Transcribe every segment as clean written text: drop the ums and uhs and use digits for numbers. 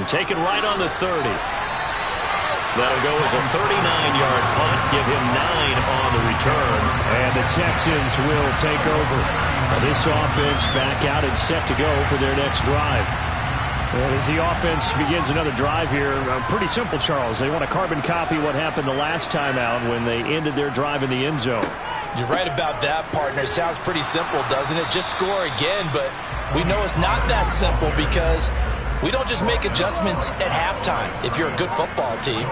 Taken right on the 30. That'll go as a 39-yard punt. Give him 9 on the return. And the Texans will take over. Now this offense back out and set to go for their next drive. And as the offense begins another drive here, pretty simple, Charles. They want to carbon copy what happened the last time out when they ended their drive in the end zone. You're right about that, partner. Sounds pretty simple, doesn't it? Just score again, but we know it's not that simple because we don't just make adjustments at halftime if you're a good football team.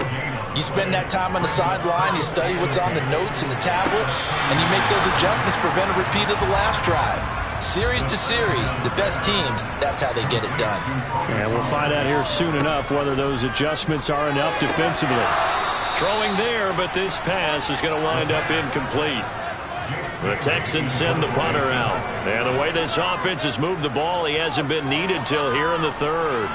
You spend that time on the sideline, you study what's on the notes and the tablets, and you make those adjustments to prevent a repeat of the last drive. Series to series, the best teams, that's how they get it done. And we'll find out here soon enough whether those adjustments are enough defensively. Throwing there, but this pass is going to wind up incomplete. The Texans send the punter out. And the way this offense has moved the ball, he hasn't been needed till here in the third.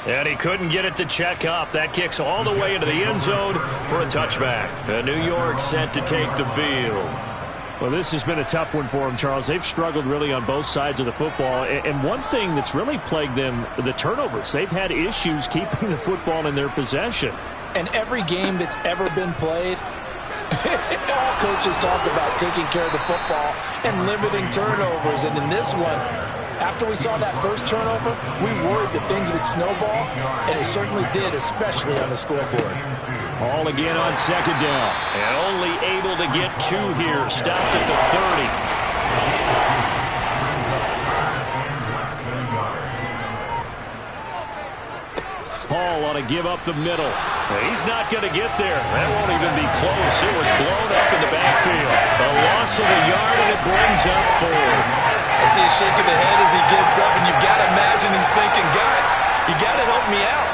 And he couldn't get it to check up. That kicks all the way into the end zone for a touchback. And New York set to take the field. Well, this has been a tough one for them, Charles. They've struggled really on both sides of the football. And one thing that's really plagued them, the turnovers. They've had issues keeping the football in their possession. And every game that's ever been played, all coaches talk about taking care of the football and limiting turnovers. And in this one, after we saw that first turnover, we worried that things would snowball, and it certainly did, especially on the scoreboard. All again on second down. And only able to get 2 here. Stopped at the 30. Paul ought to give up the middle. He's not going to get there. That won't even be close. It was blown up in the backfield. A loss of a yard, and it brings up 4. I see a shake of the head as he gets up, and you've got to imagine he's thinking, guys, you got to help me out.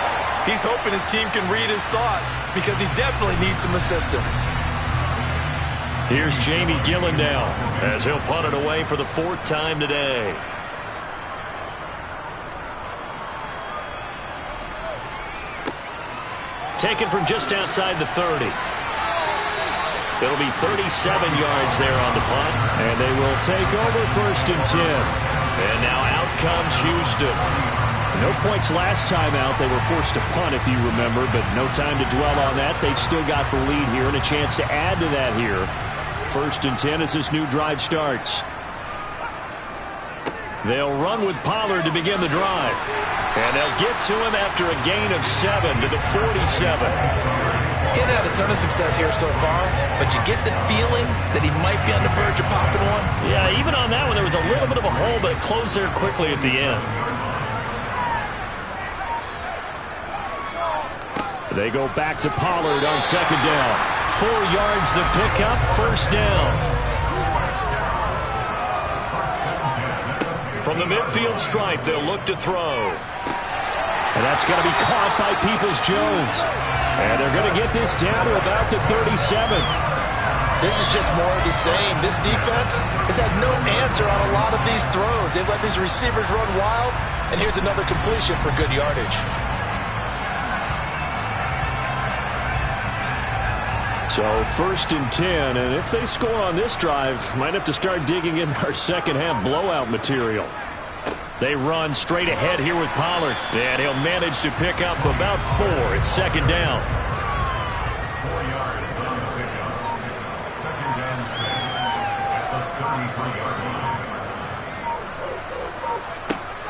He's hoping his team can read his thoughts because he definitely needs some assistance. Here's Jamie Gillendow as he'll punt it away for the 4th time today. Taken from just outside the 30. It'll be 37 yards there on the punt. And they will take over 1st and 10. And now out comes Houston. No points last time out. They were forced to punt, if you remember, but no time to dwell on that. They've still got the lead here and a chance to add to that here. 1st and 10 as this new drive starts. They'll run with Pollard to begin the drive. And they'll get to him after a gain of 7 to the 47. He's had a ton of success here so far, but you get the feeling that he might be on the verge of popping one. Yeah, even on that one, there was a little bit of a hole, but it closed there quickly at the end. They go back to Pollard on second down. 4 yards the pickup, 1st down. From the midfield stripe, they'll look to throw. And that's going to be caught by Peoples-Jones. And they're going to get this down to about the 37. This is just more of the same. This defense has had no answer on a lot of these throws. They've let these receivers run wild, and here's another completion for good yardage. So 1st and 10, and if they score on this drive, might have to start digging in our second half blowout material. They run straight ahead here with Pollard, and he'll manage to pick up about 4. It's 2nd down.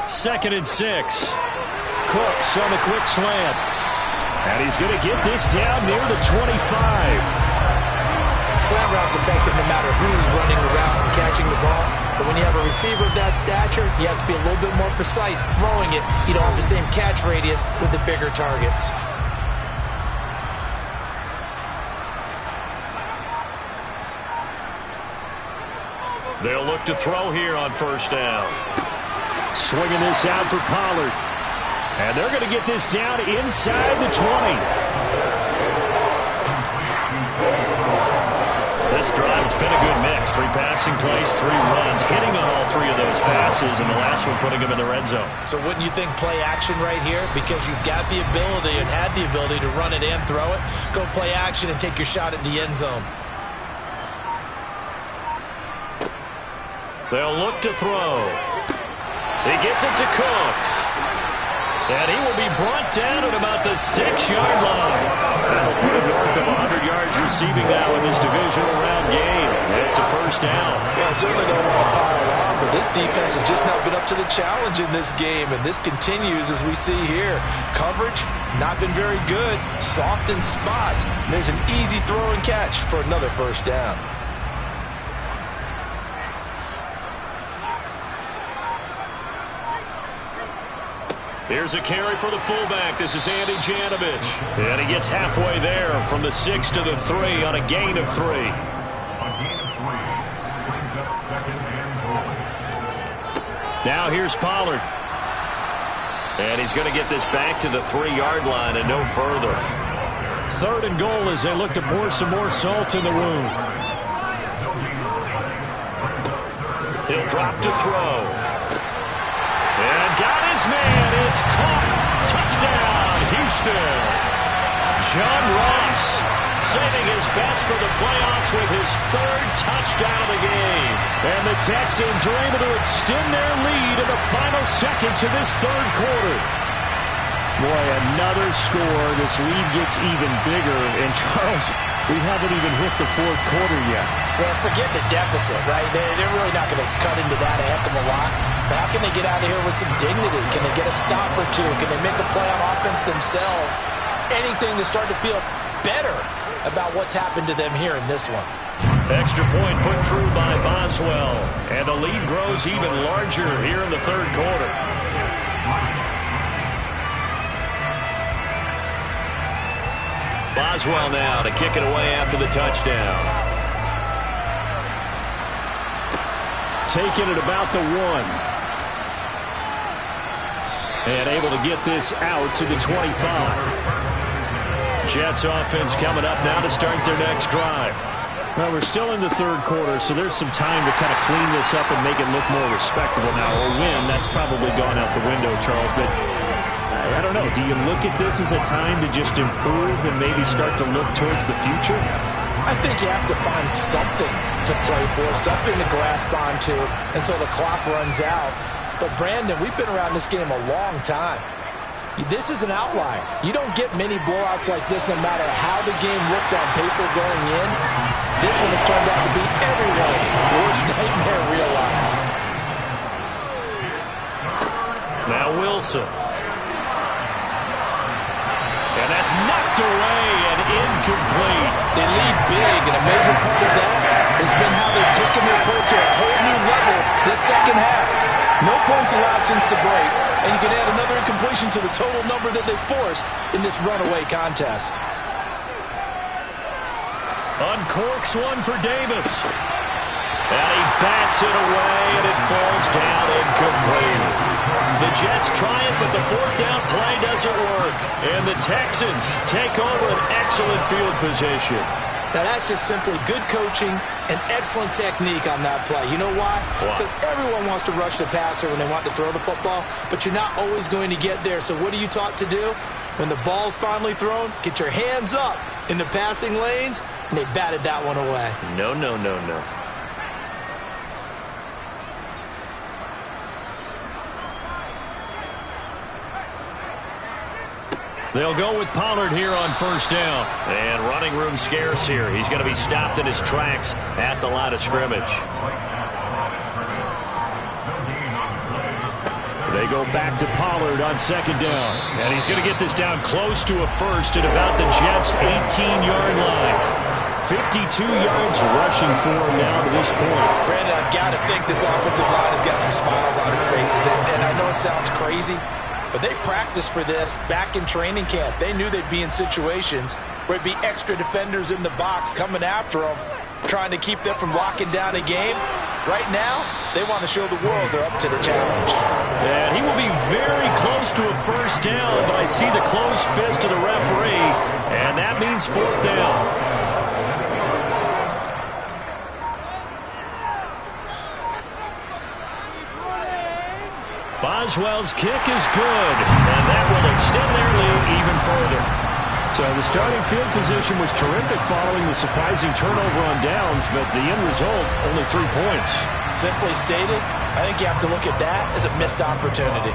Second and 6. Cooks on the quick slant. And he's going to get this down near the 25. Slant route's effective no matter who's running the route and catching the ball. But when you have a receiver of that stature, you have to be a little bit more precise throwing it. You don't have the same catch radius with the bigger targets. They'll look to throw here on 1st down. Swinging this out for Pollard. And they're going to get this down inside the 20. This drive's been a good mix. 3 passing plays, 3 runs, hitting on all 3 of those passes, and the last one putting them in the red zone. So wouldn't you think play action right here? Because you've got the ability and had the ability to run it and throw it. Go play action and take your shot at the end zone. They'll look to throw. He gets it to Cooks. And he will be brought down at about the 6-yard line. That'll put him north of 100 yards receiving now in this divisional round game. It's a first down. Yeah, I certainly don't want to pile on, but this defense has just not been up to the challenge in this game, and this continues as we see here. Coverage, not been very good. Soft in spots. And there's an easy throw and catch for another first down. Here's a carry for the fullback. This is Andy Janovich. And he gets halfway there from the 6 to the 3 on a gain of 3. Now here's Pollard. And he's going to get this back to the 3-yard line and no further. 3rd and goal as they look to pour some more salt in the wound. He'll drop to throw. And got his man. It's caught. Touchdown, Houston. John Ross saving his best for the playoffs with his 3rd touchdown of the game. And the Texans are able to extend their lead in the final seconds of this 3rd quarter. Boy, another score. This lead gets even bigger. And Charles, we haven't even hit the 4th quarter yet. Well, forget the deficit, right? They're really not going to cut into that a heck of a lot. But how can they get out of here with some dignity? Can they get a stop or two? Can they make a play on offense themselves? Anything to start to feel better about what's happened to them here in this one. Extra point put through by Boswell. And the lead grows even larger here in the 3rd quarter. Boswell now to kick it away after the touchdown. Taking it about the 1. And able to get this out to the 25. Jets offense coming up now to start their next drive. Well, we're still in the 3rd quarter, so there's some time to kind of clean this up and make it look more respectable now. A win, that's probably gone out the window, Charles, but I don't know. Do you look at this as a time to just improve and maybe start to look towards the future? I think you have to find something to play for, something to grasp onto until the clock runs out. But, Brandon, we've been around this game a long time. This is an outlier. You don't get many blowouts like this no matter how the game looks on paper going in. This one has turned out to be everyone's worst nightmare realized. Now Wilson. And that's knocked away and incomplete. They lead big, and a major part of that has been how they've taken their play to a whole new level this second half. No points allowed since the break, and you can add another incompletion to the total number that they've forced in this runaway contest. Uncorks one for Davis. And he bats it away, and it falls down incomplete. The Jets try it, but the 4th down play doesn't work. And the Texans take over an excellent field position. Now, that's just simply good coaching and excellent technique on that play. You know why? Because everyone wants to rush the passer when they want to throw the football, but you're not always going to get there. So what are you taught to do? When the ball's finally thrown, get your hands up in the passing lanes, and they batted that one away. No, no, no, no. They'll go with Pollard here on 1st down. And running room scarce here. He's going to be stopped in his tracks at the line of scrimmage. They go back to Pollard on 2nd down. And he's going to get this down close to a first at about the Jets' 18-yard line. 52 yards rushing for him now to this point. Brandon, I've got to think this offensive line has got some smiles on its faces. And I know it sounds crazy, but they practiced for this back in training camp. They knew they'd be in situations where it'd be extra defenders in the box coming after them, trying to keep them from locking down a game. Right now, they want to show the world they're up to the challenge. And he will be very close to a 1st down, but I see the closed fist of the referee, and that means 4th down. Boswell's kick is good, and that will extend their lead even further. So the starting field position was terrific following the surprising turnover on downs, but the end result, only 3 points. Simply stated, I think you have to look at that as a missed opportunity.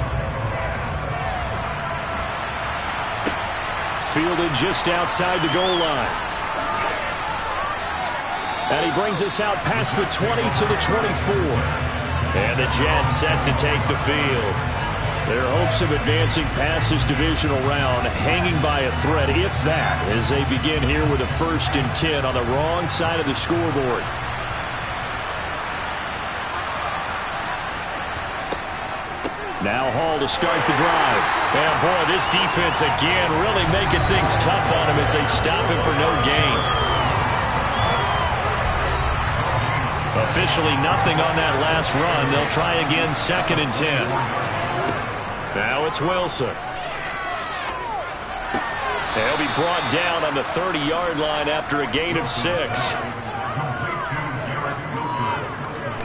Fielded just outside the goal line. And he brings us out past the 20 to the 24. And the Jets set to take the field. Their hopes of advancing past this divisional round hanging by a thread, if that, as they begin here with a 1st and 10 on the wrong side of the scoreboard. Now Hall to start the drive. And boy, this defense again really making things tough on him as they stop him for no gain. Officially nothing on that last run. They'll try again, 2nd and 10. Now it's Wilson. He'll be brought down on the 30-yard line after a gain of 6.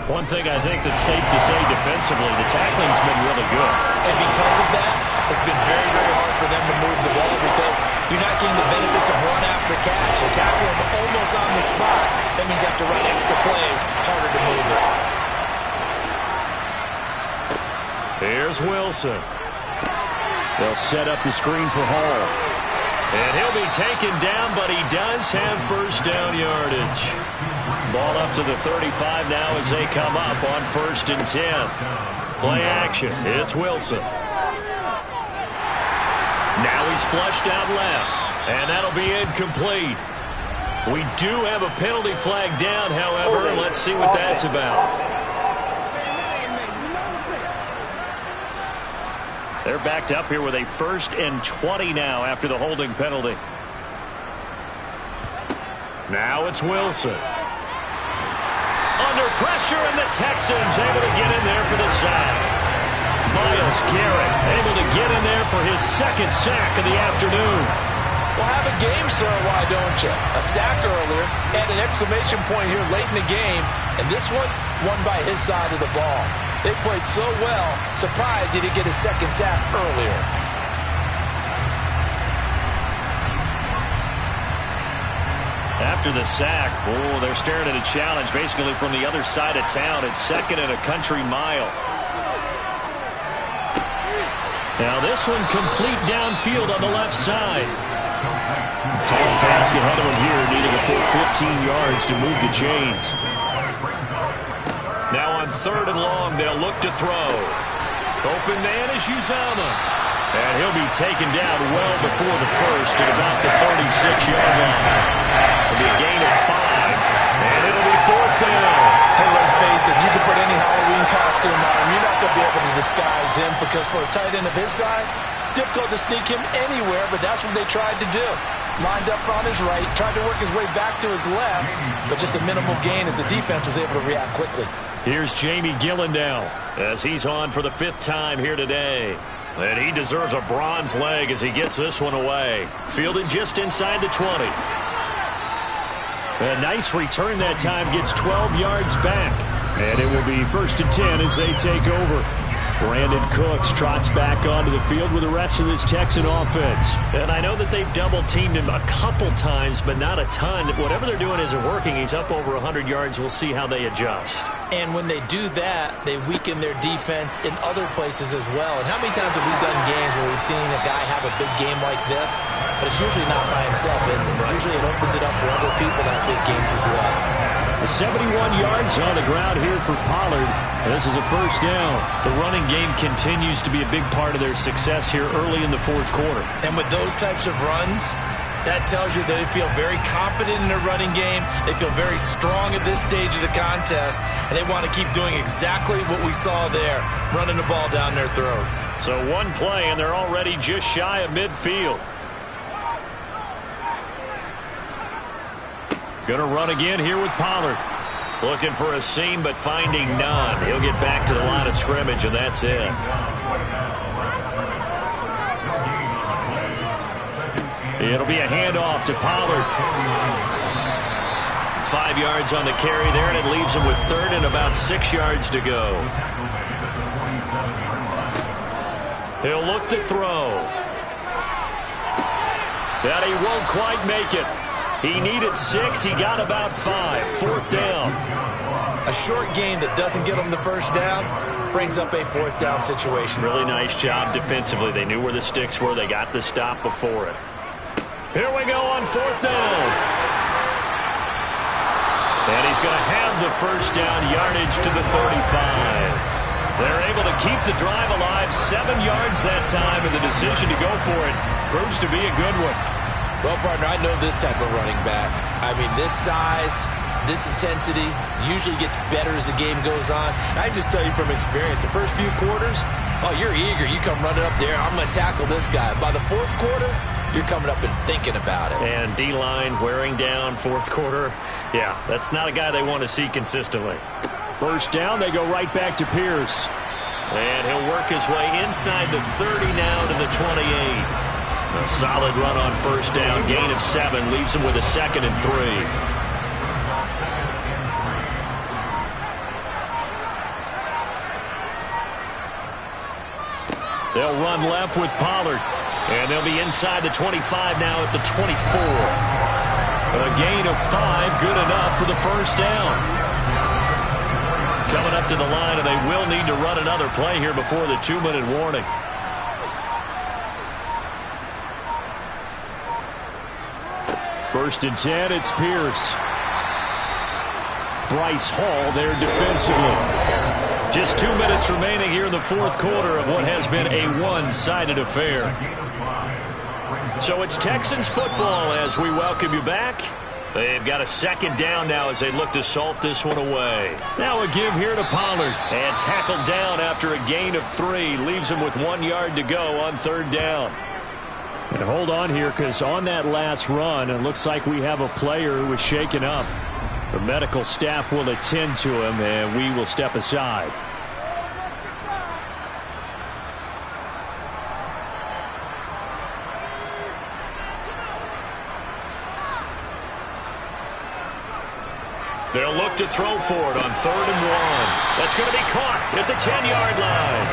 One thing I think that's safe to say defensively, the tackling's been really good. And because of that, it's been very, very hard for them to move the ball because you're not getting the benefits of run after catch. They tackle them almost on the spot. That means you have to run extra plays, harder to move it. Here's Wilson. They'll set up the screen for Hall. And he'll be taken down, but he does have 1st down yardage. Ball up to the 35 now as they come up on 1st and 10. Play action. It's Wilson. Now he's flushed out left. And that'll be incomplete. We do have a penalty flag down, however. Let's see what that's about. They're backed up here with a 1st and 20 now after the holding penalty. Now it's Wilson. Under pressure, and the Texans able to get in there for the sack. Myles Garrett able to get in there for his 2nd sack of the afternoon. Well, have a game, sir, why don't you? A sack earlier and an exclamation point here late in the game. And this one, won by his side of the ball. They played so well, surprised he didn't get his 2nd sack earlier. After the sack, they're staring at a challenge basically from the other side of town. It's 2nd and a country mile. Now this one complete downfield on the left side. Tall task ahead of him here, needing a full 15 yards to move the chains. Now on 3rd and long, they'll look to throw. Open man is Uzomah. And he'll be taken down well before the 1st at about the 36-yard line. It'll be a gain of 5, and it'll be 4th down. Hey, let's face it, you can put any Halloween costume on him. You're not going to be able to disguise him because for a tight end of his size, difficult to sneak him anywhere, but that's what they tried to do. Lined up on his right, tried to work his way back to his left, but just a minimal gain as the defense was able to react quickly. Here's Jamie Gillen now as he's on for the 5th time here today. And he deserves a bronze leg as he gets this one away. Fielded just inside the 20. A nice return that time, gets 12 yards back. And it will be 1st and 10 as they take over. Brandon Cooks trots back onto the field with the rest of this Texan offense. And I know that they've double-teamed him a couple times, but not a ton. Whatever they're doing isn't working. He's up over 100 yards. We'll see how they adjust. And when they do that, they weaken their defense in other places as well. And how many times have we done games where we've seen a guy have a big game like this? But it's usually not by himself, is it? Usually it opens it up for other people to have big games as well. 71 yards on the ground here for Pollard. This is a 1st down. The running game continues to be a big part of their success here early in the 4th quarter. And with those types of runs, that tells you that they feel very confident in their running game. They feel very strong at this stage of the contest, and they want to keep doing exactly what we saw there, running the ball down their throat. So one play, and they're already just shy of midfield. Gonna run again here with Pollard. Looking for a seam, but finding none. He'll get back to the line of scrimmage, and that's it. It'll be a handoff to Pollard. 5 yards on the carry there, and it leaves him with 3rd and about 6 yards to go. He'll look to throw. That he won't quite make it. He needed 6. He got about 5. 4th down. A short gain that doesn't get him the first down brings up a 4th down situation. Really nice job defensively. They knew where the sticks were. They got the stop before it. Here we go on 4th down. And he's going to have the first down, yardage to the 35. They're able to keep the drive alive, 7 yards that time, and the decision to go for it proves to be a good one. Well, partner, I know this type of running back. I mean, this size, this intensity usually gets better as the game goes on. I just tell you from experience, the first few quarters, oh, you're eager. You come running up there, I'm going to tackle this guy. By the 4th quarter, you're coming up and thinking about it. And D-line wearing down 4th quarter. Yeah, that's not a guy they want to see consistently. First down, they go right back to Pierce. And he'll work his way inside the 30 now to the 28. A solid run on first down, gain of 7, leaves him with a 2nd and 3. They'll run left with Pollard. And they'll be inside the 25 now at the 24. A gain of 5, good enough for the first down. Coming up to the line, and they will need to run another play here before the 2-minute warning. First and 10, it's Pierce. Bryce Hall there defensively. Just 2 minutes remaining here in the 4th quarter of what has been a one-sided affair. So it's Texans football as we welcome you back. They've got a 2nd down now as they look to salt this one away. Now a give here to Pollard. And tackled down after a gain of 3. Leaves him with 1 yard to go on 3rd down. And hold on here, because on that last run, it looks like we have a player who was shaken up. The medical staff will attend to him, and we will step aside. They'll look to throw for it on 3rd and 1. That's going to be caught at the 10-yard line.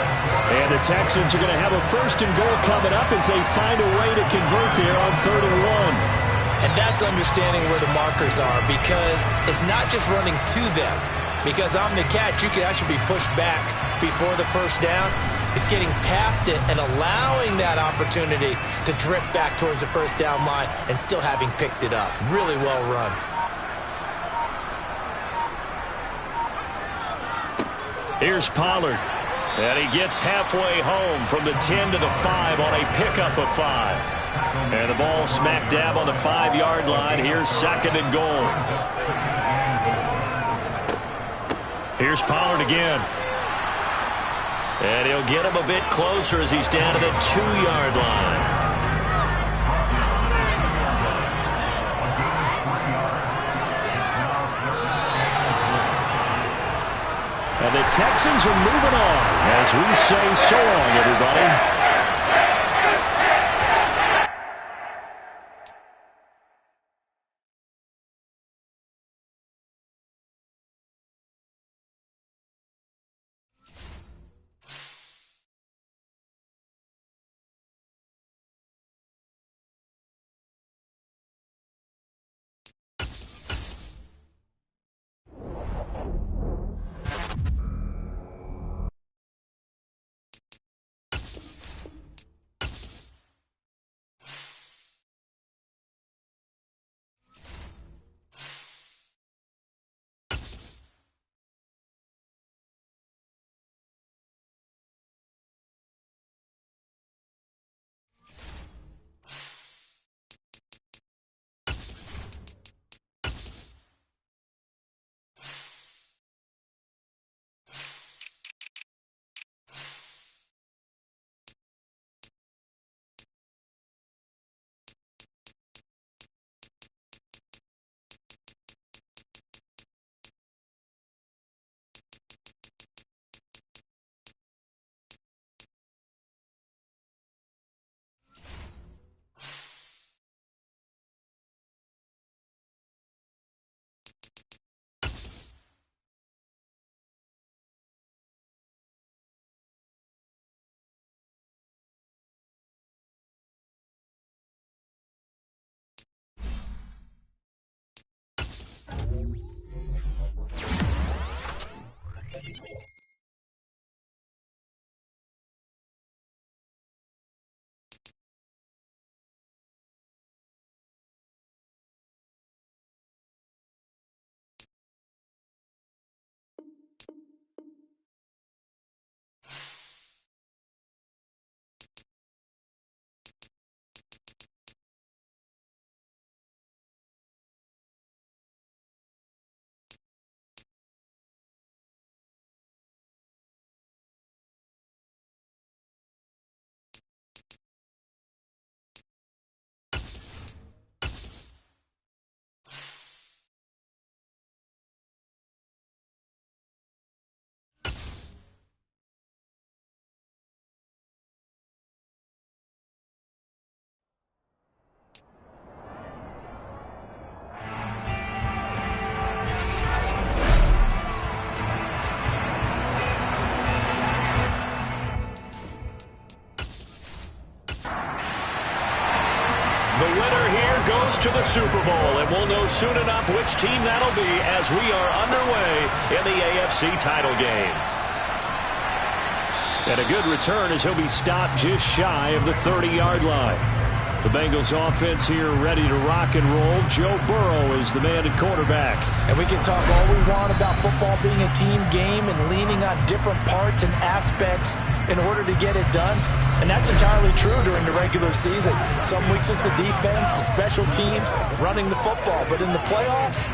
And the Texans are going to have a 1st and goal coming up as they find a way to convert there on 3rd and 1. And that's understanding where the markers are, because it's not just running to them. Because on the catch, you could actually be pushed back before the first down. It's getting past it and allowing that opportunity to drift back towards the first down line and still having picked it up. Really well run. Here's Pollard. And he gets halfway home from the 10 to the 5 on a pickup of 5. And the ball smack dab on the 5-yard line. Here's 2nd and goal. Here's Pollard again. And he'll get him a bit closer as he's down to the 2-yard line. And the Texans are moving on as we say so long, everybody. to the Super Bowl, and we'll know soon enough which team that'll be as we are underway in the AFC title game. And a good return as he'll be stopped just shy of the 30-yard line. The Bengals offense here ready to rock and roll. Joe Burrow is the man at quarterback. And we can talk all we want about football being a team game and leaning on different parts and aspects in order to get it done. And that's entirely true during the regular season. Some weeks it's the defense, the special teams, running the football. But in the playoffs,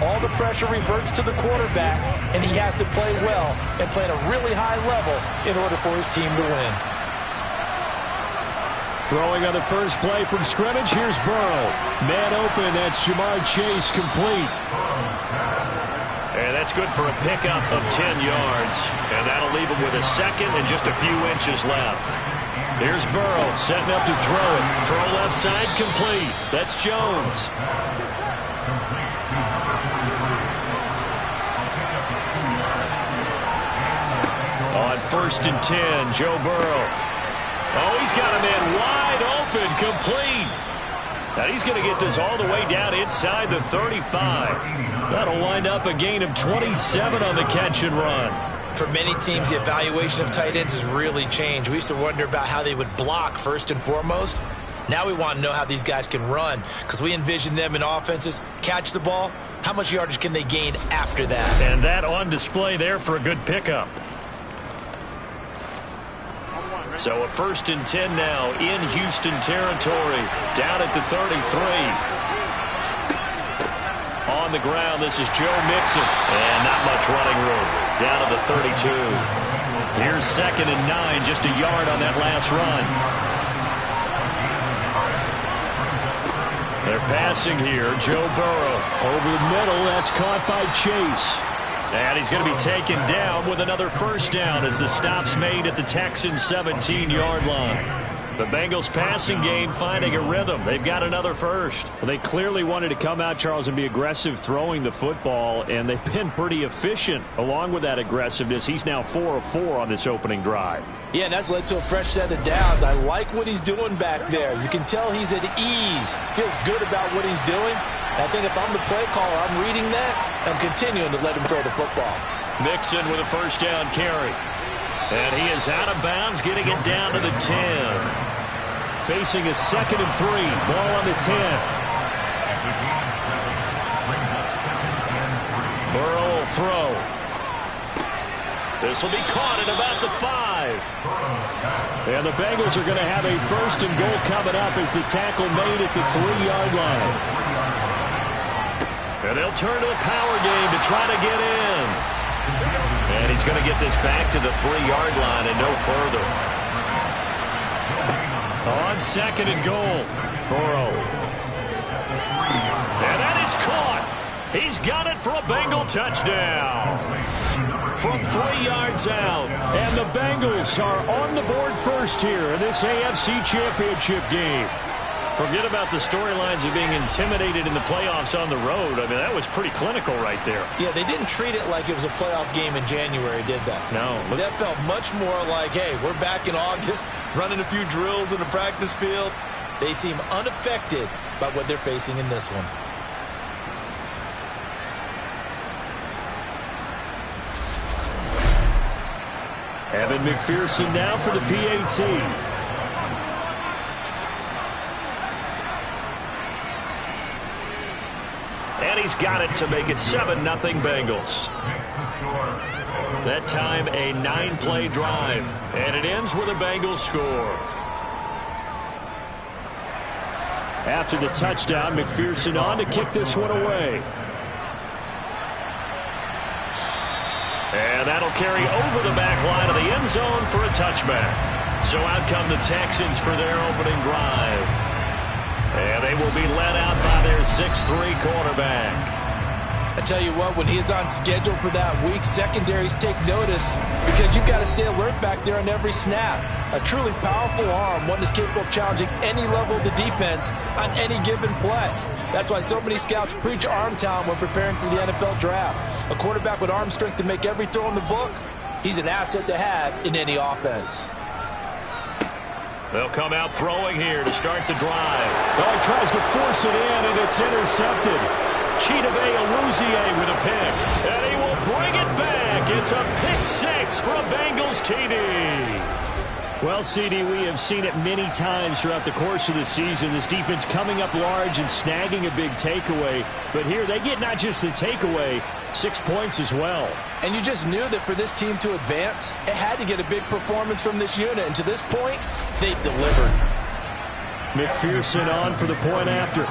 all the pressure reverts to the quarterback, and he has to play well and play at a really high level in order for his team to win. Throwing on the first play from scrimmage, here's Burrow. Man open, that's Jamar Chase, complete. And that's good for a pickup of 10 yards. And that'll leave him with a second and just a few inches left. Here's Burrow setting up to throw it. Throw left side, complete. That's Jones. On 1st and 10, Joe Burrow. Oh, he's got a man wide open, complete. Now he's going to get this all the way down inside the 35. That'll wind up a gain of 27 on the catch and run. For many teams, the evaluation of tight ends has really changed. We used to wonder about how they would block first and foremost. Now we want to know how these guys can run, because we envision them in offenses catch the ball. How much yardage can they gain after that? And that on display there for a good pickup. So a 1st and 10 now in Houston territory, down at the 33. On the ground, this is Joe Mixon, and not much running room, down to the 32. Here's 2nd and 9, just a yard on that last run. They're passing here, Joe Burrow. Over the middle, that's caught by Chase. And he's going to be taken down with another first down as the stop's made at the Texans' 17-yard line. The Bengals passing game finding a rhythm. They've got another first. Well, they clearly wanted to come out, Charles, and be aggressive throwing the football, and they've been pretty efficient along with that aggressiveness. He's now 4 of 4 on this opening drive. Yeah, and that's led to a fresh set of downs. I like what he's doing back there. You can tell he's at ease. Feels good about what he's doing. I think if I'm the play caller, I'm reading that. I'm continuing to let him throw the football. Mixon with a first down carry. And he is out of bounds, getting it down to the 10. Facing a 2nd and 3. Ball on the 10. Burrow will throw. This will be caught at about the 5. And the Bengals are going to have a 1st and goal coming up as the tackle made at the 3-yard line. And they'll turn to the power game to try to get in. And he's going to get this back to the 3-yard line and no further. On 2nd and goal, Burrow. And that is caught. He's got it for a Bengal touchdown. From 3 yards out. And the Bengals are on the board first here in this AFC Championship game. Forget about the storylines of being intimidated in the playoffs on the road. I mean, that was pretty clinical right there. Yeah, they didn't treat it like it was a playoff game in January, did they? No. That felt much more like, hey, we're back in August, running a few drills in the practice field. They seem unaffected by what they're facing in this one. Evan McPherson now for the PAT. And he's got it to make it 7-0 Bengals. That time a 9-play drive. And it ends with a Bengals score. After the touchdown, McPherson on to kick this one away. And that'll carry over the back line of the end zone for a touchback. So out come the Texans for their opening drive. And they will be led out by their 6'3 quarterback. I tell you what, when he is on schedule for that week, secondaries take notice because you've got to stay alert back there on every snap. A truly powerful arm, one that's capable of challenging any level of the defense on any given play. That's why so many scouts preach arm talent when preparing for the NFL draft. A quarterback with arm strength to make every throw in the book, he's an asset to have in any offense. They'll come out throwing here to start the drive. Oh, he tries to force it in, and it's intercepted. Chidobe Awuzie with a pick. And he will bring it back. It's a pick six for a Bengals TD. Well, CD, we have seen it many times throughout the course of the season. This defense coming up large and snagging a big takeaway. But here they get not just the takeaway, 6 points as well. And you just knew that for this team to advance, it had to get a big performance from this unit. And to this point, they've delivered. McPherson on for the point after.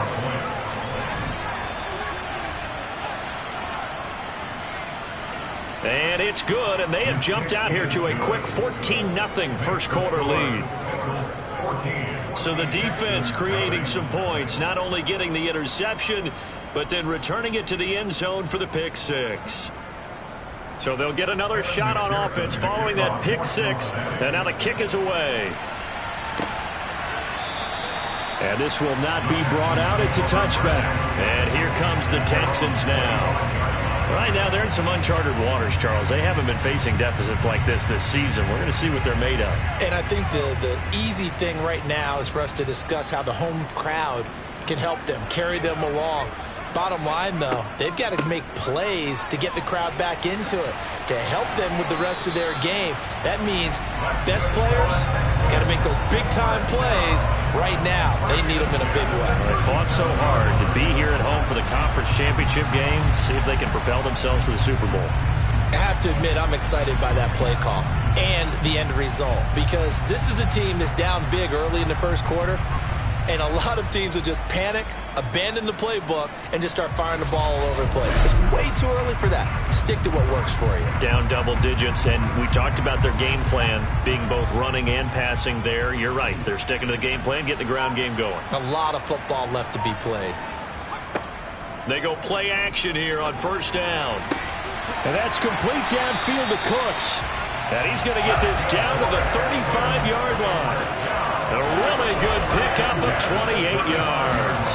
And it's good, and they have jumped out here to a quick 14-0 first quarter lead. So the defense creating some points, not only getting the interception, but then returning it to the end zone for the pick six. So they'll get another shot on offense following that pick six, and now the kick is away. And this will not be brought out. It's a touchback. And here comes the Texans now. Right now, they're in some uncharted waters, Charles. They haven't been facing deficits like this season. We're going to see what they're made of. And I think the easy thing right now is for us to discuss how the home crowd can help them, carry them along. Bottom line, though, they've got to make plays to get the crowd back into it, to help them with the rest of their game. That means best players got to make those big-time plays right now. They need them in a big way. They fought so hard to be here at home for the conference championship game, see if they can propel themselves to the Super Bowl. I have to admit, I'm excited by that play call and the end result, because this is a team that's down big early in the first quarter. And a lot of teams will just panic, abandon the playbook, and just start firing the ball all over the place. It's way too early for that. Stick to what works for you. Down double digits, and we talked about their game plan being both running and passing there. You're right. They're sticking to the game plan, getting the ground game going. A lot of football left to be played. They go play action here on first down. And that's complete downfield to Cooks. And he's going to get this down to the 35-yard line. A really good pickup of 28 yards.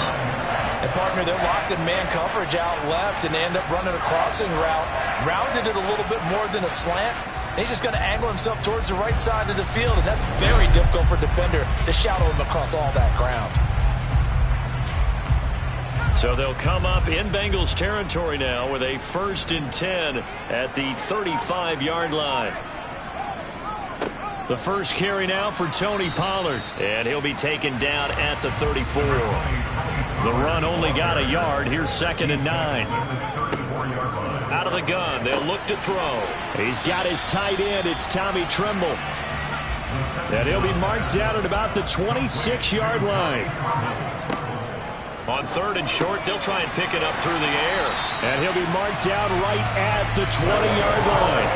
And, partner, they're locked in man coverage out left, and they end up running a crossing route. Rounded it a little bit more than a slant. And he's just going to angle himself towards the right side of the field, and that's very difficult for a defender to shadow him across all that ground. So they'll come up in Bengals territory now with a 1st and 10 at the 35-yard line. The first carry now for Tony Pollard, and he'll be taken down at the 34. The run only got a yard. Here's 2nd and 9. Out of the gun, they'll look to throw. He's got his tight end. It's Tommy Tremble. And he'll be marked down at about the 26-yard line. On 3rd and short, they'll try and pick it up through the air. And he'll be marked down right at the 20-yard line.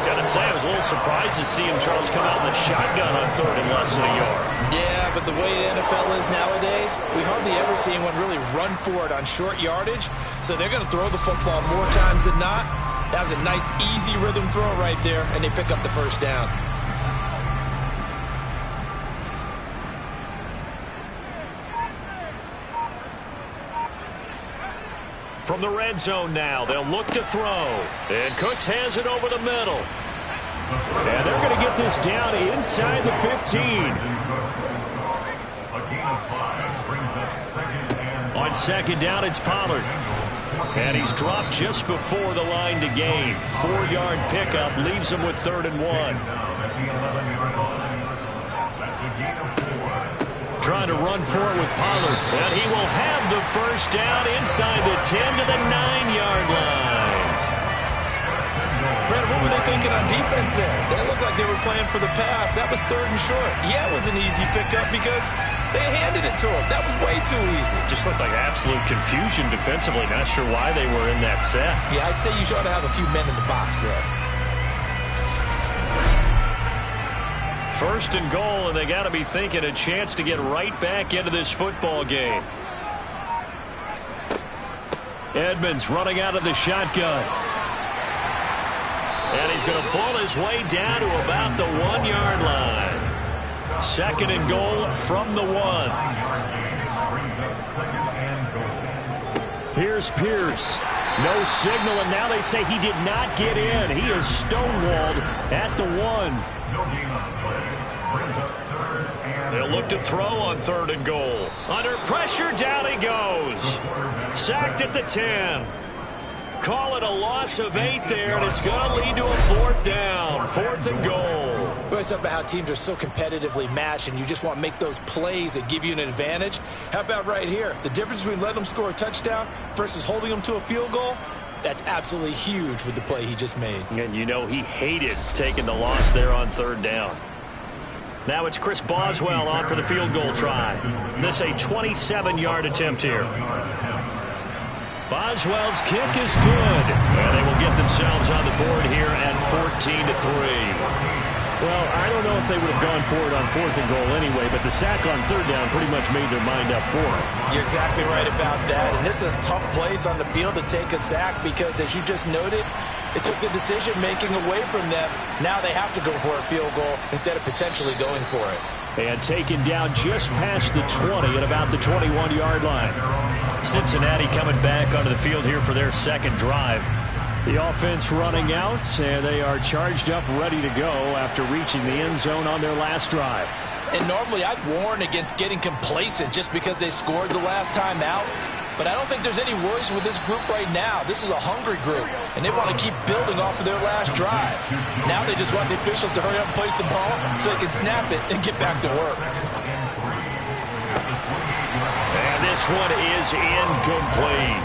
Gotta say, I was a little surprised to see him, Charles, come out in the shotgun on 3rd and less than a yard. Yeah, but the way the NFL is nowadays, we hardly ever see anyone really run for it on short yardage. So they're going to throw the football more times than not. That was a nice, easy rhythm throw right there, and they pick up the first down. From the red zone now, they'll look to throw. And Cooks has it over the middle. And they're going to get this down inside the 15. On 2nd down, it's Pollard. And he's dropped just before the line to gain. 4-yard pickup leaves him with 3rd and 1. Trying to run for it with Pollard. And he will have the first down inside the 10 to the 9-yard line. Brad, what were they thinking on defense there? They looked like they were playing for the pass. That was 3rd and short. Yeah, it was an easy pickup because they handed it to him. That was way too easy. Just looked like absolute confusion defensively. Not sure why they were in that set. Yeah, I'd say you ought to have a few men in the box there. 1st and goal, and they got to be thinking a chance to get right back into this football game. Edmonds running out of the shotgun. And he's going to pull his way down to about the 1-yard line. 2nd and goal from the 1. Here's Pierce. No signal, and now they say he did not get in. He is stonewalled at the 1. They'll look to throw on 3rd and goal. Under pressure, down he goes. Sacked at the 10. Call it a loss of 8 there, and it's going to lead to a 4th down. 4th and goal. Well, it's about how teams are so competitively matched, and you just want to make those plays that give you an advantage. How about right here? The difference between letting them score a touchdown versus holding them to a field goal, that's absolutely huge with the play he just made. And you know he hated taking the loss there on 3rd down. Now it's Chris Boswell on for the field goal try. This a 27-yard attempt here. Boswell's kick is good. And they will get themselves on the board here at 14-3. Well, I don't know if they would have gone for it on 4th and goal anyway, but the sack on 3rd down pretty much made their mind up for it. You're exactly right about that. And this is a tough place on the field to take a sack because, as you just noted, it took the decision-making away from them. Now they have to go for a field goal instead of potentially going for it. And taken down just past the 20 at about the 21-yard line. Cincinnati coming back onto the field here for their 2nd drive. The offense running out, and they are charged up, ready to go after reaching the end zone on their last drive. And normally I'd warn against getting complacent just because they scored the last time out. But I don't think there's any worries with this group right now. This is a hungry group, and they want to keep building off of their last drive. Now they just want the officials to hurry up and place the ball so they can snap it and get back to work. And this one is incomplete.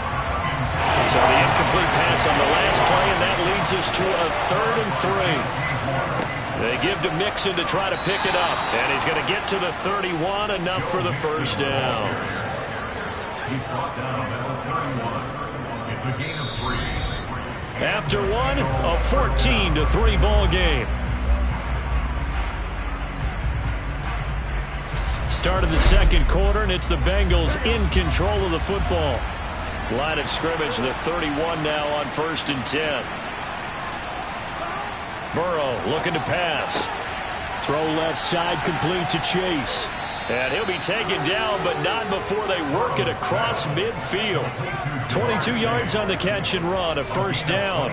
So the incomplete pass on the last play, and that leads us to a 3rd and 3. They give to Mixon to try to pick it up, and he's going to get to the 31, enough for the 1st down. He's brought down at the 31. It's a gain of 3. After one, a 14-3 ball game. Start of the 2nd quarter, and it's the Bengals in control of the football. Line of scrimmage, the 31 now on 1st and 10. Burrow looking to pass. Throw left side, complete to Chase. And he'll be taken down, but not before they work it across midfield. 22 yards on the catch and run, a 1st down.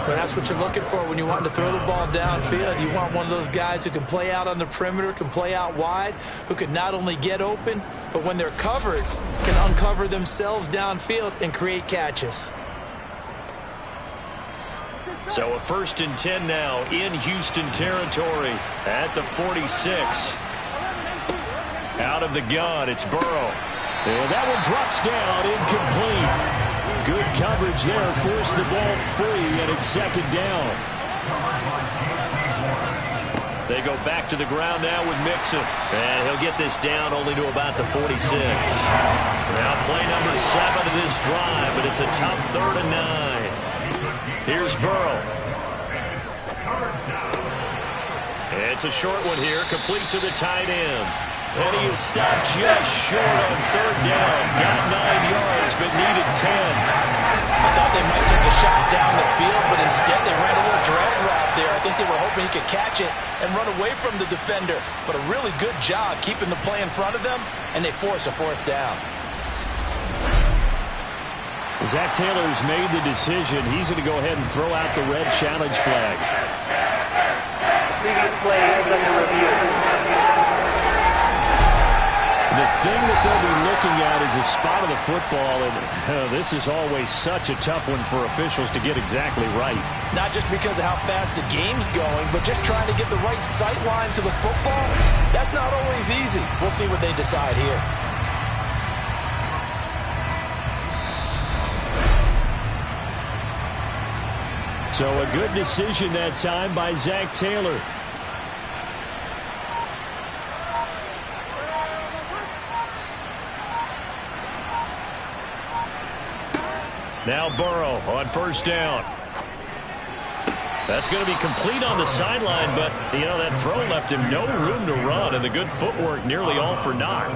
But that's what you're looking for when you want to throw the ball downfield. You want one of those guys who can play out on the perimeter, can play out wide, who can not only get open, but when they're covered, can uncover themselves downfield and create catches. So a 1st and 10 now in Houston territory at the 46. Out of the gun, it's Burrow. And that one drops down, incomplete. Good coverage there, forced the ball free, and it's 2nd down. They go back to the ground now with Mixon. And he'll get this down only to about the 46. Now play number 7 of this drive, but it's a tough 3rd and 9. Here's Burrow. It's a short one here, complete to the tight end. And he is stopped just short on 3rd down. Got 9 yards, but needed 10. I thought they might take a shot down the field, but instead they ran a little drag route there. I think they were hoping he could catch it and run away from the defender. But a really good job keeping the play in front of them, and they force a 4th down. Zach Taylor's made the decision. He's going to go ahead and throw out the red challenge flag. Previous play is under review. The thing that they'll be looking at is a spot of the football, and this is always such a tough one for officials to get exactly right. Not just because of how fast the game's going, but just trying to get the right sight line to the football. That's not always easy. We'll see what they decide here. So a good decision that time by Zach Taylor. Now Burrow on 1st down. That's going to be complete on the sideline, but, you know, that throw left him no room to run, and the good footwork nearly all for naught.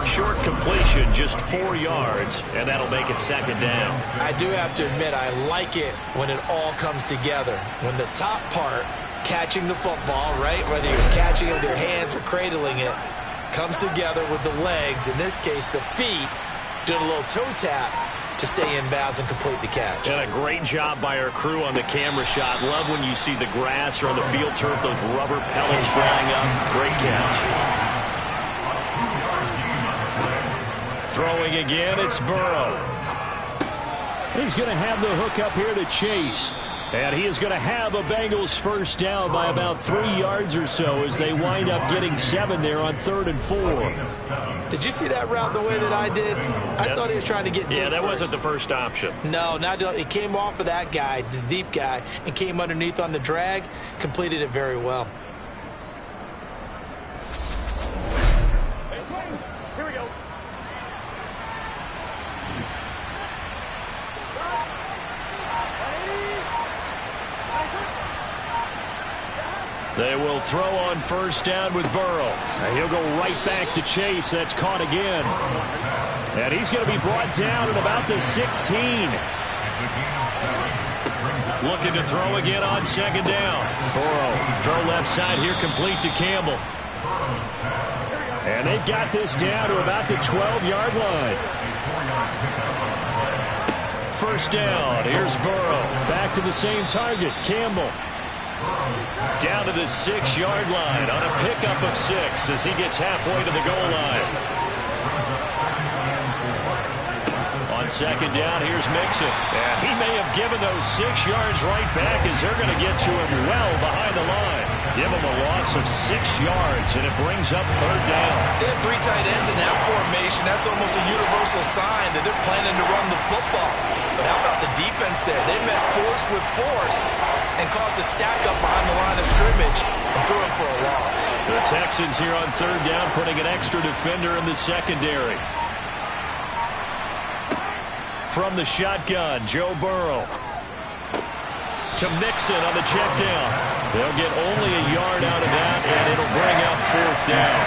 Short completion, just 4 yards, and that'll make it 2nd down. I do have to admit, I like it when it all comes together. When the top part, catching the football, right, whether you're catching it with your hands or cradling it, comes together with the legs, in this case the feet, doing a little toe tap. to stay in bounds and complete the catch. And a great job by our crew on the camera shot. Love when you see the grass or on the field turf, those rubber pellets flying up. Great catch. Throwing again, it's Burrow. He's going to have the hook up here to Chase. And he is going to have a Bengals first down by about 3 yards or so as they wind up getting 7 there on 3rd and 4. Did you see that route the way that I did? I thought he was trying to get deep. Yeah, that first. wasn't the first option. No, not it came off of that guy, the deep guy, and came underneath on the drag, completed it very well. Here we go. They will throw on first down with Burrow. And he'll go right back to Chase. That's caught again. And he's going to be brought down at about the 16. Looking to throw again on 2nd down. Burrow, throw left side here, complete to Campbell. And they've got this down to about the 12-yard line. First down, here's Burrow. Back to the same target, Campbell. Down to the 6-yard line on a pickup of 6 as he gets halfway to the goal line. On 2nd down, here's Mixon. And he may have given those 6 yards right back as they're going to get to him well behind the line. Give him a loss of 6 yards, and it brings up 3rd down. They have 3 tight ends in that formation. That's almost a universal sign that they're planning to run the football. But how about the defense there? They met force with force and caused a stack up behind the line of scrimmage and threw him for a loss. The Texans here on 3rd down, putting an extra defender in the secondary. From the shotgun, Joe Burrow. To Mixon on the check down. They'll get only a yard out of that, and it'll bring up 4th down.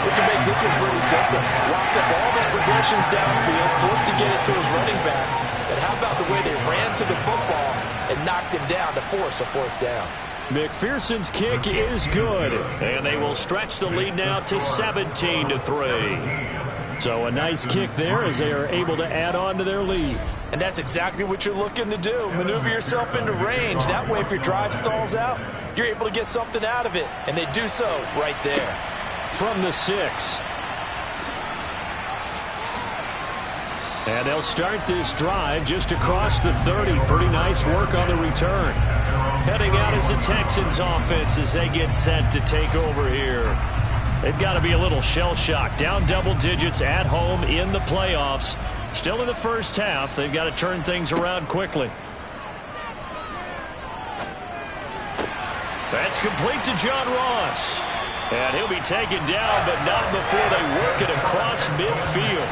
We can make this one pretty simple. Locked up all his progressions downfield, forced to get it to his running back. But how about the way they ran to the football and knocked him down to force a 4th down? McPherson's kick is good. And they will stretch the lead now to 17-3. So a nice kick there as they are able to add on to their lead. And that's exactly what you're looking to do. Maneuver yourself into range. That way, if your drive stalls out, you're able to get something out of it. And they do so right there. From the 6. And they'll start this drive just across the 30. Pretty nice work on the return. Heading out is the Texans offense as they get set to take over here. They've got to be a little shell-shocked. Down double digits at home in the playoffs. Still in the first half. They've got to turn things around quickly. That's complete to John Ross. And he'll be taken down, but not before they work it across midfield.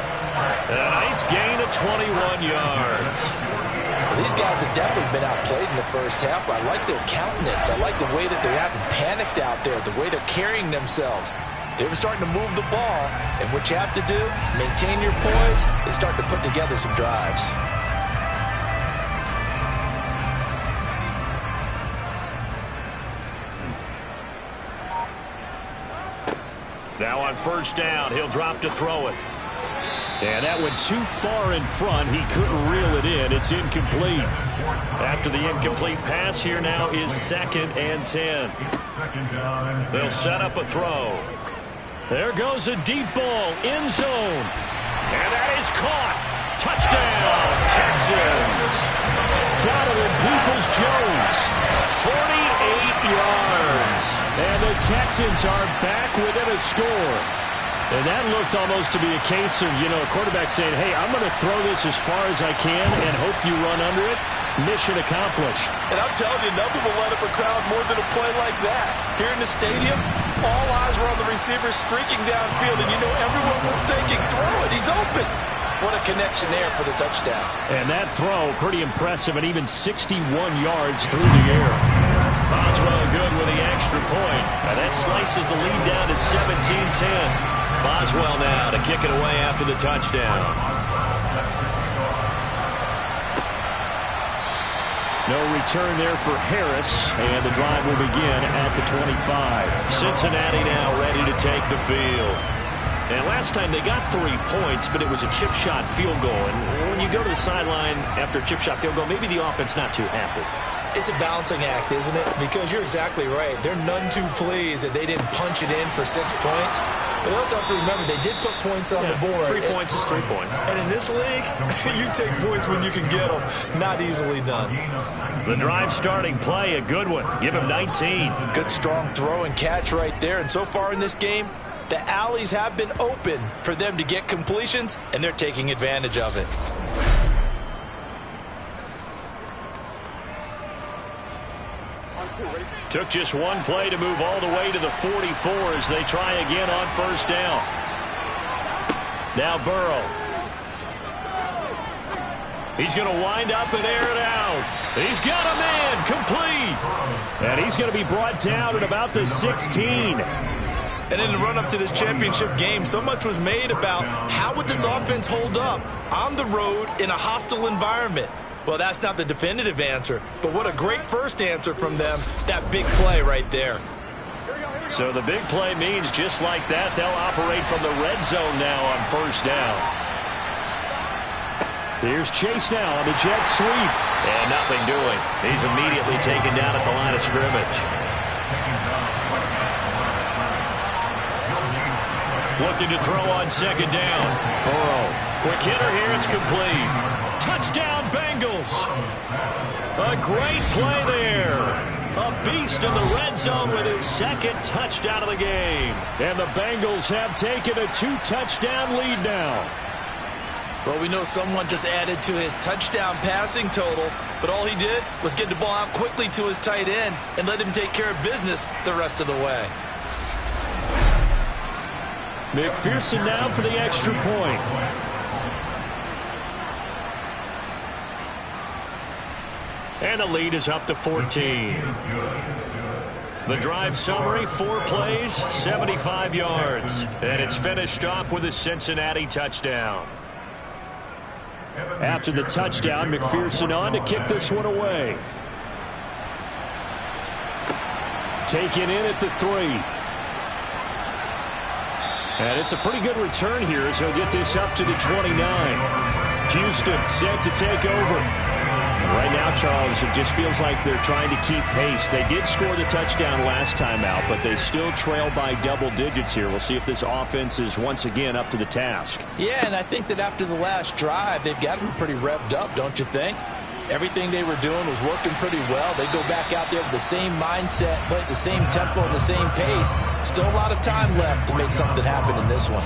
And a nice gain of 21 yards. Well, these guys have definitely been outplayed in the first half. I like their countenance. I like the way that they haven't panicked out there, the way they're carrying themselves. They're starting to move the ball, and what you have to do, maintain your poise, and start to put together some drives. Now on first down, he'll drop to throw it. And that went too far in front. He couldn't reel it in. It's incomplete. After the incomplete pass, here now is 2nd and 10. They'll set up a throw. There goes a deep ball, end zone. And that is caught. Touchdown, Texans. Donovan Peoples-Jones. 48 yards. And the Texans are back within a score. And that looked almost to be a case of, a quarterback saying, hey, I'm going to throw this as far as I can and hope you run under it. Mission accomplished. And I'm telling you, nothing will light up a crowd more than a play like that. Here in the stadium, all eyes were on the receiver streaking downfield, and everyone was thinking, throw it, he's open. What a connection there for the touchdown. And that throw, pretty impressive, and even 61 yards through the air. Boswell good with the extra point. And that slices the lead down to 17-10. Boswell now to kick it away after the touchdown. No return there for Harris, and the drive will begin at the 25. Cincinnati now ready to take the field. And last time they got 3 points, but it was a chip shot field goal. And when you go to the sideline after a chip shot field goal, maybe the offense not too happy. It's a balancing act, isn't it? Because you're exactly right. They're none too pleased that they didn't punch it in for 6 points. But you also have to remember, they did put points on the board. 3 points is 3 points. And in this league, you take points when you can get them. Not easily done. The drive starting play, a good one. Give him 19. Good strong throw and catch right there. And so far in this game, the alleys have been open for them to get completions, and they're taking advantage of it. Took just one play to move all the way to the 44 as they try again on first down. Now Burrow. He's going to wind up and air it out. He's got a man complete. And he's going to be brought down at about the 16. And in the run-up to this championship game, so much was made about how would this offense hold up on the road in a hostile environment. Well, that's not the definitive answer, but what a great first answer from them, that big play right there. So the big play means just like that, they'll operate from the red zone now on first down. Here's Chase now on the jet sweep. And nothing doing. He's immediately taken down at the line of scrimmage. Looking to throw on second down. Burrow. Quick hitter here. It's complete. Touchdown, Bengals. A great play there. A beast in the red zone with his second touchdown of the game. And the Bengals have taken a 2-touchdown lead now. Well, we know someone just added to his touchdown passing total, but all he did was get the ball out quickly to his tight end and let him take care of business the rest of the way. McPherson now for the extra point. And the lead is up to 14. The drive summary, 4 plays, 75 yards. And it's finished off with a Cincinnati touchdown. After the touchdown, McPherson on to kick this one away. Taken in at the 3. And it's a pretty good return here as he'll get this up to the 29. Houston set to take over. Right now, Charles, it just feels like they're trying to keep pace. They did score the touchdown last time out, but they still trail by double digits here. We'll see if this offense is once again up to the task. Yeah, and I think that after the last drive, they've got to be pretty revved up, don't you think? Everything they were doing was working pretty well. They go back out there with the same mindset, play at the same tempo and the same pace. Still a lot of time left to make something happen in this one.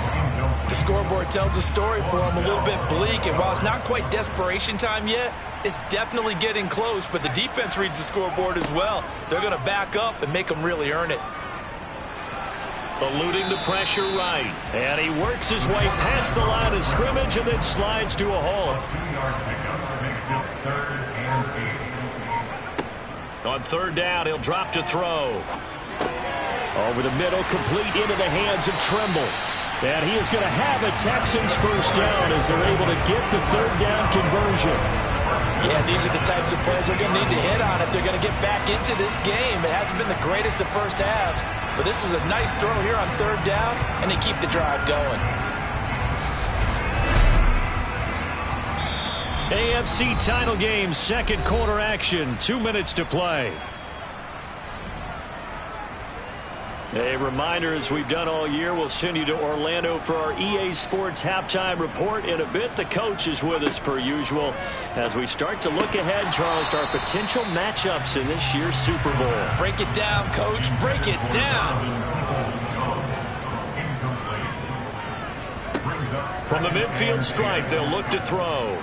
The scoreboard tells a story for them, a little bit bleak, and while it's not quite desperation time yet, it's definitely getting close, but the defense reads the scoreboard as well. They're going to back up and make them really earn it. Eluding the pressure right. And he works his way past the line of scrimmage and then slides to a halt. On third down, he'll drop to throw. Over the middle, complete into the hands of Trimble. And he is going to have a Texans first down as they're able to get the third down conversion. Yeah, these are the types of plays they're going to need to hit on if they're going to get back into this game. It hasn't been the greatest of first halves, but this is a nice throw here on third down, and they keep the drive going. AFC title game, second quarter action, 2 minutes to play. A reminder, as we've done all year, we'll send you to Orlando for our EA Sports halftime report in a bit. The coach is with us per usual as we start to look ahead, Charles, to our potential matchups in this year's Super Bowl. Break it down, Coach. Break it down. From the midfield stripe, they'll look to throw.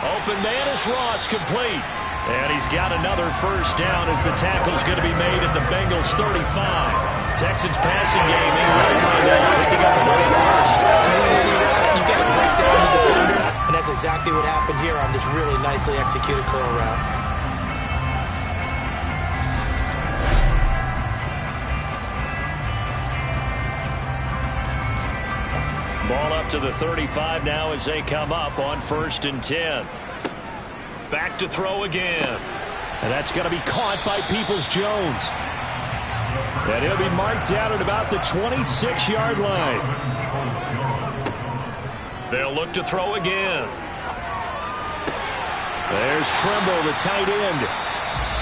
Open man is Ross, complete. And he's got another first down as the tackle's going to be made at the Bengals 35. Texans passing game. They really find out picking up the 31st. You've got to break down the defender, and that's exactly what happened here on this really nicely executed curl route. Ball up to the 35 now as they come up on 1st and 10. Back to throw again. And that's going to be caught by Peoples-Jones. And he'll be marked down at about the 26-yard line. They'll look to throw again. There's Trimble, the tight end.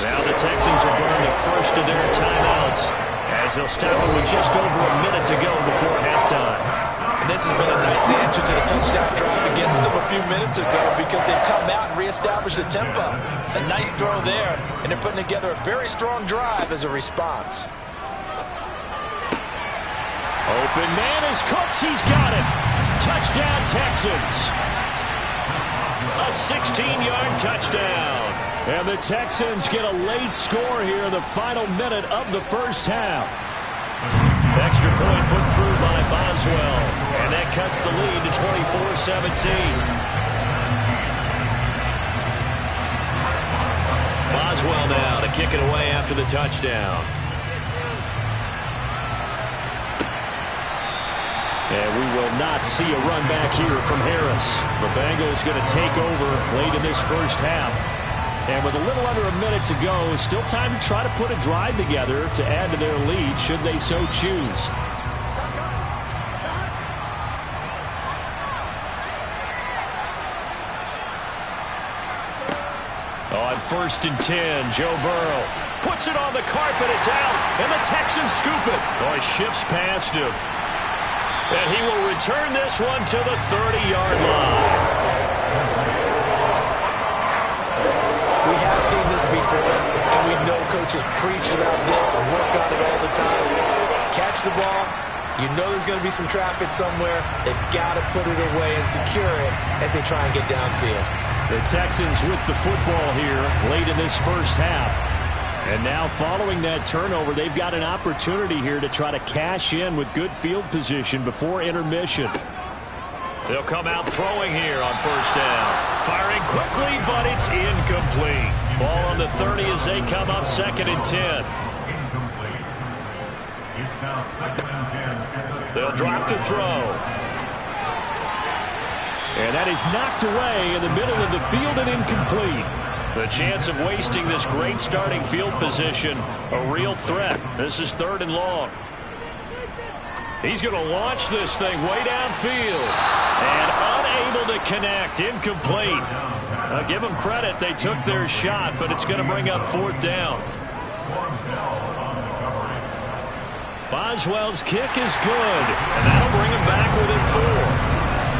Now the Texans will burn the first of their timeouts as they'll stop it with just over a minute to go before halftime. And this has been a nice answer to the touchdown drive against them a few minutes ago because they've come out and reestablished the tempo. A nice throw there, and they're putting together a very strong drive as a response. Open man is Cooks. He's got it. Touchdown, Texans. A 16-yard touchdown. And the Texans get a late score here in the final minute of the first half. Extra point put through by Boswell. And that cuts the lead to 24-17. Boswell now to kick it away after the touchdown. And we will not see a run back here from Harris. The Bengals going to take over late in this first half. And with a little under a minute to go, still time to try to put a drive together to add to their lead should they so choose. On 1st and 10, Joe Burrow puts it on the carpet. It's out, and the Texans scoop it. Oh, he shifts past him. And he will return this one to the 30-yard line. We have seen this before, and we know coaches preach about this and work on it all the time. Catch the ball. You know there's going to be some traffic somewhere. They've got to put it away and secure it as they try and get downfield. The Texans with the football here late in this first half. And now following that turnover, they've got an opportunity here to try to cash in with good field position before intermission. They'll come out throwing here on 1st down. Firing quickly, but it's incomplete. Ball on the 30 as they come up 2nd and 10. Incomplete. It's now 2nd and 10. They'll drop to throw. And that is knocked away in the middle of the field and incomplete. The chance of wasting this great starting field position, a real threat. This is 3rd and long. He's going to launch this thing way downfield. And unable to connect. Incomplete. Give them credit. They took their shot, but it's going to bring up 4th down. Boswell's kick is good. And that'll bring him back within 4.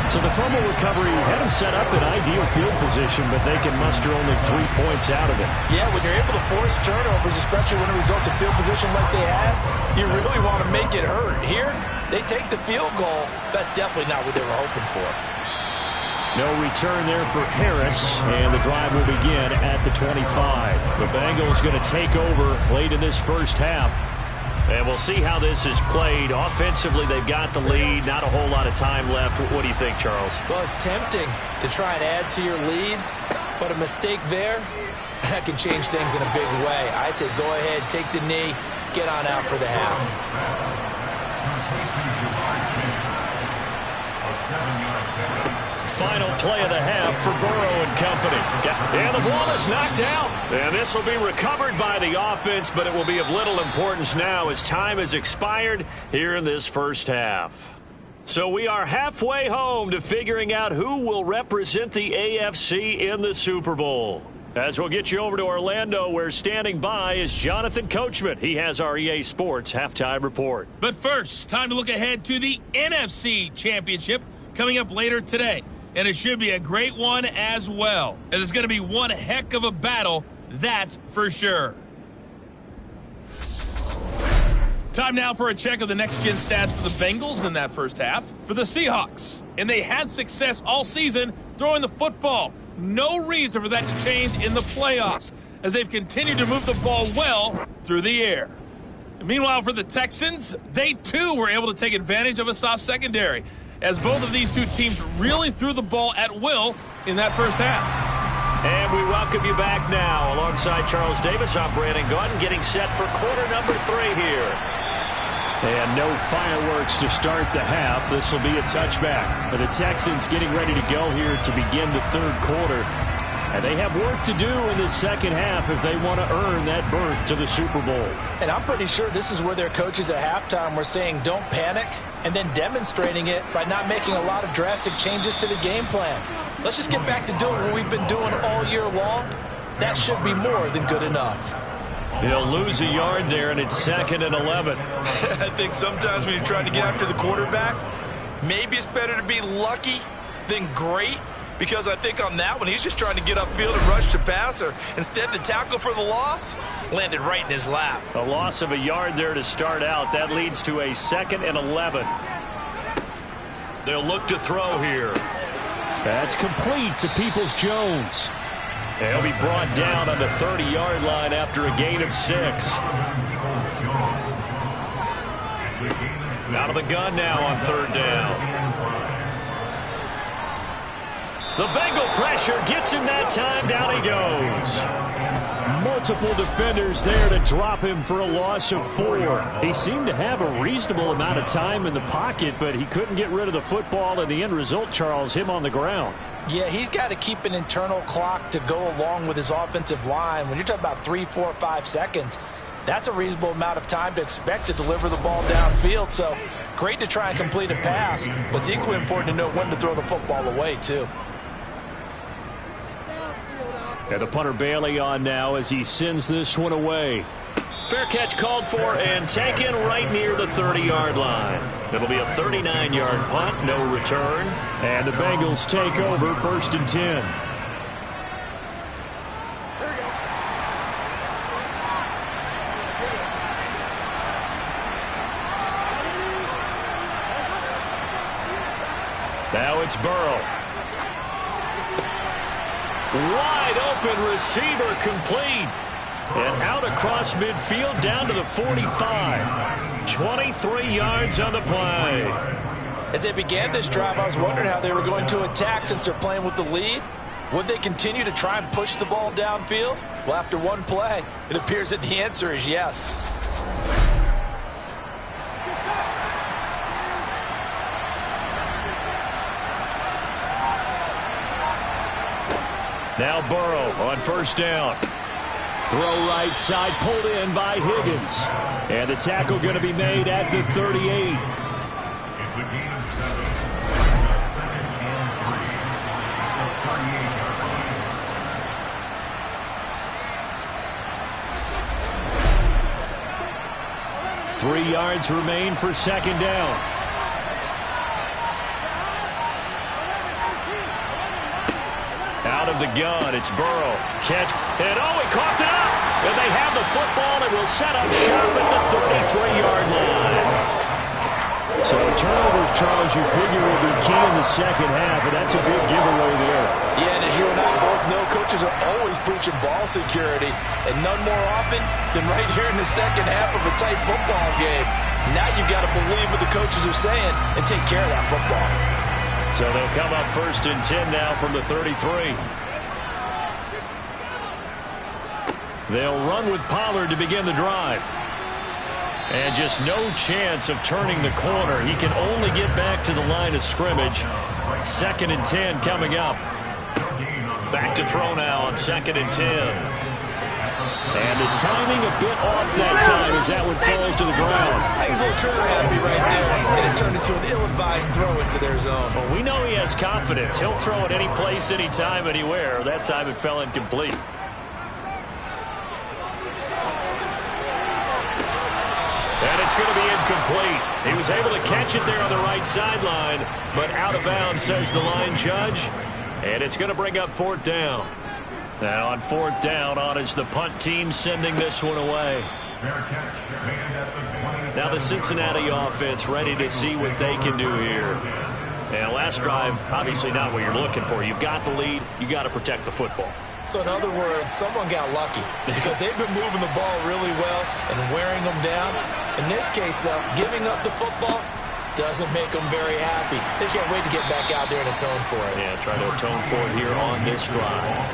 So the fumble recovery had them set up in ideal field position, but they can muster only 3 points out of it. Yeah, when you're able to force turnovers, especially when it results in field position like they had, you really want to make it hurt. Here, they take the field goal. That's definitely not what they were hoping for. No return there for Harris, and the drive will begin at the 25. The Bengals going to take over late in this first half. And we'll see how this is played. Offensively, they've got the lead. Not a whole lot of time left. What do you think, Charles? Well, it's tempting to try and add to your lead, but a mistake there, that can change things in a big way. I say go ahead, take the knee, get on out for the half. Final play of the half for Burrow and company. And the ball is knocked out. And this will be recovered by the offense, but it will be of little importance now as time has expired here in this first half. So we are halfway home to figuring out who will represent the AFC in the Super Bowl. As we'll get you over to Orlando, where standing by is Jonathan Coachman. He has our EA Sports halftime report. But first, time to look ahead to the NFC Championship coming up later today. And it should be a great one as well, as it's going to be one heck of a battle, that's for sure. Time now for a check of the next-gen stats for the Bengals in that first half. For the Seahawks, and they had success all season throwing the football. No reason for that to change in the playoffs, as they've continued to move the ball well through the air. Meanwhile, for the Texans, they too were able to take advantage of a soft secondary, as both of these two teams really threw the ball at will in that first half. And we welcome you back now. Alongside Charles Davis, I'm Brandon Gaudin, getting set for quarter number 3 here. And no fireworks to start the half. This will be a touchback. For the Texans getting ready to go here to begin the third quarter. And they have work to do in the second half if they want to earn that berth to the Super Bowl. And I'm pretty sure this is where their coaches at halftime were saying don't panic, and then demonstrating it by not making a lot of drastic changes to the game plan. Let's just get back to doing what we've been doing all year long. That should be more than good enough. He'll lose a yard there, and it's 2nd and 11. I think sometimes when you're trying to get after the quarterback, maybe it's better to be lucky than great, because I think on that one, he's just trying to get upfield and rush the passer. Instead, the tackle for the loss landed right in his lap. A loss of a yard there to start out. That leads to a 2nd and 11. They'll look to throw here. That's complete to Peoples-Jones. He'll be brought down on the 30-yard line after a gain of 6. Out of the gun now on 3rd down. The Bengal pressure gets him that time. Down he goes. Multiple defenders there to drop him for a loss of 4. He seemed to have a reasonable amount of time in the pocket, but he couldn't get rid of the football, and the end result, Charles, him on the ground. Yeah, he's got to keep an internal clock to go along with his offensive line. When you're talking about 3, 4, 5 seconds, that's a reasonable amount of time to expect to deliver the ball downfield. So great to try and complete a pass, but it's equally important to know when to throw the football away, too. And the punter Bailey on now as he sends this one away. Fair catch called for and taken right near the 30-yard line. It'll be a 39-yard punt, no return. And the Bengals take over 1st and 10. Now it's Burrow. Wide open receiver complete. And out across midfield down to the 45. 23 yards on the play. As they began this drive, I was wondering how they were going to attack since they're playing with the lead. Would they continue to try and push the ball downfield? Well, after one play, it appears that the answer is yes. Now Burrow on 1st down. Throw right side, pulled in by Higgins. And the tackle going to be made at the 38. It's a gain of 7. 2nd and 38. 3 yards remain for 2nd down. Out of the gun, it's Burrow. Catch, and he coughed it up. And they have the football and will set up shop at the 33-yard line. So turnovers, Charles, you figure will be key in the second half, and that's a big giveaway there. Yeah, and as you and I both know, coaches are always preaching ball security, and none more often than right here in the second half of a tight football game. Now you've got to believe what the coaches are saying and take care of that football. So they'll come up 1st and 10 now from the 33. They'll run with Pollard to begin the drive. And just no chance of turning the corner. He can only get back to the line of scrimmage. 2nd and 10 coming up. Back to throw now on 2nd and 10. And the timing a bit off that time as that one falls to the ground. I think he's a little trigger happy right there, and it turned into an ill-advised throw into their zone. Well, we know he has confidence. He'll throw it any place, anytime, anywhere. That time it fell incomplete. And it's going to be incomplete. He was able to catch it there on the right sideline, but out of bounds, says the line judge. And it's going to bring up 4th down. Now on 4th down, on is the punt team sending this one away. Now the Cincinnati offense ready to see what they can do here. And last drive, obviously not what you're looking for. You've got the lead. You got to protect the football. So in other words, someone got lucky because they've been moving the ball really well and wearing them down. In this case, though, giving up the football doesn't make them very happy. They can't wait to get back out there and atone for it. Yeah, try to atone for it here on this drive.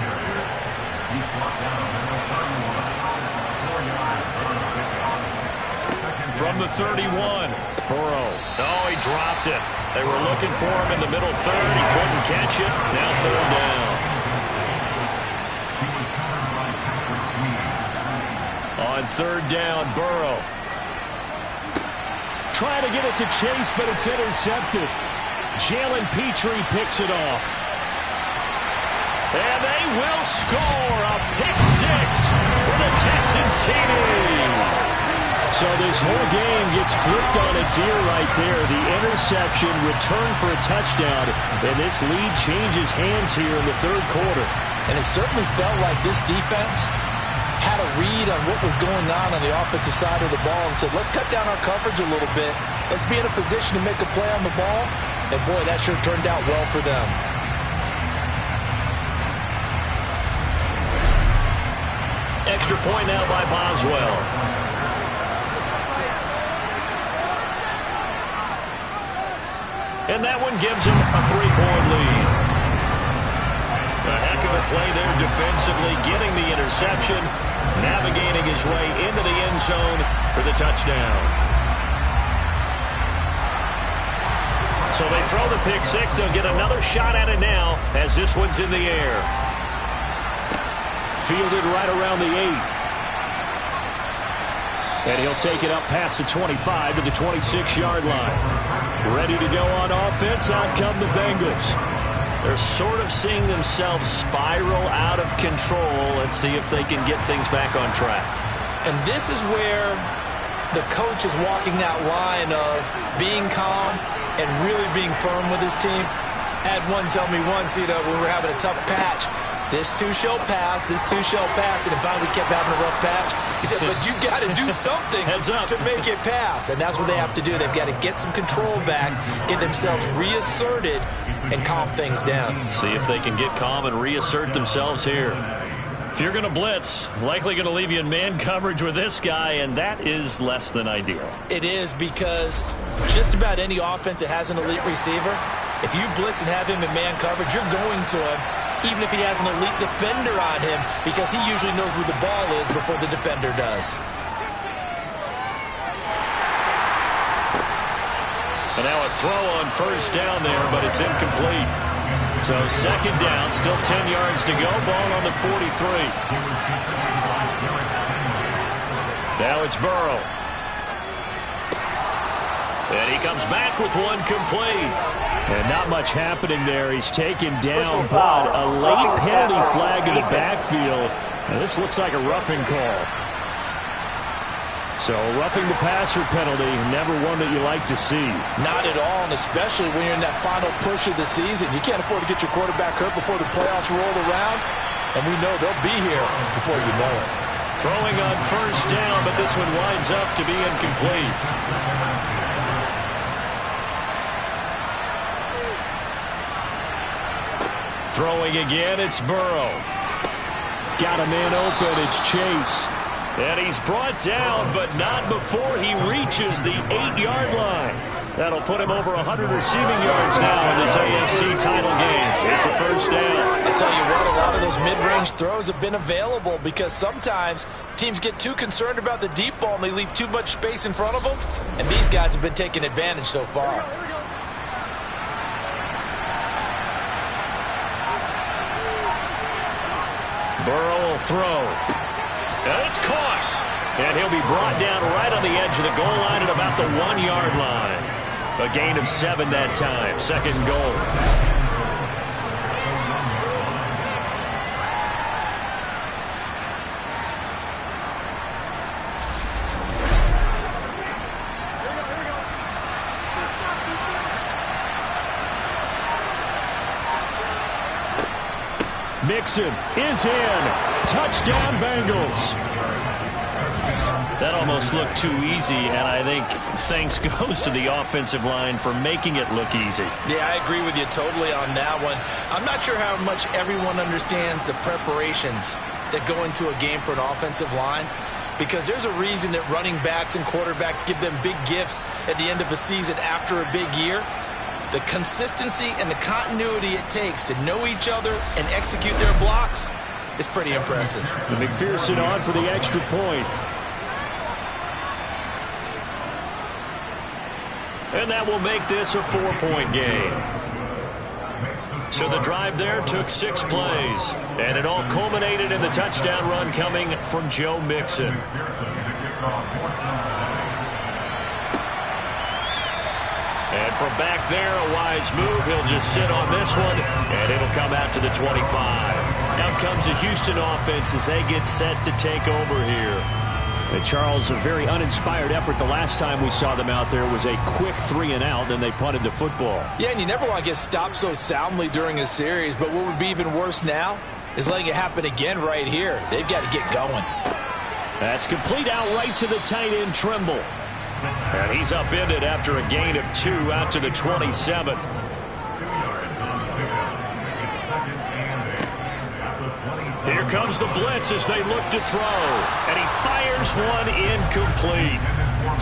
From the 31, Burrow. Oh, he dropped it. They were looking for him in the middle third. He couldn't catch it. Now 3rd down. On third down, Burrow. Trying to get it to Chase, but it's intercepted. Jalen Petrie picks it off. And they will score a pick six for the Texans TD. So this whole game gets flipped on its ear right there. The interception, return for a touchdown, and this lead changes hands here in the third quarter. And it certainly felt like this defense had a read on what was going on the offensive side of the ball and said, let's cut down our coverage a little bit. Let's be in a position to make a play on the ball. And, boy, that sure turned out well for them. Extra point now by Boswell. And that one gives him a 3-point lead. A heck of a play there defensively, getting the interception, navigating his way into the end zone for the touchdown. So they throw the pick six. They'll get another shot at it now as this one's in the air. Fielded right around the 8. And he'll take it up past the 25 to the 26-yard line. Ready to go on offense. Out come the Bengals. They're sort of seeing themselves spiral out of control. Let's see if they can get things back on track. And this is where the coach is walking that line of being calm and really being firm with his team. I had one tell me once, when we were having a tough patch, this too shall pass, this too shall pass, and finally kept having a rough patch. He said, but you got to do something to make it pass, and that's what they have to do. They've got to get some control back, get themselves reasserted, and calm things down. See if they can get calm and reassert themselves here. If you're going to blitz, likely going to leave you in man coverage with this guy, and that is less than ideal. It is, because just about any offense that has an elite receiver, if you blitz and have him in man coverage, you're going to him, even if he has an elite defender on him, because he usually knows where the ball is before the defender does. And now a throw on first down there, but it's incomplete. So second down, still 10 yards to go. Ball on the 43. Now it's Burrow. And he comes back with one complete. And not much happening there. He's taken down, but a late penalty flag in the backfield. And this looks like a roughing call. So roughing the passer penalty, never one that you like to see. Not at all, and especially when you're in that final push of the season. You can't afford to get your quarterback hurt before the playoffs roll around. And we know they'll be here before you know it. Throwing on first down, but this one winds up to be incomplete. Throwing again, it's Burrow. Got a man open, it's Chase. And he's brought down, but not before he reaches the 8-yard line. That'll put him over 100 receiving yards now in this AFC title game. It's a first down. I'll tell you what, a lot of those mid-range throws have been available because sometimes teams get too concerned about the deep ball and they leave too much space in front of them. And these guys have been taking advantage so far. Burrow will throw. And it's caught. And he'll be brought down right on the edge of the goal line at about the 1-yard line. A gain of 7 that time. Second goal. Mixon is in. Touchdown, Bengals. That almost looked too easy, and I think thanks goes to the offensive line for making it look easy. Yeah, I agree with you totally on that one. I'm not sure how much everyone understands the preparations that go into a game for an offensive line, because there's a reason that running backs and quarterbacks give them big gifts at the end of a season after a big year. The consistency and the continuity it takes to know each other and execute their blocks is pretty impressive. And McPherson on for the extra point. And that will make this a 4-point game. So the drive there took 6 plays, and it all culminated in the touchdown run coming from Joe Mixon. And from back there, a wise move. He'll just sit on this one, and it'll come out to the 25. Out comes the Houston offense as they get set to take over here. And Charles, a very uninspired effort. The last time we saw them out there was a quick 3-and-out, and they punted the football. Yeah, and you never want to get stopped so soundly during a series, but what would be even worse now is letting it happen again right here. They've got to get going. That's complete out right to the tight end, Trimble. And he's upended after a gain of 2 out to the 27. Here comes the blitz as they look to throw. And he fires one incomplete.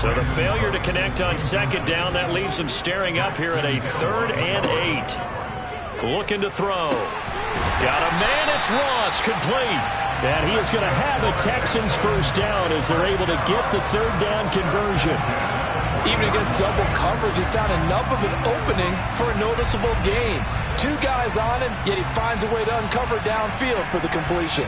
So the failure to connect on second down, that leaves him staring up here at a 3rd and 8. Looking to throw. Got a man, it's Ross, complete. And he is going to have a Texans first down as they're able to get the 3rd down conversion. Even against double coverage, he found enough of an opening for a noticeable gain. 2 guys on him, yet he finds a way to uncover downfield for the completion.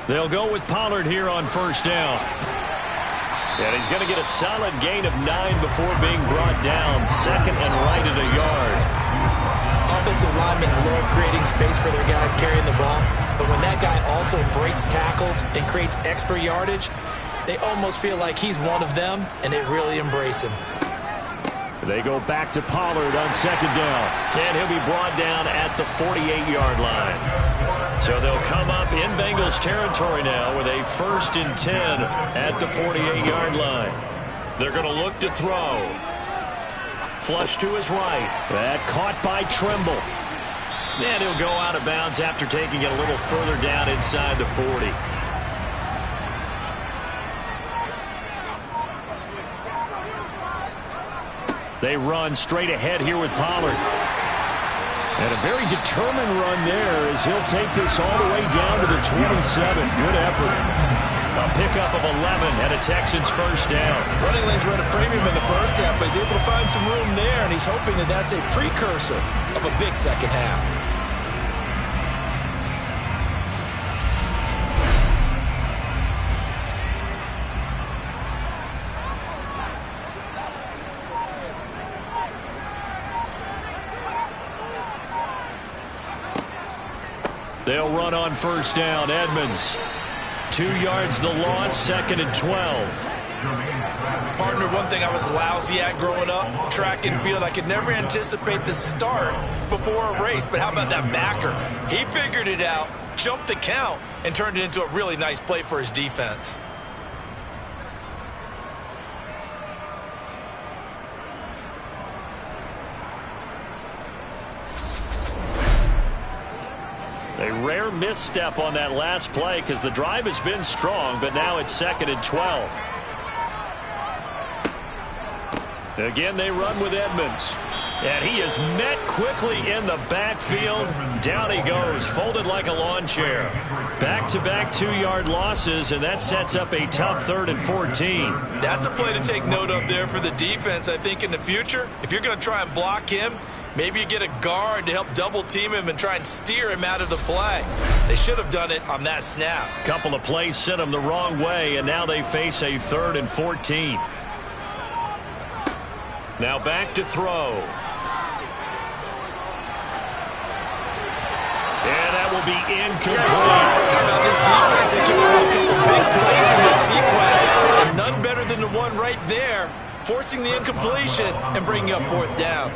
They'll go with Pollard here on first down. And he's going to get a solid gain of 9 before being brought down. 2nd and right at a yard. Offensive linemen love creating space for their guys carrying the ball. But when that guy also breaks tackles and creates extra yardage, they almost feel like he's one of them, and they really embrace him. They go back to Pollard on 2nd down. And he'll be brought down at the 48-yard line. So they'll come up in Bengals territory now with a 1st and 10 at the 48-yard line. They're going to look to throw. Flush to his right. That caught by Trimble. And he'll go out of bounds after taking it a little further down inside the 40. They run straight ahead here with Pollard. And a very determined run there as he'll take this all the way down to the 27. Good effort. A pickup of 11 and a Texans first down. Running lanes were at a premium in the first half, but he's able to find some room there, and he's hoping that that's a precursor of a big second half. They'll run on first down. Edmonds. 2 yards the loss, 2nd and 12. Partner, one thing I was lousy at growing up, track and field, I could never anticipate the start before a race, but how about that backer? He figured it out, jumped the count, and turned it into a really nice play for his defense. A rare misstep on that last play because the drive has been strong, but now it's 2nd and 12. Again, they run with Edmonds. And he is met quickly in the backfield. Down he goes, folded like a lawn chair. Back-to-back 2-yard losses, and that sets up a tough 3rd and 14. That's a play to take note of there for the defense. I think in the future, if you're going to try and block him, maybe you get a guard to help double-team him and try and steer him out of the play. They should have done it on that snap. Couple of plays sent them the wrong way, and now they face a 3rd and 14. Now back to throw. And that will be incomplete. How about this defense? They give him a couple big plays in this sequence, and none better than the one right there, forcing the incompletion and bringing up 4th down.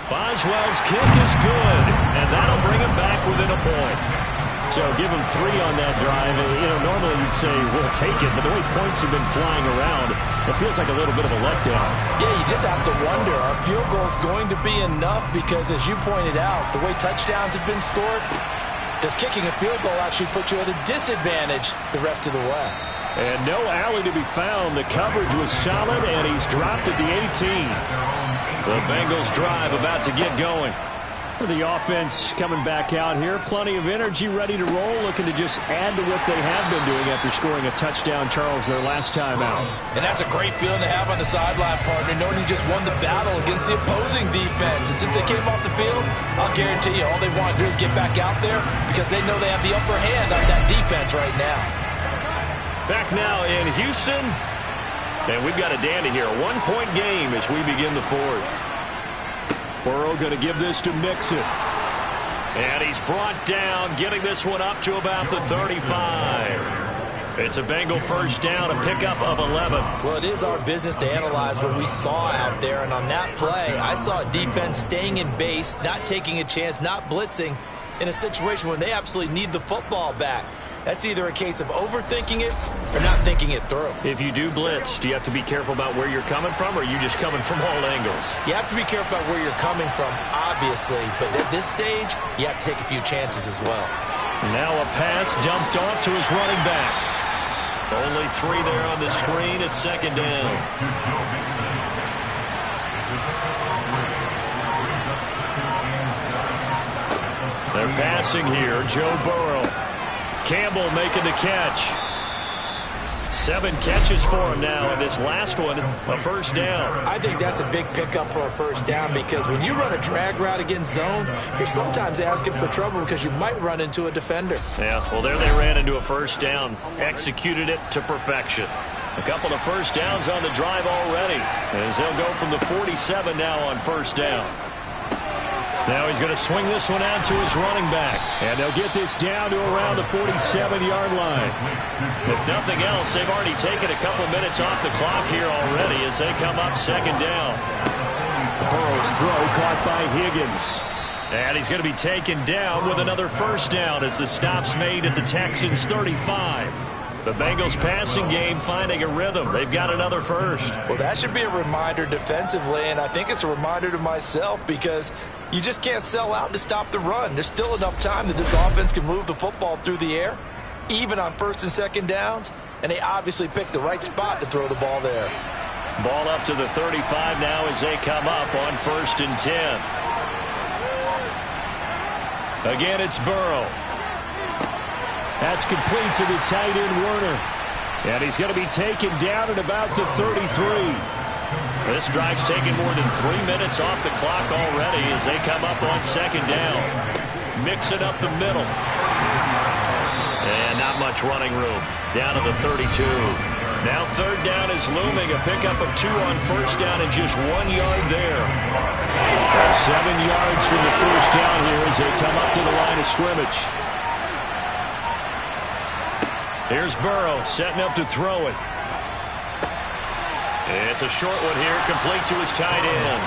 Boswell's kick is good, and that'll bring him back within a point. So give him 3 on that drive. You know, normally you'd say we'll take it, but the way points have been flying around, it feels like a little bit of a letdown. Yeah, you just have to wonder, are field goals going to be enough? Because as you pointed out, the way touchdowns have been scored, does kicking a field goal actually put you at a disadvantage the rest of the way? And no alley to be found. The coverage was solid, and he's dropped at the 18. The Bengals drive about to get going. The offense coming back out here. Plenty of energy, ready to roll, looking to just add to what they have been doing after scoring a touchdown, Charles, their last time out. And that's a great feeling to have on the sideline, partner, knowing you just won the battle against the opposing defense. And since they came off the field, I'll guarantee you all they want to do is get back out there because they know they have the upper hand on that defense right now. Back now in Houston. And we've got a dandy here. A one-point game as we begin the fourth. Burrow going to give this to Mixon. And he's brought down, getting this one up to about the 35. It's a Bengal first down, a pickup of 11. Well, it is our business to analyze what we saw out there. And on that play, I saw a defense staying in base, not taking a chance, not blitzing in a situation when they absolutely need the football back. That's either a case of overthinking it or not thinking it through. If you do blitz, do you have to be careful about where you're coming from, or are you just coming from all angles? You have to be careful about where you're coming from, obviously. But at this stage, you have to take a few chances as well. Now a pass dumped off to his running back. Only 3 there on the screen at second down. They're passing here. Joe Burrow. Campbell making the catch. 7 catches for him now, and this last one, a first down. I think that's a big pickup for a first down because when you run a drag route against zone, you're sometimes asking for trouble because you might run into a defender. Yeah, well, there they ran into a first down, executed it to perfection. A couple of first downs on the drive already, as they'll go from the 47 now on first down. Now he's going to swing this one out to his running back. And they'll get this down to around the 47-yard line. If nothing else, they've already taken a couple minutes off the clock here already as they come up second down. Burrow's throw caught by Higgins. And he's going to be taken down with another first down as the stop's made at the Texans' 35. The Bengals passing game finding a rhythm. They've got another first. Well, that should be a reminder defensively, and I think it's a reminder to myself because you just can't sell out to stop the run. There's still enough time that this offense can move the football through the air, even on first and second downs, and they obviously picked the right spot to throw the ball there. Ball up to the 35 now as they come up on first and 10. Again, it's Burrow. That's complete to the tight end, Werner. And he's going to be taken down at about the 33. This drive's taken more than 3 minutes off the clock already as they come up on second down. Mix it up the middle. And not much running room. Down to the 32. Now third down is looming. A pickup of 2 on first down and just 1 yard there. So 7 yards from the first down here as they come up to the line of scrimmage. Here's Burrow setting up to throw it. It's a short one here, complete to his tight end.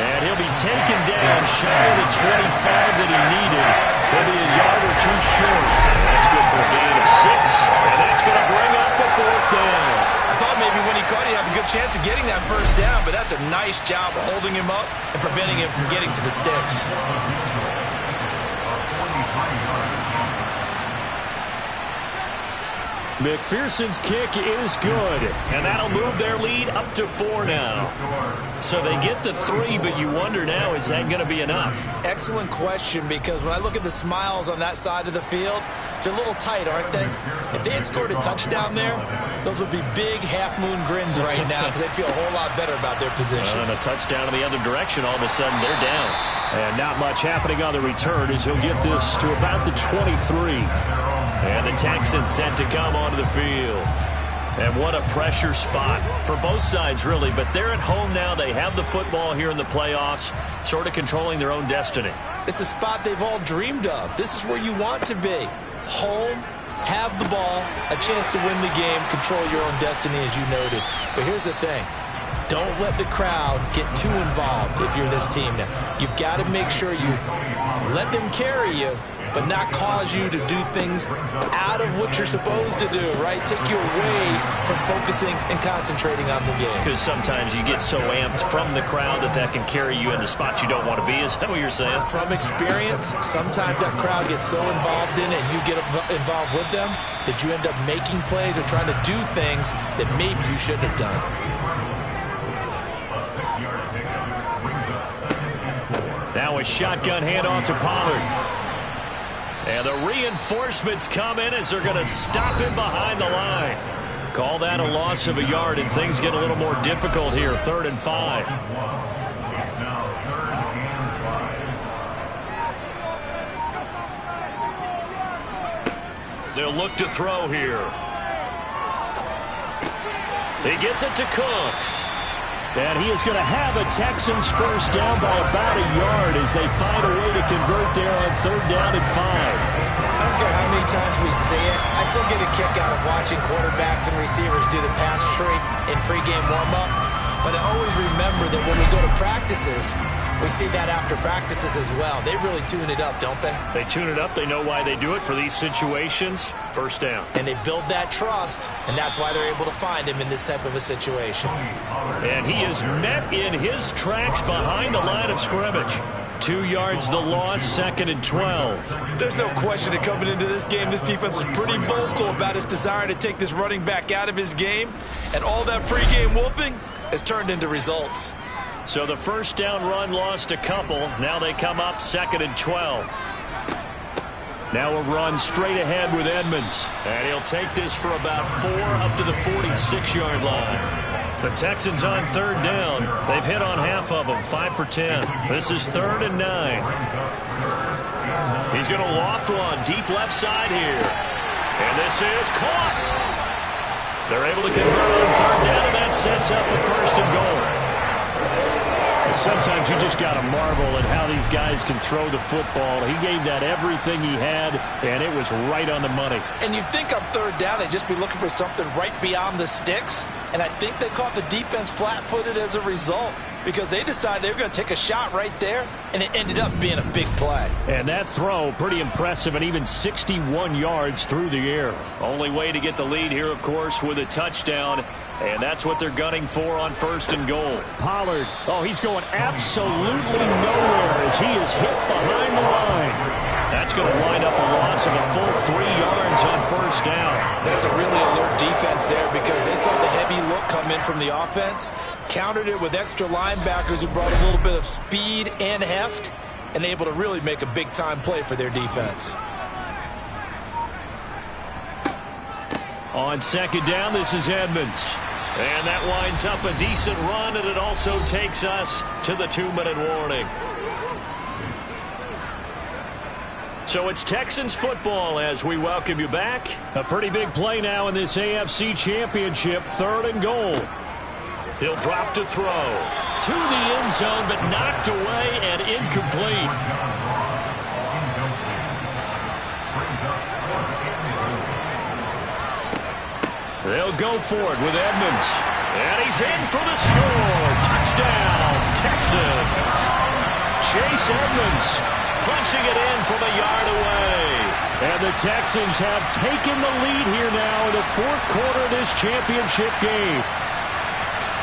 And he'll be taken down shy of the 25 that he needed. He'll be a yard or 2 short. That's good for a gain of 6. And that's going to bring up a fourth down. I thought maybe when he caught it, he'd have a good chance of getting that first down, but that's a nice job of holding him up and preventing him from getting to the sticks. McPherson's kick is good. And that'll move their lead up to 4 now. So they get the 3, but you wonder now, is that going to be enough? Excellent question, because when I look at the smiles on that side of the field, they're a little tight, aren't they? If they had scored a touchdown there, those would be big half-moon grins right now because they'd feel a whole lot better about their position. And a touchdown in the other direction, all of a sudden they're down. And not much happening on the return as he'll get this to about the 23. And the Texans set to come onto the field. And what a pressure spot for both sides, really. But they're at home now. They have the football here in the playoffs, sort of controlling their own destiny. It's a spot they've all dreamed of. This is where you want to be. Home, have the ball, a chance to win the game, control your own destiny, as you noted. But here's the thing. Don't let the crowd get too involved if you're this team now. You've got to make sure you let them carry you, but not cause you to do things out of what you're supposed to do, right? Take you away from focusing and concentrating on the game. Because sometimes you get so amped from the crowd that can carry you into spots you don't want to be. Is that what you're saying? From experience, sometimes that crowd gets so involved in it and you get involved with them that you end up making plays or trying to do things that maybe you shouldn't have done. Now a shotgun handoff to Pollard. And the reinforcements come in as they're going to stop him behind the line. Call that a loss of a yard, and things get a little more difficult here. 3rd and 5. They'll look to throw here. He gets it to Cooks. And he is going to have a Texans first down by about a yard as they find a way to convert there on 3rd down and 5. I don't care how many times we see it. I still get a kick out of watching quarterbacks and receivers do the pass tree in pregame warm-up. But I always remember that when we go to practices, we see that after practices as well. They really tune it up, don't they? They tune it up. They know why they do it for these situations. First down. And they build that trust, and that's why they're able to find him in this type of a situation. And he is met in his tracks behind the line of scrimmage. 2 yards the loss, 2nd and 12. There's no question that coming into this game, this defense was pretty vocal about its desire to take this running back out of his game. And all that pregame wolfing has turned into results. So the first down run lost a couple. Now they come up 2nd and 12. Now a run straight ahead with Edmonds. And he'll take this for about 4 up to the 46-yard line. The Texans on 3rd down. They've hit on half of them, 5 for 10. This is 3rd and 9. He's going to loft one deep left side here. And this is caught. They're able to convert on 3rd down, and that sets up a 1st and goal. Sometimes you just got to marvel at how these guys can throw the football. He gave that everything he had, and it was right on the money. And you'd think on 3rd down they'd just be looking for something right beyond the sticks. And I think they caught the defense flat-footed as a result because they decided they were going to take a shot right there, and it ended up being a big play. And that throw, pretty impressive, and even 61 yards through the air. Only way to get the lead here, of course, with a touchdown. And that's what they're gunning for on 1st and goal. Pollard, oh, he's going absolutely nowhere as he is hit behind the line. That's going to wind up a loss of a full 3 yards on 1st down. That's a really alert defense there because they saw the heavy look come in from the offense, countered it with extra linebackers who brought a little bit of speed and heft, and able to really make a big-time play for their defense. On 2nd down, this is Edmonds. And that winds up a decent run, and it also takes us to the 2-minute warning. So it's Texans football as we welcome you back. A pretty big play now in this AFC Championship, 3rd and goal. He'll drop to throw. To the end zone, but knocked away and incomplete. They'll go for it with Edmonds. And he's in for the score. Touchdown, Texans. Chase Edmonds punching it in from a yard away. And the Texans have taken the lead here now in the 4th quarter of this championship game.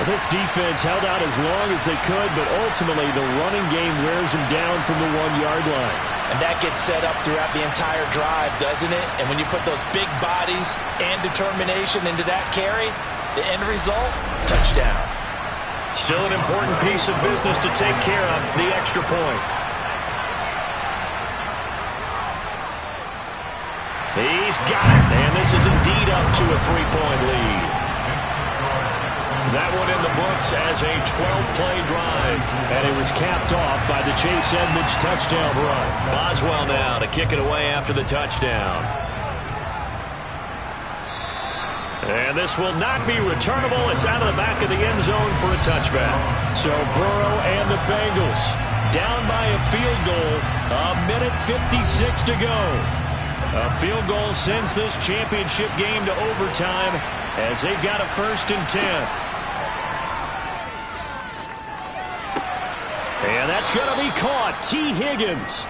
This defense held out as long as they could, but ultimately the running game wears them down from the 1-yard line. And that gets set up throughout the entire drive, doesn't it? And when you put those big bodies and determination into that carry, the end result, touchdown. Still an important piece of business to take care of, the extra point. He's got it, and this is indeed up to a 3-point lead. That one in the books as a 12-play drive. And it was capped off by the Chase Edmonds touchdown run. Boswell now to kick it away after the touchdown. And this will not be returnable. It's out of the back of the end zone for a touchback. So Burrow and the Bengals down by a field goal. A minute 56 to go. A field goal sends this championship game to overtime as they've got a 1st and 10. And that's going to be caught. T. Higgins.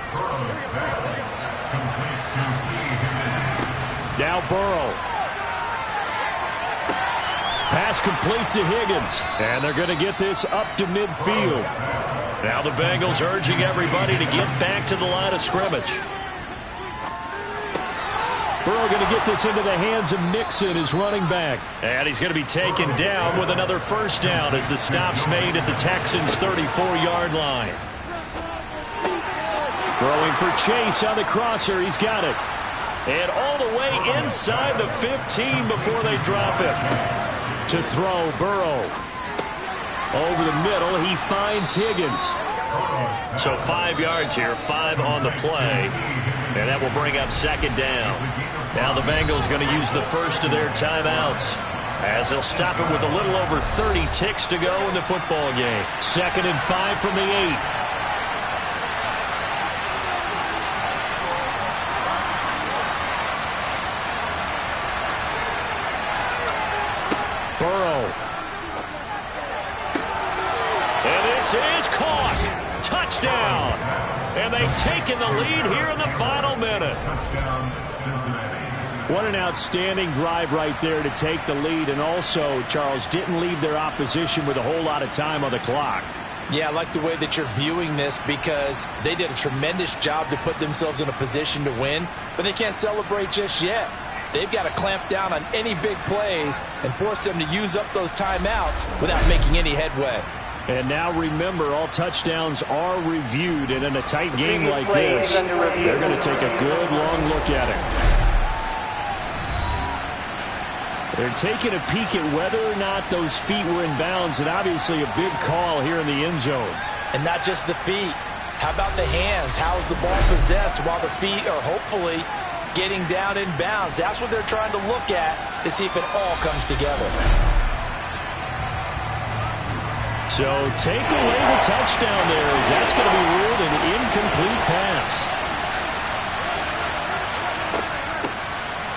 Now Burrow. Pass complete to Higgins. And they're going to get this up to midfield. Now the Bengals urging everybody to get back to the line of scrimmage. Burrow going to get this into the hands of Mixon, his running back. And he's going to be taken down with another first down as the stop's made at the Texans' 34-yard line. Throwing for Chase on the crosser. He's got it. And all the way inside the 15 before they drop it. To throw, Burrow. Over the middle, he finds Higgins. So 5 yards here, 5 on the play. And that will bring up second down. Now the Bengals going to use the first of their timeouts as they'll stop it with a little over 30 ticks to go in the football game. 2nd and 5 from the 8. Burrow. And this is caught. Touchdown. And they've taken the lead here in the final minute. What an outstanding drive right there to take the lead. And also, Charles, didn't leave their opposition with a whole lot of time on the clock. Yeah, I like the way that you're viewing this because they did a tremendous job to put themselves in a position to win, but they can't celebrate just yet. They've got to clamp down on any big plays and force them to use up those timeouts without making any headway. And now remember, all touchdowns are reviewed, and in a tight game like this, they're going to take a good long look at it. They're taking a peek at whether or not those feet were in bounds, and obviously a big call here in the end zone. And not just the feet. How about the hands? How is the ball possessed while the feet are hopefully getting down in bounds? That's what they're trying to look at to see if it all comes together. So take away the touchdown there, as that's going to be ruled an incomplete pass.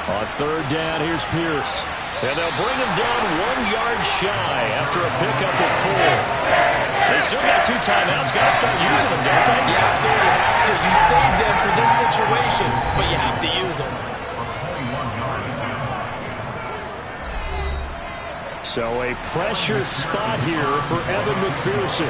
On 3rd down, here's Pierce. And they'll bring him down 1 yard shy after a pickup of 4. They still got 2 timeouts. Got to start using them, don't they? You absolutely have to. You save them for this situation, but you have to use them. So a pressure spot here for Evan McPherson.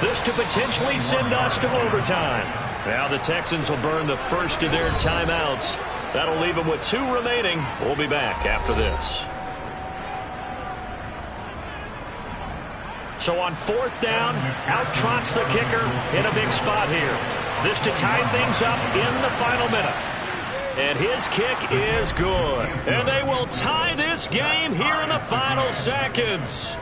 This to potentially send us to overtime. Now the Texans will burn the first of their timeouts. That'll leave them with 2 remaining. We'll be back after this. So on 4th down, out trots the kicker in a big spot here. This to tie things up in the final minute. And his kick is good. And they will tie this game here in the final seconds.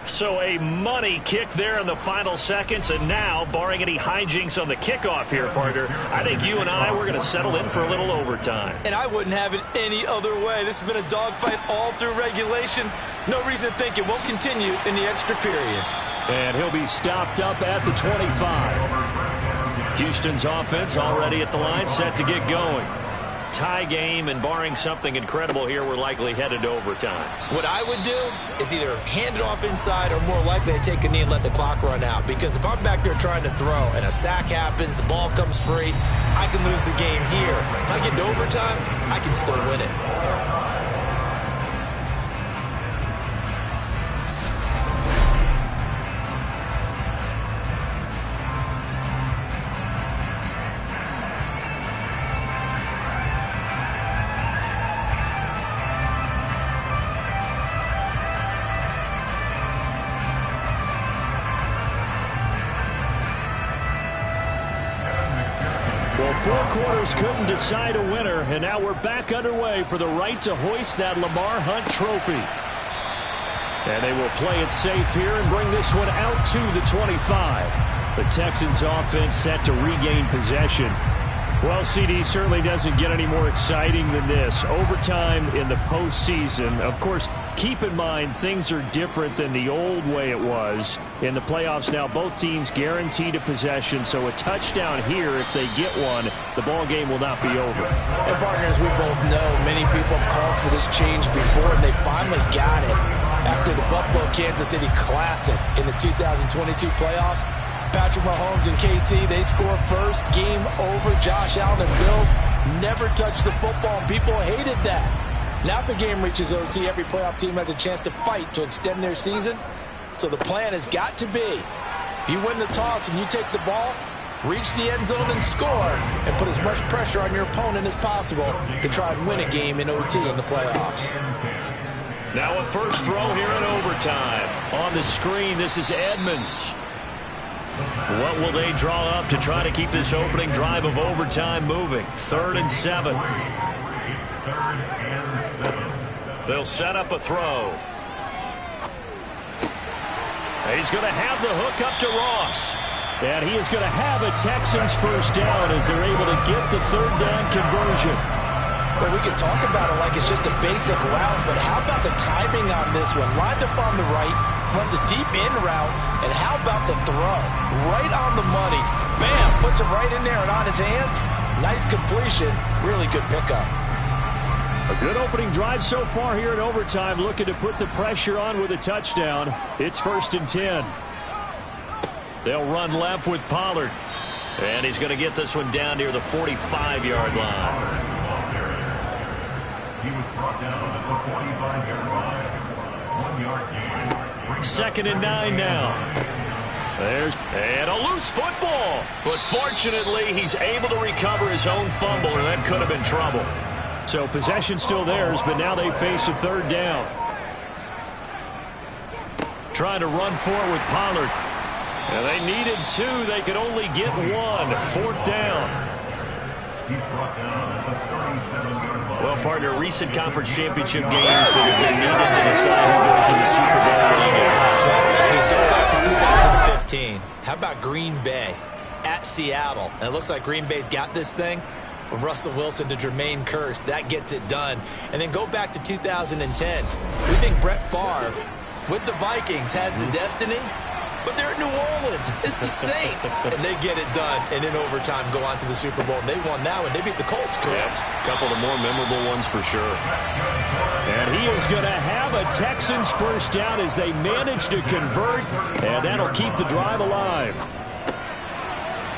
So a money kick there in the final seconds. And now, barring any hijinks on the kickoff here, partner, I think you and I, we're going to settle in for a little overtime. And I wouldn't have it any other way. This has been a dogfight all through regulation. No reason to think it won't continue in the extra period. And he'll be stopped up at the 25. Houston's offense already at the line, set to get going. Tie game, and barring something incredible here, we're likely headed to overtime. What I would do is either hand it off inside or more likely to take a knee and let the clock run out. Because if I'm back there trying to throw and a sack happens, the ball comes free, I can lose the game here. If I get to overtime, I can still win it. Well, 4 quarters couldn't decide a winner, and now we're back underway for the right to hoist that Lamar Hunt trophy. And they will play it safe here and bring this one out to the 25. The Texans offense set to regain possession. Well, CD, certainly doesn't get any more exciting than this. Overtime in the postseason. Of course, keep in mind things are different than the old way it was. In the playoffs now, both teams guaranteed a possession, so a touchdown here, if they get one, the ball game will not be over. And partners, we both know many people have called for this change before, and they finally got it after the Buffalo-Kansas City Classic in the 2022 playoffs. Patrick Mahomes and KC, they score first. Game over. Josh Allen and Bills never touched the football, and people hated that. Now if the game reaches OT, every playoff team has a chance to fight to extend their season. So the plan has got to be, if you win the toss and you take the ball, reach the end zone and score, and put as much pressure on your opponent as possible to try and win a game in OT in the playoffs. Now a first throw here in overtime. On the screen, this is Edmonds. What will they draw up to try to keep this opening drive of overtime moving? 3rd and 7. They'll set up a throw. He's going to have the hook up to Ross. And he is going to have a Texans first down as they're able to get the 3rd down conversion. Well, we can talk about it like it's just a basic route, but how about the timing on this one? Lined up on the right, runs a deep in route, and how about the throw? Right on the money. Bam, puts it right in there and on his hands. Nice completion, really good pickup. A good opening drive so far here in overtime, looking to put the pressure on with a touchdown. It's 1st and 10. They'll run left with Pollard. And he's going to get this one down near the 45-yard line. He was brought down at the 45-yard line. 1-yard gain. 2nd and 9 now. And a loose football. But fortunately, he's able to recover his own fumble, and that could have been trouble. So possession still theirs, but now they face a 3rd down. Trying to run for it with Pollard. And they needed 2. They could only get 1. 4th down. He's brought down at the 37-yard line. Well, partner, recent conference championship games that have been needed to decide who goes to the Super Bowl. If we go back to 2015, how about Green Bay at Seattle? And it looks like Green Bay's got this thing. Russell Wilson to Jermaine Kearse, that gets it done. And then go back to 2010. We think Brett Favre with the Vikings has the destiny, but they're at New Orleans. It's the Saints. And they get it done. And in overtime, go on to the Super Bowl. And they won that one. They beat the Colts, correct? A couple of the more memorable ones for sure. And he is going to have a Texans first down as they manage to convert. And that'll keep the drive alive.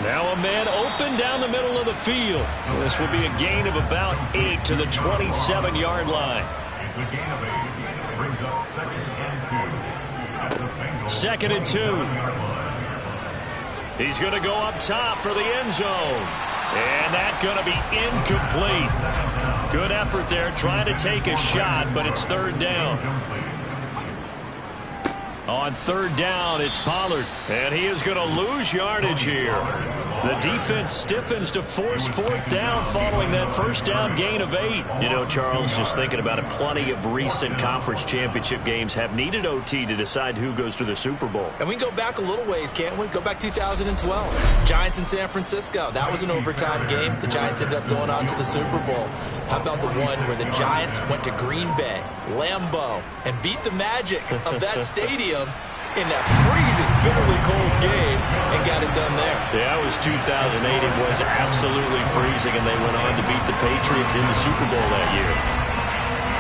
Now a man open down the middle of the field. This will be a gain of about 8 to the 27-yard line. It's a gain of 8. Brings up 2nd and 2. 2nd and 2. He's going to go up top for the end zone. And that's going to be incomplete. Good effort there trying to take a shot, but it's 3rd down. On 3rd down, it's Pollard. And he is going to lose yardage here. The defense stiffens to force 4th down following that first down gain of 8. You know, Charles, just thinking about it, plenty of recent conference championship games have needed OT to decide who goes to the Super Bowl. And we can go back a little ways, can't we? Go back 2012. Giants in San Francisco. That was an overtime game. The Giants ended up going on to the Super Bowl. How about the one where the Giants went to Green Bay, Lambeau, and beat the magic of that stadium in that freezing, bitterly cold game and got it done there. Yeah, it was 2008. It was absolutely freezing, and they went on to beat the Patriots in the Super Bowl that year.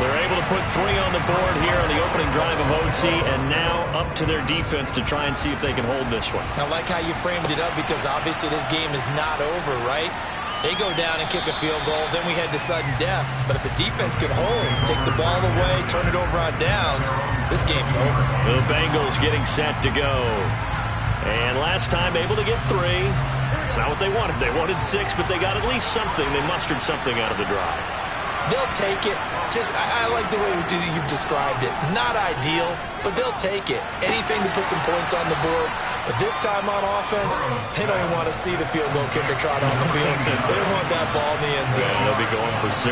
They're able to put 3 on the board here on the opening drive of OT, and now up to their defense to try and see if they can hold this one. I like how you framed it up because obviously this game is not over, right? They go down and kick a field goal, then we head to sudden death. But if the defense can hold, take the ball away, turn it over on downs, this game's over. The Bengals getting set to go. And last time able to get 3. It's not what they wanted. They wanted 6, but they got at least something. They mustered something out of the drive. They'll take it. I like the way you've described it. Not ideal, but they'll take it. Anything to put some points on the board. But this time on offense, they don't even want to see the field goal kicker trot on the field. They want that ball in the end zone. Yeah, they'll be going for 6.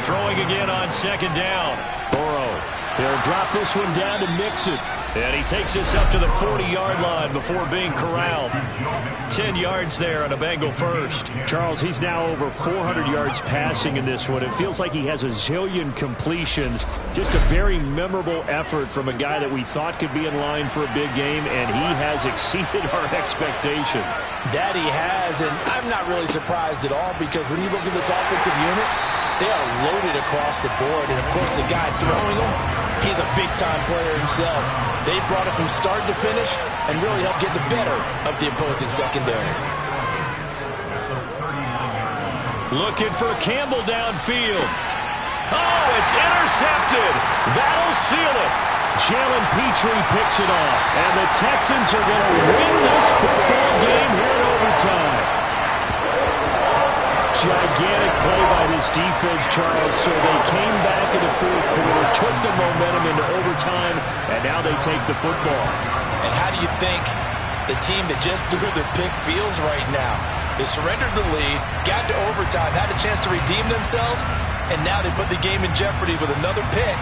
Throwing again on 2nd down. Burrow. They'll drop this one down to Mixon. And he takes this up to the 40-yard line before being corralled. 10 yards there on a Bengal first. Charles, he's now over 400 yards passing in this one. It feels like he has a zillion completions. Just a very memorable effort from a guy that we thought could be in line for a big game, and he has exceeded our expectation. That he has, and I'm not really surprised at all because when you look at this offensive unit, they are loaded across the board. And, of course, the guy throwing them, he's a big-time player himself. They brought it from start to finish and really helped get the better of the opposing secondary. Looking for Campbell downfield. Oh, it's intercepted. That'll seal it. Jalen Petrie picks it off. And the Texans are going to win this football game here in overtime. Gigantic play by this defense, Charles. So they came back in the fourth quarter, took the momentum into overtime, and now they take the football. And how do you think the team that just threw their pick feels right now? They surrendered the lead, got to overtime, had a chance to redeem themselves, and now they put the game in jeopardy with another pick.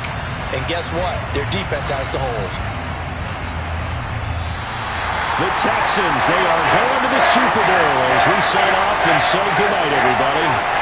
And guess what? Their defense has to hold. The Texans, they are going to the Super Bowl as we sign off and say goodnight, everybody.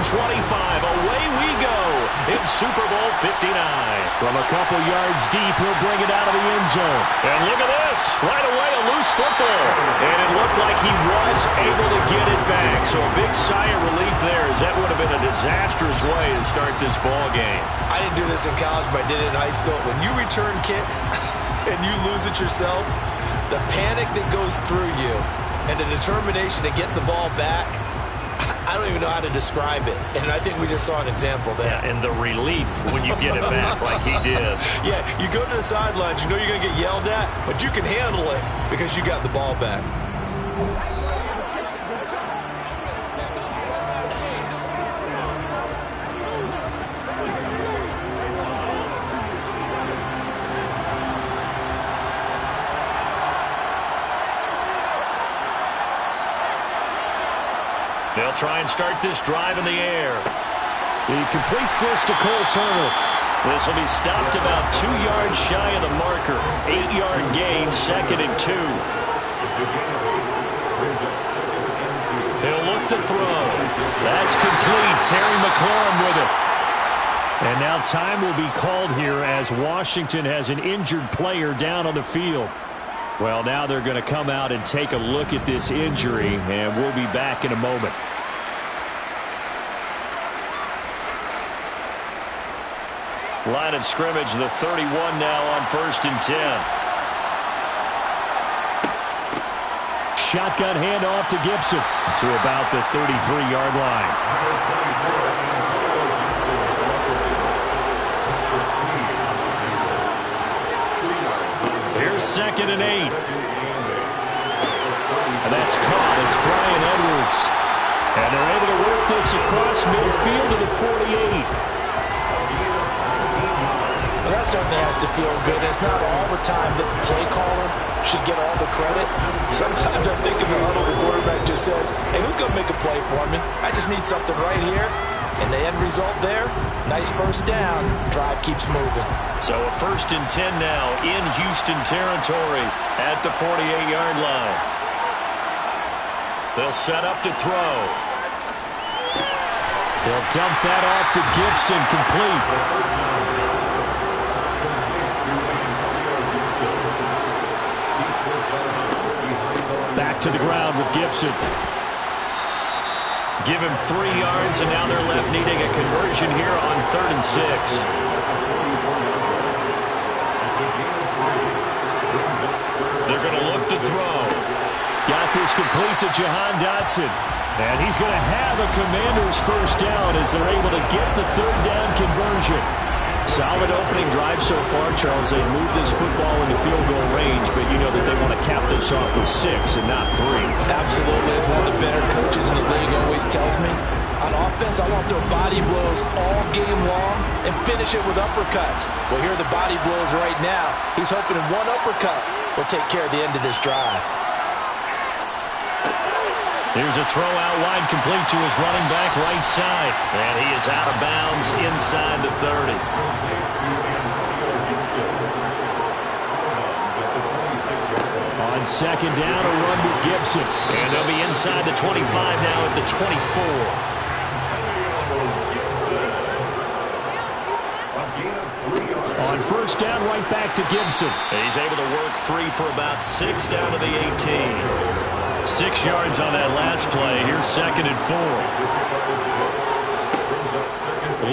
and 25. Away we go in Super Bowl 59. From a couple yards deep, he'll bring it out of the end zone. And look at this. Right away, a loose football. And it looked like he was able to get it back. So a big sigh of relief there, as that would have been a disastrous way to start this ball game. I didn't do this in college, but I did it in high school. When you return kicks and you lose it yourself, the panic that goes through you and the determination to get the ball back, I don't even know how to describe it. And I think we just saw an example there. Yeah, and the relief when you get it back like he did. Yeah, you go to the sidelines, you know you're going to get yelled at, but you can handle it because you got the ball back. They'll try and start this drive in the air. He completes this to Cole Turner. This will be stopped about 2 yards shy of the marker. 8-yard gain, 2nd and 2. He'll look to throw. That's complete. Terry McLaurin with it. And now time will be called here as Washington has an injured player down on the field. Well, now they're going to come out and take a look at this injury, and we'll be back in a moment. Line of scrimmage, the 31 now on 1st and 10. Shotgun handoff to Gibson to about the 33-yard line. Here's 2nd and 8. And that's caught. It's Brian Edwards. And they're able to work this across midfield to the 48. Well, that certainly has to feel good. It's not all the time that the play caller should get all the credit. Sometimes I think in the huddle, the quarterback just says, hey, who's going to make a play for me? I just need something right here. And the end result there, nice first down. Drive keeps moving. So a 1st and 10 now in Houston territory at the 48-yard line. They'll set up to throw. They'll dump that off to Gibson, complete. Back to the ground with Gibson. Give him 3 yards, and now they're left needing a conversion here on 3rd and 6. They're going to look to throw. Got this complete to Jahan Dotson. And he's going to have a Commander's first down as they're able to get the 3rd down conversion. Solid opening drive so far, Charles. They moved this football into field goal range, but you know that they want to cap this off with 6 and not 3. Absolutely. As one of the better coaches in the league always tells me, on offense, I want their body blows all game long and finish it with uppercuts. Well, here are the body blows right now. He's hoping in one uppercut will take care of the end of this drive. Here's a throw out wide, complete to his running back right side. And he is out of bounds inside the 30. On 2nd down, a run with Gibson. And they'll be inside the 25 now at the 24. On 1st down, right back to Gibson. He's able to work free for about 6 down to the 18. 6 yards on that last play. Here's 2nd and 4.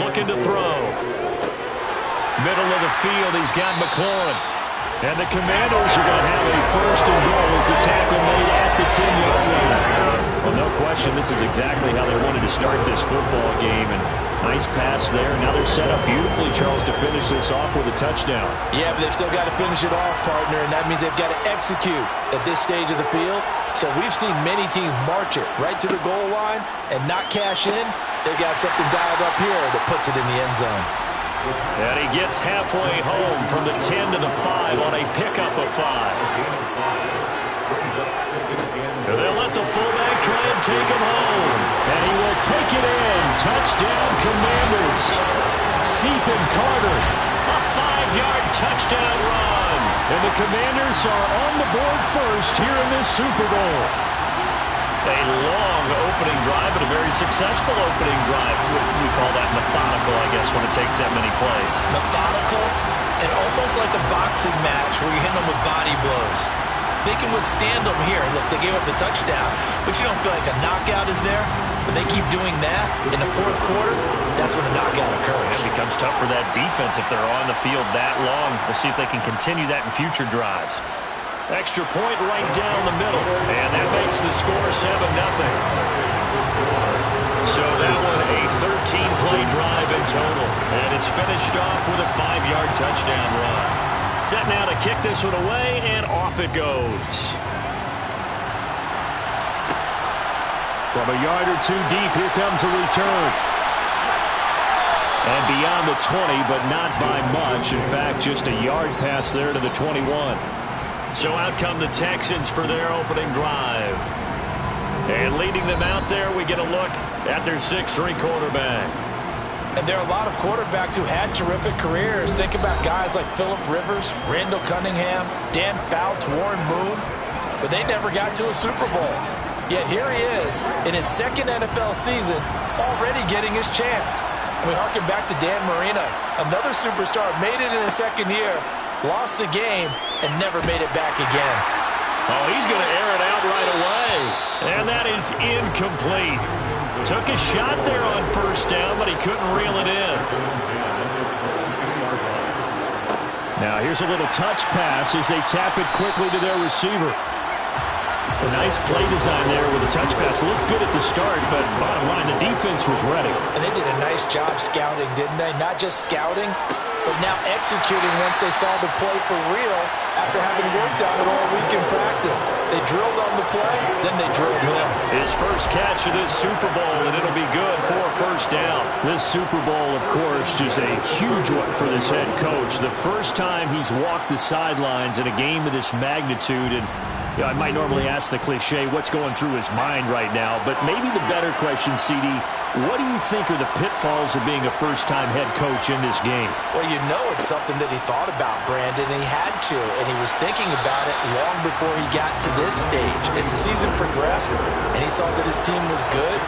Looking to throw. Middle of the field, he's got McLaurin. And the Commanders are going to have a 1st and goal as the tackle made at the 10-yard line. Well, no question, this is exactly how they wanted to start this football game. And nice pass there. Now they're set up beautifully, Charles, to finish this off with a touchdown. Yeah, but they've still got to finish it off, partner, and that means they've got to execute at this stage of the field. So we've seen many teams march it right to the goal line and not cash in. They've got something dialed up here that puts it in the end zone. And he gets halfway home from the 10 to the 5 on a pickup of 5. And they'll let the fullback try and take him home. And he will take it in. Touchdown, Commanders. Ethan Carter. A 5-yard touchdown run. And the Commanders are on the board first here in this Super Bowl. A long opening drive, but a very successful opening drive. We call that methodical, I guess, when it takes that many plays. Methodical and almost like a boxing match where you hit them with body blows. They can withstand them here. Look, they gave up the touchdown, but you don't feel like a knockout is there. But they keep doing that in the fourth quarter, that's when the knockout occurs. It becomes tough for that defense if they're on the field that long. We'll see if they can continue that in future drives. Extra point right down the middle, and that makes the score 7-0. So that one a 13-play drive in total, and it's finished off with a 5-yard touchdown run. Set now to kick this one away, and off it goes. From a yard or two deep, here comes a return. And beyond the 20, but not by much. In fact, just a yard pass there to the 21. So out come the Texans for their opening drive. And leading them out there, we get a look at their 6'3" quarterback. And there are a lot of quarterbacks who had terrific careers. Think about guys like Phillip Rivers, Randall Cunningham, Dan Fouts, Warren Moon. But they never got to a Super Bowl. Yet here he is in his second NFL season, already getting his chance. And we harken back to Dan Marino, another superstar, made it in his second year, lost the game, and never made it back again. Oh, he's going to air it out right away. And that is incomplete. Took a shot there on first down, but he couldn't reel it in. Now here's a little touch pass as they tap it quickly to their receiver. A nice play design there with a touch pass. Looked good at the start, but bottom line, the defense was ready. And they did a nice job scouting, didn't they? Not just scouting, but now executing once they saw the play for real after having worked on it all week in practice. They drilled on the play, then they drilled him. His first catch of this Super Bowl, and it'll be good for a first down. This Super Bowl, of course, is a huge one for this head coach. The first time he's walked the sidelines in a game of this magnitude, and I might normally ask the cliche, what's going through his mind right now? But maybe the better question, CD, what do you think are the pitfalls of being a first-time head coach in this game? Well, you know it's something that he thought about, Brandon, and he had to. And he was thinking about it long before he got to this stage. As the season progressed and he saw that his team was good,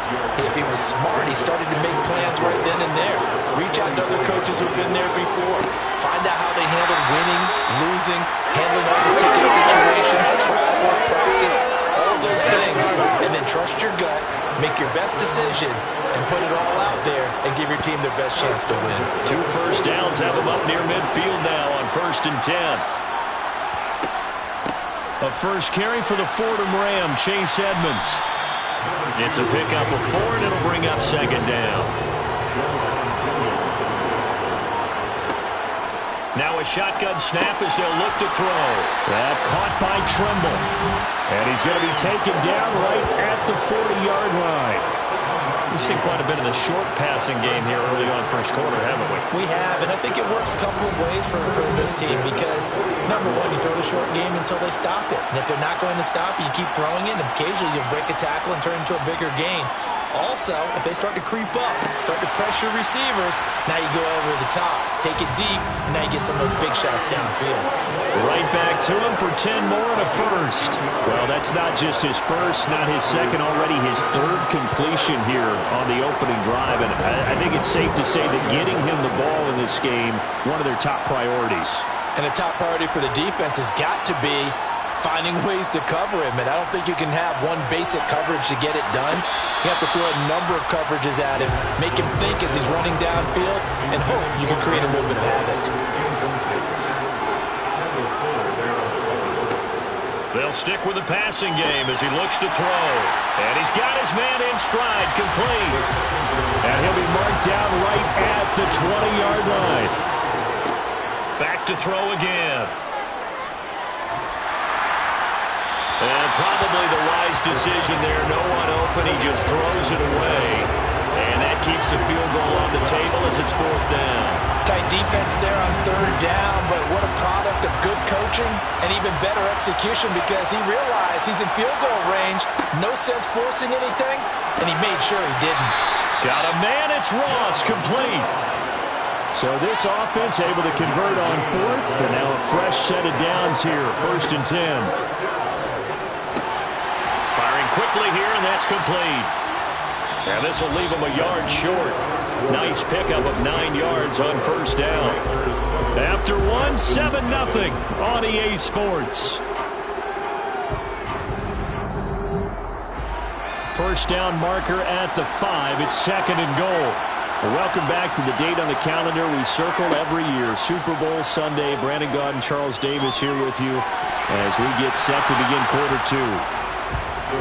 if he was smart, he started to make plans right then and there. Reach out to other coaches who've been there before. Find out how they handled winning, losing, handling all the ticket situations, travel, practice, all those things. And then trust your gut, make your best decision, and put it all out there and give your team their best chance to win. 2 first downs have them up near midfield now on 1st and 10. A first carry for the Fordham Ram, Chase Edmonds. It's a pickup of 4, and it'll bring up 2nd down. Now a shotgun snap as they'll look to throw. That caught by Tremble. And he's going to be taken down right at the 40-yard line. We've seen quite a bit of the short passing game here early on first quarter, haven't we? We have, and I think it works a couple of ways for this team because, number one, you throw the short game until they stop it. And if they're not going to stop it, you keep throwing it, and occasionally you'll break a tackle and turn it into a bigger gain. Also, if they start to creep up, start to pressure receivers, now you go over the top, take it deep, and now you get some of those big shots downfield. Right back to him for 10 more and a first. Well, that's not just his first, not his second, already his 3rd completion here on the opening drive. And I think it's safe to say that getting him the ball in this game, one of their top priorities. And a top priority for the defense has got to be finding ways to cover him. And I don't think you can have one basic coverage to get it done. You have to throw a number of coverages at him, make him think as he's running downfield, and hope you can create a little bit of havoc. They'll stick with the passing game as he looks to throw. And he's got his man in stride, complete. And he'll be marked down right at the 20-yard line. Back to throw again. And probably the wise decision there. No one open. He just throws it away. And that keeps the field goal on the table as it's 4th down. Tight defense there on 3rd down, but what a product of good coaching and even better execution because he realized he's in field goal range. No sense forcing anything, and he made sure he didn't. Got a man. It's Ross, complete. So this offense able to convert on 4th, and now a fresh set of downs here, 1st and 10. quickly here, and that's complete. And this will leave him a yard short. Nice pickup of 9 yards on first down. After one, 7-0 on EA Sports. First down marker at the 5. It's 2nd and goal. Welcome back to the date on the calendar we circle every year. Super Bowl Sunday. Brandon Gaudin, Charles Davis here with you as we get set to begin quarter 2.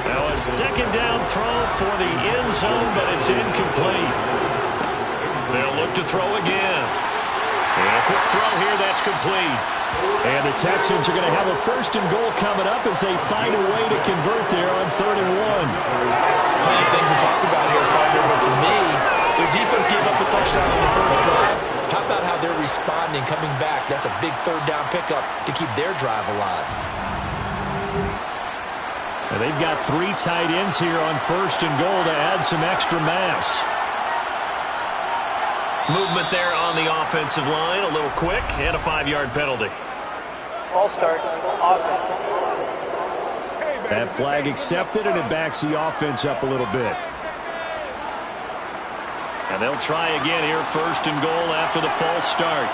Now a 2nd down throw for the end zone, but it's incomplete. They'll look to throw again. And a quick throw here, that's complete. And the Texans are going to have a 1st and goal coming up as they find a way to convert there on 3rd and 1. Plenty of things to talk about here, partner, but to me, their defense gave up a touchdown on the first drive. How about how they're responding, coming back? That's a big 3rd down pickup to keep their drive alive. And they've got 3 tight ends here on 1st and goal to add some extra mass. Movement there on the offensive line, a little quick, and a 5-yard penalty. Ball start, offense. That flag accepted, and it backs the offense up a little bit. And they'll try again here, 1st and goal after the false start.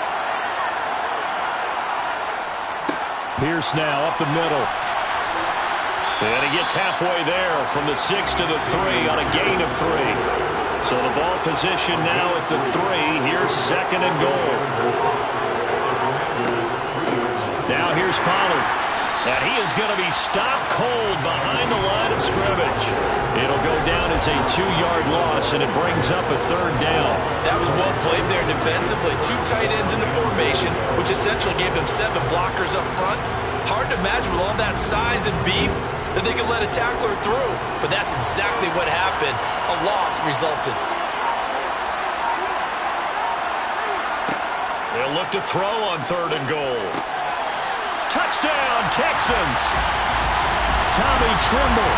Pierce now up the middle. And he gets halfway there from the 6 to the 3 on a gain of 3. So the ball position now at the 3. Here's 2nd and goal. Now here's Pollard. And he is going to be stopped cold behind the line of scrimmage. It'll go down as a 2-yard loss, and it brings up a 3rd down. That was well played there defensively. 2 tight ends in the formation, which essentially gave them 7 blockers up front. Hard to imagine with all that size and beef that they could let a tackler through. But that's exactly what happened. A loss resulted. They'll look to throw on 3rd and goal. Touchdown, Texans. Tommy Tremble.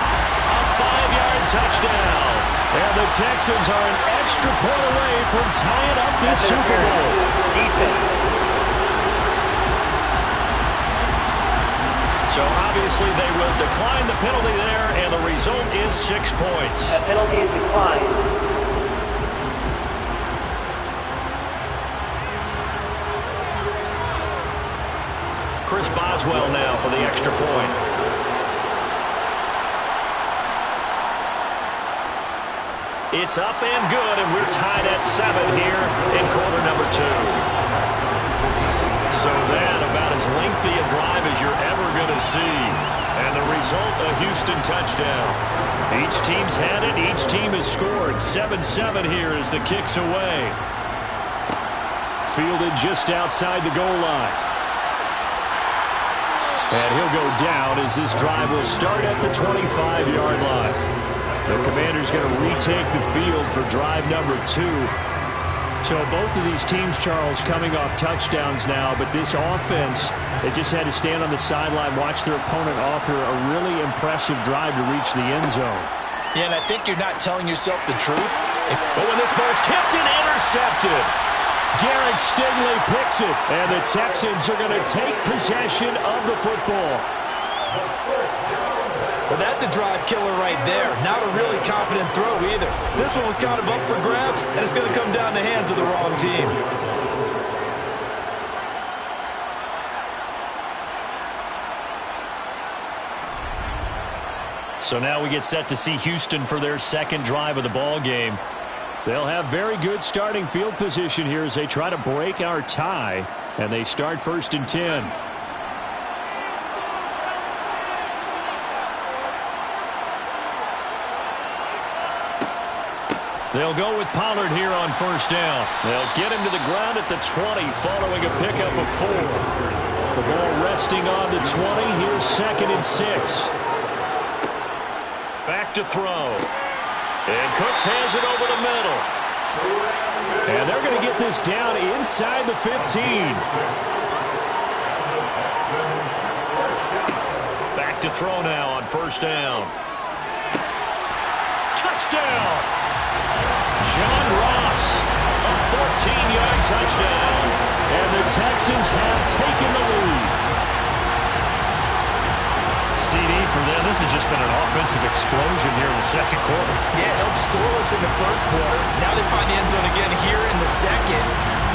A 5-yard touchdown. And the Texans are an extra point away from tying up this Super Bowl. So obviously they will decline the penalty there, and the result is 6 points. That penalty is declined. Chris Boswell now for the extra point. It's up and good, and we're tied at 7 here in quarter number 2. So that about as lengthy a drive as you're ever going to see. And the result, a Houston touchdown. Each team's had it. Each team has scored. 7-7 here as the kick's away. Fielded just outside the goal line. And he'll go down as this drive will start at the 25-yard line. The Commander's going to retake the field for drive number 2. So both of these teams, Charles, coming off touchdowns now, but this offense, they just had to stand on the sideline, watch their opponent author a really impressive drive to reach the end zone. Yeah, and I think you're not telling yourself the truth. But when this ball's tipped and intercepted. Derek Stingley picks it, and the Texans are going to take possession of the football. Well, that's a drive killer right there. Not a really confident throw either. This one was kind of up for grabs, and it's going to come down the hands of the wrong team. So now we get set to see Houston for their 2nd drive of the ball game. They'll have very good starting field position here as they try to break our tie, and they start 1st and 10. They'll go with Pollard here on 1st down. They'll get him to the ground at the 20 following a pickup of 4. The ball resting on the 20. Here's 2nd and 6. Back to throw. And Cooks has it over the middle. And they're going to get this down inside the 15. Back to throw now on 1st down. Touchdown! John Ross, a 14-yard touchdown. And the Texans have taken the lead. CD for them. This has just been an offensive explosion here in the second quarter. Yeah, held scoreless in the first quarter. Now they find the end zone again here in the second.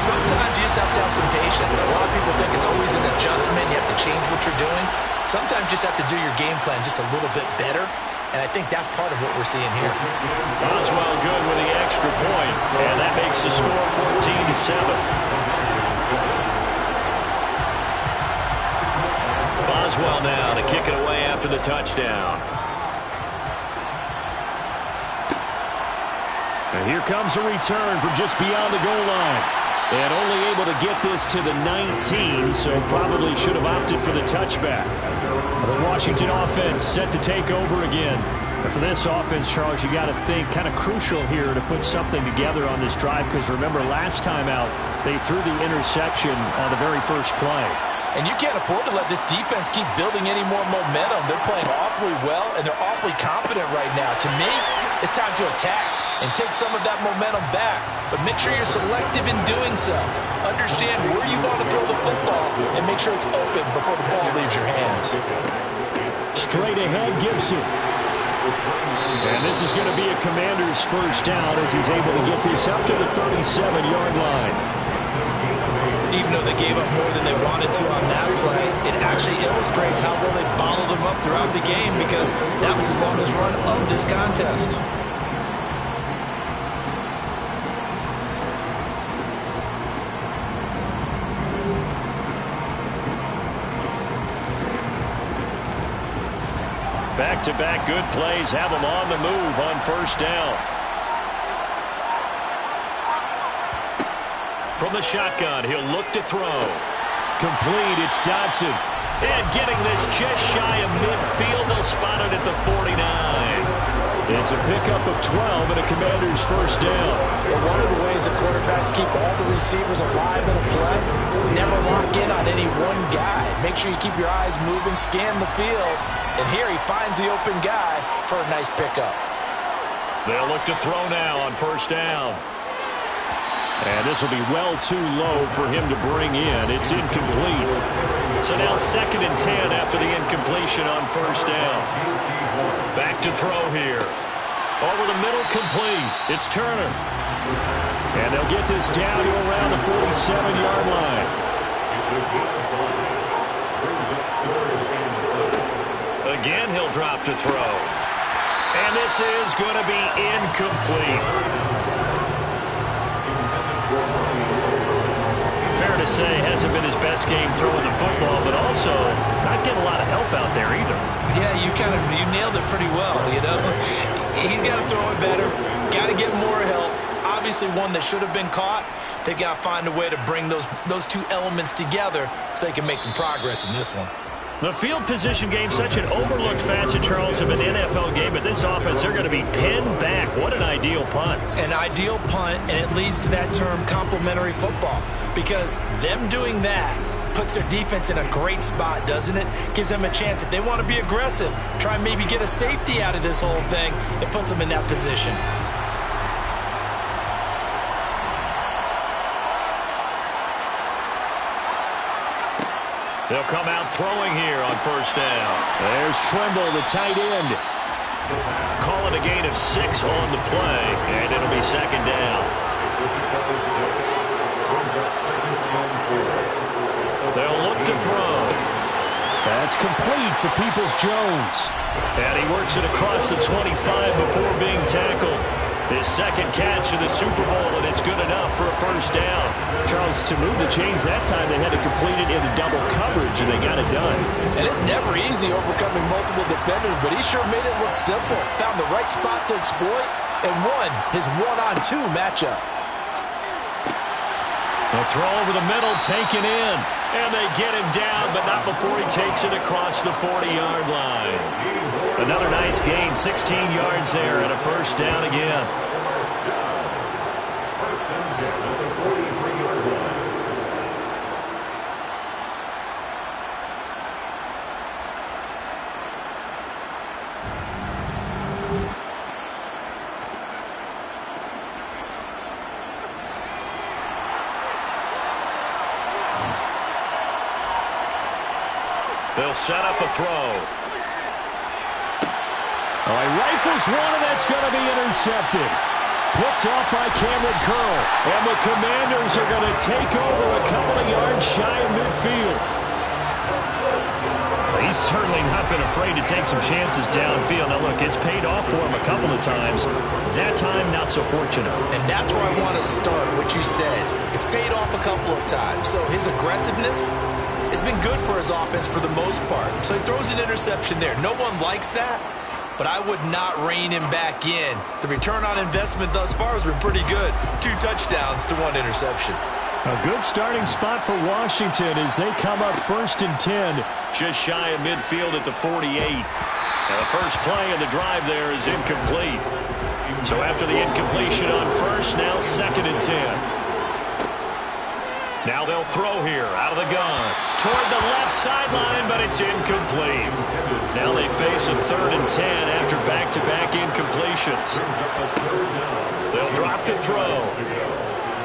Sometimes you just have to have some patience. A lot of people think it's always an adjustment. You have to change what you're doing. Sometimes you just have to do your game plan just a little bit better. And I think that's part of what we're seeing here. Boswell good with the extra point, and that makes the score 14-7. Boswell now to kick it away after the touchdown. And here comes a return from just beyond the goal line. And only able to get this to the 19, so probably should have opted for the touchback. The Washington offense set to take over again. And for this offense, Charles, you got to think kind of crucial here to put something together on this drive, because remember last time out, they threw the interception on the very first play. And you can't afford to let this defense keep building any more momentum. They're playing awfully well, and they're awfully confident right now. To me, it's time to attack and take some of that momentum back. But make sure you're selective in doing so. Understand where you want to throw the football and make sure it's open before the ball leaves your hands. Straight ahead, Gibson. And this is going to be a Commander's first down as he's able to get this up to the 37-yard line. Even though they gave up more than they wanted to on that play, it actually illustrates how well they bottled them up throughout the game, because that was his longest run of this contest. Back-to-back good plays have them on the move on first down. From the shotgun, he'll look to throw. Complete, it's Dodson. And getting this just shy of midfield, they'll spot it at the 49. It's a pickup of 12 and a Commander's first down. Well, one of the ways that quarterbacks keep all the receivers alive in a play, never lock in on any one guy. Make sure you keep your eyes moving, scan the field. And here he finds the open guy for a nice pickup. They'll look to throw now on first down. And this will be well too low for him to bring in. It's incomplete. So now 2nd and 10 after the incompletion on first down. Back to throw here. Over the middle, complete. It's Turner. And they'll get this down to around the 47-yard line. Again, he'll drop to throw. And this is going to be incomplete. Fair to say, hasn't been his best game throwing the football, but also not getting a lot of help out there either. Yeah, you nailed it pretty well, you know. He's got to throw it better, got to get more help. Obviously one that should have been caught. They got to find a way to bring those two elements together so they can make some progress in this one. The field position game, such an overlooked facet, Charles, of an NFL game. But this offense, they're going to be pinned back. What an ideal punt. An ideal punt, and it leads to that term complementary football. Because them doing that puts their defense in a great spot, doesn't it? Gives them a chance. If they want to be aggressive, try and maybe get a safety out of this whole thing, it puts them in that position. They'll come out throwing here on first down. There's Tremble, the tight end. Calling a gain of 6 on the play, and it'll be 2nd down. They'll look to throw. That's complete to Peoples-Jones. And he works it across the 25 before being tackled. His 2nd catch of the Super Bowl, and it's good enough for a first down. Charles, to move the chains that time, they had to complete it into double coverage, and they got it done. And it's never easy overcoming multiple defenders, but he sure made it look simple. Found the right spot to exploit and won his 1-on-2 matchup. A throw over the middle, taken in. And they get him down, but not before he takes it across the 40-yard line. Another nice gain, 16 yards there, and a first down again. They'll set up a throw. Oh, he rifles one, and that's going to be intercepted. Picked off by Cameron Curl. And the Commanders are going to take over a couple of yards shy of midfield. He's certainly not been afraid to take some chances downfield. Now, look, it's paid off for him a couple of times. That time, not so fortunate. And that's where I want to start, what you said. It's paid off a couple of times. So his aggressiveness has been good for his offense for the most part. So he throws an interception there. No one likes that, but I would not rein him back in. The return on investment thus far has been pretty good. 2 touchdowns to 1 interception. A good starting spot for Washington as they come up 1st and 10. Just shy of midfield at the 48. And the first play of the drive there is incomplete. So after the incompletion on first, now 2nd and 10. Now they'll throw here out of the gun. Toward the left sideline, but it's incomplete. Now they face a 3rd and 10 after back-to-back incompletions. They'll drop to throw.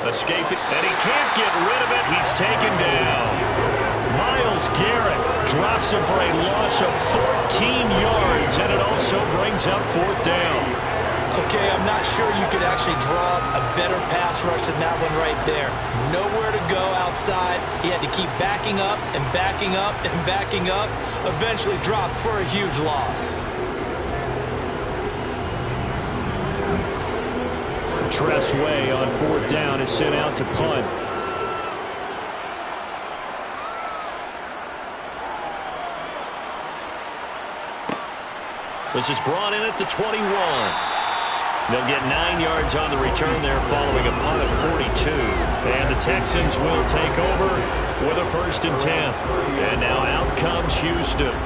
Escaping, and he can't get rid of it. He's taken down. Myles Garrett drops him for a loss of 14 yards, and it also brings up 4th down. Okay, I'm not sure you could actually draw a better pass rush than that one right there. Nowhere to go outside. He had to keep backing up and backing up and backing up. Eventually dropped for a huge loss. Tress Way on 4th down is sent out to punt. This is brought in at the 21. They'll get 9 yards on the return there following a punt of 42. And the Texans will take over with a 1st and 10. And now out comes Houston.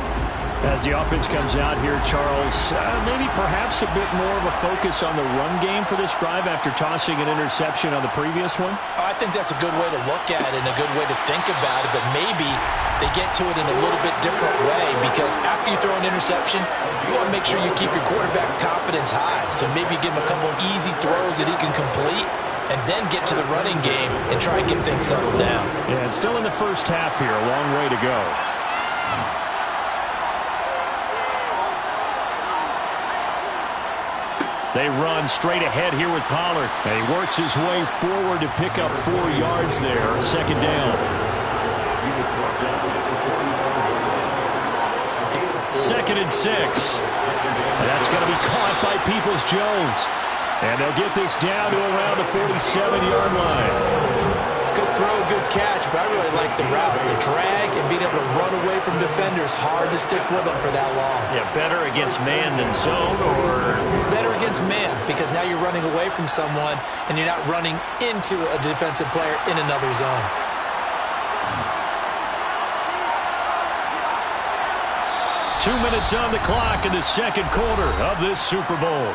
As the offense comes out here, Charles, maybe perhaps a bit more of a focus on the run game for this drive after tossing an interception on the previous one? I think that's a good way to look at it and a good way to think about it, but maybe they get to it in a little bit different way because after you throw an interception, you want to make sure you keep your quarterback's confidence high. So maybe give him a couple easy throws that he can complete and then get to the running game and try and get things settled down. Yeah, it's still in the first half here, a long way to go. They run straight ahead here with Pollard. And he works his way forward to pick up 4 yards there. 2nd down. 2nd and 6. And that's going to be caught by Peoples-Jones. And they'll get this down to around the 47-yard line. Good throw, good catch, but I really like the route. The drag and being able to run away from defenders, hard to stick with them for that long. Yeah, better against man than zone, or? Better against man, because now you're running away from someone and you're not running into a defensive player in another zone. Two minutes on the clock in the 2nd quarter of this Super Bowl.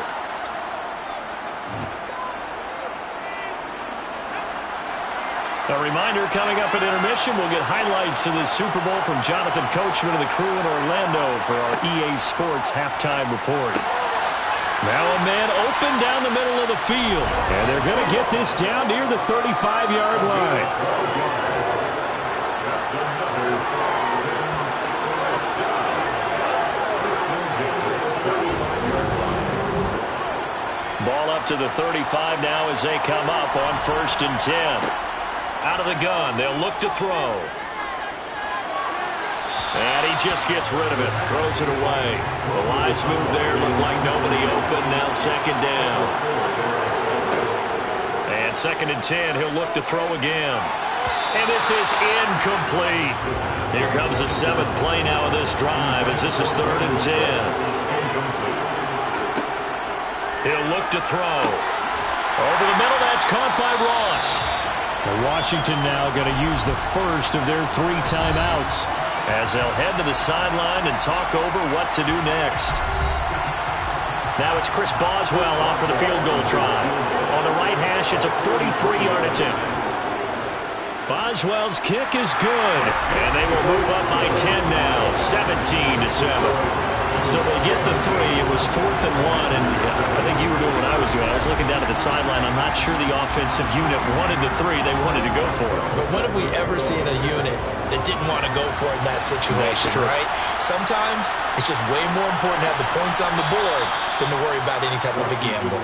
A reminder, coming up at intermission, we'll get highlights of this Super Bowl from Jonathan Coachman and the crew in Orlando for our EA Sports halftime report. Now a man open down the middle of the field. And they're going to get this down near the 35-yard line. Ball up to the 35 now as they come up on 1st and 10. Out of the gun, they'll look to throw. And he just gets rid of it, throws it away. The wise move there, looked like nobody open, now 2nd down. And 2nd and 10, he'll look to throw again. And this is incomplete. Here comes the 7th play now of this drive as this is 3rd and 10. He'll look to throw. Over the middle, that's caught by Ross. Washington now going to use the first of their 3 timeouts as they'll head to the sideline and talk over what to do next. Now it's Chris Boswell off for the field goal try. On the right hash, it's a 43-yard attempt. Boswell's kick is good, and they will move up by 10 now, 17-7. So they get the 3. It was 4th and 1, and I think you were doing what I was doing. I was looking down at the sideline. I'm not sure the offensive unit wanted the 3. They wanted to go for it. But when have we ever seen a unit that didn't want to go for it in that situation, right? Sometimes it's just way more important to have the points on the board than to worry about any type of a gamble.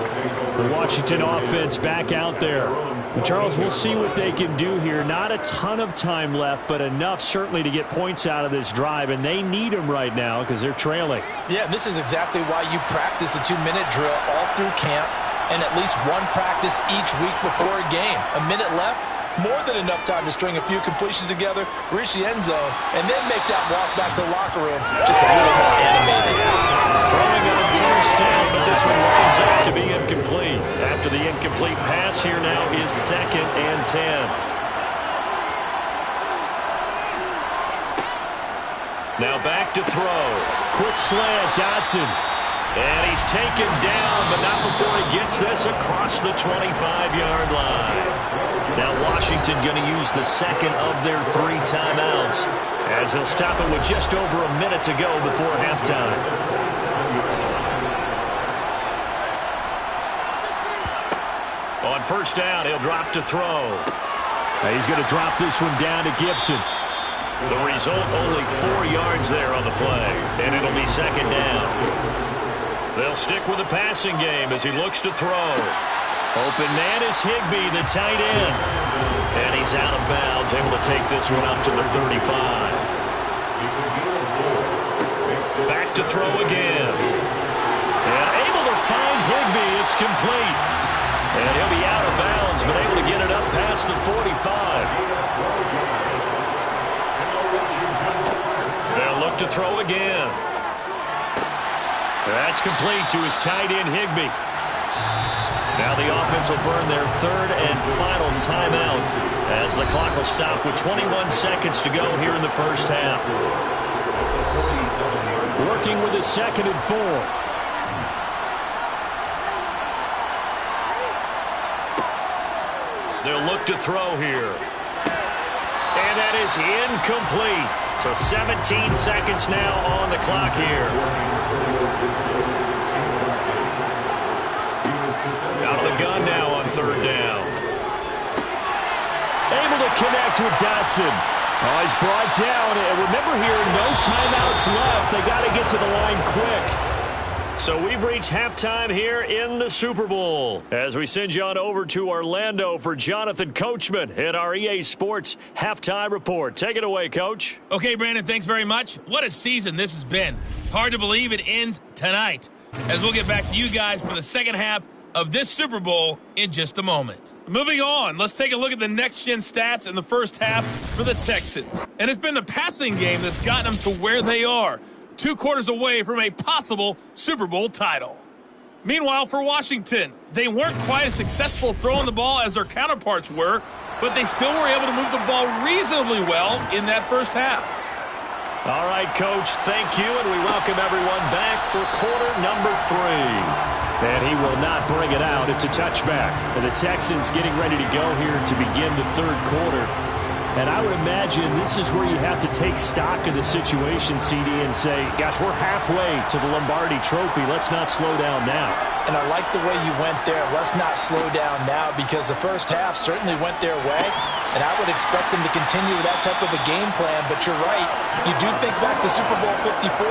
The Washington offense back out there. And Charles, we'll see what they can do here. Not a ton of time left, but enough certainly to get points out of this drive, and they need them right now because they're trailing. Yeah, this is exactly why you practice a 2-minute drill all through camp and at least one practice each week before a game. A minute left, more than enough time to string a few completions together, reach the end zone, and then make that walk back to the locker room just a little more animated. Throwing on first down, but this one winds up to be incomplete. After the incomplete pass, here now is 2nd and 10. Now back to throw. Quick slant, Dotson. And he's taken down, but not before he gets this across the 25-yard line. Now Washington going to use the second of their 3 timeouts as he'll stop it with just over a minute to go before halftime. On first down, he'll drop to throw. He's going to drop this one down to Gibson. The result, only 4 yards there on the play, and it'll be 2nd down. They'll stick with the passing game as he looks to throw. Open man is Higbee, the tight end. And he's out of bounds, able to take this one up to the 35. Back to throw again. And able to find Higbee. It's complete. And he'll be out of bounds, but able to get it up past the 45. They'll look to throw again. That's complete to his tight end, Higbee. Now the offense will burn their 3rd and final timeout as the clock will stop with 21 seconds to go here in the first half. Working with a 2nd and 4. They'll look to throw here. And that is incomplete. So 17 seconds now on the clock here. Out of the gun now on 3rd down. Able to connect with Dotson. Oh, he's brought down. And remember here, no timeouts left. They got to get to the line quick. So we've reached halftime here in the Super Bowl as we send you on over to Orlando for Jonathan Coachman at our EA Sports Halftime Report. Take it away, Coach. Okay, Brandon, thanks very much. What a season this has been. Hard to believe it ends tonight, as we'll get back to you guys for the second half of this Super Bowl in just a moment. Moving on, let's take a look at the next-gen stats in the first half for the Texans. And it's been the passing game that's gotten them to where they are, 2 quarters away from a possible Super Bowl title. Meanwhile, for Washington, they weren't quite as successful throwing the ball as their counterparts were, but they still were able to move the ball reasonably well in that first half. All right, Coach, thank you, and we welcome everyone back for quarter number 3. And he will not bring it out. It's a touchback. And the Texans getting ready to go here to begin the 3rd quarter. And I would imagine this is where you have to take stock of the situation, CD, and say, gosh, we're halfway to the Lombardi Trophy. Let's not slow down now. And I like the way you went there. Let's not slow down now, because the first half certainly went their way. And I would expect them to continue with that type of a game plan. But you're right. You do think back to Super Bowl 54.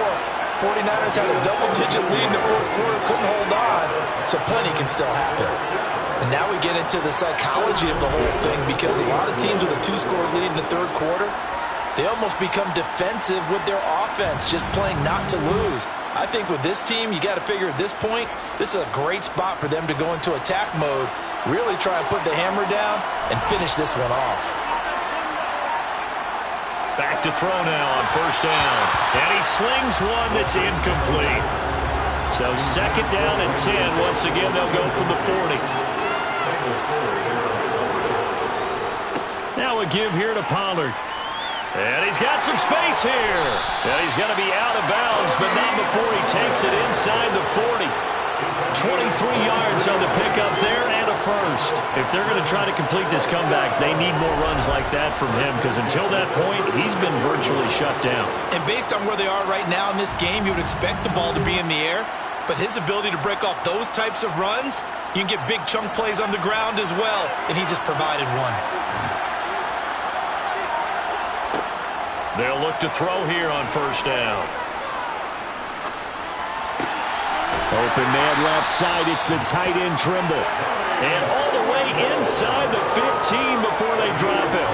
49ers had a double-digit lead in the 4th quarter, couldn't hold on. So plenty can still happen. And now we get into the psychology of the whole thing, because a lot of teams with a 2-score lead in the 3rd quarter, they almost become defensive with their offense, just playing not to lose. I think with this team, you got to figure at this point, this is a great spot for them to go into attack mode, really try and put the hammer down and finish this one off. Back to throw now on first down. And he slings one that's incomplete. So 2nd down and 10. Once again, they'll go from the 40. Now a give here to Pollard. And he's got some space here. And he's going to be out of bounds, but not before he takes it inside the 40. 23 yards on the pickup there and a first. If they're going to try to complete this comeback, they need more runs like that from him, because until that point, he's been virtually shut down. And based on where they are right now in this game, you would expect the ball to be in the air. But his ability to break off those types of runs, you can get big chunk plays on the ground as well, and he just provided one. They'll look to throw here on first down. Open man left side. It's the tight end Trimble. And all the way inside the 15 before they drop it.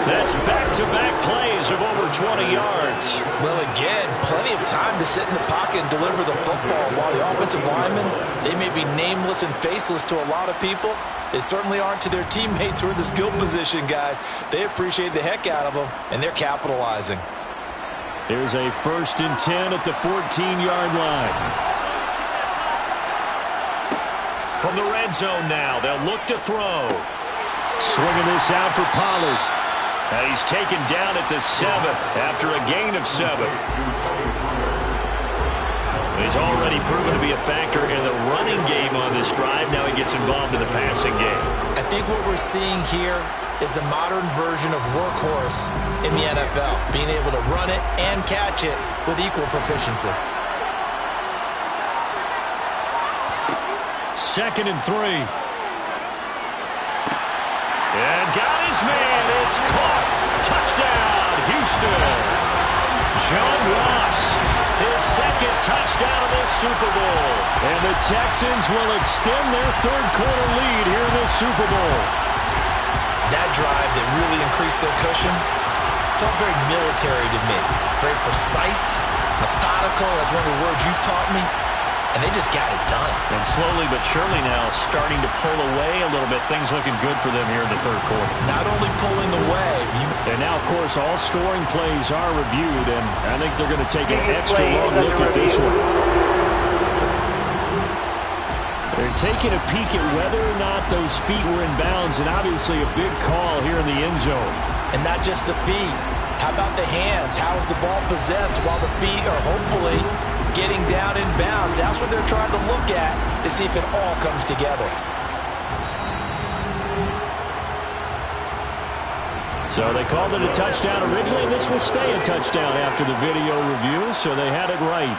That's back-to-back plays of over 20 yards. Well, again, plenty of time to sit in the pocket and deliver the football. While the offensive linemen, they may be nameless and faceless to a lot of people, they certainly aren't to their teammates who are in the skill position, guys. They appreciate the heck out of them, and they're capitalizing. Here's a 1st and 10 at the 14-yard line. From the red zone now, they'll look to throw. Swinging this out for Pollard. And he's taken down at the 7 after a gain of 7. He's already proven to be a factor in the running game on this drive. Now he gets involved in the passing game. I think what we're seeing here is the modern version of workhorse in the NFL, being able to run it and catch it with equal proficiency. 2nd and 3. And got his man. It's caught. Touchdown, Houston. John Ross, his 2nd touchdown of this Super Bowl. And the Texans will extend their 3rd quarter lead here in this Super Bowl. That drive that really increased their cushion felt very military to me. Very precise, methodical. That's one of the words you've taught me. And they just got it done. And slowly but surely now starting to pull away a little bit. Things looking good for them here in the 3rd quarter. Not only pulling away. And now, of course, all scoring plays are reviewed. And I think they're going to take an extra long look at this one. They're taking a peek at whether or not those feet were in bounds. And obviously a big call here in the end zone. And not just the feet. How about the hands? How is the ball possessed while the feet are hopefully getting down in bounds? That's what they're trying to look at to see if it all comes together. So they called it a touchdown originally, and this will stay a touchdown after the video review, so they had it right.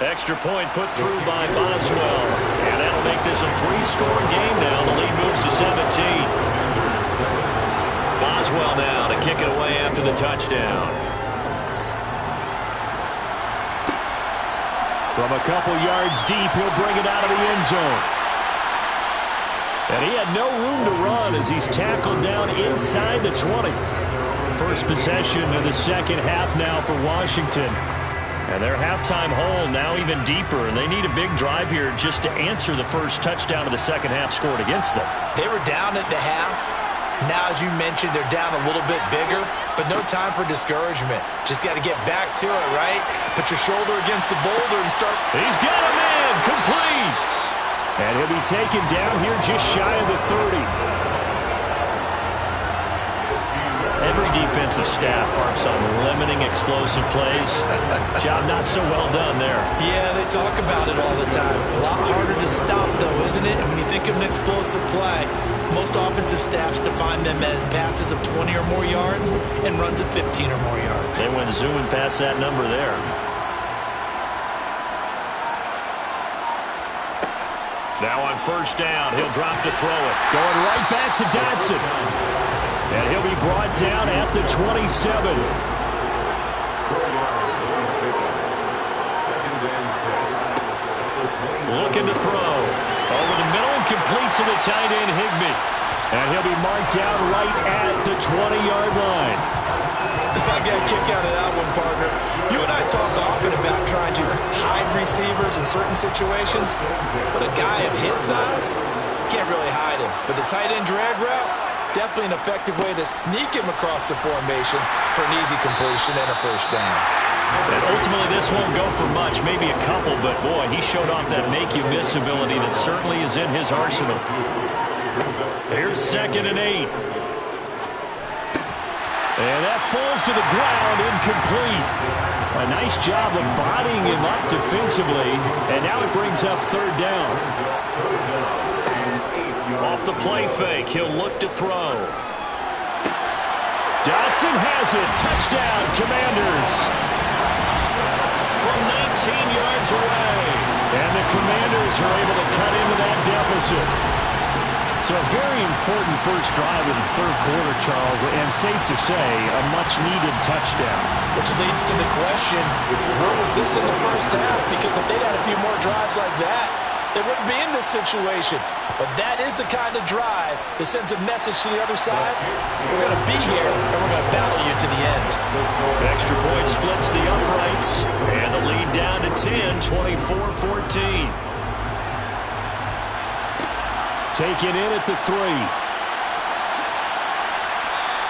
Extra point put through by Boswell. And that'll make this a 3-score game now. The lead moves to 17. Boswell now to kick it away after the touchdown. From a couple yards deep, he'll bring it out of the end zone. And he had no room to run as he's tackled down inside the 20. First possession of the 2nd half now for Washington. And their halftime hole now even deeper, and they need a big drive here just to answer the first touchdown of the 2nd half scored against them. They were down at the half. Now, as you mentioned, they're down a little bit bigger, but no time for discouragement. Just got to get back to it, right? Put your shoulder against the boulder and start. He's got a man, complete. And he'll be taken down here just shy of the 30. Every defensive staff harps on limiting explosive plays. Job not so well done there. Yeah, they talk about it all the time. A lot harder to stop, though, isn't it? And when you think of an explosive play, most offensive staffs define them as passes of 20 or more yards and runs of 15 or more yards. They went zooming past that number there. Now on first down, he'll drop to throw it. Going right back to Dotson. And he'll be brought down at the 27. Looking to throw. Over the middle and complete to the tight end, Higbee. And he'll be marked down right at the 20-yard line. I got a kick out of that one, partner. You and I talk often about trying to hide receivers in certain situations, but a guy of his size can't really hide him. But the tight end drag route, definitely an effective way to sneak him across the formation for an easy completion and a first down. And ultimately, this won't go for much, maybe a couple, but boy, he showed off that make-you-miss ability that certainly is in his arsenal. Here's 2nd and 8. And that falls to the ground, incomplete. A nice job of bodying him up defensively, and now it brings up third down. Off the play fake, he'll look to throw. Dotson has it. Touchdown, Commanders. From 19 yards away. And the Commanders are able to cut into that deficit. So a very important first drive of the third quarter, Charles, and safe to say, a much-needed touchdown. Which leads to the question, where was this in the first half? Because if they'd had a few more drives like that, they wouldn't be in this situation. But that is the kind of drive that sends a message to the other side. We're going to be here, and we're going to battle you to the end. Extra point splits the uprights, and the lead down to 10, 24-14. Taken in at the 3.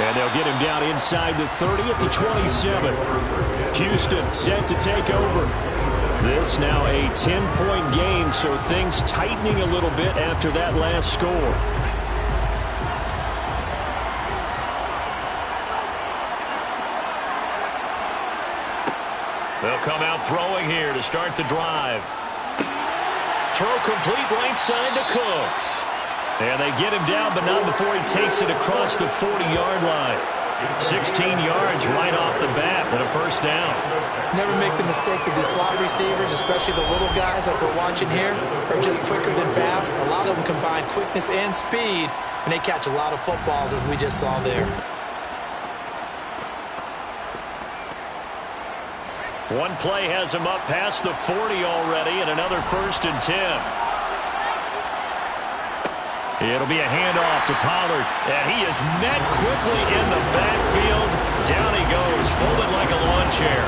And they'll get him down inside the 30 at the 27. Houston set to take over. This now a 10-point game, so things tightening a little bit after that last score. They'll come out throwing here to start the drive. Throw complete right side to Cooks. And they get him down, but not before he takes it across the 40-yard line. 16 yards right off the bat and a first down. Never make the mistake that the slot receivers, especially the little guys like we're watching here, are just quicker than fast. A lot of them combine quickness and speed, and they catch a lot of footballs, as we just saw there. One play has him up past the 40 already, and another 1st and 10. It'll be a handoff to Pollard, and he is met quickly in the backfield. Down he goes, folded like a lawn chair.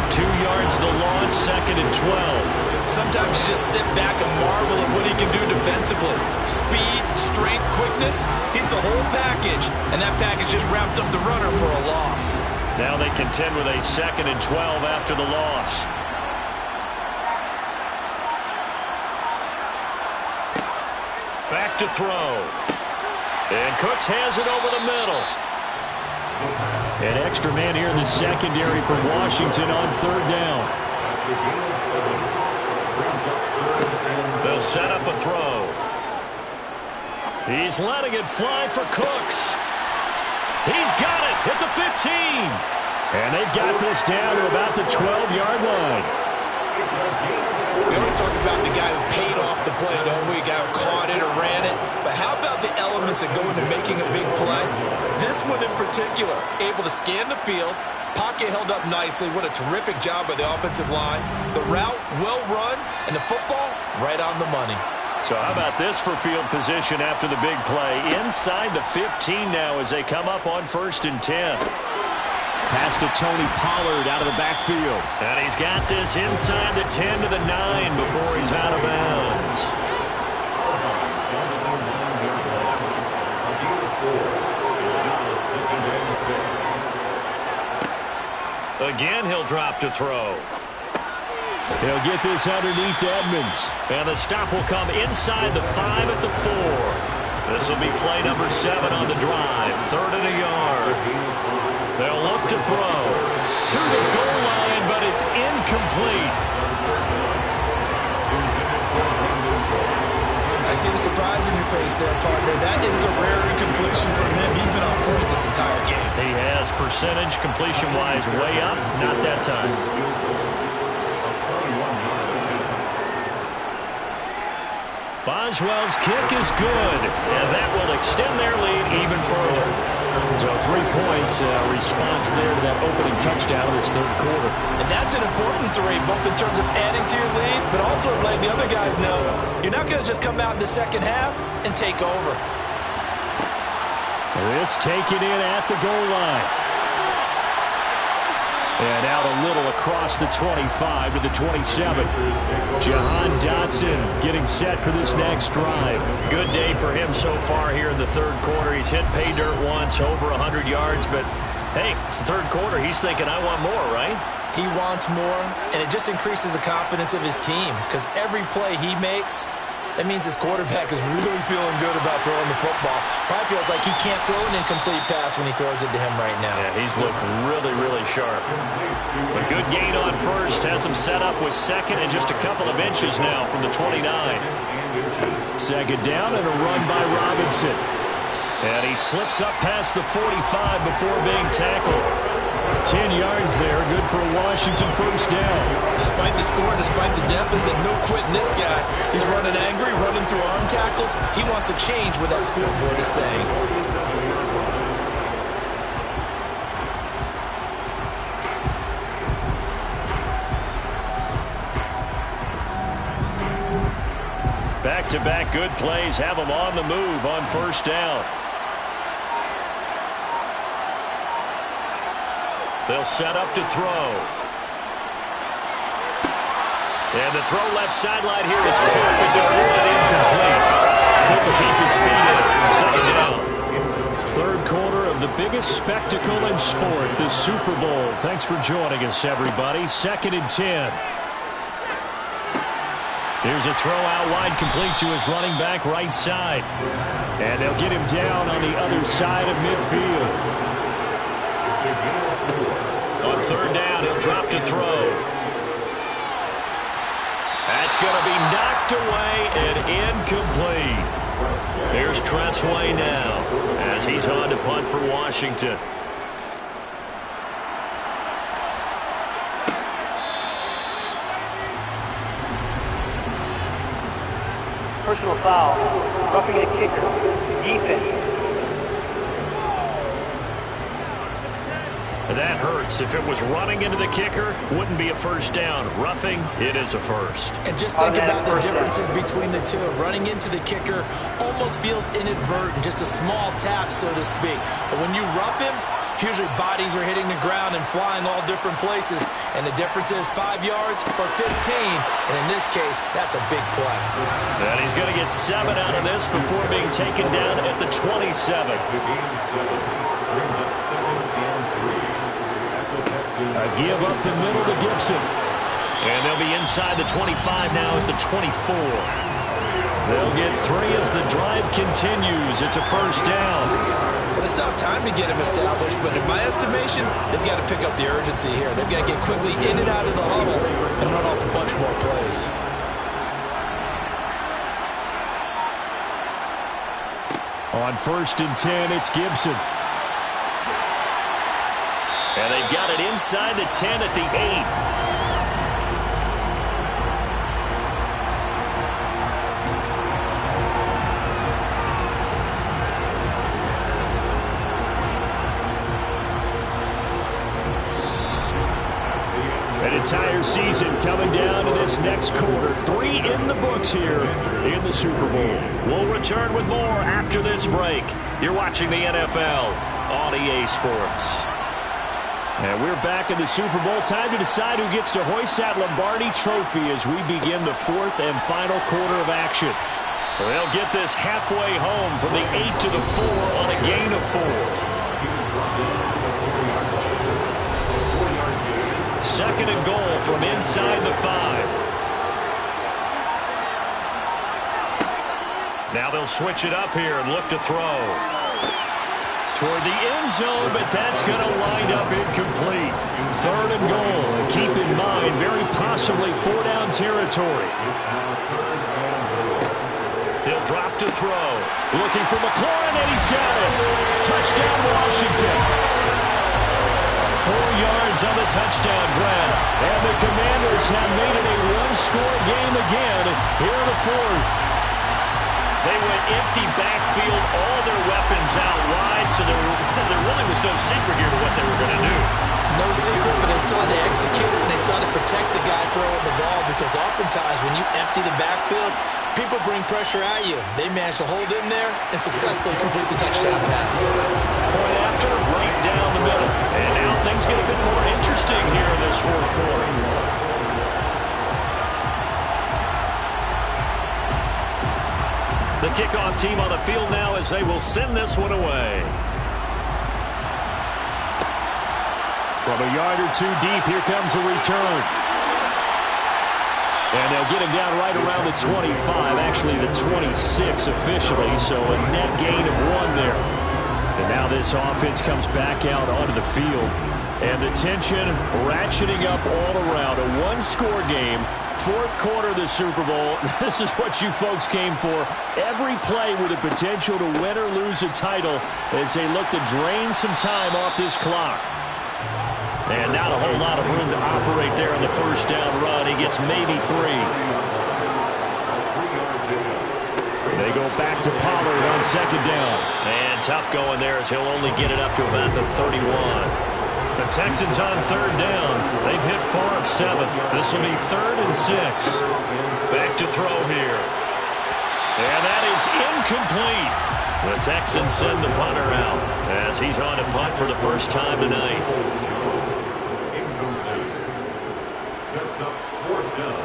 2 yards the loss, 2nd and 12. Sometimes you just sit back and marvel at what he can do defensively. Speed, strength, quickness, he's the whole package. And that package just wrapped up the runner for a loss. Now they contend with a 2nd and 12 after the loss. Back to throw. And Cooks has it over the middle. An extra man here in the secondary for Washington on third down. They'll set up a throw. He's letting it fly for Cooks. He's got it at the 15. And they've got this down to about the 12-yard line. We always talk about the guy who paid off the play, don't we? A guy who caught it or ran it. But how about the elements that go into making a big play? This one in particular, able to scan the field, pocket held up nicely. What a terrific job by the offensive line. The route, well run, and the football, right on the money. So how about this for field position after the big play? Inside the 15 now as they come up on 1st and 10. Pass to Tony Pollard out of the backfield. And he's got this inside the 10 to the 9 before he's out of bounds. Again, he'll drop to throw. He'll get this underneath to Edmonds. And the stop will come inside the 5 at the 4. This will be play number 7 on the drive. 3rd and a yard. They'll look to throw. To the goal line, but it's incomplete. I see the surprise in your face there, partner. That is a rare incompletion from him. He's been on point this entire game. He has percentage completion-wise way up. Not that time. Boswell's kick is good, and that will extend their lead even further. So 3 points, response there to that opening touchdown in this third quarter. And that's an important 3, both in terms of adding to your lead, but also letting the other guys know you're not going to just come out in the second half and take over. This taken in at the goal line. And out a little across the 25 to the 27. Jahan Dotson getting set for this next drive. Good day for him so far here in the third quarter. He's hit pay dirt once, over 100 yards, but hey, it's the third quarter. He's thinking, I want more, right? He wants more, and it just increases the confidence of his team because every play he makes That means his quarterback is really feeling good about throwing the football. Probably feels like he can't throw an incomplete pass when he throws it to him right now. Yeah, he's looked really, really sharp. A good gain on first. Has him set up with second and just a couple of inches now from the 29. Second down and a run by Robinson. And he slips up past the 45 before being tackled. 10 yards there, good for a Washington first down. Despite the score, despite the deficit, no quitting this guy. He's running angry, running through arm tackles. He wants to change what that scoreboard is saying. Back-to-back good plays have him on the move on first down. They'll set up to throw. And the throw left sideline here is caught, but they'll rule it incomplete. Couldn't keep his feet in. Second down. Third quarter of the biggest spectacle in sport, the Super Bowl. Thanks for joining us, everybody. 2nd and 10. Here's a throw out wide, complete to his running back right side. And they'll get him down on the other side of midfield. On third down, he'll drop to throw. That's going to be knocked away and incomplete. Here's Tressway now as he's on to punt for Washington. Personal foul. Roughing the kicker. Defense. That hurts. If it was running into the kicker, wouldn't be a first down. Roughing, it is a first. And just think about the differences between the two. Running into the kicker almost feels inadvertent, just a small tap, so to speak. But when you rough him, usually bodies are hitting the ground and flying all different places. And the difference is 5 yards or 15. And in this case, that's a big play. And he's going to get 7 out of this before being taken down at the 27th. A give up the middle to Gibson. And they'll be inside the 25 now at the 24. They'll get 3 as the drive continues. It's a first down. Well, they still have time to get him established, but in my estimation, they've got to pick up the urgency here. They've got to get quickly in and out of the huddle and run off a bunch more plays. On 1st and 10, it's Gibson. And they've got it inside the 10 at the 8. An entire season coming down to this next quarter. 3 in the books here in the Super Bowl. We'll return with more after this break. You're watching the NFL on EA Sports. And we're back in the Super Bowl. Time to decide who gets to hoist that Lombardi trophy as we begin the 4th and final quarter of action. They'll get this halfway home from the 8 to the 4 on a gain of 4. 2nd and goal from inside the 5. Now they'll switch it up here and look to throw. Toward the end zone, but that's going to wind up incomplete. 3rd and goal. Keep in mind, very possibly 4-down territory. He'll drop to throw. Looking for McLaurin, and he's got it. Touchdown, Washington. 4 yards on the touchdown grab. And the Commanders have made it a one-score game again here in the 4th. They went empty backfield, all their weapons out wide, so there really was no secret here to what they were going to do. No secret, but they still had to execute it, and they still had to protect the guy throwing the ball, because oftentimes when you empty the backfield, people bring pressure at you. They managed to hold in there and successfully complete the touchdown pass. Point after, right down the middle. And now things get a bit more interesting here in this 4th quarter. The kickoff team on the field now as they will send this one away. From a yard or 2 deep, here comes the return. And they'll get him down right around the 25, actually the 26 officially, so a net gain of 1 there. And now this offense comes back out onto the field. And the tension ratcheting up all around. A one-score game, 4th quarter of the Super Bowl. This is what you folks came for. Every play with the potential to win or lose a title as they look to drain some time off this clock. And not a whole lot of room to operate there on the first down run. He gets maybe 3. They go back to Pollard on 2nd down. And tough going there as he'll only get it up to about the 31. The Texans on 3rd down. They've hit 4 of 7. This will be 3rd and 6. Back to throw here. And that is incomplete. The Texans send the punter out as he's on to punt for the first time tonight. Sets up 4th down.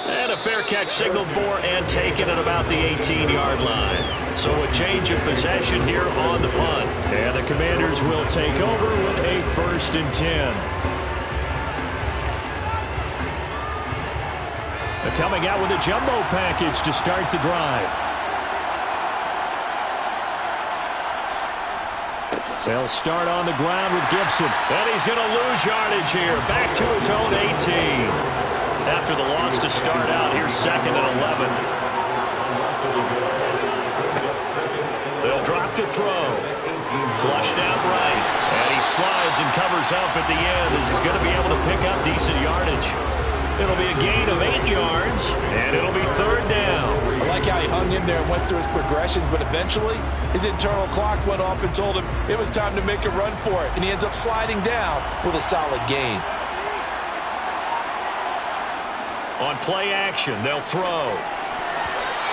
And a fair catch signaled for and taken at about the 18-yard line. So a change of possession here on the punt. And the Commanders will take over with a 1st and 10. They're coming out with a jumbo package to start the drive. They'll start on the ground with Gibson. And he's going to lose yardage here. Back to his own 18. After the loss to start out, here's 2nd and 11. They'll drop to throw. Flushed out right. And he slides and covers up at the end as he's going to be able to pick up decent yardage. It'll be a gain of 8 yards, and it'll be 3rd down. I like how he hung in there and went through his progressions, but eventually his internal clock went off and told him it was time to make a run for it, and he ends up sliding down with a solid gain. On play action, they'll throw.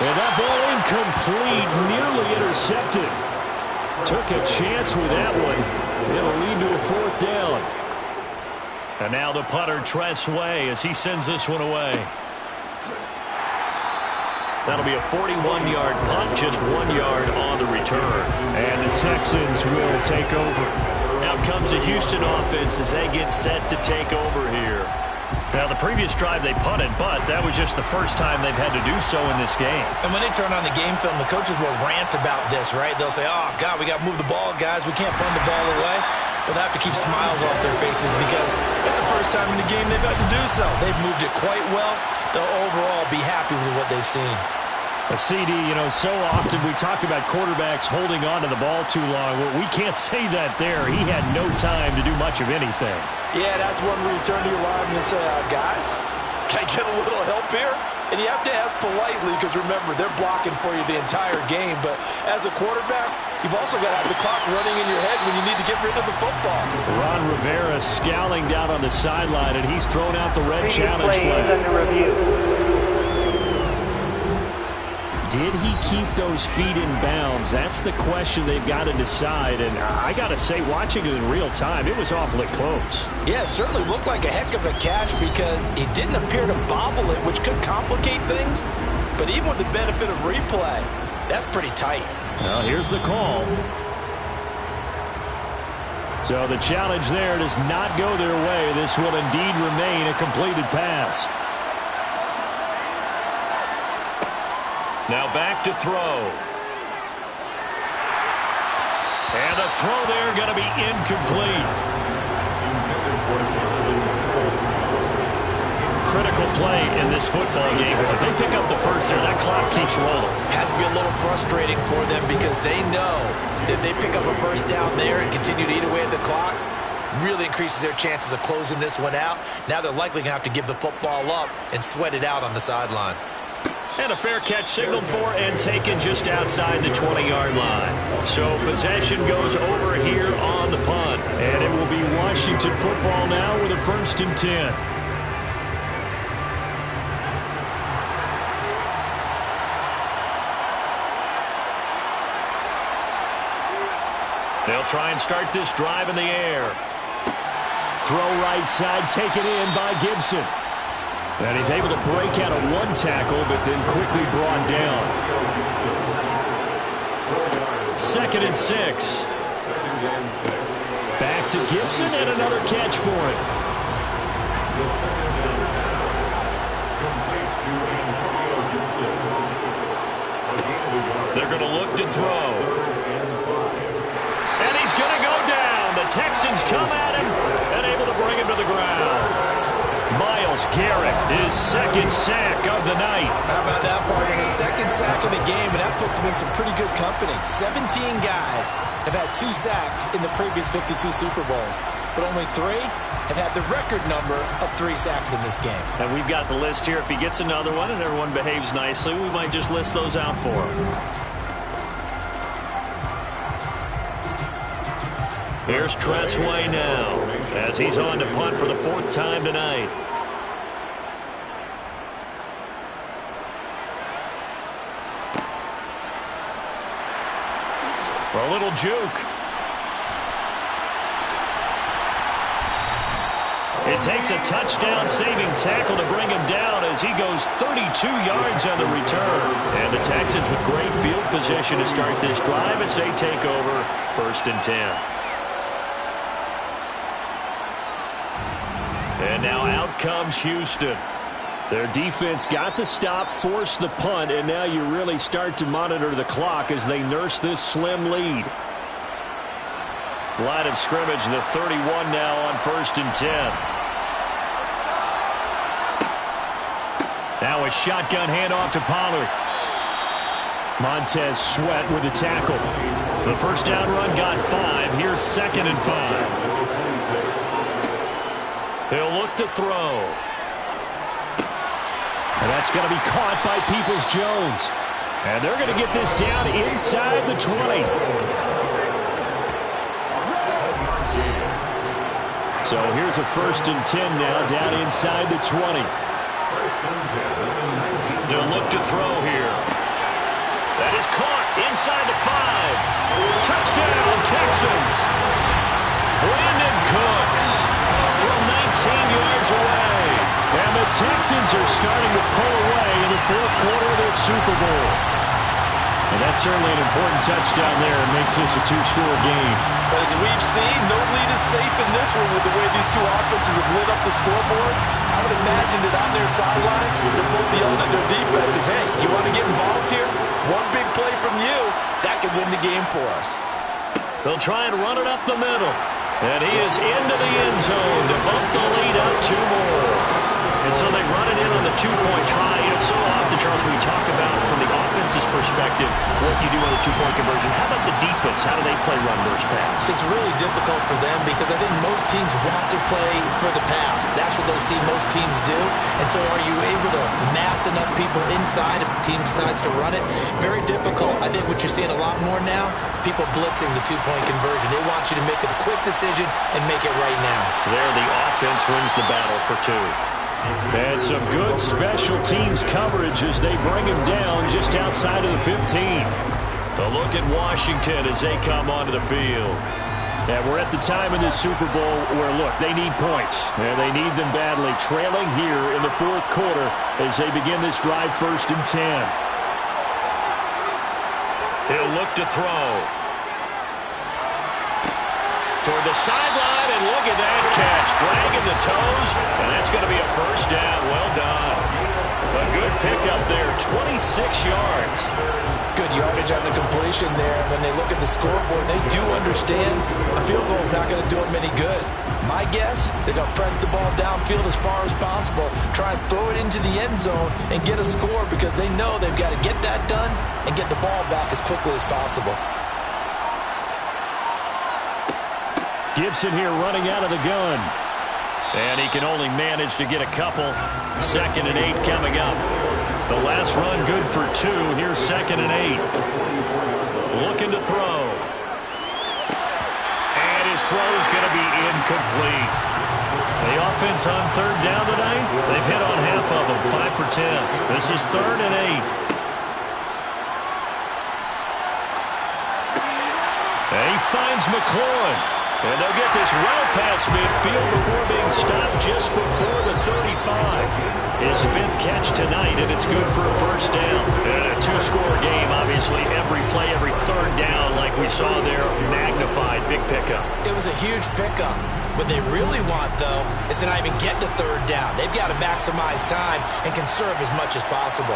And that ball incomplete, nearly intercepted. Took a chance with that one. It'll lead to a 4th down. And now the punter, Tress Way, as he sends this one away. That'll be a 41-yard punt, just 1 yard on the return. And the Texans will take over. Out comes the Houston offense as they get set to take over here. Now, the previous drive they punted, but that was just the first time they've had to do so in this game. And when they turn on the game film, the coaches will rant about this, right? They'll say, oh, God, we got to move the ball, guys. We can't punt the ball away. But they have to keep smiles off their faces because it's the first time in the game they've had to do so. They've moved it quite well. They'll overall be happy with what they've seen. A CD, you know, so often we talk about quarterbacks holding on to the ball too long. Well, we can't say that there. He had no time to do much of anything. Yeah, that's one where you turn to your lineman and say, guys, can I get a little help here? And you have to ask politely because, remember, they're blocking for you the entire game. But as a quarterback, you've also got to have the clock running in your head when you need to get rid of the football. Ron Rivera scowling down on the sideline, and he's thrown out the red challenge flag. Under review. Did he keep those feet in bounds? That's the question they've got to decide. And I got to say, watching it in real time, it was awfully close. Yeah, it certainly looked like a heck of a catch because he didn't appear to bobble it, which could complicate things. But even with the benefit of replay, that's pretty tight. Well, here's the call. So the challenge there does not go their way. This will indeed remain a completed pass. Now back to throw. And the throw there going to be incomplete. Critical play in this football game because if they pick up the first there, that clock keeps rolling. Has to be a little frustrating for them because they know that if they pick up a first down there and continue to eat away at the clock, really increases their chances of closing this one out. Now they're likely going to have to give the football up and sweat it out on the sideline. And a fair catch signaled for and taken just outside the 20-yard line. So possession goes over here on the punt. And it will be Washington football now with a 1st and 10. They'll try and start this drive in the air. Throw right side taken in by Gibson. And he's able to break out of one tackle, but then quickly brought down. 2nd and 6. Back to Gibson and another catch for it. Myles Garrett, his second sack of the night. How about that, partner? His second sack of the game, and that puts him in some pretty good company. 17 guys have had 2 sacks in the previous 52 Super Bowls, but only 3 have had the record number of 3 sacks in this game. And we've got the list here. If he gets another one and everyone behaves nicely, we might just list those out for him. Here's Tressway now as he's on to punt for the 4th time tonight. A little juke. It takes a touchdown-saving tackle to bring him down as he goes 32 yards on the return. And the Texans with great field position to start this drive as they take over 1st and 10. And now out comes Houston. Their defense got the stop, forced the punt, and now you really start to monitor the clock as they nurse this slim lead. Line of scrimmage, the 31 now on 1st and 10. Now a shotgun handoff to Pollard. Montez Sweat with the tackle. The first down run got 5. Here's 2nd and 5. He'll look to throw. And that's going to be caught by Peoples-Jones. And they're going to get this down inside the 20. So here's a 1st and 10 now down inside the 20. They'll look to throw here. That is caught inside the 5. Touchdown, Texans. Brandon Cooks from 19 yards away. And the Texans are starting to pull away in the 4th quarter of this Super Bowl. And that's certainly an important touchdown there and makes this a 2-score game. But as we've seen, no lead is safe in this one with the way these 2 offenses have lit up the scoreboard. I would imagine that on their sidelines, they're both yelling at their defenses, hey, you want to get involved here? One big play from you, that could win the game for us. They'll try and run it up the middle. And he is into the end zone to bump the lead up 2 more. And so they run it in on the 2-point try. And so often, Charles, we talk about from the offense's perspective what you do on a 2-point conversion. How about the defense? How do they play run versus pass? It's really difficult for them because I think most teams want to play for the pass. That's what they see most teams do. And so are you able to mass enough people inside if the team decides to run it? Very difficult. I think what you're seeing a lot more now, people blitzing the 2-point conversion. They want you to make a quick decision and make it right now. There, the offense wins the battle for 2. And some good special teams coverage as they bring him down just outside of the 15. A look at Washington as they come onto the field. And we're at the time in this Super Bowl where, look, they need points. And they need them badly. Trailing here in the 4th quarter as they begin this drive 1st and 10. He'll look to throw. Toward the sideline, and look at that catch. Dragging the toes, and that's going to be a 1st down. Well done. A good pickup there, 26 yards. Good yardage on the completion there. When they look at the scoreboard, they do understand a field goal is not going to do them any good. My guess, they're going to press the ball downfield as far as possible, try and throw it into the end zone and get a score because they know they've got to get that done and get the ball back as quickly as possible. Gibson here running out of the gun. And he can only manage to get a couple. 2nd and 8 coming up. The last run good for 2. Here's 2nd and 8. Looking to throw. And his throw is going to be incomplete. The offense on 3rd down tonight, they've hit on half of them, 5 for 10. This is 3rd and 8. And he finds McLaurin. And they'll get this well past midfield before being stopped just before the 35. His 5th catch tonight, and it's good for a 1st down. And a 2-score game, obviously. Every play, every 3rd down, like we saw there, magnified. Big pickup. It was a huge pickup. What they really want, though, is to not even get to 3rd down. They've got to maximize time and conserve as much as possible.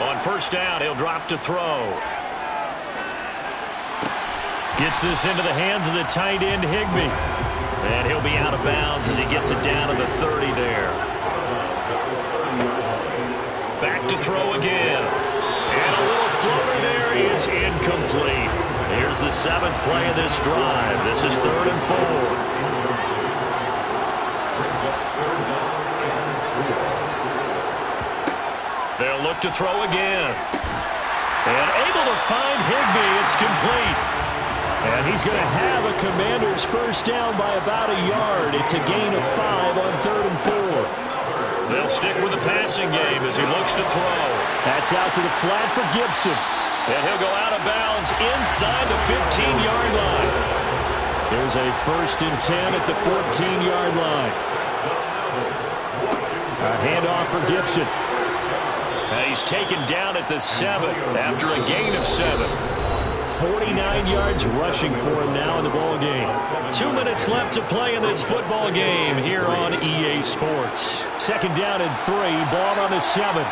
On 1st down, he'll drop to throw. Gets this into the hands of the tight end, Higbee. And he'll be out of bounds as he gets it down to the 30 there. Back to throw again. And a little floater there is incomplete. Here's the 7th play of this drive. This is 3rd and 4. They'll look to throw again. And able to find Higbee. It's complete. And he's going to have a Commander's first down by about a yard. It's a gain of 5 on 3rd and 4. They'll stick with the passing game as he looks to throw. That's out to the flat for Gibson. And he'll go out of bounds inside the 15-yard line. There's a 1st and 10 at the 14-yard line. A handoff for Gibson. And he's taken down at the 7 after a gain of 7. 49 yards rushing for him now in the ball game. 2 minutes left to play in this football game here on EA Sports. 2nd down and 3, ball on the 7.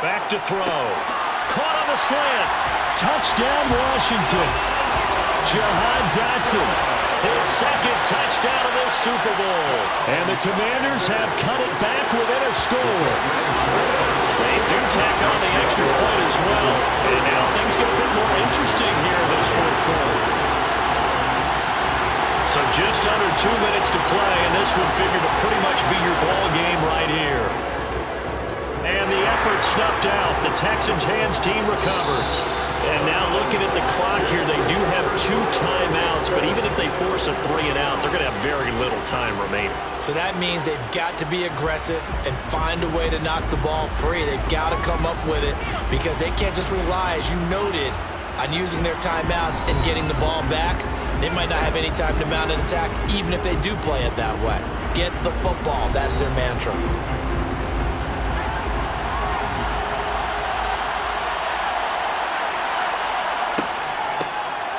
Back to throw. Caught on the slant. Touchdown, Washington. Jahan Dotson. His 2nd touchdown of this Super Bowl. And the Commanders have cut it back within a score. They do tack on the extra point as well. And now things get a bit more interesting here in this 4th quarter. So just under 2 minutes to play, and this would figure to pretty much be your ball game right here. And the effort snuffed out. The Texans' hands team recovers. And now looking at the clock here, they do have 2 timeouts, but even if they force a 3 and out, they're going to have very little time remaining. So that means they've got to be aggressive and find a way to knock the ball free. They've got to come up with it because they can't just rely, as you noted, on using their timeouts and getting the ball back. They might not have any time to mount an attack, even if they do play it that way. Get the football. That's their mantra.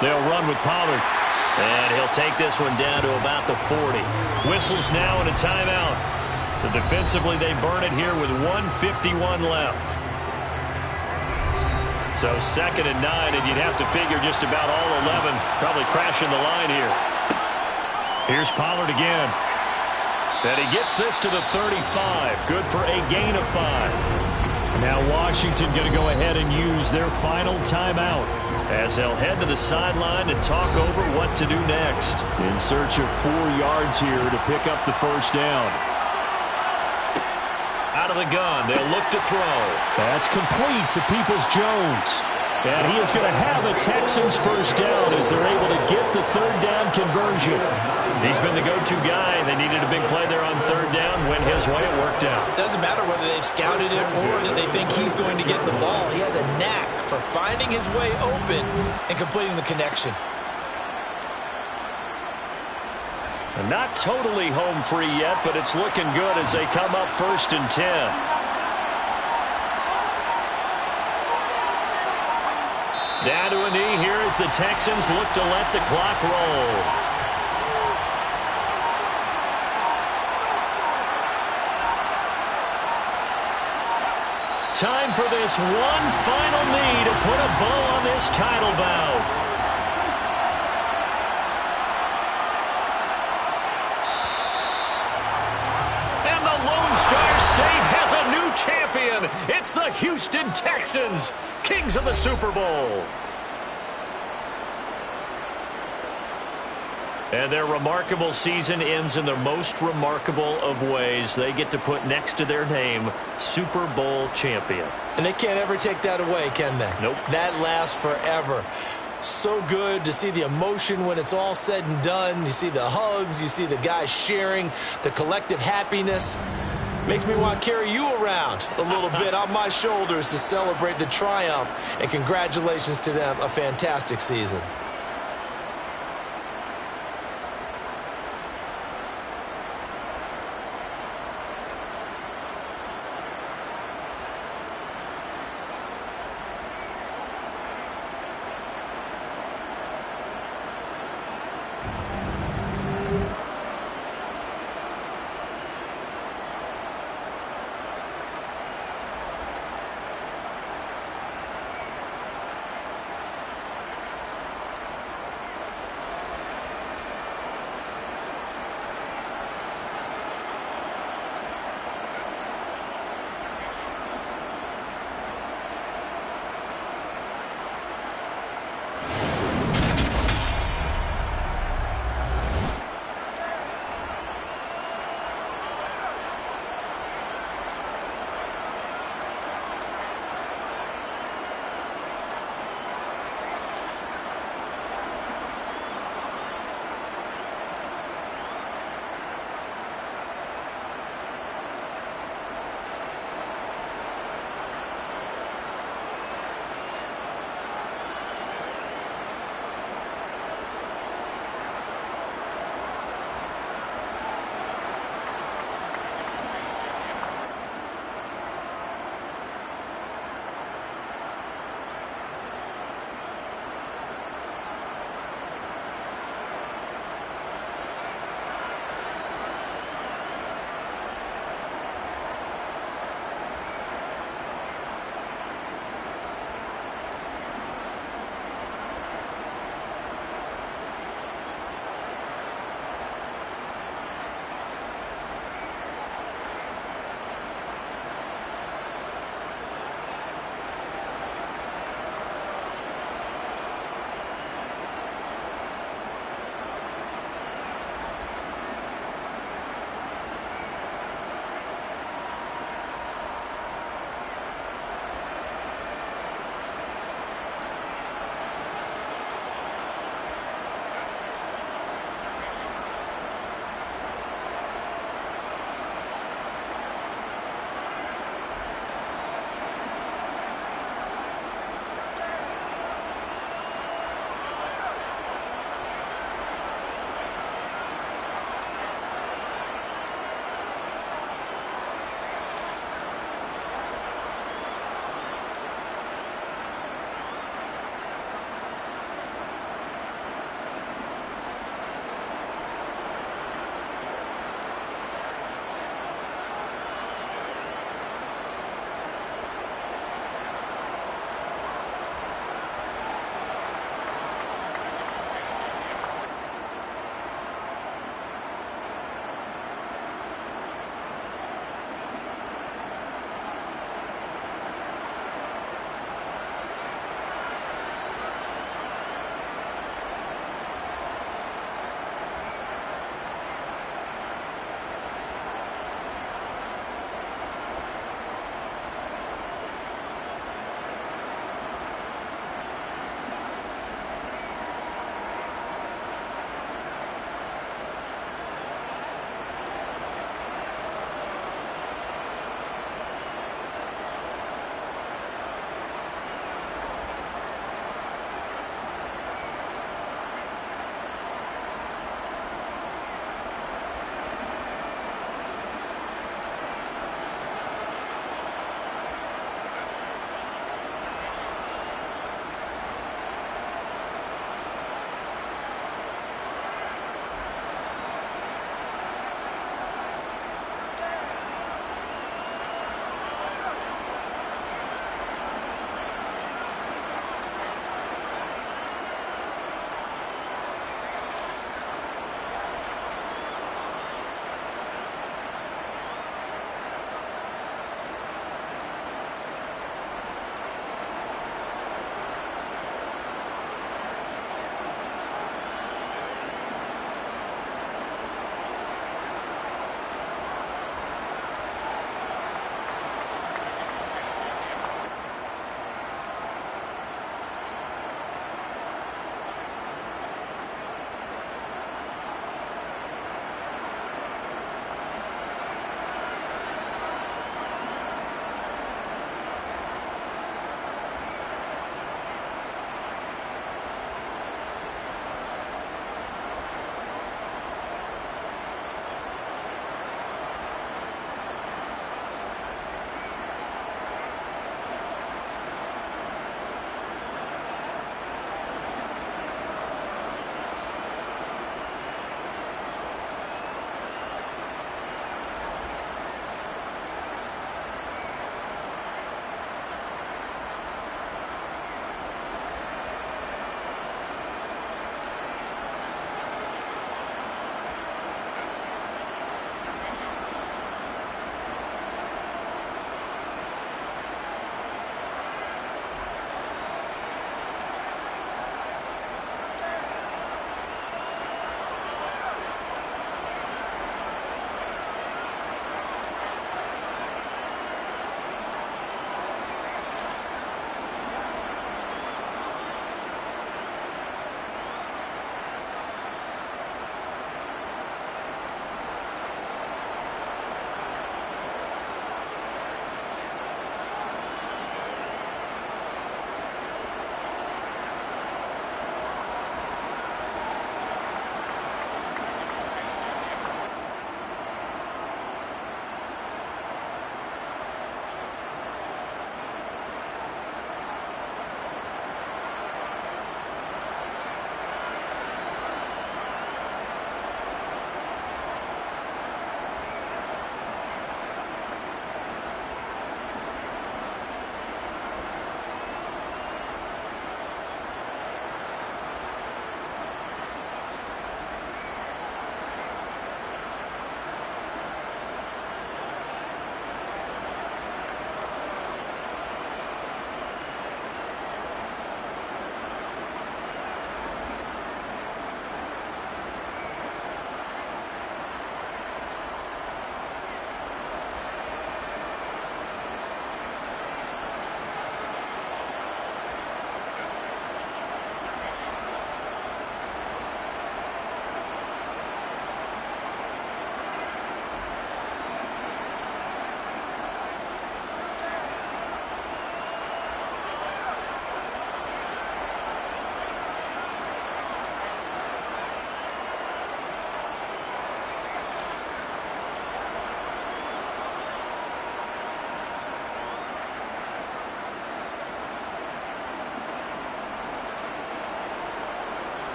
They'll run with Pollard. And he'll take this one down to about the 40. Whistles now and a timeout. So defensively, they burn it here with 1:51 left. So 2nd and 9, and you'd have to figure just about all 11 probably crashing the line here. Here's Pollard again. And he gets this to the 35. Good for a gain of 5. Now Washington going to go ahead and use their final timeout, as they'll head to the sideline to talk over what to do next. In search of 4 yards here to pick up the first down. Out of the gun, they'll look to throw. That's complete to Peoples-Jones. And he is going to have a Texans first down as they're able to get the 3rd down conversion. He's been the go-to guy. They needed a big play there on 3rd down. Went his way, it worked out. Doesn't matter whether they've scouted it or that they think he's going to get the ball. He has a knack for finding his way open and completing the connection. And not totally home free yet, but it's looking good as they come up 1st and 10. Down to a knee here as the Texans look to let the clock roll. Time for this one final knee to put a bow on this title bout. And the Lone Star State has a new champion. It's the Houston Texans, kings of the Super Bowl. And their remarkable season ends in the most remarkable of ways. They get to put next to their name, Super Bowl champion. And they can't ever take that away, can they? Nope. That lasts forever. So good to see the emotion when it's all said and done. You see the hugs. You see the guys sharing, the collective happiness. Makes me want to carry you around a little bit on my shoulders to celebrate the triumph. And congratulations to them. A fantastic season.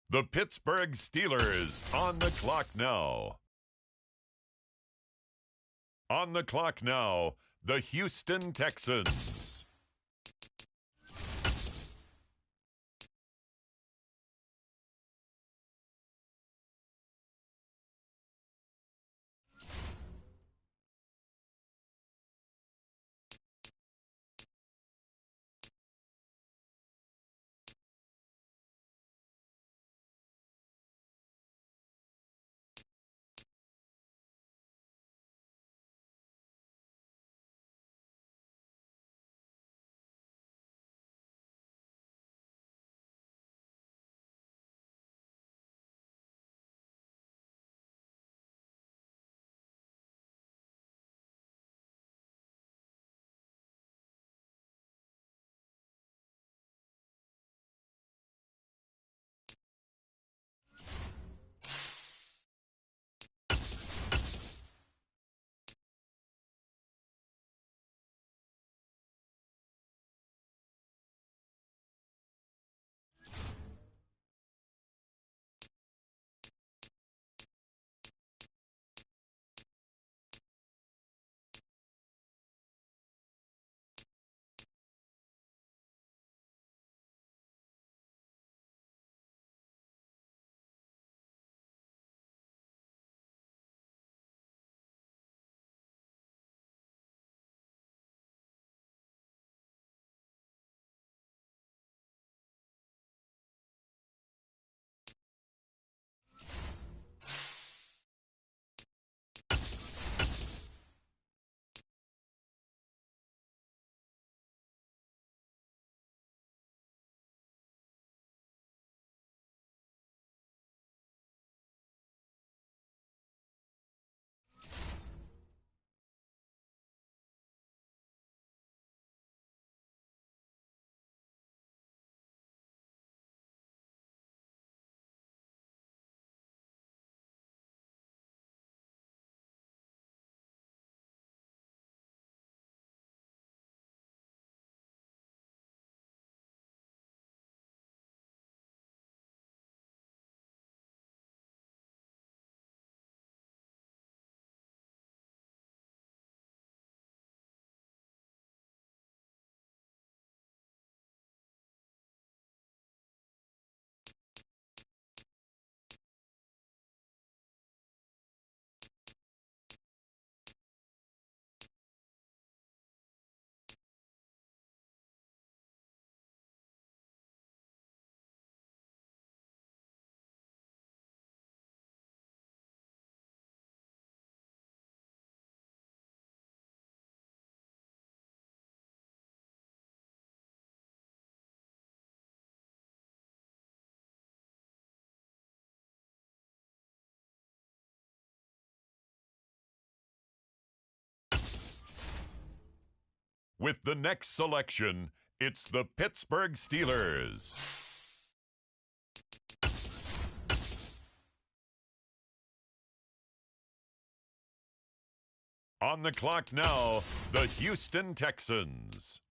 The Pittsburgh Steelers on the clock now. On the clock now, the Houston Texans. With the next selection, it's the Pittsburgh Steelers. On the clock now, the Houston Texans.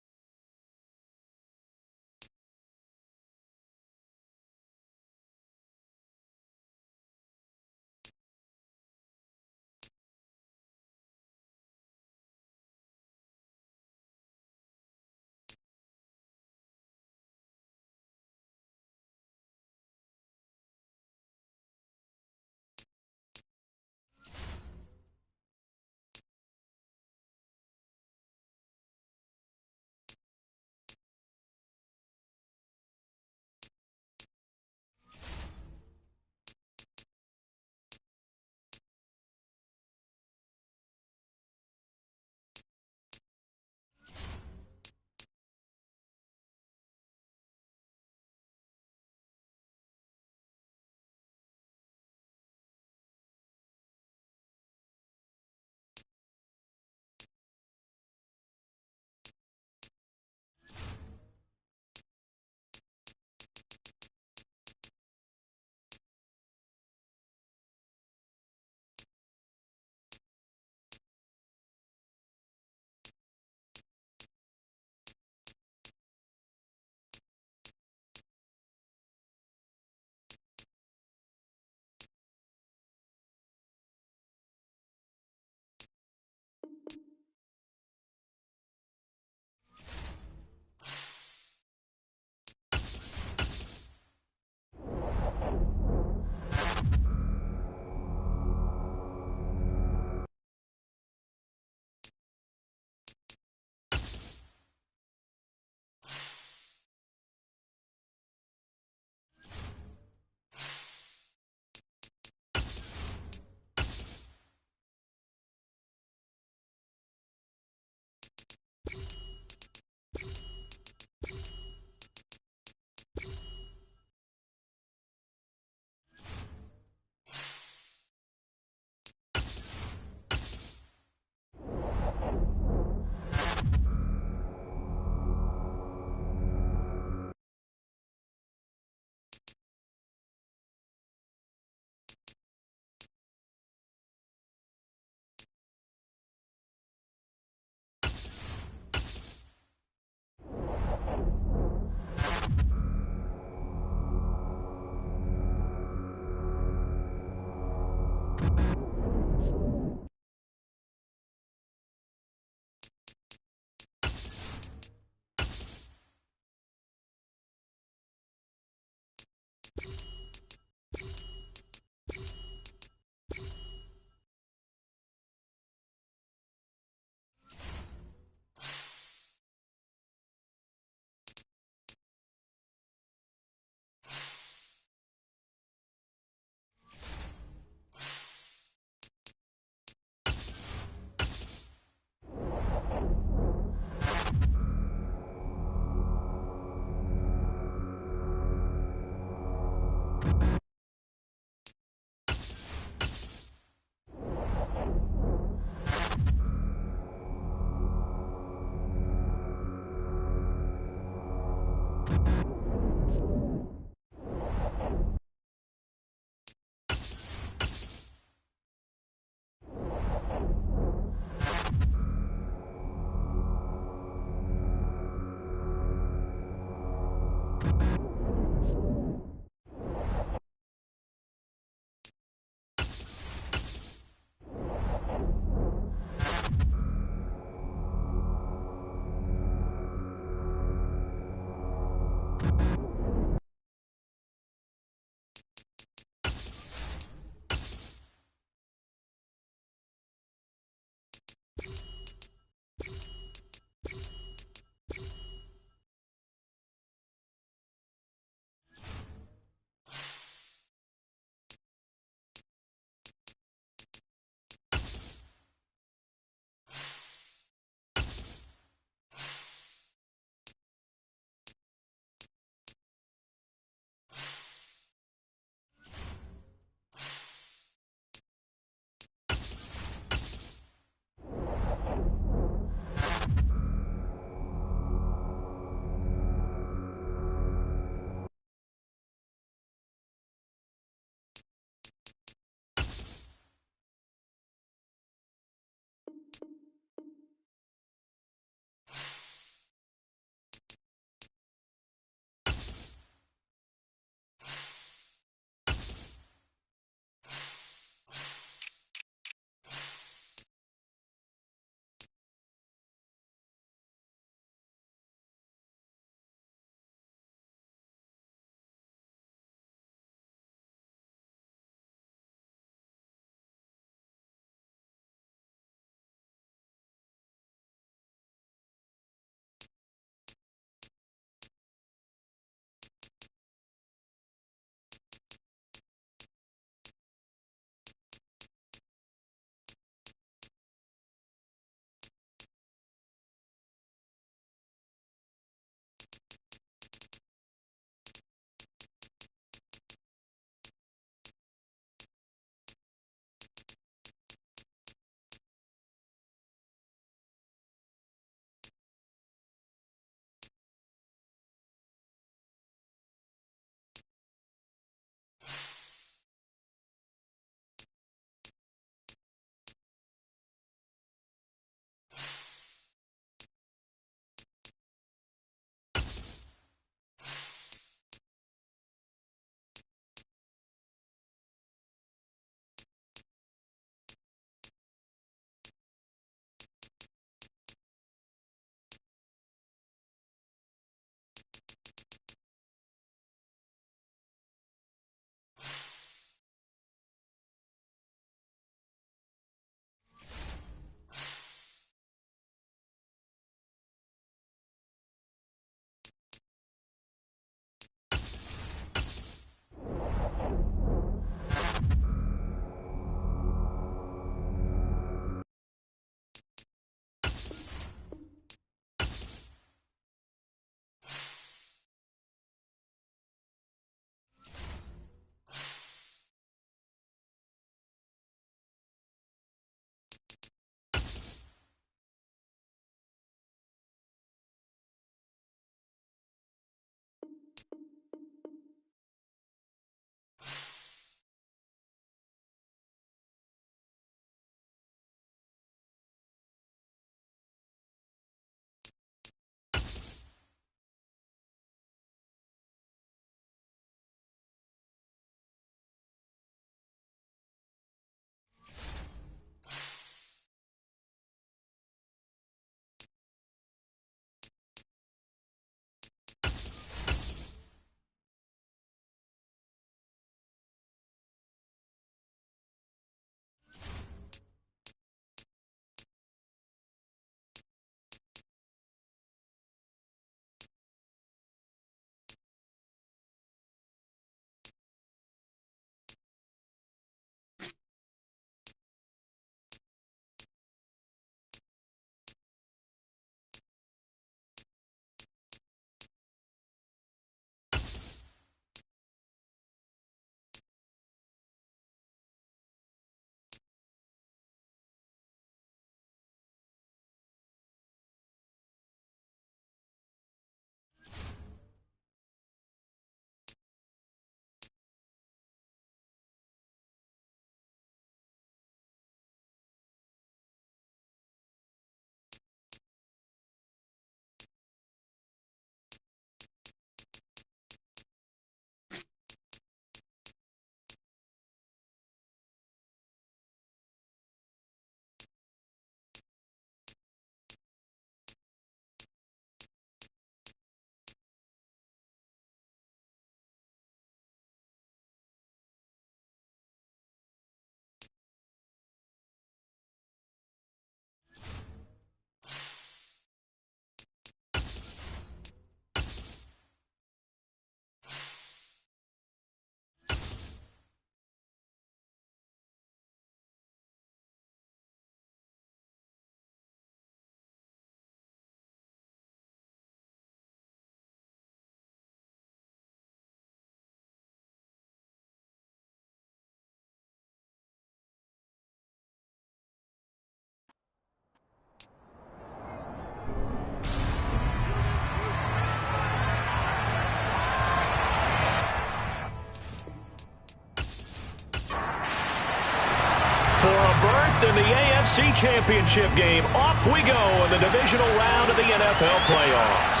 NFC Championship game. Off we go in the divisional round of the NFL playoffs.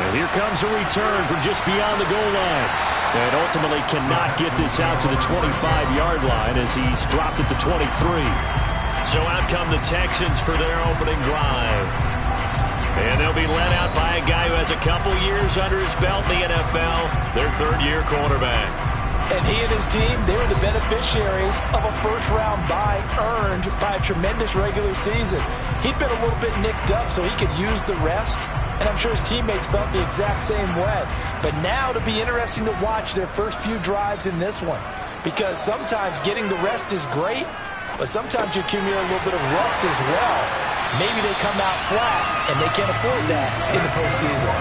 And here comes a return from just beyond the goal line. And ultimately cannot get this out to the 25-yard line as he's dropped at the 23. So out come the Texans for their opening drive. And they'll be led out by a guy who has a couple years under his belt in the NFL, their third-year quarterback. And he and his team, they were the beneficiaries of a first-round bye earned by a tremendous regular season. He'd been a little bit nicked up, so he could use the rest. And I'm sure his teammates felt the exact same way. But now it'll be interesting to watch their first few drives in this one. Because sometimes getting the rest is great, but sometimes you accumulate a little bit of rust as well. Maybe they come out flat, and they can't afford that in the postseason.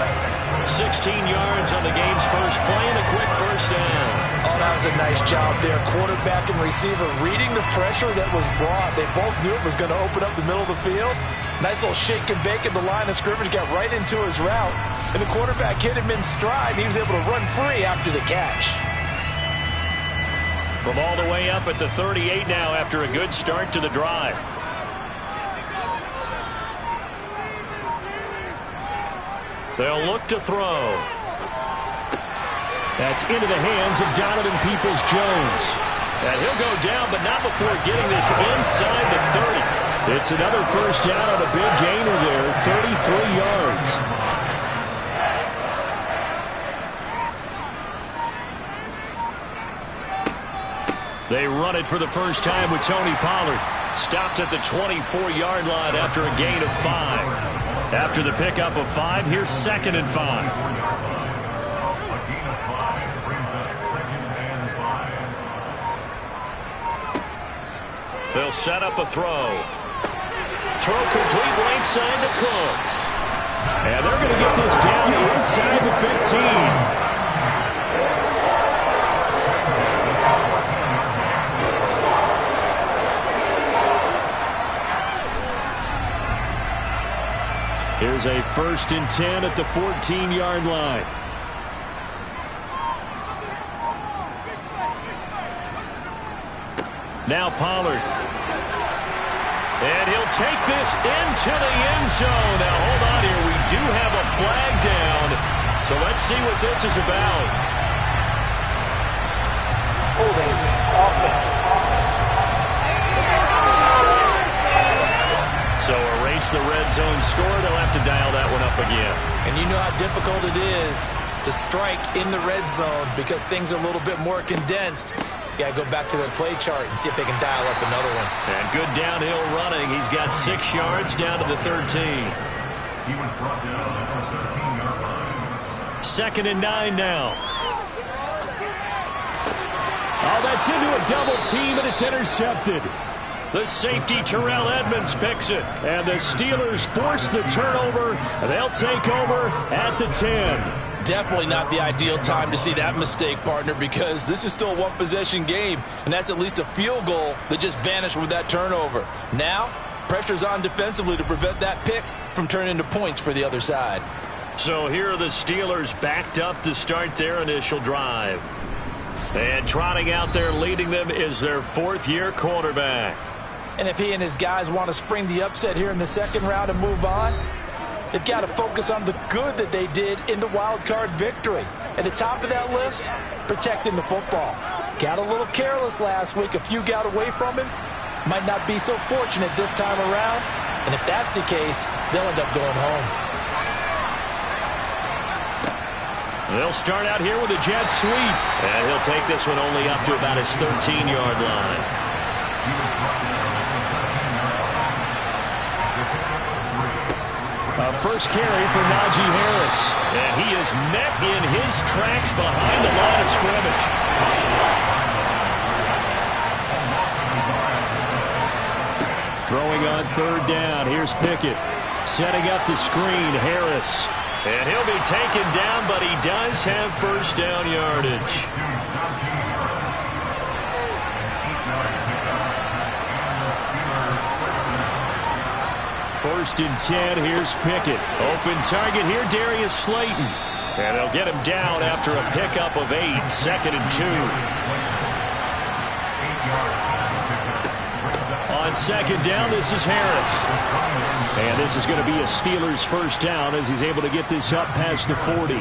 16 yards on the game's first play and a quick first down. Oh, that was a nice job there. Quarterback and receiver reading the pressure that was brought. They both knew it was going to open up the middle of the field. Nice little shake and bake at the line of scrimmage, got right into his route. And the quarterback hit him in stride, and he was able to run free after the catch. From all the way up at the 38 now after a good start to the drive. They'll look to throw. That's into the hands of Donovan Peoples-Jones. And he'll go down, but not before getting this inside the 30. It's another first down on a big gainer there, 33 yards. They run it for the first time with Tony Pollard. Stopped at the 24-yard line after a gain of 5. After the pickup of 5, here's 2nd and 5. A gain of 5 brings up 2nd and 5. They'll set up a throw. Throw complete right side to Cooks. And they're going to get this down inside the 15. Here's a 1st and 10 at the 14-yard line. Now Pollard. And he'll take this into the end zone. Now hold on here. We do have a flag down. So let's see what this is about. Holding. Offense. So erase the red zone score. They'll have to dial that one up again. And you know how difficult it is to strike in the red zone because things are a little bit more condensed. You got to go back to their play chart and see if they can dial up another one. And good downhill running. He's got 6 yards down to the 13. He was brought down at the 13-yard line. 2nd and 9 now. Oh, that's into a double team, and it's intercepted. The safety, Terrell Edmonds, picks it. And the Steelers force the turnover. They'll take over at the 10. Definitely not the ideal time to see that mistake, partner, because this is still a one-possession game, and that's at least a field goal that just vanished with that turnover. Now, pressure's on defensively to prevent that pick from turning into points for the other side. So here are the Steelers backed up to start their initial drive. And trotting out there leading them is their 4th-year quarterback. And if he and his guys want to spring the upset here in the 2nd round and move on, they've got to focus on the good that they did in the wild card victory. At the top of that list, protecting the football. Got a little careless last week. A few got away from him. Might not be so fortunate this time around. And if that's the case, they'll end up going home. They'll start out here with a jet sweep. And he'll take this one only up to about his 13-yard line. First carry for Najee Harris. And he is met in his tracks behind the line of scrimmage. Throwing on 3rd down. Here's Pickett. Setting up the screen. Harris. And he'll be taken down, but he does have first down yardage. 1st and 10. Here's Pickett. Open target here, Darius Slayton. And they'll get him down after a pickup of 8. 2nd and 2. On On second down, this is Harris. And this is going to be a Steelers first down as he's able to get this up past the 40.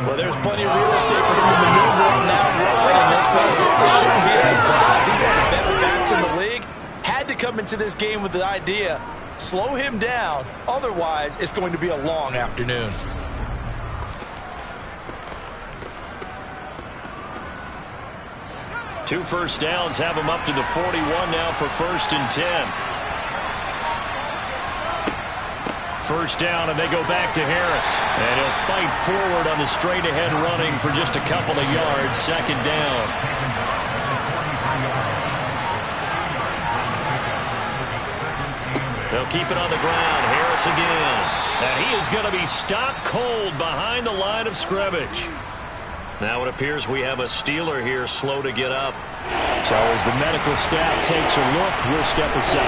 Well, there's plenty of real estate for him to maneuver on that run, and let's face it, this shouldn't be a surprise. He's one of the better backs in the league. Had to come into this game with the idea, slow him down, otherwise it's going to be a long afternoon. Two first downs have him up to the 41 now for 1st and 10. First down, and they go back to Harris. And he'll fight forward on the straight-ahead running for just a couple of yards. Second down. They'll keep it on the ground. Harris again. And he is going to be stopped cold behind the line of scrimmage. Now it appears we have a Steeler here slow to get up. So as the medical staff takes a look, we'll step aside.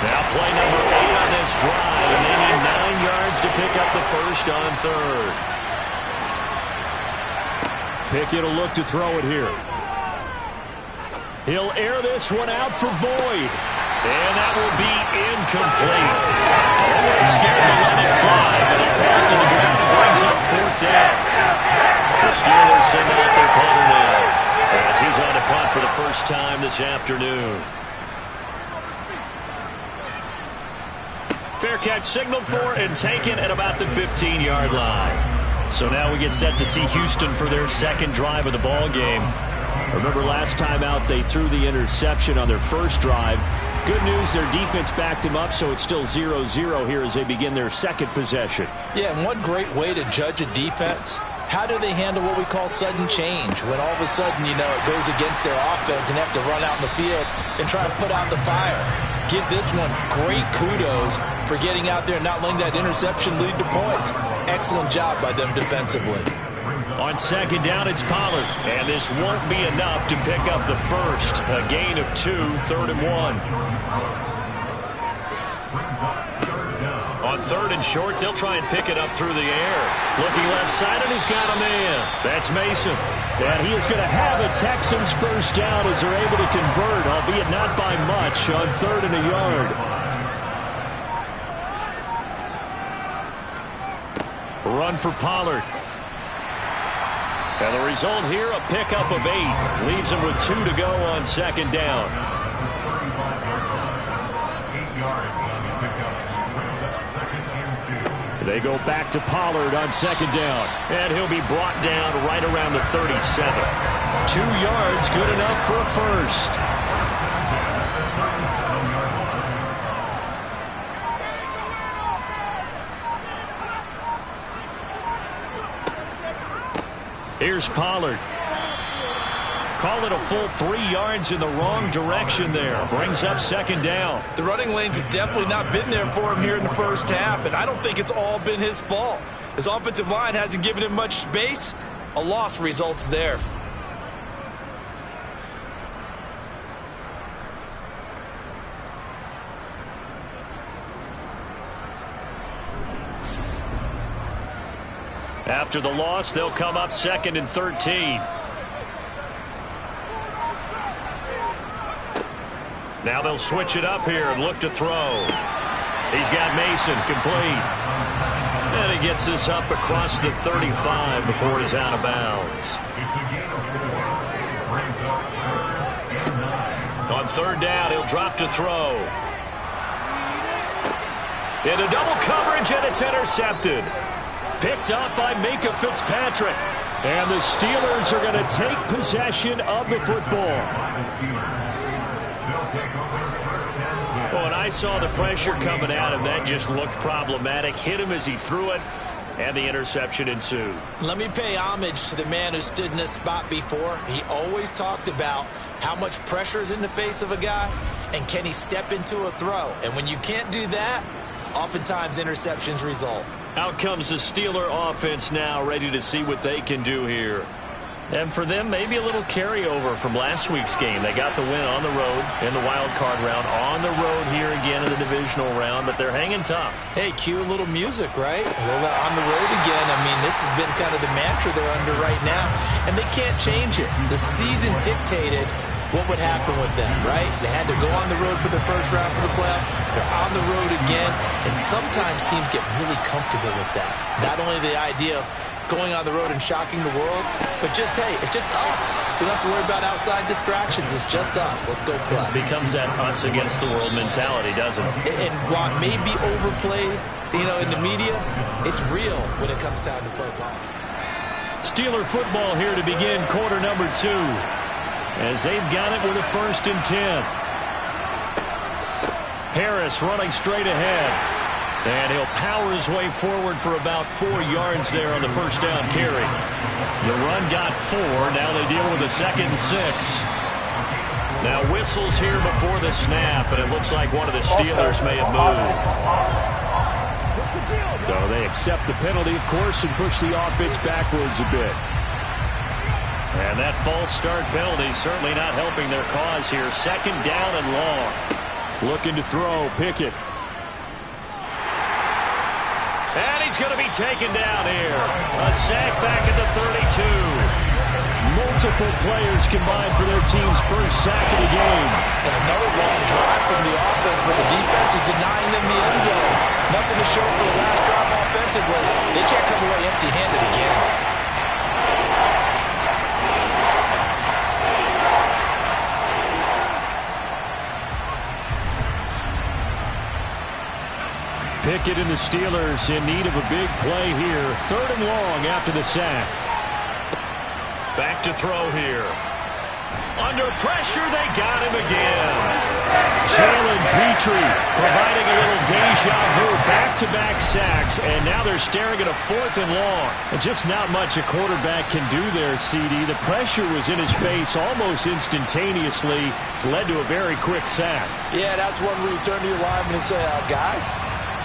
Now play number 8 on this drive, and they need 9 yards to pick up the first on 3rd. Pickett will look to throw it here. He'll air this one out for Boyd. And that will be incomplete. They weren't scared to let it fly, but it falls to the ground and brings up 4th down. The Steelers send out their punter now, as he's on to punt for the first time this afternoon. Fair catch signaled for and taken at about the 15-yard line. So now we get set to see Houston for their second drive of the ball game. Remember last time out they threw the interception on their first drive. Good news, their defense backed him up, so it's still 0-0 here as they begin their second possession. Yeah, and one great way to judge a defense, how do they handle what we call sudden change? When all of a sudden, you know, it goes against their offense and have to run out in the field and try to put out the fire. Give this one great kudos for getting out there and not letting that interception lead to points. Excellent job by them defensively. On second down, it's Pollard. And this won't be enough to pick up the first. A gain of 2, 3rd and 1. On 3rd and short, they'll try and pick it up through the air. Looking left side, and he's got a man. That's Mason. And he is going to have a Texans first down as they're able to convert, albeit not by much, on 3rd and a yard. Run for Pollard. And the result here, a pickup of 8. Leaves him with 2 to go on second down. 8 yards on the pickup. Brings up 2nd and 2. They go back to Pollard on second down. And he'll be brought down right around the 37. 2 yards, good enough for a first. Here's Pollard. Call it a full 3 yards in the wrong direction there. Brings up second down. The running lanes have definitely not been there for him here in the first half, and I don't think it's all been his fault. His offensive line hasn't given him much space. A loss results there. After the loss, they'll come up 2nd and 13. Now they'll switch it up here and look to throw. He's got Mason complete. And he gets this up across the 35 before he's out of bounds. On 3rd down, he'll drop to throw. Into double coverage, and it's intercepted. Picked up by Minka Fitzpatrick. And the Steelers are going to take possession of the football. Oh, and I saw the pressure coming at him. That just looked problematic. Hit him as he threw it, and the interception ensued. Let me pay homage to the man who stood in this spot before. He always talked about how much pressure is in the face of a guy, and can he step into a throw. And when you can't do that, oftentimes interceptions result. Out comes the Steeler offense now, ready to see what they can do here. And for them, maybe a little carryover from last week's game. They got the win on the road in the wild card round, on the road here again in the divisional round, but they're hanging tough. Hey, cue a little music, right? On the road again. I mean, this has been kind of the mantra they're under right now, and they can't change it. The season dictated what would happen with them, right? They had to go on the road for the first round for the playoff. They're on the road again, and sometimes teams get really comfortable with that. Not only the idea of going on the road and shocking the world, but just, hey, it's just us. We don't have to worry about outside distractions. It's just us. Let's go play. It becomes that us against the world mentality, doesn't it? And while it may be overplayed, in the media, it's real when it comes time to play ball. Steeler football here to begin quarter number 2. As they've got it with a 1st and 10. Harris running straight ahead. And he'll power his way forward for about 4 yards there on the first down carry. The run got 4. Now they deal with a 2nd and 6. Now whistles here before the snap, and it looks like one of the Steelers may have moved. So they accept the penalty, of course, and push the offense backwards a bit. And that false start penalty certainly not helping their cause here. 2nd down and long. Looking to throw, Pickett. And he's going to be taken down here. A sack back at the 32. Multiple players combined for their team's first sack of the game. And another long drive from the offense, but the defense is denying them the end zone. Nothing to show for the last drive offensively. They can't come away empty-handed again. Pickett and the Steelers in need of a big play here. 3rd and long after the sack. Back to throw here. Under pressure, they got him again. Jalen Petrie providing a little deja vu. Back-to-back sacks, and now they're staring at a 4th and long. And just not much a quarterback can do there, CD. The pressure was in his face almost instantaneously. Led to a very quick sack. Yeah, that's one where you turn to your lineman and say, guys,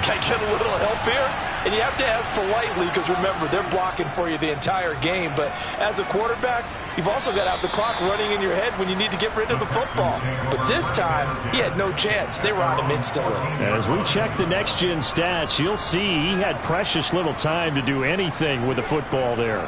can I get a little help here? And you have to ask politely because, remember, they're blocking for you the entire game. But as a quarterback, you've also got to have the clock running in your head when you need to get rid of the football. But this time, he had no chance. They were on him instantly. As we check the next-gen stats, you'll see he had precious little time to do anything with the football there.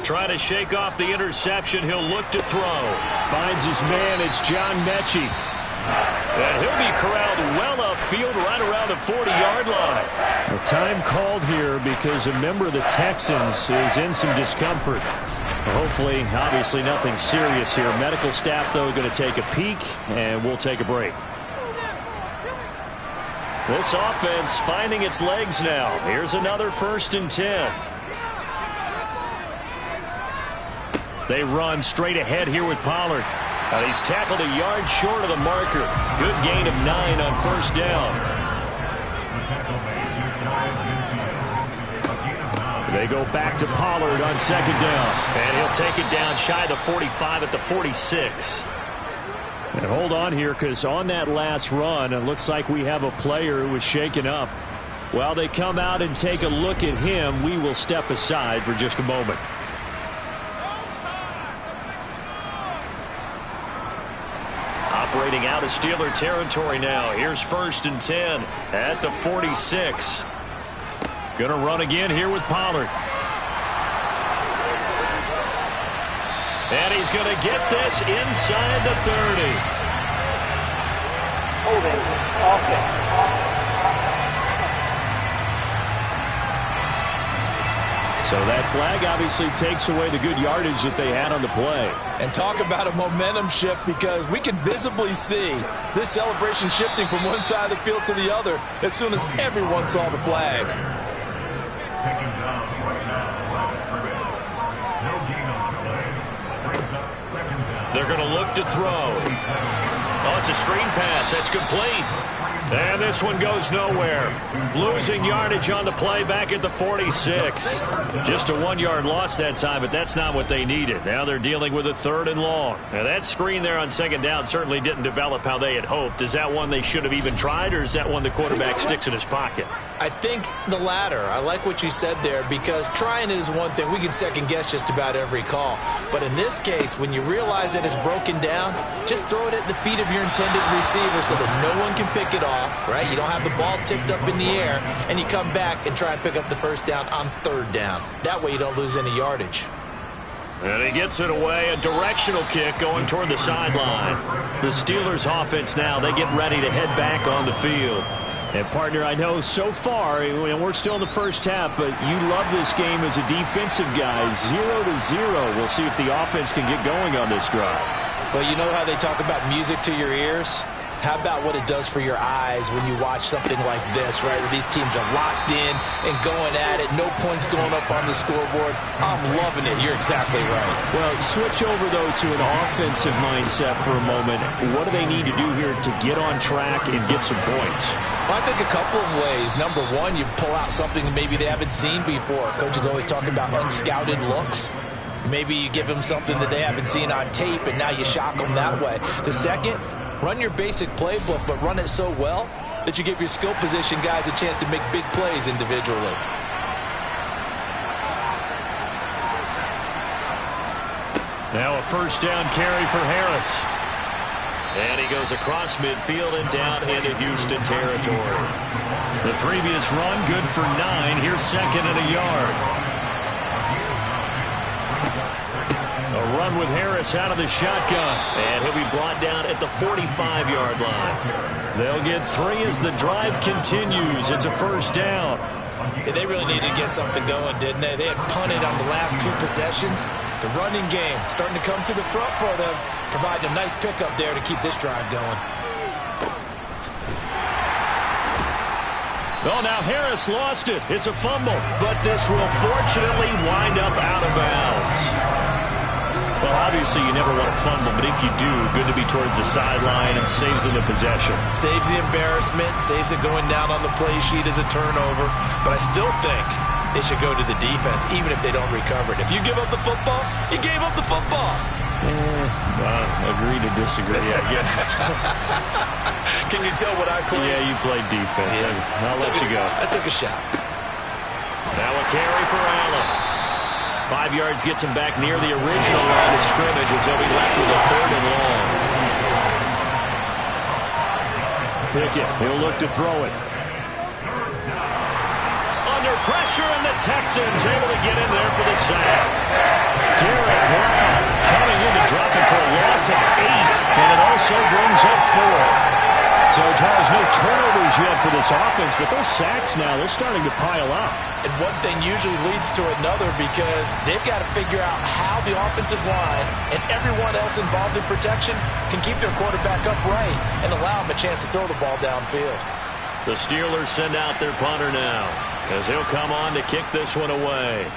Trying to shake off the interception. He'll look to throw. Finds his man. It's John Mechie. And he'll be corralled well upfield right around the 40-yard line. A time called here because a member of the Texans is in some discomfort. Hopefully, obviously nothing serious here. Medical staff, though, going to take a peek, and we'll take a break. This offense finding its legs now. Here's another 1st and 10. They run straight ahead here with Pollard. And he's tackled a yard short of the marker. Good gain of 9 on 1st down. They go back to Pollard on 2nd down. And he'll take it down shy of the 45 at the 46. And hold on here, because on that last run, it looks like we have a player who was shaken up. While they come out and take a look at him, we will step aside for just a moment. Operating out of Steeler territory now. Here's 1st and 10 at the 46. Gonna run again here with Pollard. And he's going to get this inside the 30. Holding offense. So that flag obviously takes away the good yardage that they had on the play. And talk about a momentum shift, because we can visibly see this celebration shifting from one side of the field to the other as soon as everyone saw the flag. Taking down right now, last scrimmage. No gain on the play. Brings up 2nd down. They're going to look to throw. Oh, it's a screen pass. That's complete. And this one goes nowhere. Losing yardage on the play back at the 46. Just a 1-yard loss that time, but that's not what they needed. Now they're dealing with a 3rd and long. Now that screen there on 2nd down certainly didn't develop how they had hoped. Is that one they should have even tried, or is that one the quarterback sticks in his pocket? I think the latter. I like what you said there, because trying it is one thing. We can second guess just about every call. But in this case, when you realize that it's broken down, just throw it at the feet of your intended receiver so that no one can pick it off, right? You don't have the ball tipped up in the air, and you come back and try and pick up the 1st down on 3rd down. That way you don't lose any yardage. And he gets it away, a directional kick going toward the sideline. The Steelers offense now, they get ready to head back on the field. And, partner, I know so far, we're still in the first half, but you love this game as a defensive guy. 0-0. We'll see if the offense can get going on this drive. Well, you know how they talk about music to your ears? How about what it does for your eyes when you watch something like this, right, where these teams are locked in and going at it, no points going up on the scoreboard? I'm loving it. You're exactly right. Well, switch over, though, to an offensive mindset for a moment. What do they need to do here to get on track and get some points? Well, I think a couple of ways. Number one, you pull out something that maybe they haven't seen before. Coach is always talking about unscouted looks. Maybe you give them something that they haven't seen on tape, and now you shock them that way. The second, run your basic playbook, but run it so well that you give your skill position guys a chance to make big plays individually. Now a 1st down carry for Harris. And he goes across midfield and down into Houston territory. The previous run, good for 9. Here's 2nd and a yard. A run with Harris out of the shotgun. And he'll be brought down at the 45-yard line. They'll get 3 as the drive continues. It's a 1st down. Yeah, they really needed to get something going, didn't they? They had punted on the last 2 possessions. The running game starting to come to the front for them, providing a nice pickup there to keep this drive going. Oh, now Harris lost it. It's a fumble, but this will fortunately wind up out of bounds. Well, obviously you never want to fumble, but if you do, good to be towards the sideline and saves them the possession. Saves the embarrassment, saves it going down on the play sheet as a turnover, but I still think it should go to the defense, even if they don't recover it. If you give up the football, you gave up the football. Agree to disagree, I guess. Can you tell what I played? Yeah, you played defense. Yeah. I'll let you go. I took a shot. Now a carry for Allen. 5 yards gets him back near the original line of scrimmage as they'll be left with a 3rd and long. Pickett, he'll look to throw it. Under pressure, and the Texans able to get in there for the sack. Derek Brown coming in to drop it for a loss of 8, and it also brings up 4th. So, Charles, no turnovers yet for this offense, but those sacks now, they're starting to pile up. And one thing usually leads to another, because they've got to figure out how the offensive line and everyone else involved in protection can keep their quarterback upright and allow him a chance to throw the ball downfield. The Steelers send out their punter now, as he'll come on to kick this one away.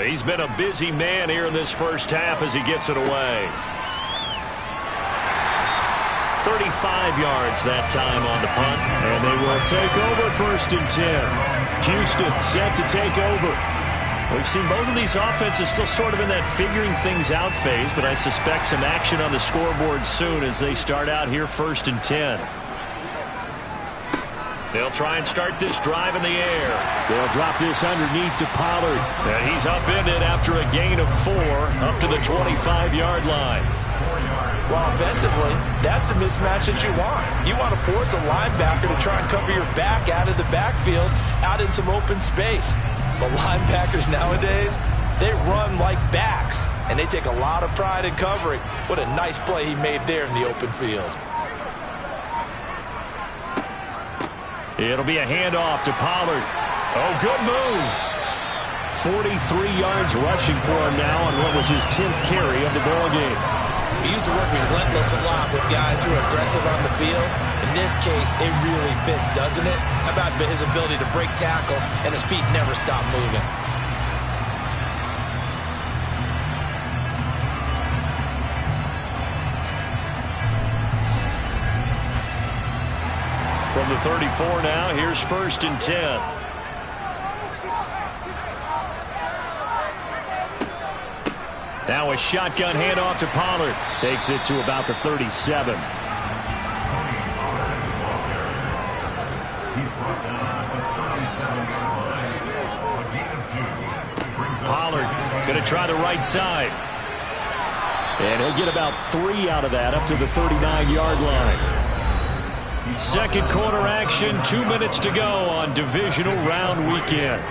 He's been a busy man here in this first half as he gets it away. 35 yards that time on the punt. And they will take over 1st and 10. Houston set to take over. We've seen both of these offenses still sort of in that figuring things out phase, but I suspect some action on the scoreboard soon as they start out here 1st and 10. They'll try and start this drive in the air. They'll drop this underneath to Pollard. And he's upended after a gain of 4 up to the 25-yard line. Well, offensively, that's the mismatch that you want. You want to force a linebacker to try and cover your back out of the backfield, out in some open space. But linebackers nowadays, they run like backs, and they take a lot of pride in covering. What a nice play he made there in the open field. It'll be a handoff to Pollard. Oh, good move. 43 yards rushing for him now on what was his 10th carry of the ballgame. He used to work relentless a lot with guys who are aggressive on the field. In this case, it really fits, doesn't it? How about his ability to break tackles and his feet never stop moving? From the 34 now. Here's 1st and 10. Now a shotgun handoff to Pollard. Takes it to about the 37. Pollard going to try the right side. And he'll get about 3 out of that up to the 39-yard line. Second quarter action, 2 minutes to go on divisional round weekend.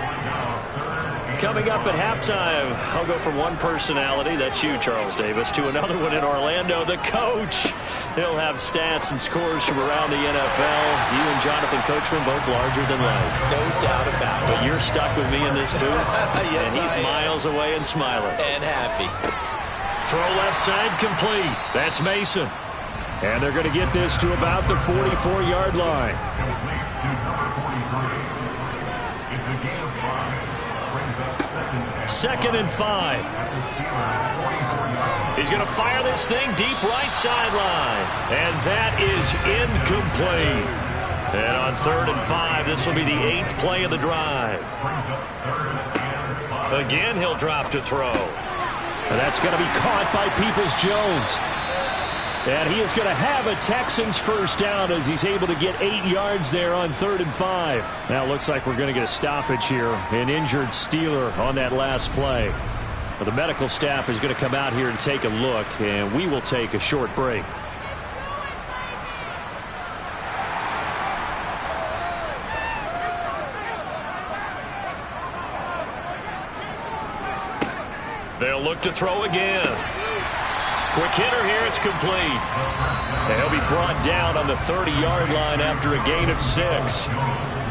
Coming up at halftime, I'll go from one personality, that's you, Charles Davis, to another one in Orlando, the coach. He'll have stats and scores from around the NFL. You and Jonathan Coachman both larger than life. No doubt about it. But you're stuck with me in this booth, yes, and he's miles away and smiling. And happy. Throw left side complete. That's Mason. And they're going to get this to about the 44-yard line. Second and 5. He's going to fire this thing deep right sideline. And that is incomplete. And on 3rd and 5, this will be the 8th play of the drive. Again, he'll drop to throw. And that's going to be caught by Peoples-Jones. And he is going to have a Texans first down as he's able to get 8 yards there on 3rd and 5. Now it looks like we're going to get a stoppage here. An injured Steeler on that last play. Well, the medical staff is going to come out here and take a look, and we will take a short break. They'll look to throw again. Quick hitter here, it's complete. And he'll be brought down on the 30-yard line after a gain of 6.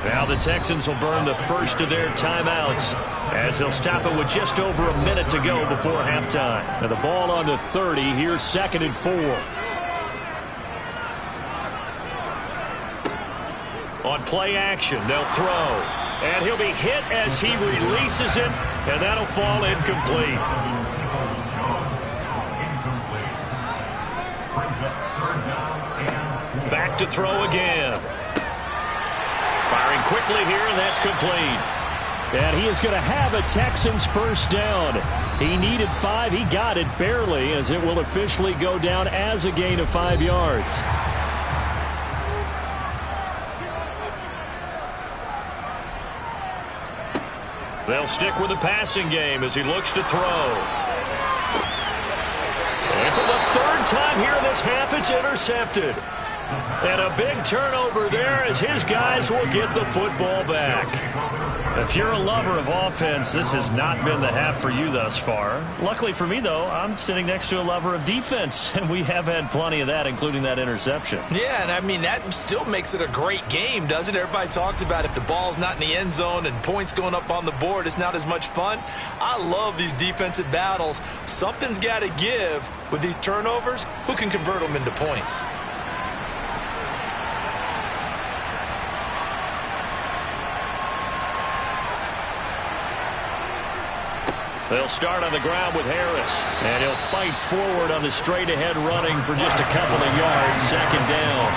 Now the Texans will burn the first of their timeouts as they'll stop it with just over a minute to go before halftime. Now the ball on the 30, here's 2nd and 4. On play action, they'll throw. And he'll be hit as he releases it, and that'll fall incomplete. Back to throw again. Firing quickly here, and that's complete. And he is going to have a Texans first down. He needed 5. He got it barely, as it will officially go down as a gain of 5 yards. They'll stick with the passing game as he looks to throw. And for the 3rd time here in this half, it's intercepted. And a big turnover there as his guys will get the football back. If you're a lover of offense, this has not been the half for you thus far. Luckily for me, though, I'm sitting next to a lover of defense, and we have had plenty of that, including that interception. Yeah, and I mean, that still makes it a great game, doesn't it? Everybody talks about if the ball's not in the end zone and points going up on the board, it's not as much fun. I love these defensive battles. Something's got to give with these turnovers. Who can convert them into points? They'll start on the ground with Harris. And he'll fight forward on the straight-ahead running for just a couple of yards. 2nd down.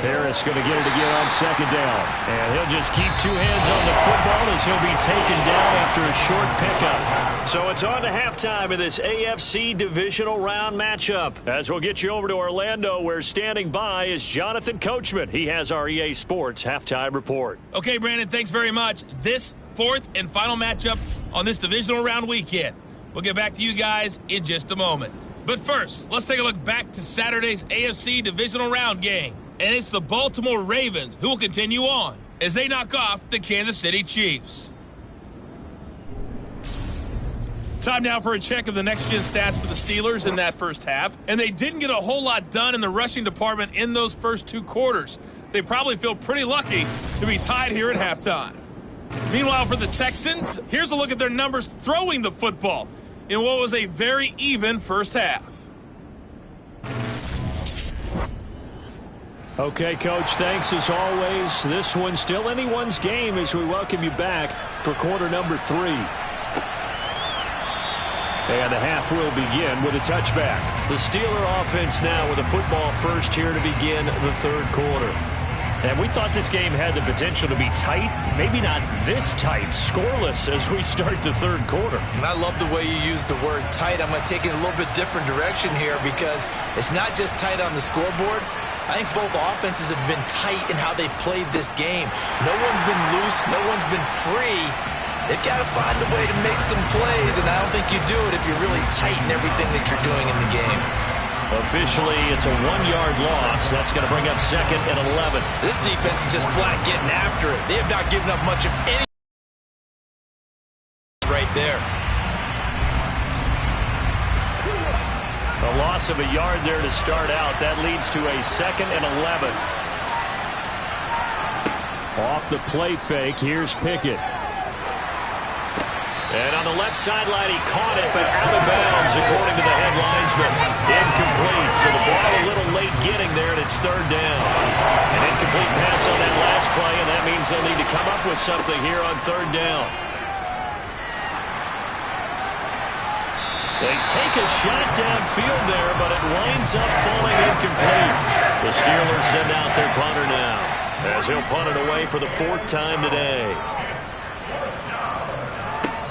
Harris going to get it again on 2nd down. And he'll just keep 2 hands on the football as he'll be taken down after a short pickup. So it's on to halftime of this AFC divisional round matchup. As we'll get you over to Orlando, where standing by is Jonathan Coachman. He has our EA Sports halftime report. Okay, Brandon, thanks very much. This 4th and final matchup on this divisional round weekend. We'll get back to you guys in just a moment. But first, let's take a look back to Saturday's AFC divisional round game. And it's the Baltimore Ravens who will continue on as they knock off the Kansas City Chiefs. Time now for a check of the next-gen stats for the Steelers in that first half. And they didn't get a whole lot done in the rushing department in those first 2 quarters. They probably feel pretty lucky to be tied here at halftime. Meanwhile, for the Texans, here's a look at their numbers throwing the football in what was a very even first half. Okay, Coach, thanks as always. This one's still anyone's game as we welcome you back for quarter number 3. And the half will begin with a touchback. The Steeler offense now with a football first here to begin the third quarter. And we thought this game had the potential to be tight. Maybe not this tight, scoreless as we start the third quarter. And I love the way you use the word tight. I'm going to take it in a little bit different direction here because it's not just tight on the scoreboard. I think both offenses have been tight in how they've played this game. No one's been loose. No one's been free. They've got to find a way to make some plays, and I don't think you do it if you're really tight in everything that you're doing in the game. Officially, it's a 1-yard loss. That's going to bring up 2nd and 11. This defense is just flat getting after it. They have not given up much of any right there. A loss of a yard there to start out. That leads to a 2nd and 11. Off the play fake, here's Pickett. And on the left sideline, he caught it, but out of bounds, according to the head linesman. Incomplete, so the ball a little late getting there, and it's 3rd down. An incomplete pass on that last play, and that means they'll need to come up with something here on 3rd down. They take a shot downfield there, but it winds up falling incomplete. The Steelers send out their punter now, as he'll punt it away for the 4th time today.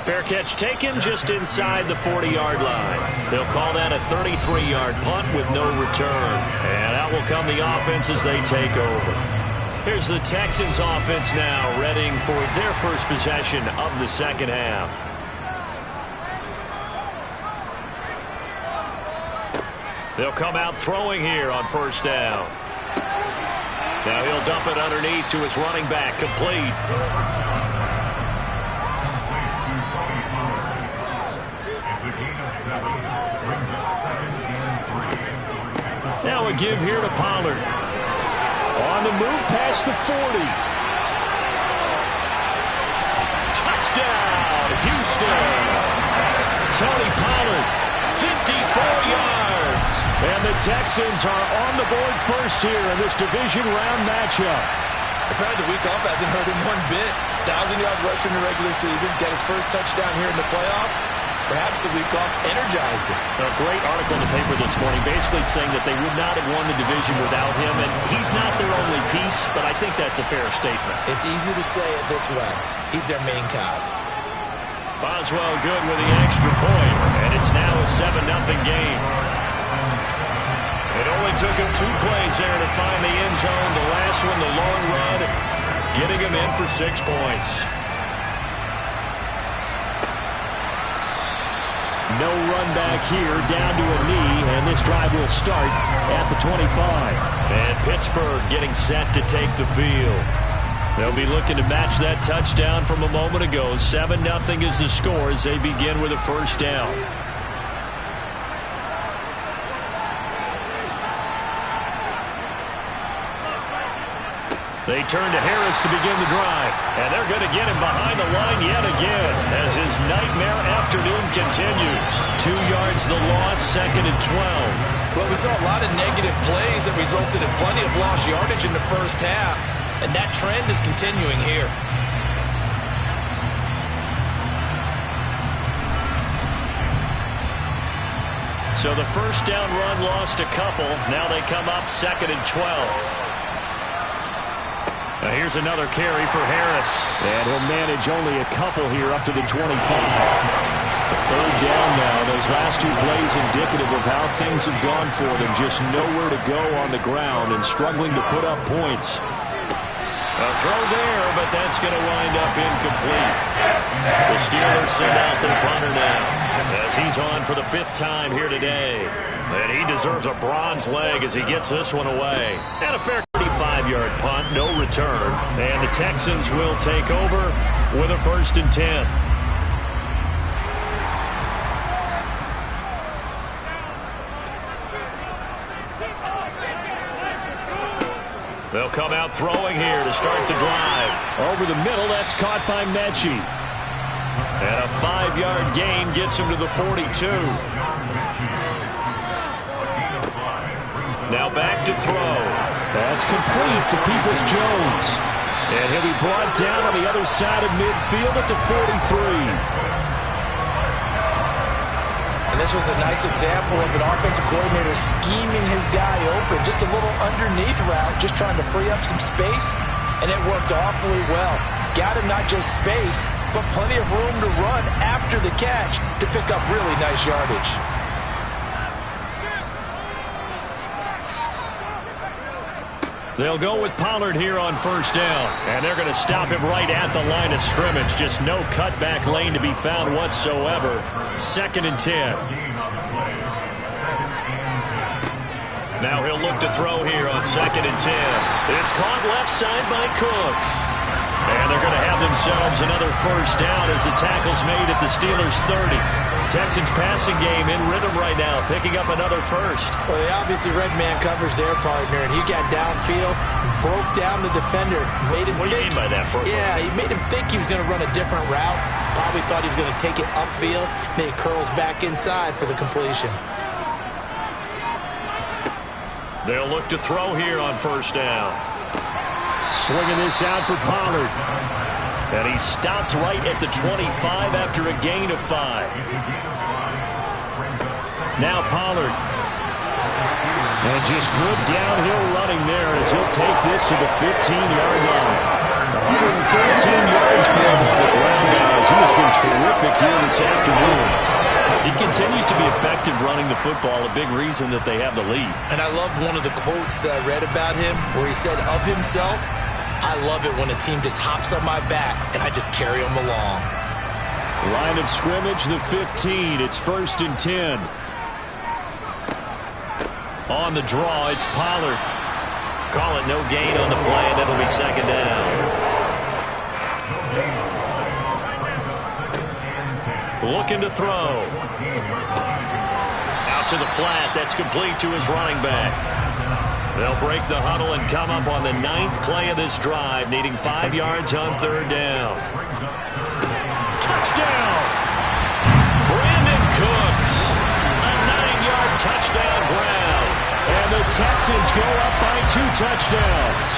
Fair catch taken just inside the 40-yard line. They'll call that a 33-yard punt with no return. And out will come the offense as they take over. Here's the Texans offense now, readying for their first possession of the second half. They'll come out throwing here on 1st down. Now he'll dump it underneath to his running back, complete. Now a give here to Pollard. On the move past the 40. Touchdown, Houston. Tony Pollard, 54 yards. And the Texans are on the board first here in this division round matchup. Apparently the week off hasn't hurt him one bit. 1,000-yard rush in the regular season. Get his first touchdown here in the playoffs. Perhaps the week off energized him. A great article in the paper this morning basically saying that they would not have won the division without him, and he's not their only piece, but I think that's a fair statement. It's easy to say it this way. He's their main cog. Boswell good with the extra point, and it's now a 7-0 game. It only took him 2 plays there to find the end zone. The last one, the long run, getting him in for 6 points. No run back here, down to a knee, and this drive will start at the 25. And Pittsburgh getting set to take the field. They'll be looking to match that touchdown from a moment ago. 7-0 is the score as they begin with a 1st down. They turn to Harris to begin the drive. And they're going to get him behind the line yet again as his nightmare afternoon continues. 2 yards the loss, 2nd and 12. Well, we saw a lot of negative plays that resulted in plenty of lost yardage in the first half. And that trend is continuing here. So the 1st down run lost a couple. Now they come up 2nd and 12. Now here's another carry for Harris. And he'll manage only a couple here up to the 25. A 3rd down now. Those last 2 plays indicative of how things have gone for them. Just nowhere to go on the ground and struggling to put up points. A throw there, but that's going to wind up incomplete. The Steelers send out their punter now as he's on for the 5th time here today. And he deserves a bronze leg as he gets this one away. And a fair 35-yard punt, no return. And the Texans will take over with a 1st and 10. They'll come out throwing here to start the drive. Over the middle, that's caught by Mechie. And a 5-yard gain gets him to the 42. Now back to throw. That's complete to Peoples-Jones. And he'll be brought down on the other side of midfield at the 43. this was a nice example of an offensive coordinator scheming his guy open. Just a little underneath route, just trying to free up some space, and it worked awfully well. Got him not just space, but plenty of room to run after the catch to pick up really nice yardage. They'll go with Pollard here on first down, and they're going to stop him right at the line of scrimmage. Just no cutback lane to be found whatsoever. 2nd and 10. Now he'll look to throw here on 2nd and 10. It's caught left side by Cooks. And they're going to have themselves another first down as the tackle's made at the Steelers' 30. Texans passing game in rhythm right now, picking up another first. Well, they obviously red man covers their partner, and he got downfield, broke down the defender, made him What do you mean by that, Brooke? Yeah, he made him think he was going to run a different route. Probably thought he was going to take it upfield, and then he curls back inside for the completion. They'll look to throw here on first down. Swinging this out for Pollard. And he stopped right at the 25 after a gain of 5. Now Pollard. And just good downhill running there as he'll take this to the 15-yard line. 113 yards for him on the ground, guys. He has been terrific here this afternoon. He continues to be effective running the football, a big reason that they have the lead. And I love one of the quotes that I read about him where he said of himself, I love it when a team just hops on my back and I just carry them along. Line of scrimmage, the 15. It's 1st and 10. On the draw, it's Pollard. Call it no gain on the play, and it'll be 2nd down. Looking to throw. Out to the flat. That's complete to his running back. They'll break the huddle and come up on the 9th play of this drive, needing 5 yards on 3rd down. Touchdown! Brandon Cooks. A 9-yard touchdown ground. And the Texans go up by 2 touchdowns.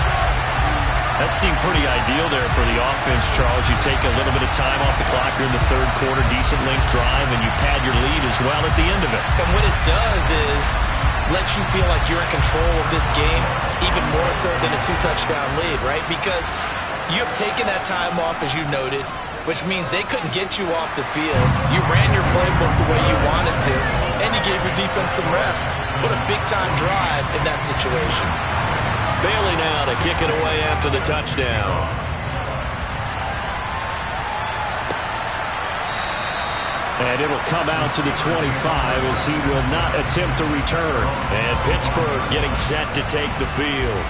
That seemed pretty ideal there for the offense, Charles. You take a little bit of time off the clock here in the 3rd quarter, decent length drive, and you pad your lead as well at the end of it. And what it does is let you feel like you're in control of this game, even more so than a 2-touchdown lead, right? Because you have taken that time off, as you noted, which means they couldn't get you off the field. You ran your playbook the way you wanted to, and you gave your defense some rest. What a big-time drive in that situation. Bailey now to kick it away after the touchdown. And it'll come out to the 25 as he will not attempt to return. And Pittsburgh getting set to take the field.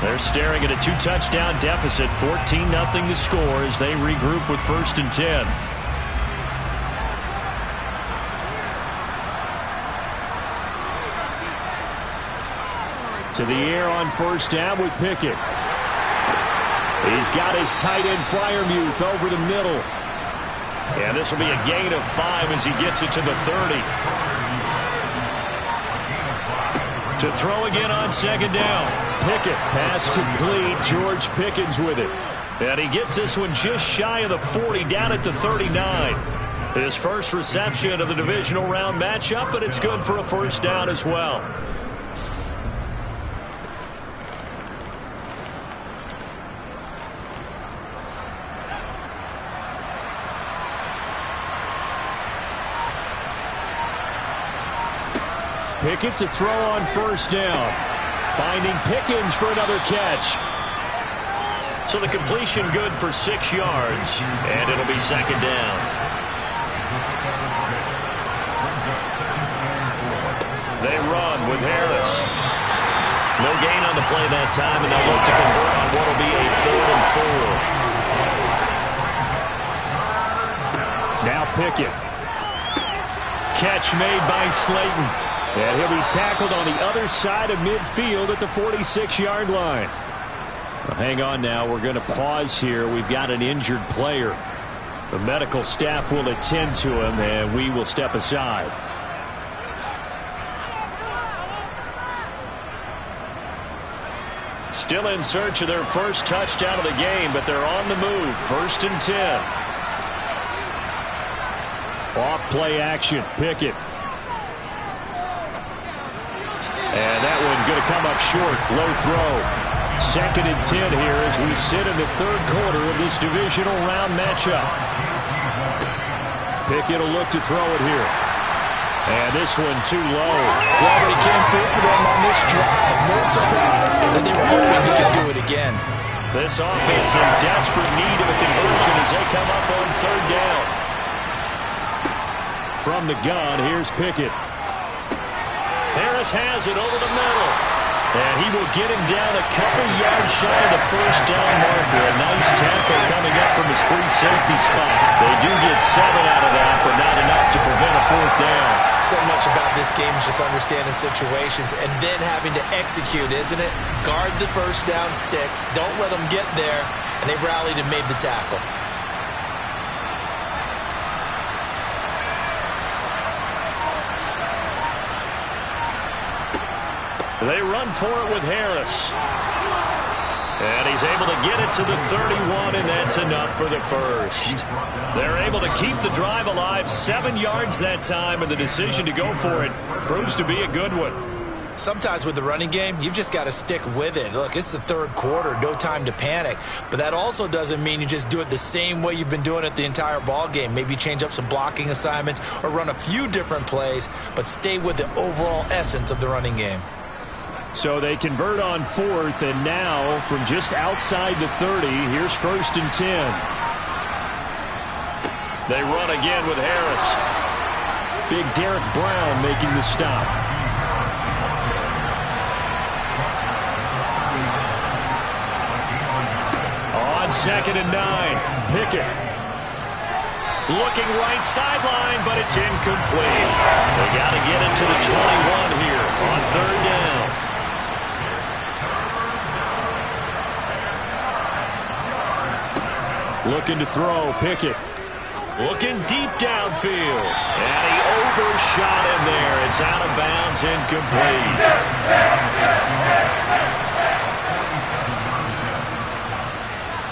They're staring at a 2-touchdown deficit, 14-0 to score as they regroup with 1st and 10. To the air on first down with Pickett. He's got his tight end Freiermuth over the middle. And this will be a gain of 5 as he gets it to the 30. To throw again on 2nd down. Pickett, pass complete. George Pickens with it. And he gets this one just shy of the 40, down at the 39. His first reception of the divisional round matchup, but it's good for a first down as well. Pickett to throw on first down. Finding Pickens for another catch. So the completion good for 6 yards, and it'll be 2nd down. They run with Harris. No gain on the play that time, and they'll look to convert on what will be a 3rd and 4. Now Pickett. Catch made by Slayton. And he'll be tackled on the other side of midfield at the 46-yard line. Well, hang on now. We're going to pause here. We've got an injured player. The medical staff will attend to him, and we will step aside. Still in search of their first touchdown of the game, but they're on the move. 1st and 10. Off play action. Pickett going to come up short. Low throw. 2nd and 10 here as we sit in the 3rd quarter of this divisional round matchup. Pickett will look to throw it here. And this one too low. Well, but he came through for them on this drive. No surprise that they were hoping he could do it again. This offense in desperate need of a conversion as they come up on 3rd down. From the gun, here's Pickett. Harris has it over the middle. And he will get him down a couple yards shy of the 1st down marker. A nice tackle coming up from his free safety spot. They do get 7 out of that, but not enough to prevent a 4th down. So much about this game is just understanding situations and then having to execute, isn't it? Guard the 1st down sticks. Don't let them get there. And they rallied and made the tackle. They run for it with Harris. And he's able to get it to the 31, and that's enough for the 1st. They're able to keep the drive alive. 7 yards that time, and the decision to go for it proves to be a good one. Sometimes with the running game, you've just got to stick with it. Look, it's the 3rd quarter, no time to panic. But that also doesn't mean you just do it the same way you've been doing it the entire ball game. Maybe change up some blocking assignments or run a few different plays, but stay with the overall essence of the running game. So they convert on 4th, and now from just outside the 30, here's 1st and 10. They run again with Harris. Big Derek Brown making the stop. On 2nd and 9, Pickett. Looking right sideline, but it's incomplete. They got to get it to the 21 here on 3rd down. Looking to throw, Pickett. Looking deep downfield. And he overshot him there. It's out of bounds, incomplete.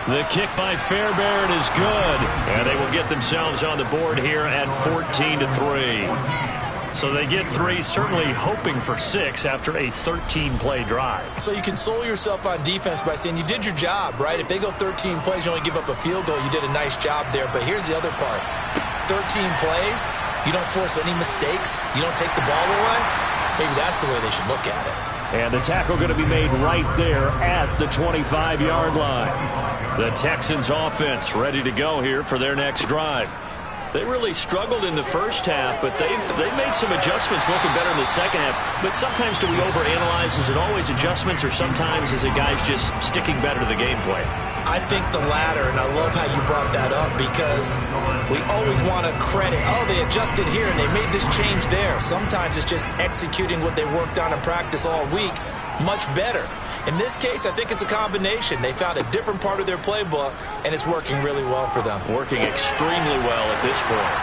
The kick by Fairbairn is good. And they will get themselves on the board here at 14-3. So they get 3, certainly hoping for 6 after a 13-play drive. So you console yourself on defense by saying you did your job, right? If they go 13 plays, you only give up a field goal, you did a nice job there. But here's the other part. 13 plays, you don't force any mistakes, you don't take the ball away. Maybe that's the way they should look at it. And the tackle going to be made right there at the 25-yard line. The Texans offense ready to go here for their next drive. They really struggled in the 1st half, but they've made some adjustments looking better in the 2nd half. But sometimes do we overanalyze? Is it always adjustments, or sometimes is it guys just sticking better to the game plan? I think the latter, and I love how you brought that up because we always want to credit, oh, they adjusted here and they made this change there. Sometimes it's just executing what they worked on in practice all week much better. In this case, I think it's a combination. They found a different part of their playbook, and it's working really well for them. Working extremely well at this point.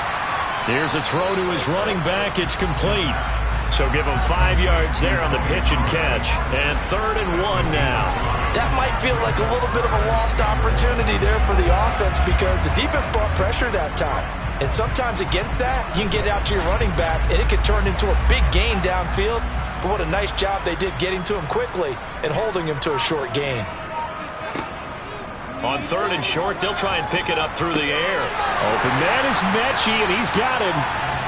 Here's a throw to his running back. It's complete. So give him 5 yards there on the pitch and catch. And 3rd and 1 now. That might feel like a little bit of a lost opportunity there for the offense because the defense brought pressure that time. And sometimes against that, you can get out to your running back, and it can turn into a big gain downfield. But what a nice job they did getting to him quickly and holding him to a short gain. On 3rd and short, they'll try and pick it up through the air. Open man is Mechie, and he's got him.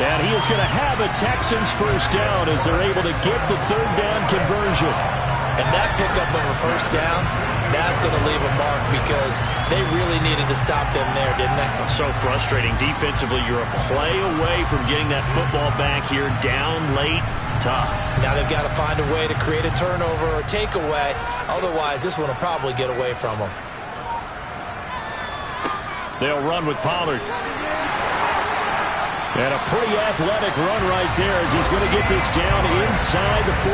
And he is going to have a Texans 1st down as they're able to get the 3rd down conversion. And that pickup of a 1st down, that's going to leave a mark because they really needed to stop them there, didn't they? So frustrating. Defensively, you're a play away from getting that football back here down late. Tough. Now they've got to find a way to create a turnover or a takeaway. Otherwise, this one will probably get away from them. They'll run with Pollard. And a pretty athletic run right there as he's going to get this down inside the 40.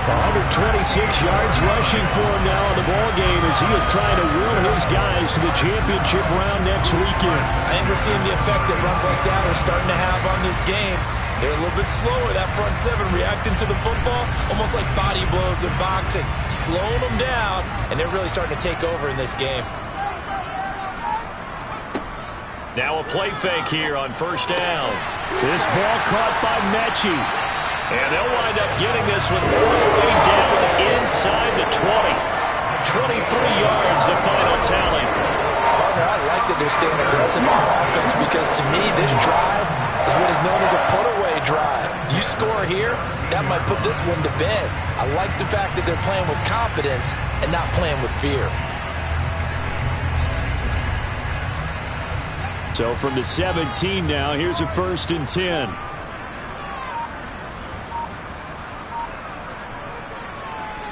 126 yards rushing for him now in the ball game as he is trying to will his guys to the championship round next weekend. I think we're seeing the effect that runs like that are starting to have on this game. They're a little bit slower, that front 7 reacting to the football, almost like body blows in boxing, slowing them down, and they're really starting to take over in this game. Now a play fake here on 1st down. This ball caught by Mechie. And they'll wind up getting this one all the way down inside the 20. 23 yards, the final tally. Partner, I like that they're staying aggressive on offense because to me, this drive is what is known as a put-away drive. You score here, that might put this one to bed. I like the fact that they're playing with confidence and not playing with fear. So from the 17 now, here's a 1st and 10.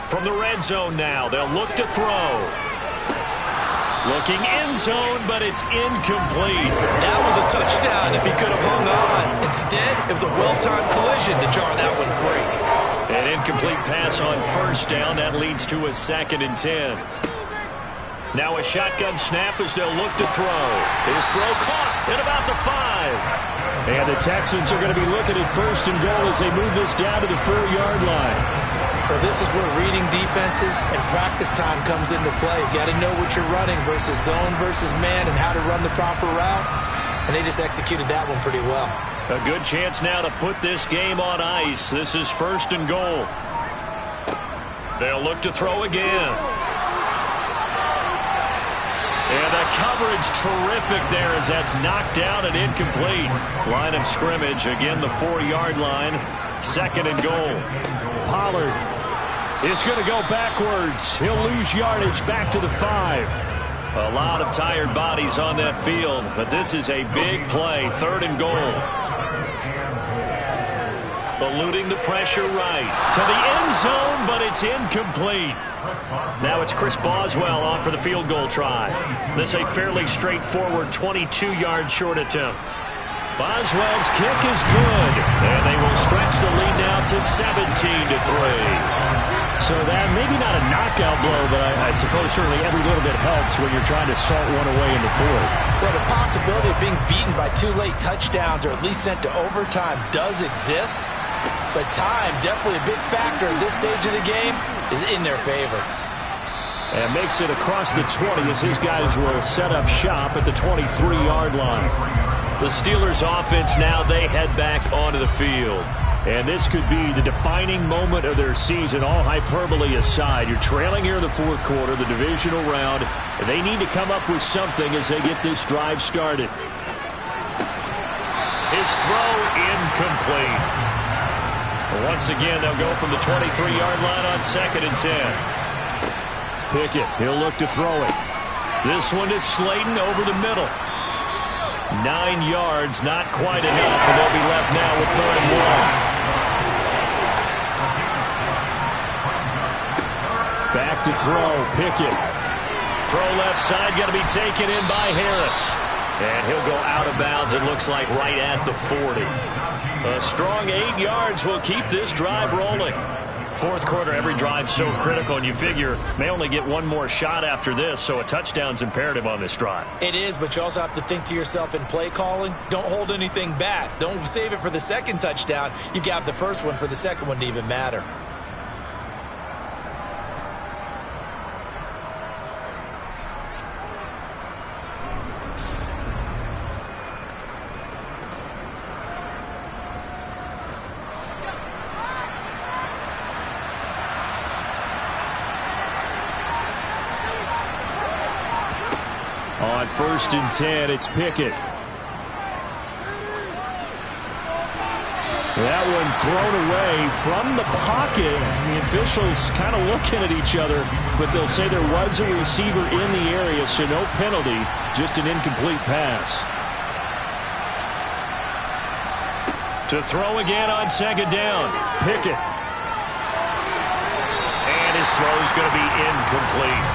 From the red zone now, they'll look to throw. Looking end zone, but it's incomplete. That was a touchdown if he could have hung on. Instead, it was a well-timed collision to jar that one free. An incomplete pass on 1st down. That leads to a 2nd and 10. Now a shotgun snap as they'll look to throw. His throw caught at about the 5. And the Texans are going to be looking at 1st and goal as they move this down to the 4-yard line. Well, this is where reading defenses and practice time comes into play. You got to know what you're running versus zone versus man and how to run the proper route. And they just executed that one pretty well. A good chance now to put this game on ice. This is 1st and goal. They'll look to throw again. And the coverage terrific there as that's knocked down and incomplete. Line of scrimmage, again the 4-yard line. 2nd and goal. Pollard is going to go backwards. He'll lose yardage back to the 5. A lot of tired bodies on that field, but this is a big play. 3rd and goal. Eluding the pressure right to the end zone, but it's incomplete. Now it's Chris Boswell on for the field goal try. This a fairly straightforward 22-yard short attempt. Boswell's kick is good, and they will stretch the lead now to 17-3. So that maybe not a knockout blow, but I suppose certainly every little bit helps when you're trying to salt one away in the 4th. Well, the possibility of being beaten by 2 late touchdowns or at least sent to overtime does exist, but time, definitely a big factor at this stage of the game, is in their favor. And makes it across the 20 as his guys will set up shop at the 23-yard line. The Steelers offense now, they head back onto the field. And this could be the defining moment of their season, all hyperbole aside. You're trailing here in the 4th quarter, the divisional round. And they need to come up with something as they get this drive started. His throw incomplete. Once again, they'll go from the 23-yard line on 2nd and 10. Pickett, he'll look to throw it. This one is Slayton over the middle. 9 yards, not quite enough, and they'll be left now with 3rd and 1. Back to throw, Pickett. Throw left side, got to be taken in by Harris. And he'll go out of bounds, it looks like right at the 40. A strong 8 yards will keep this drive rolling. 4th quarter, every drive so critical, and you figure may only get one more shot after this, so a touchdown's imperative on this drive. It is, but you also have to think to yourself in play calling, don't hold anything back. Don't save it for the 2nd touchdown. You got the 1st one for the 2nd one to even matter. On 1st and 10, it's Pickett. That one thrown away from the pocket. The officials kind of looking at each other, but they'll say there was a receiver in the area, so no penalty, just an incomplete pass. To throw again on 2nd down. Pickett. And his throw's going to be incomplete.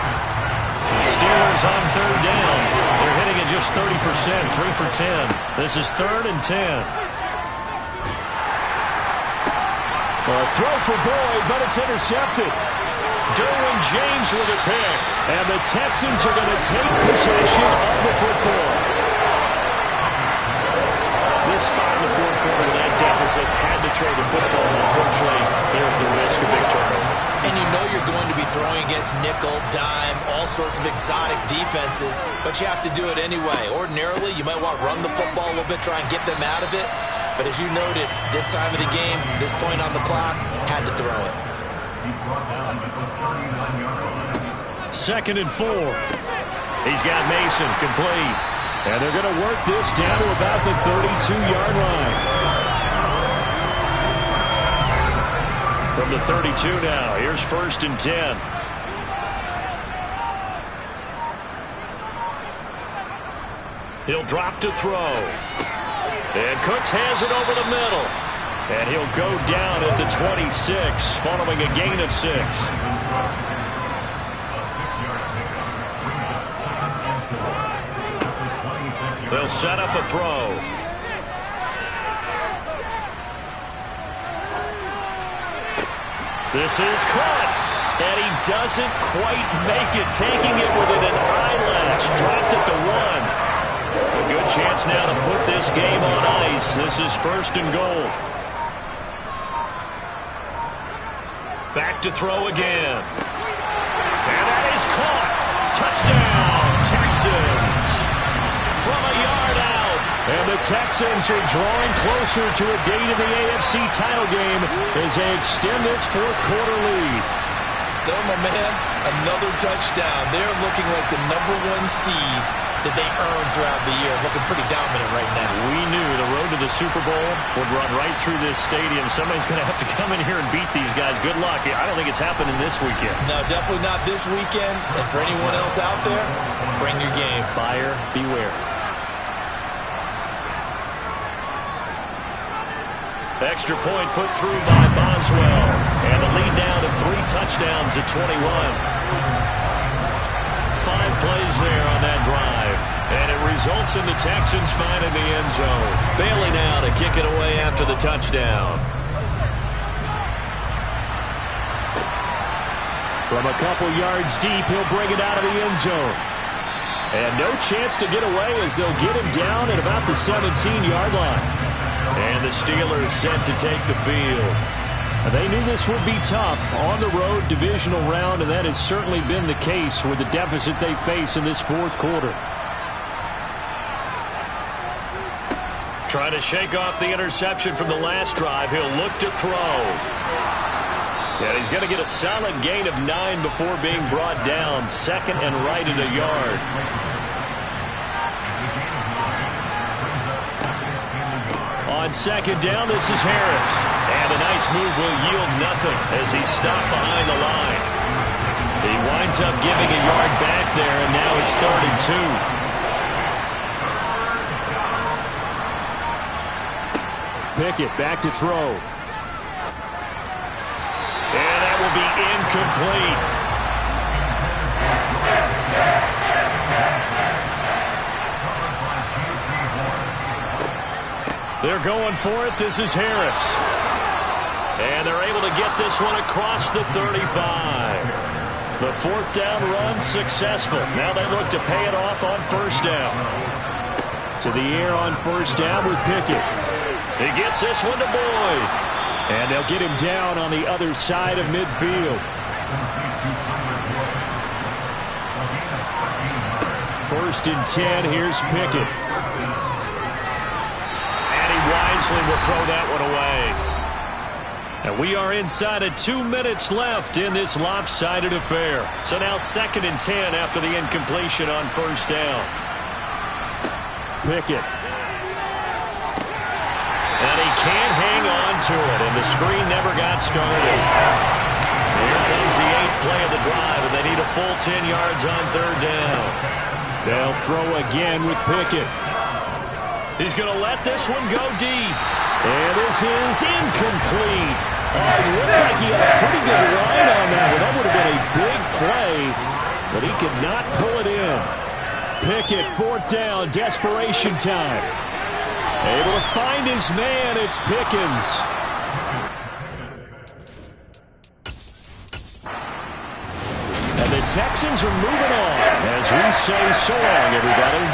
Steelers on 3rd down. They're hitting at just 30%, 3 for 10. This is 3rd and 10. A throw for Boyd, but it's intercepted. Derwin James with a pick. And the Texans are going to take possession of the football. This spot in the 4th quarter with that deficit had to throw the football. Unfortunately, there's the risk of big turnover. And you know you're going to be throwing against nickel, dime, all sorts of exotic defenses, but you have to do it anyway. Ordinarily, you might want to run the football a little bit, try and get them out of it. But as you noted, this time of the game, this point on the clock, had to throw it. He's brought down at the 39-yard line. 2nd and 4. He's got Mason complete. And they're going to work this down to about the 32-yard line. From the 32 now, here's 1st and 10. He'll drop to throw. And Cooks has it over the middle. And he'll go down at the 26, following a gain of 6. They'll set up a throw. This is caught. And he doesn't quite make it, taking it within an eyelash. Dropped at the 1. A good chance now to put this game on ice. This is 1st and goal. Back to throw again. And that is caught. Touchdown, Texans. From a yard out. And the Texans are drawing closer to a date in the AFC title game as they extend this 4th quarter lead. So, my man, another touchdown. They're looking like the #1 seed that they earned throughout the year. Looking pretty dominant right now. We knew the road to the Super Bowl would run right through this stadium. Somebody's going to have to come in here and beat these guys. Good luck. I don't think it's happening this weekend. No, definitely not this weekend. And for anyone else out there, bring your game. Buyer beware. Extra point put through by Boswell. And the lead now to 3 touchdowns at 21. 5 plays there on that drive. And it results in the Texans finding the end zone. Bailey now to kick it away after the touchdown. From a couple yards deep, he'll bring it out of the end zone. And no chance to get away as they'll get him down at about the 17-yard line. And the Steelers set to take the field. They knew this would be tough on the road, divisional round, and that has certainly been the case with the deficit they face in this 4th quarter. Trying to shake off the interception from the last drive. He'll look to throw. Yeah, he's going to get a solid gain of 9 before being brought down. 2nd and right at a yard. On 2nd down, this is Harris. And a nice move will yield nothing as he's stopped behind the line. He winds up giving a yard back there, and now it's 3rd and 2. Pickett back to throw. And that will be incomplete. They're going for it. This is Harris. And they're able to get this one across the 35. The 4th down run successful. Now they look to pay it off on 1st down. To the air on 1st down with Pickett. He gets this one to Boyd. And they'll get him down on the other side of midfield. 1st and 10. Here's Pickett. Wisely will throw that one away. And we are inside of 2 minutes left in this lopsided affair. So now 2nd and 10 after the incompletion on 1st down. Pickett. And he can't hang on to it, and the screen never got started. Here comes the 8th play of the drive, and they need a full 10 yards on 3rd down. They'll throw again with Pickett. He's going to let this one go deep. And this is incomplete. It looked like he had a pretty good line on that one. That would have been a big play, but he could not pull it in. Pickett, 4th down, desperation time. Able to find his man. It's Pickens. And the Texans are moving on as we say so long, everybody.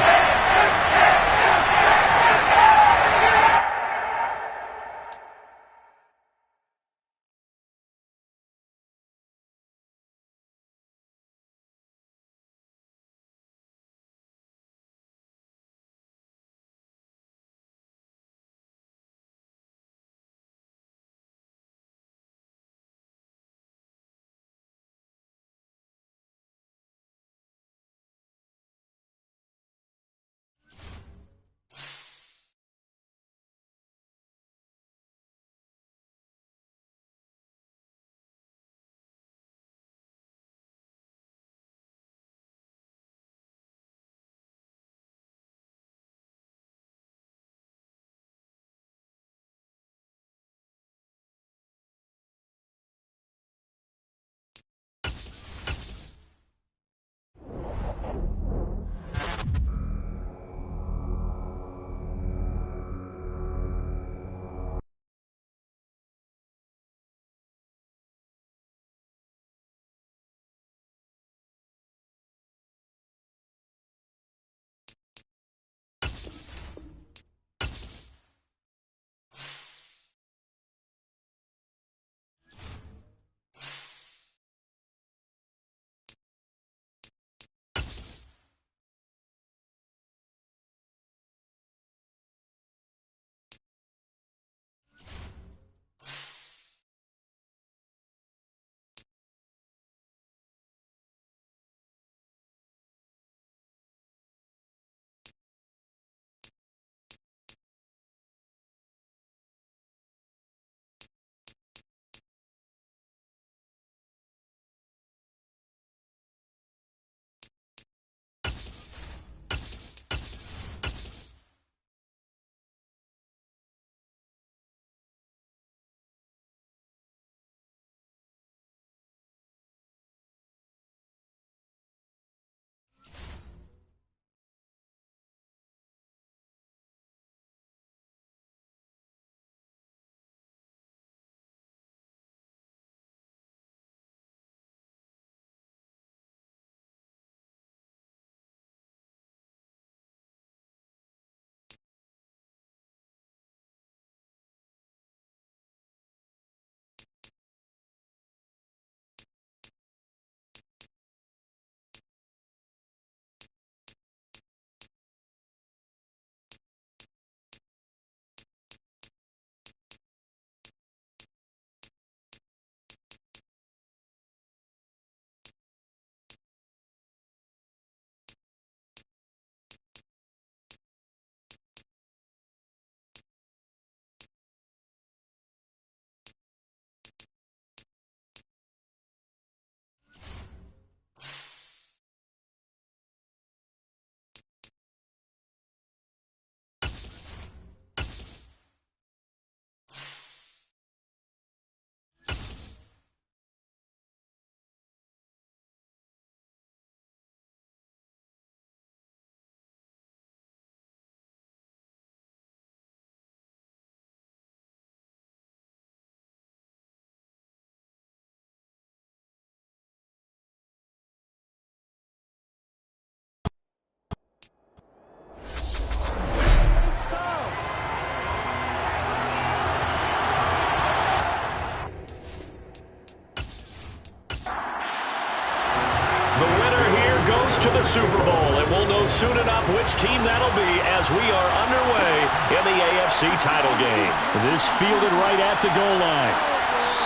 advance to the Super Bowl, and we'll know soon enough which team that'll be as we are underway in the AFC title game. This fielded right at the goal line.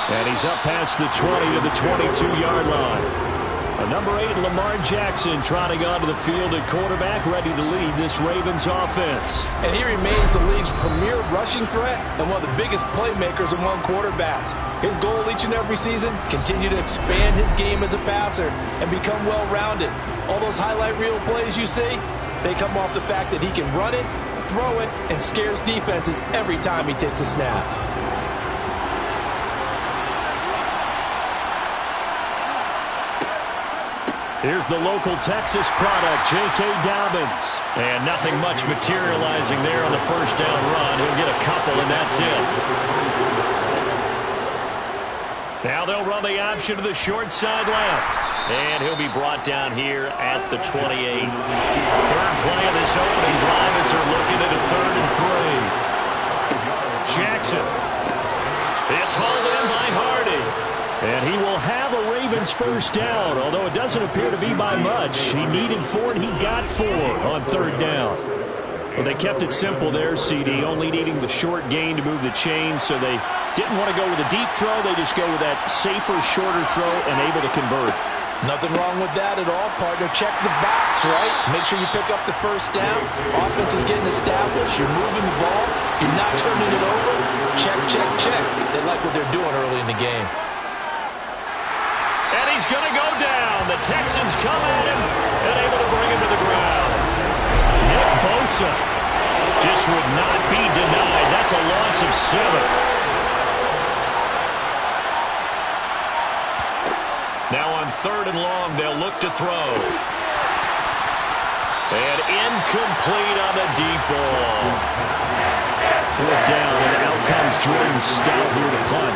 And he's up past the 20 to the 22-yard line. Number 8, Lamar Jackson, trotting onto the field at quarterback, ready to lead this Ravens offense. And he remains the league's premier rushing threat and one of the biggest playmakers among quarterbacks. His goal each and every season, continue to expand his game as a passer and become well-rounded. All those highlight reel plays you see, they come off the fact that he can run it, throw it, and scares defenses every time he takes a snap. Here's the local Texas product, J.K. Dobbins. And nothing much materializing there on the first down run. He'll get a couple, and that's it. Now they'll run the option to the short side left. And he'll be brought down here at the 28. Third play of this opening drive as they're looking at a 3rd and 3. Jackson. It's hauled in by Hardy. And he will have a Ravens first down, although it doesn't appear to be by much. He needed 4, and he got 4 on 3rd down. Well, they kept it simple there, CD, only needing the short gain to move the chains, so they didn't want to go with a deep throw. They just go with that safer, shorter throw and able to convert. Nothing wrong with that at all, partner. Check the box, right? Make sure you pick up the first down. Offense is getting established. You're moving the ball. You're not turning it over. Check, check, check. They like what they're doing early in the game. And he's going to go down. The Texans come at him and able to bring him to the ground. Nick Bosa just would not be denied. That's a loss of 7. Now on 3rd and long, they'll look to throw. And incomplete on the deep ball. 4th down, and out comes Jordan Stout here to punt.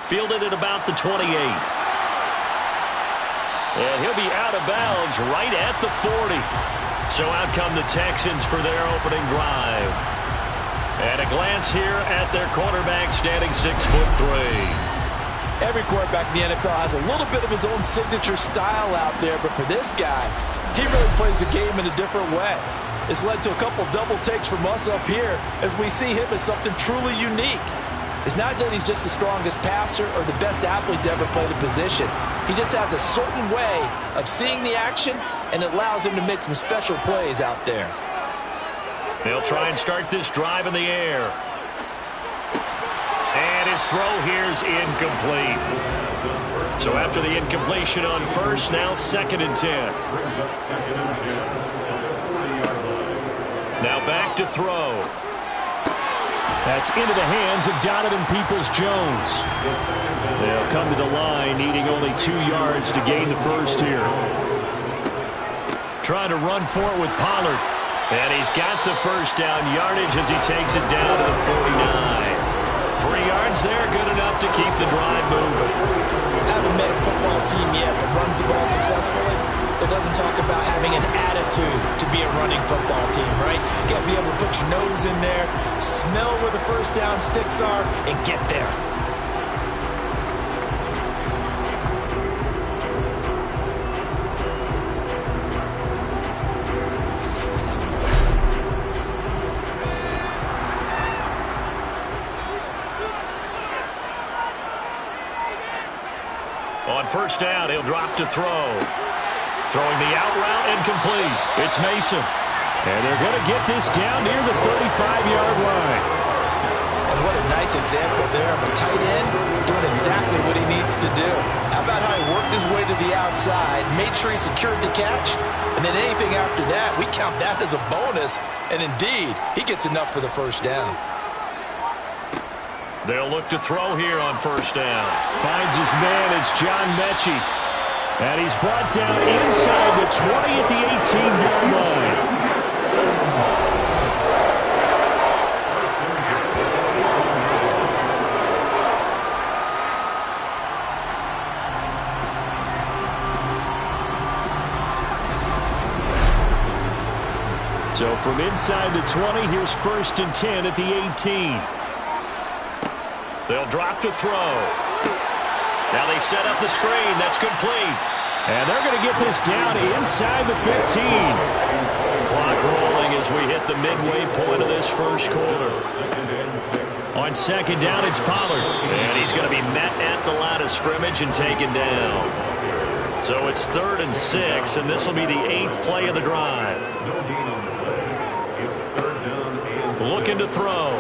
Fielded at about the 28. And he'll be out of bounds right at the 40. So out come the Texans for their opening drive. And a glance here at their quarterback, standing 6'3". Every quarterback in the NFL has a little bit of his own signature style out there, but for this guy, he really plays the game in a different way. It's led to a couple double takes from us up here as we see him as something truly unique. It's not that he's just the strongest passer or the best athlete to ever play the position. He just has a certain way of seeing the action, and it allows him to make some special plays out there. They'll try and start this drive in the air. And his throw here's incomplete. So after the incompletion on first, now 2nd and 10. Now back to throw. That's into the hands of Donovan Peoples-Jones. They'll come to the line, needing only 2 yards to gain the first here. Trying to run for it with Pollard. And he's got the first down yardage as he takes it down to the 49. 3 yards there, good enough to keep the drive moving. I haven't met a football team yet that runs the ball successfully that doesn't talk about having an attitude to be a running football team, right? You got to be able to put your nose in there, smell where the first down sticks are, and get there. On first down, he'll drop to throw. Throwing the out route incomplete. It's Mason. And they're going to get this down near the 35-yard line. And what a nice example there of a tight end doing exactly what he needs to do. How about how he worked his way to the outside, made sure he secured the catch, and then anything after that, we count that as a bonus. And indeed, he gets enough for the first down. They'll look to throw here on first down. Finds his man. It's John Mechie. And he's brought down inside the 20 at the 18-yard line. So from inside the 20, here's 1st and 10 at the 18. They'll drop to throw. Now they set up the screen. That's complete. And they're going to get this down inside the 15. Clock rolling as we hit the midway point of this first quarter. On second down, it's Pollard. And he's going to be met at the line of scrimmage and taken down. So it's 3rd and 6, and this will be the 8th play of the drive. Looking to throw.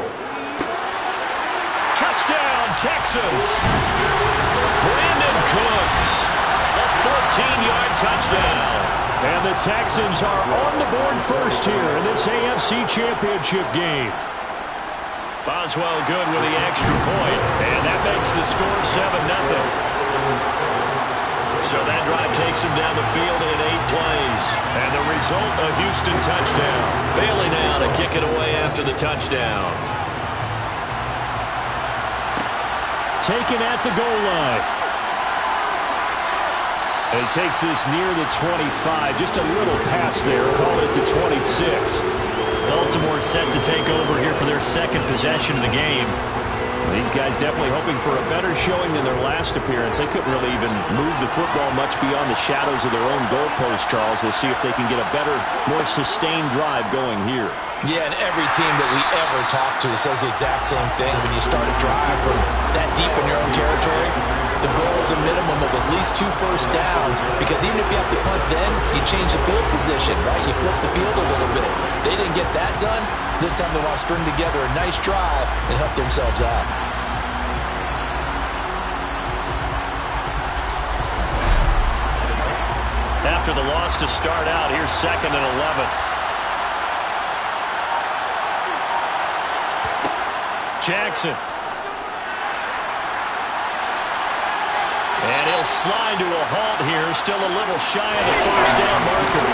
Touchdown, Texans. Brandon Cooks. A 14-yard touchdown. And the Texans are on the board first here in this AFC Championship game. Boswell good with the extra point, and that makes the score 7-0. So that drive takes him down the field in 8 plays. And the result, a Houston touchdown. Bailey now to kick it away after the touchdown. Taken at the goal line. And he takes this near the 25. Just a little pass there. Call it the 26. Baltimore set to take over here for their second possession of the game. These guys definitely hoping for a better showing than their last appearance. They couldn't really even move the football much beyond the shadows of their own goalpost, Charles. We'll see if they can get a better, more sustained drive going here. Yeah, and every team that we ever talk to says the exact same thing. When you start a drive from that deep in your own territory, the goal is a minimum of at least 2 first downs, because even if you have to punt then, you change the field position, right? You flip the field a little bit. They didn't get that done. This time they want to string together a nice drive and help themselves out. After the loss to start out, here's 2nd and 11. Jackson. And he'll slide to a halt here, still a little shy of the first down marker.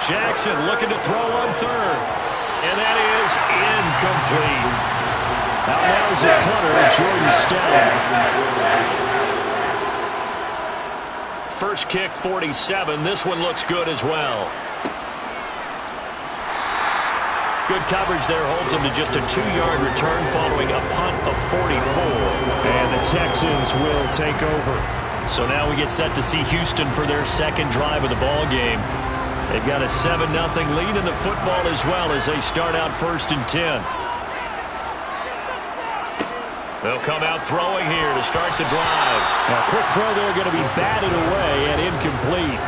Jackson looking to throw on 3rd. And that is incomplete. Now is the punter, Jordan Stout. First kick, 47. This one looks good as well. Good coverage there holds him to just a 2-yard return following a punt of 44. And the Texans will take over. So now we get set to see Houston for their second drive of the ball game. They've got a 7-0 lead in the football as well as they start out 1st and 10. They'll come out throwing here to start the drive. A quick throw there going to be batted away and incomplete.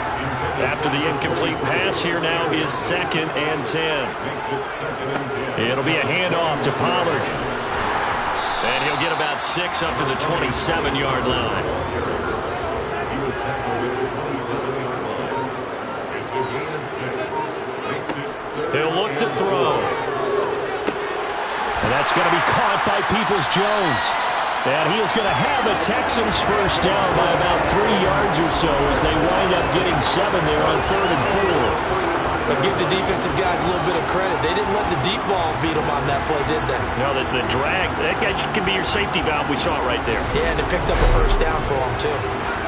After the incomplete pass, here now is 2nd and 10. It'll be a handoff to Pollard. And he'll get about 6 up to the 27-yard line. He'll look to throw. And that's going to be caught by Peoples-Jones. And he is going to have the Texans first down by about 3 yards or so as they wind up getting 7 there on 3rd and 4. But give the defensive guys a little bit of credit. They didn't let the deep ball beat them on that play, did they? No, the drag, that guy can be your safety valve. We saw it right there. Yeah, and they picked up a first down for them, too.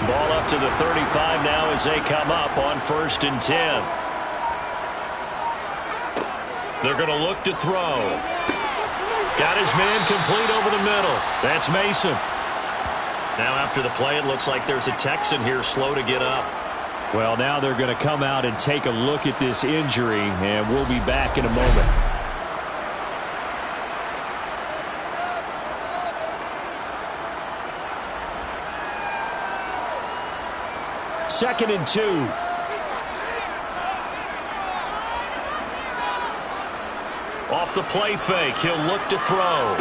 Ball up to the 35 now as they come up on 1st and 10. They're going to look to throw. Got his man complete over the middle. That's Mason. Now after the play, it looks like there's a Texan here slow to get up. Well, now they're going to come out and take a look at this injury, and we'll be back in a moment. Second and 2. Off the play fake, he'll look to throw.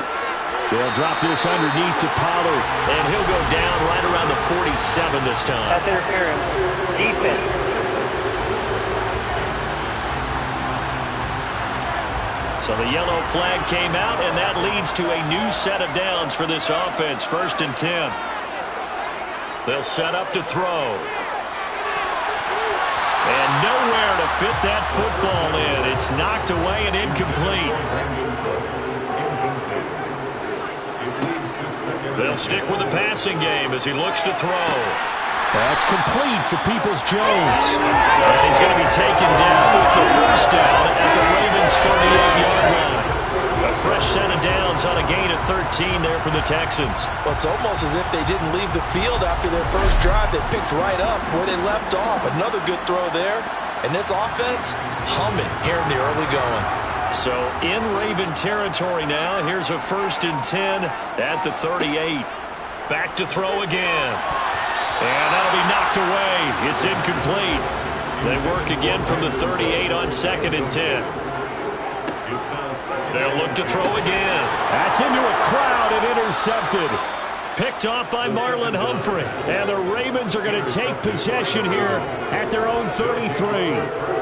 They'll drop this underneath to Pollard. And he'll go down right around the 47 this time. Pass interference. Defense. So the yellow flag came out, and that leads to a new set of downs for this offense. 1st and 10. They'll set up to throw. And nowhere to fit that football in. It's knocked away and incomplete. They'll stick with the passing game as he looks to throw. That's complete to Peoples-Jones. And he's going to be taken down with the first down at the Ravens' 38-yard line. 13 there for the Texans. Well, it's almost as if they didn't leave the field after their first drive. They picked right up where they left off. Another good throw there. And this offense, humming here in the early going. So in Raven territory now. Here's a 1st and 10 at the 38. Back to throw again. And that'll be knocked away. It's incomplete. They work again from the 38 on 2nd and 10. They'll look to throw again. That's into a crowd and intercepted. Picked off by Marlon Humphrey. And the Ravens are going to take possession here at their own 33.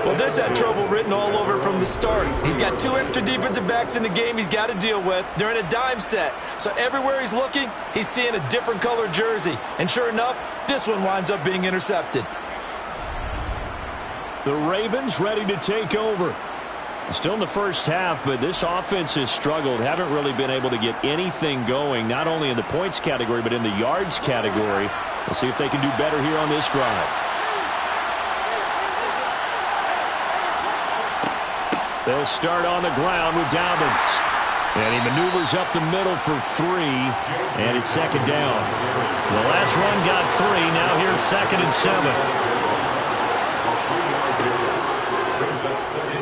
Well, this had trouble written all over from the start. He's got 2 extra defensive backs in the game he's got to deal with. They're in a dime set. So everywhere he's looking, he's seeing a different color jersey. And sure enough, this one winds up being intercepted. The Ravens ready to take over. Still in the first half, but this offense has struggled. Haven't really been able to get anything going, not only in the points category, but in the yards category. We'll see if they can do better here on this drive. They'll start on the ground with Dobbins. And he maneuvers up the middle for 3, and it's 2nd down. The last run got 3. Now here's 2nd and 7.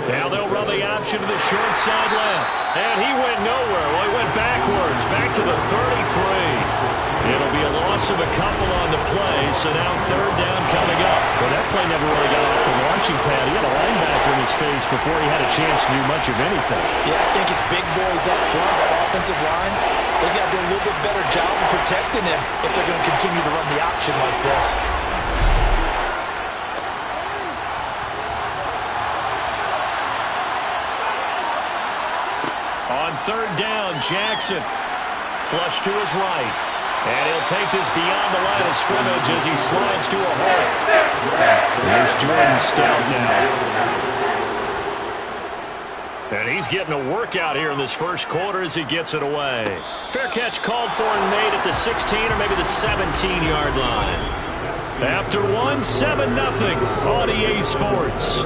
Now they'll run the option to the short side left. And he went nowhere. Well, he went backwards, back to the 33. It'll be a loss of a couple on the play, so now 3rd down coming up. Well, that play never really got off the launching pad. He had a linebacker in his face before he had a chance to do much of anything. Yeah, I think his big boys up front, that offensive line, they've got to do a little bit better job of protecting him if they're going to continue to run the option like this. On 3rd down, Jackson. Flush to his right. And he'll take this beyond the line of scrimmage as he slides to a hole. Here's Jordan Stout now. And he's getting a workout here in this first quarter as he gets it away. Fair catch called for and made at the 16 or maybe the 17-yard line. After 1, 7-0 on EA Sports.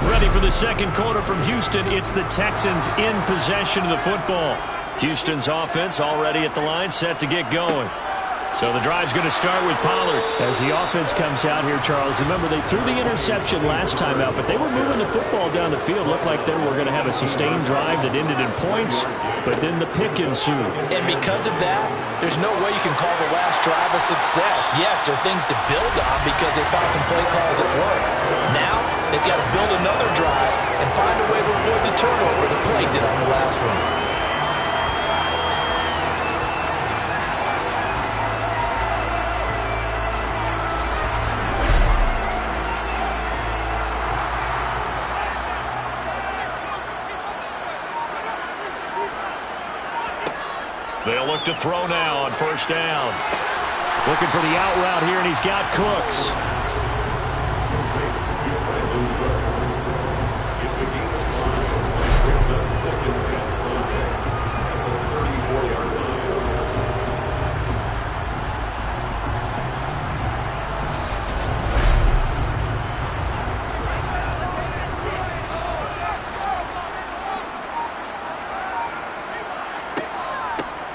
Ready for the second quarter from Houston. It's the Texans in possession of the football. Houston's offense already at the line, set to get going. So the drive's going to start with Pollard. As the offense comes out here, Charles, remember they threw the interception last time out, but they were moving the football down the field. Looked like they were going to have a sustained drive that ended in points, but then the pick ensued. And because of that, there's no way you can call the last drive a success. Yes, there are things to build on because they found some play calls at work. Now, they've got to build another drive and find a way to avoid the turnover the play did on the last one. They'll look to throw now on 1st down. Looking for the out route here, and he's got Cooks.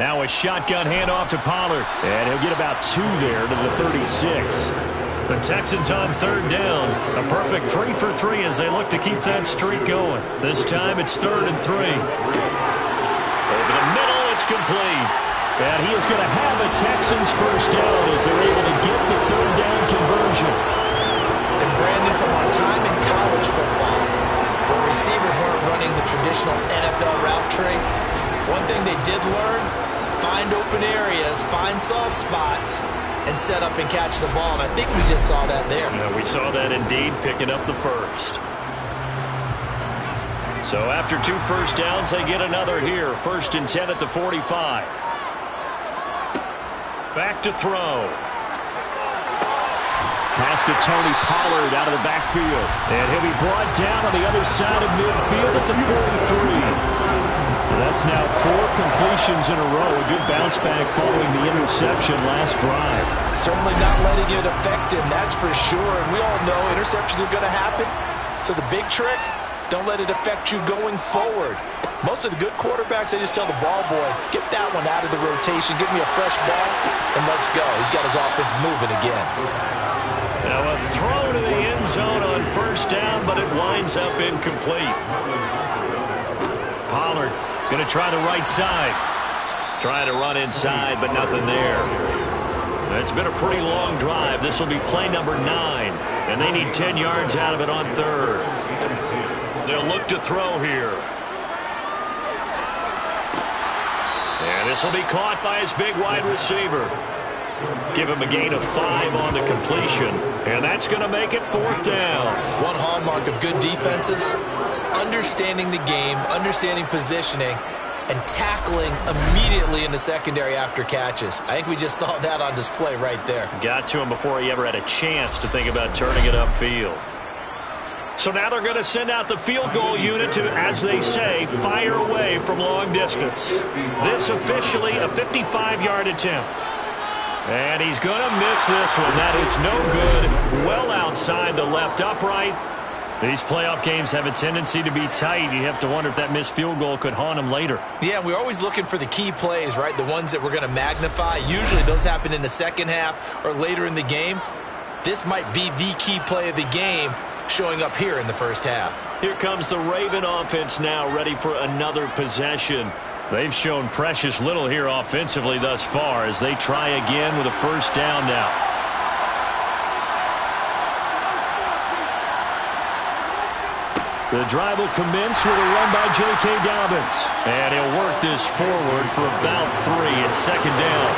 Now a shotgun handoff to Pollard. And he'll get about 2 there to the 36. The Texans on 3rd down. A perfect 3 for 3 as they look to keep that streak going. This time it's 3rd and 3. Over the middle, it's complete. And he is going to have a Texans first down as they're able to get the 3rd down conversion. And Brandon, from our time in college football, where receivers weren't running the traditional NFL route tree, one thing they did learn, find open areas, find soft spots, and set up and catch the ball. And I think we just saw that there. Yeah, we saw that indeed, picking up the first. So after 2 first downs, they get another here. 1st and 10 at the 45. Back to throw. Pass to Tony Pollard out of the backfield. And he'll be brought down on the other side of midfield at the 43. That's now 4 completions in a row. A good bounce back following the interception last drive. Certainly not letting it affect him, that's for sure. And we all know interceptions are going to happen. So the big trick, Don't let it affect you going forward. Most of the good quarterbacks, they just tell the ball boy, get that one out of the rotation, give me a fresh ball, and let's go. He's got his offense moving again. Now a throw to the end zone on first down, but it winds up incomplete. Pollard going to try the right side. Trying to run inside, but nothing there. It's been a pretty long drive. This will be play number 9, and they need 10 yards out of it on third. They'll look to throw here. And this will be caught by his big wide receiver. Give him a gain of 5 on the completion, and that's going to make it 4th down. One hallmark of good defenses is understanding the game, understanding positioning, and tackling immediately in the secondary after catches. I think we just saw that on display right there. Got to him before he ever had a chance to think about turning it upfield. So now they're going to send out the field goal unit to, as they say, fire away from long distance. This officially a 55-yard attempt. And he's going to miss this one. That is no good. Well outside the left upright. These playoff games have a tendency to be tight. You have to wonder if that missed field goal could haunt him later. Yeah, we're always looking for the key plays, right? The ones that we're going to magnify. Usually those happen in the second half or later in the game. This might be the key play of the game showing up here in the first half. Here comes the Raven offense now, ready for another possession. They've shown precious little here offensively thus far as they try again with a first down now. The drive will commence with a run by J.K. Dobbins. And he'll work this forward for about 3 at second down.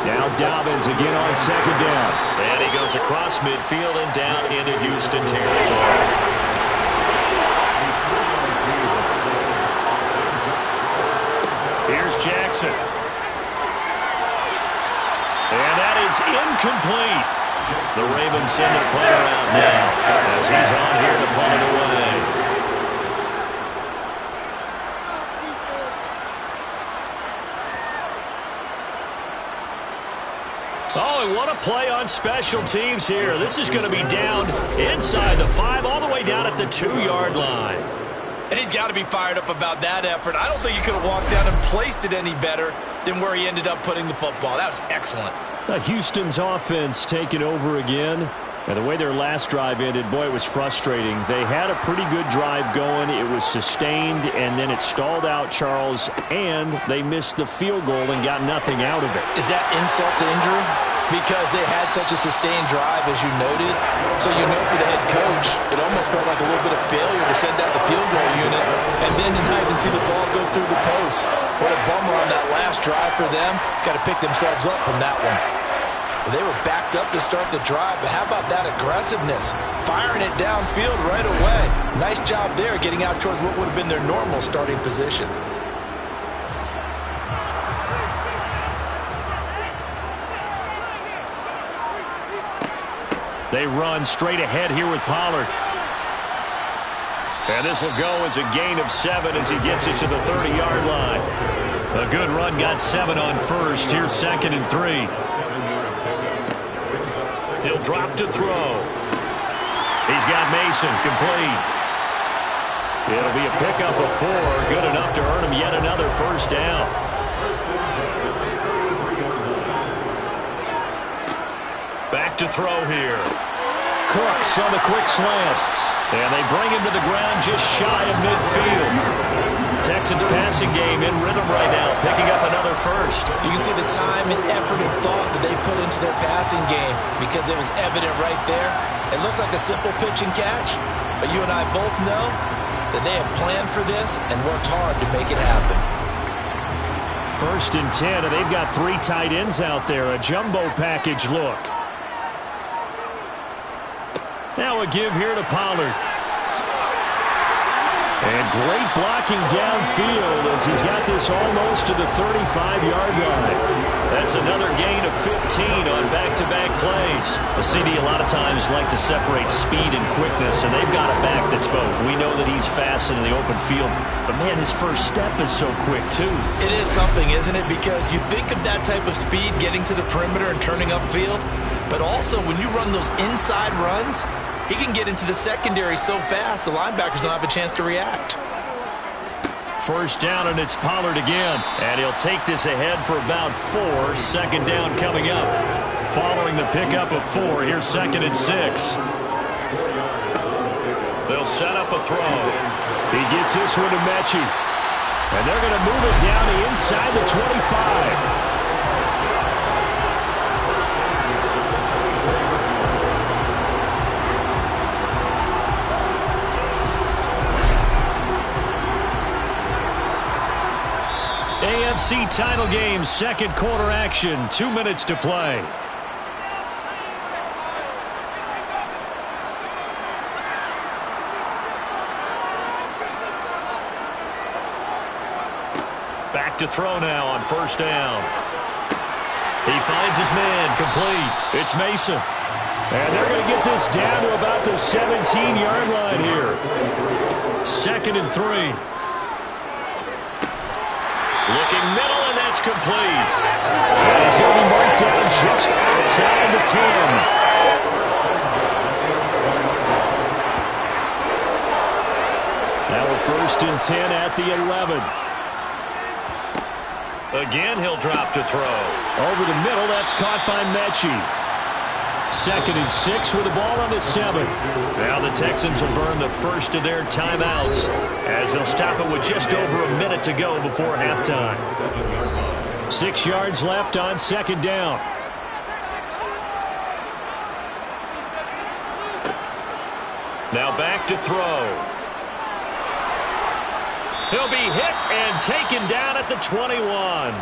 Now Dobbins again on second down. And he goes across midfield and down into Houston territory. Here's Jackson. And that is incomplete. The Ravens send their punter out now as he's on here to punt it away. Oh, and what a play on special teams here. This is going to be down inside the 5, all the way down at the 2-yard line. And he's got to be fired up about that effort. I don't think he could have walked down and placed it any better than where he ended up putting the football. That was excellent. Houston's offense taking over again. And the way their last drive ended, boy, it was frustrating. They had a pretty good drive going. It was sustained, and then it stalled out, Charles, and they missed the field goal and got nothing out of it. Is that insult to injury? Because they had such a sustained drive, as you noted. So you know for the head coach, it almost felt like a little bit of failure to send out the field goal unit and then not even see the ball go through the post. What a bummer on that last drive for them. Got to pick themselves up from that one. They were backed up to start the drive, but how about that aggressiveness? Firing it downfield right away. Nice job there getting out towards what would have been their normal starting position. They run straight ahead here with Pollard. And this will go as a gain of 7 as he gets it to the 30-yard line. A good run got 7 on first. Here's 2nd and 3. He'll drop to throw. He's got Mason complete. It'll be a pickup of 4. Good enough to earn him yet another first down. Back to throw here. Cooks on the quick slant. And they bring him to the ground just shy of midfield. Texans passing game in rhythm right now, picking up another first. You can see the time and effort and thought that they put into their passing game because it was evident right there. It looks like a simple pitch and catch, but you and I both know that they have planned for this and worked hard to make it happen. 1st and 10, and they've got 3 tight ends out there. A jumbo package look. Now a give here to Pollard. And great blocking downfield as he's got this almost to the 35-yard line. That's another gain of 15 on back-to-back plays. A CD a lot of times like to separate speed and quickness, and they've got a back that's both. We know that he's fast in the open field, but man, his first step is so quick too. It is something, isn't it? Because you think of that type of speed getting to the perimeter and turning upfield, but also when you run those inside runs, he can get into the secondary so fast the linebackers don't have a chance to react. First down, and it's Pollard again. And he'll take this ahead for about 4. Second down coming up. Following the pickup of 4, here's 2nd and 6. They'll set up a throw. He gets this one to Mechie. And they're going to move it down to inside the 25. AFC title game, second quarter action, 2 minutes to play. Back to throw now on first down. He finds his man, complete. It's Mason. And they're going to get this down to about the 17-yard line here. 2nd and 3. Looking middle, and that's complete. And he's going to be marked down just outside the 10. Now a 1st and 10 at the 11. Again, he'll drop to throw. Over the middle, that's caught by Mechie. 2nd and 6 with the ball on the 7. Now the Texans will burn the first of their timeouts as they'll stop it with just over a minute to go before halftime. 6 yards left on 2nd down. Now back to throw. He'll be hit and taken down at the 21.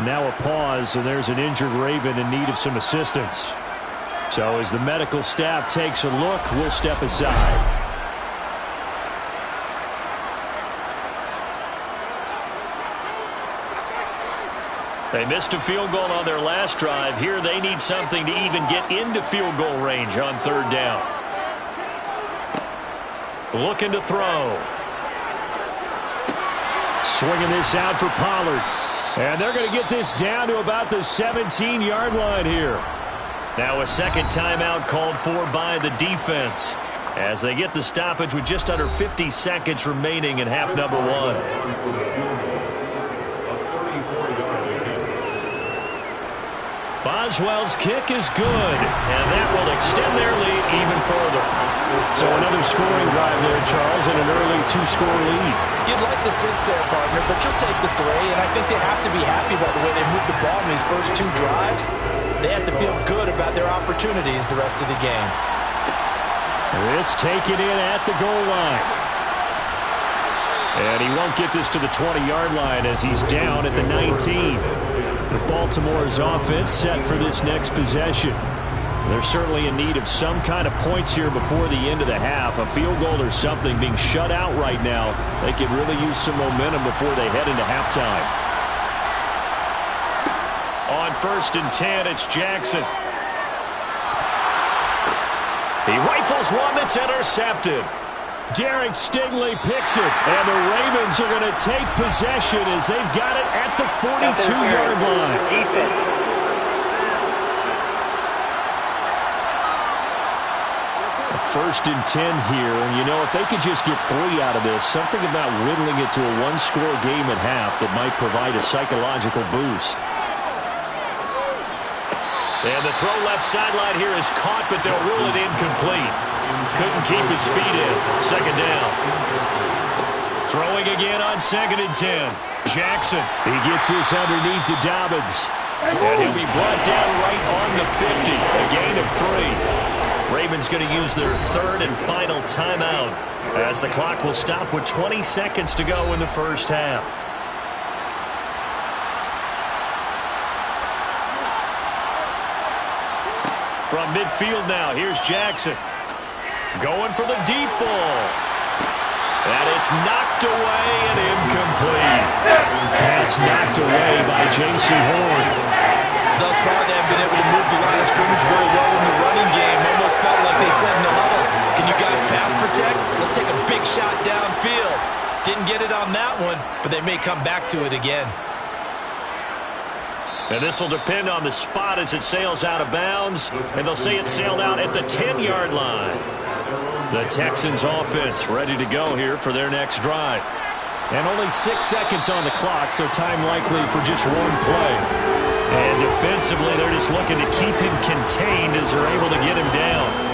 Now a pause, and there's an injured Raven in need of some assistance. So as the medical staff takes a look, we'll step aside. They missed a field goal on their last drive. Here they need something to even get into field goal range on 3rd down. Looking to throw. Swinging this out for Pollard. And they're going to get this down to about the 17-yard line here. Now a second timeout called for by the defense as they get the stoppage with just under 50 seconds remaining in half number 1. Boswell's kick is good, and that will extend their lead even further. So another scoring drive there, Charles, and an early 2-score lead. You'd like the 6 there, partner, but you'll take the 3, and I think they have to be happy about the way they moved the ball in these first 2 drives. They have to feel good about their opportunities the rest of the game. This taken in at the goal line. And he won't get this to the 20-yard line as he's down at the 19. Baltimore's offense set for this next possession. They're certainly in need of some kind of points here before the end of the half. A field goal or something. Being shut out right now, they could really use some momentum before they head into halftime. On 1st and 10, it's Jackson. He rifles one that's intercepted. Derek Stingley picks it, and the Ravens are going to take possession as they've got it at the 42-yard line. A 1st and 10 here, and you know, if they could just get 3 out of this, something about whittling it to a 1-score game at half that might provide a psychological boost. And the throw left sideline here is caught, but they'll rule it incomplete. Couldn't keep his feet in. 2nd down. Throwing again on 2nd and 10. Jackson. He gets this underneath to Dobbins. And he'll be brought down right on the 50. A gain of 3. Ravens going to use their 3rd and final timeout as the clock will stop with 20 seconds to go in the first half. From midfield now, here's Jackson. Going for the deep ball. And it's knocked away and incomplete. Pass knocked away by J.C. Horn. thus far they haven't been able to move the line of scrimmage very well in the running game. Almost felt like they said in the huddle, can you guys pass protect? Let's take a big shot downfield. Didn't get it on that one, but they may come back to it again. And this will depend on the spot as it sails out of bounds. And they'll say it sailed out at the 10-yard line. The Texans offense ready to go here for their next drive. And only 6 seconds on the clock, so time likely for just one play. And defensively, they're just looking to keep him contained as they're able to get him down.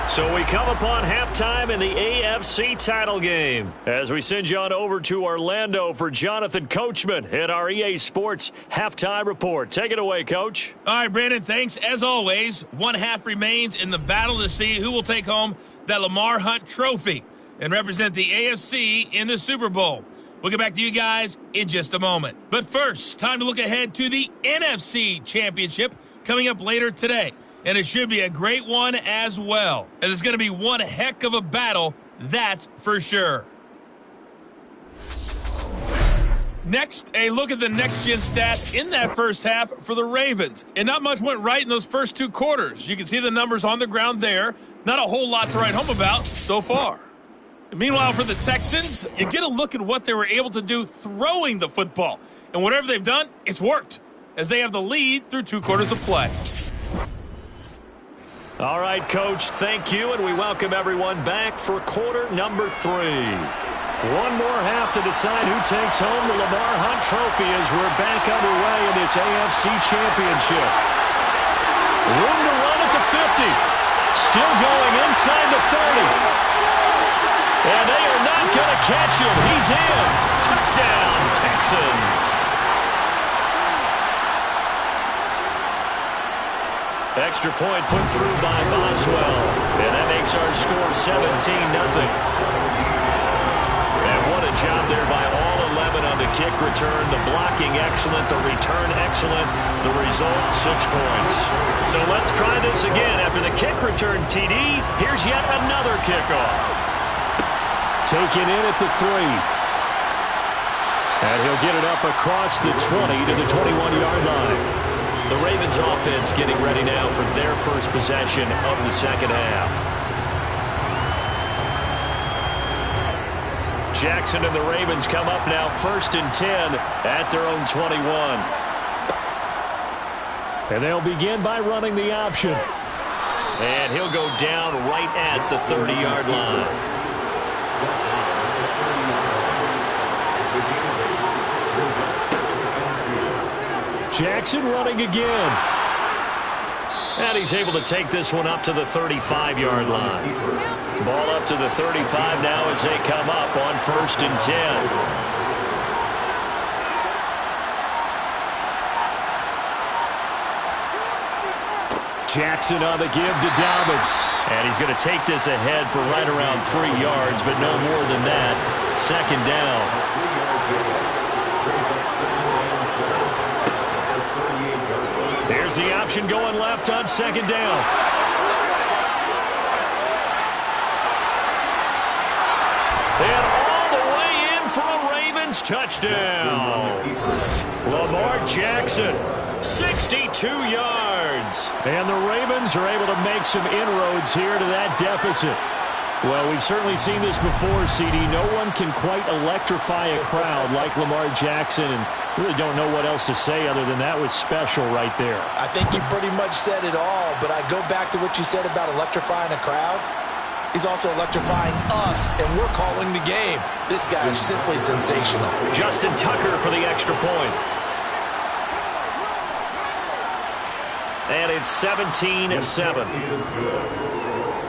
So we come upon halftime in the AFC title game as we send you on over to Orlando for Jonathan Coachman at our EA Sports Halftime Report. Take it away, Coach. All right, Brandon, thanks. As always, one half remains in the battle to see who will take home that Lamar Hunt trophy and represent the AFC in the Super Bowl. We'll get back to you guys in just a moment. But first, time to look ahead to the NFC Championship coming up later today. And it should be a great one as well, as it's going to be one heck of a battle, that's for sure. Next, a look at the next-gen stats in that first half for the Ravens. And not much went right in those first two quarters. You can see the numbers on the ground there. Not a whole lot to write home about so far. Meanwhile, for the Texans, you get a look at what they were able to do throwing the football. And whatever they've done, it's worked, as they have the lead through 2 quarters of play. All right, Coach, thank you, and we welcome everyone back for quarter number 3. One more half to decide who takes home the Lamar Hunt trophy as we're back underway in this AFC Championship. Room to run at the 50. Still going inside the 30. And they are not going to catch him. He's in. Touchdown, Texans. Extra point put through by Boswell. And that makes our score 17-0. And what a job there by all 11 on the kick return. The blocking excellent, the return excellent. The result, 6 points. So let's try this again. After the kick return TD, here's yet another kickoff. Taken in at the 3. And he'll get it up across the 20 to the 21-yard line. The Ravens offense getting ready now for their first possession of the second half. Jackson and the Ravens come up now 1st and 10 at their own 21. And they'll begin by running the option. And he'll go down right at the 30-yard line. Jackson running again. And he's able to take this one up to the 35-yard line. Ball up to the 35 now as they come up on 1st and 10. Jackson on the give to Dobbins. And he's going to take this ahead for right around 3 yards, but no more than that. 2nd down. Here's the option going left on 2nd down. And all the way in for a Ravens touchdown. Lamar Jackson, 62 yards. And the Ravens are able to make some inroads here to that deficit. Well, we've certainly seen this before, CD. No one can quite electrify a crowd like Lamar Jackson, and really don't know what else to say other than that was special right there. I think you pretty much said it all, but I go back to what you said about electrifying a crowd. He's also electrifying us, and we're calling the game. This guy is simply sensational. Justin Tucker for the extra point. And it's 17-7.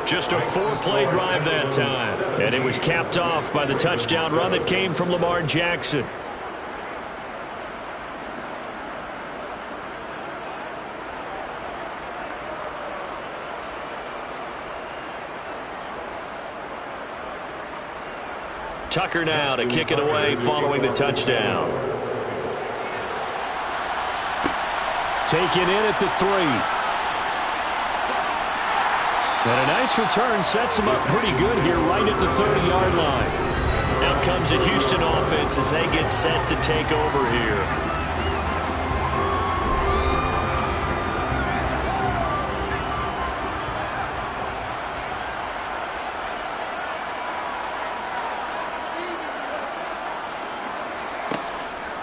Just a 4-play drive that time. And it was capped off by the touchdown run that came from Lamar Jackson. Tucker now to kick it away following the touchdown. Taken in at the 3. And a nice return sets him up pretty good here right at the 30-yard line. Now comes the Houston offense as they get set to take over here.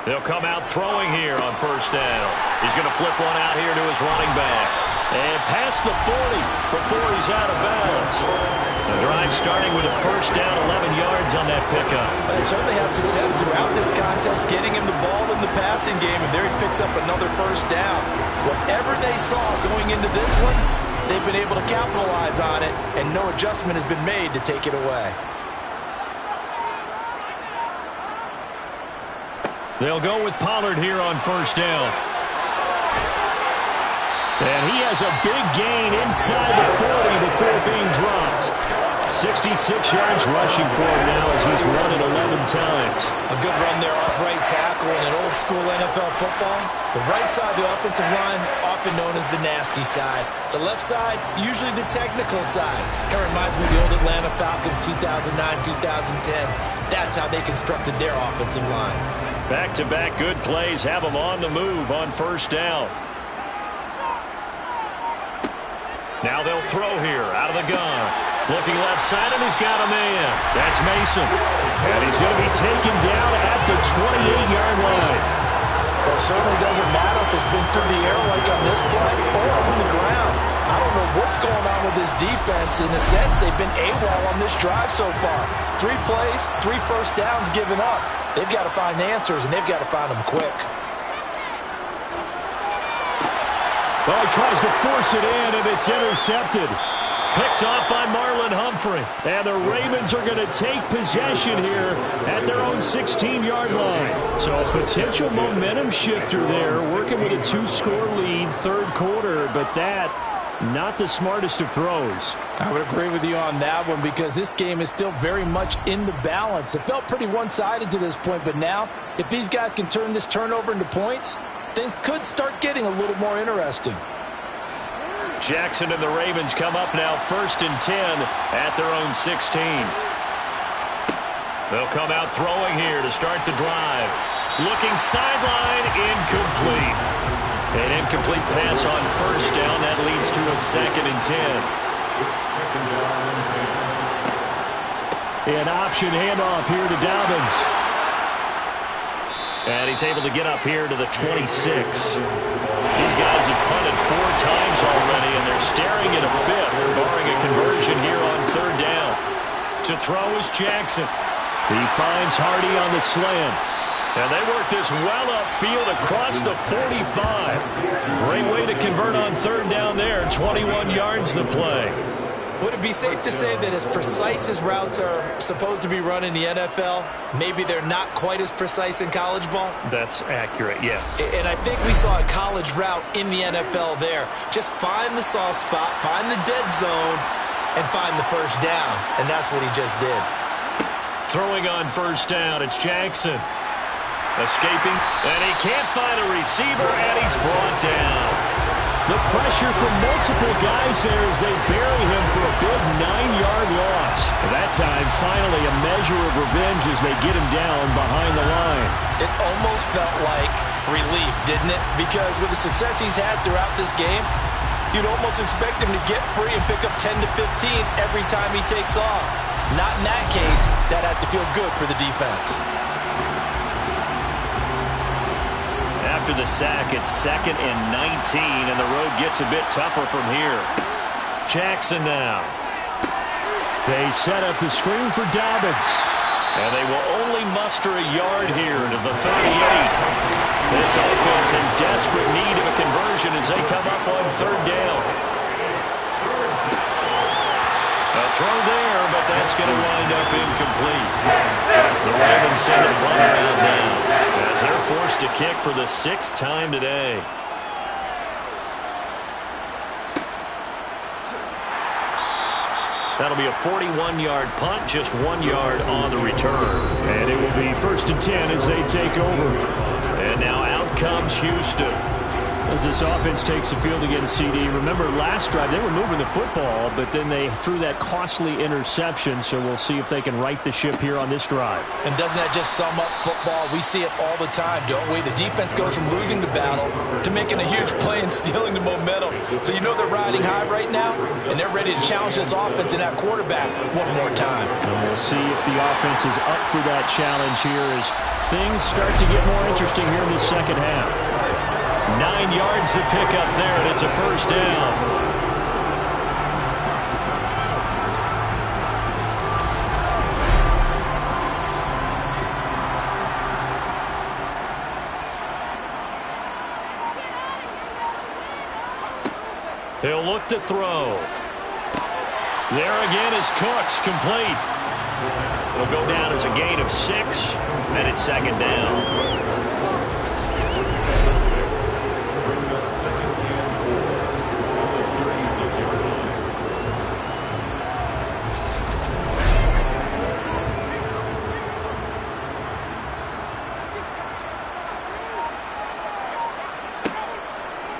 They'll come out throwing here on first down. He's going to flip one out here to his running back. And past the 40 before he's out of bounds. The drive starting with a first down, 11 yards on that pickup. They certainly had success throughout this contest, getting him the ball in the passing game, and there he picks up another first down. Whatever they saw going into this one, they've been able to capitalize on it, and no adjustment has been made to take it away. They'll go with Pollard here on first down. And he has a big gain inside the 40 before being dropped. 66 yards rushing for him now as he's run it 11 times. A good run there off right tackle in an old school NFL football. The right side of the offensive line, often known as the nasty side. The left side, usually the technical side. It reminds me of the old Atlanta Falcons 2009-2010. That's how they constructed their offensive line. Back-to-back good plays have him on the move on first down. Now they'll throw here out of the gun. Looking left side, and he's got a man. That's Mason. And he's going to be taken down at the 28-yard line. Well, it certainly doesn't matter if it's been through the air like on this play or on the ground. I don't know what's going on with this defense. In a sense, they've been AWOL on this drive so far. 3 plays, 3 first downs given up. They've got to find answers, and they've got to find them quick. Well, he tries to force it in, and it's intercepted. Picked off by Marlon Humphrey. And the Ravens are going to take possession here at their own 16-yard line. So a potential momentum shifter there, working with a 2-score lead, third quarter, but that, not the smartest of throws. I would agree with you on that one because this game is still very much in the balance. It felt pretty one-sided to this point, but now, if these guys can turn this turnover into points, things could start getting a little more interesting. Jackson and the Ravens come up now 1st and 10 at their own 16. They'll come out throwing here to start the drive. Looking sideline, incomplete. An incomplete pass on first down. That leads to a 2nd and 10. An option handoff here to Dobbins. And he's able to get up here to the 26. These guys have punted 4 times already, and they're staring at a 5th, barring a conversion here on 3rd down. To throw is Jackson. He finds Hardy on the slant. And they work this well upfield across the 45. Great way to convert on 3rd down there. 21 yards the play. Would it be safe to say that as precise as routes are supposed to be run in the NFL, maybe they're not quite as precise in college ball? That's accurate, yeah. And I think we saw a college route in the NFL there. Just find the soft spot, find the dead zone, and find the first down. And that's what he just did. Throwing on first down, it's Jackson. Escaping, and he can't find a receiver, and he's brought down. The pressure from multiple guys there as they bury him for a big 9-yard loss. That time, finally, a measure of revenge as they get him down behind the line. It almost felt like relief, didn't it? Because with the success he's had throughout this game, you'd almost expect him to get free and pick up 10 to 15 every time he takes off. Not in that case. That has to feel good for the defense. After the sack, it's 2nd and 19, and the road gets a bit tougher from here. Jackson now. They set up the screen for Dobbins. And they will only muster a yard here to the 38. This offense in desperate need of a conversion as they come up on 3rd down. A throw there, but that's going to wind up incomplete. The Ravens send a runner out now as they're forced to kick for the 6th time today. That'll be a 41-yard punt, just 1 yard on the return. And it will be 1st and 10 as they take over. And now out comes Houston. As this offense takes the field against CD, remember last drive they were moving the football, but then they threw that costly interception, so we'll see if they can right the ship here on this drive. And doesn't that just sum up football? We see it all the time, don't we? The defense goes from losing the battle to making a huge play and stealing the momentum. So you know they're riding high right now, and they're ready to challenge this offense and that quarterback one more time. And we'll see if the offense is up for that challenge here as things start to get more interesting here in the second half. 9 yards to pick up there, and it's a first down. He'll look to throw. There again is Cooks, complete. It'll go down as a gain of 6, and it's second down.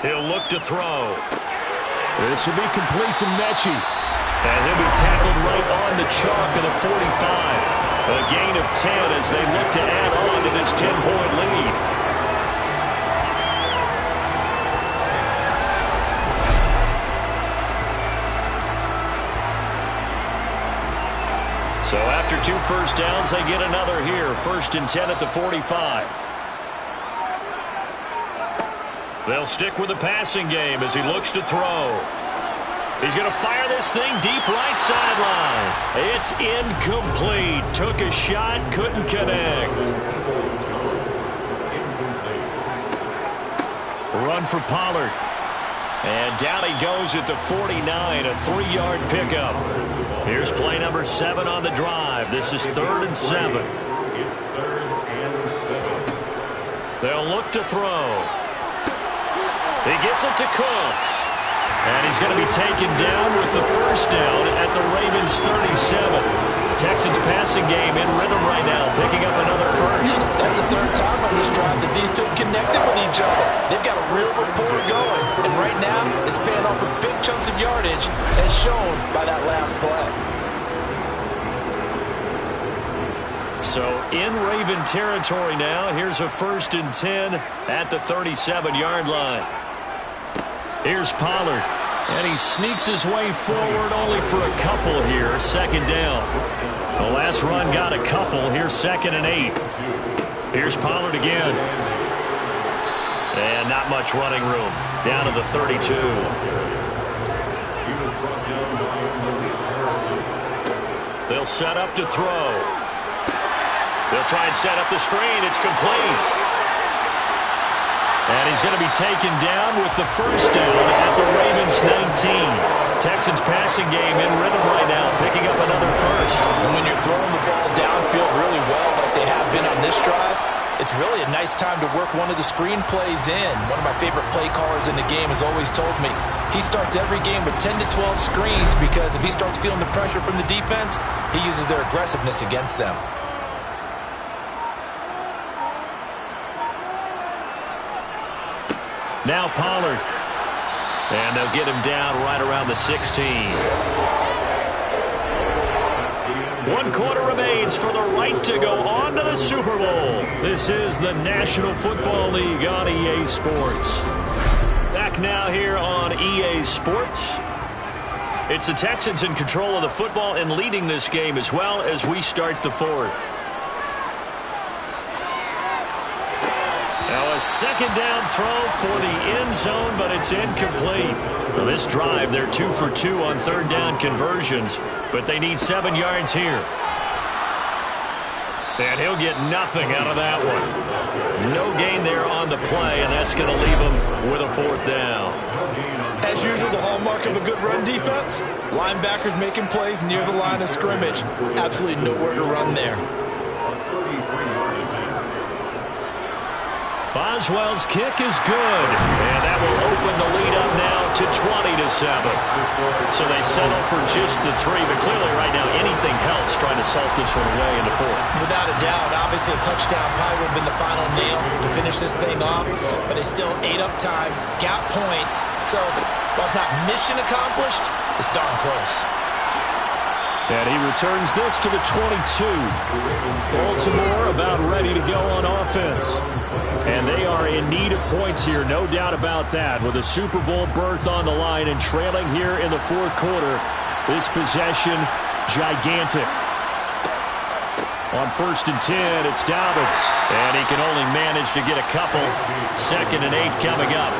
He'll look to throw. This will be complete to Mechie. And he'll be tackled right on the chalk of the 45. A gain of 10 as they look to add on to this 10-point lead. So after 2 first downs, they get another here. 1st and 10 at the 45. They'll stick with the passing game as he looks to throw. He's going to fire this thing deep right sideline. It's incomplete. Took a shot, couldn't connect. Run for Pollard. And down he goes at the 49, a 3-yard pickup. Here's play number 7 on the drive. This is 3rd and 7. It's 3rd and 7. They'll look to throw. He gets it to Cooks. And he's going to be taken down with the first down at the Ravens 37. Texans passing game in rhythm right now, picking up another first. That's the 3rd time on this drive that these two connected with each other. They've got a real rapport going. And right now, it's paying off with big chunks of yardage, as shown by that last play. So in Raven territory now, here's a 1st and 10 at the 37-yard line. Here's Pollard, and he sneaks his way forward only for a couple here. 2nd down. The last run got a couple. Here's 2nd and 8. Here's Pollard again. And not much running room. Down to the 32. They'll set up to throw. They'll try and set up the screen. It's complete. And he's going to be taken down with the first down at the Ravens 19. Texans passing game in rhythm right now, picking up another first. And when you're throwing the ball downfield really well like they have been on this drive, it's really a nice time to work one of the screen plays in. One of my favorite play callers in the game has always told me he starts every game with 10 to 12 screens because if he starts feeling the pressure from the defense, he uses their aggressiveness against them. Now Pollard. And they'll get him down right around the 16. 1 quarter remains for the right to go on to the Super Bowl. This is the National Football League on EA Sports. Back now here on EA Sports. It's the Texans in control of the football and leading this game as well as we start the 4th. Now a 2nd down throw for the end zone, but it's incomplete. Well, this drive, they're 2 for 2 on 3rd down conversions, but they need 7 yards here. And he'll get nothing out of that one. No gain there on the play, and that's going to leave him with a 4th down. As usual, the hallmark of a good run defense, linebackers making plays near the line of scrimmage. Absolutely nowhere to run there. Boswell's kick is good, and that will open the lead up now to 20-7. So they settle for just the 3, but clearly right now anything helps trying to salt this one away into 4. Without a doubt, Obviously, a touchdown probably would have been the final nail to finish this thing off, but it's still ate up time, got points. So while it's not mission accomplished, it's darn close. And he returns this to the 22. Baltimore about ready to go on offense. And they are in need of points here, no doubt about that. With a Super Bowl berth on the line and trailing here in the fourth quarter, this possession gigantic. On 1st and 10, it's Dobbins. And he can only manage to get a couple. 2nd and 8 coming up.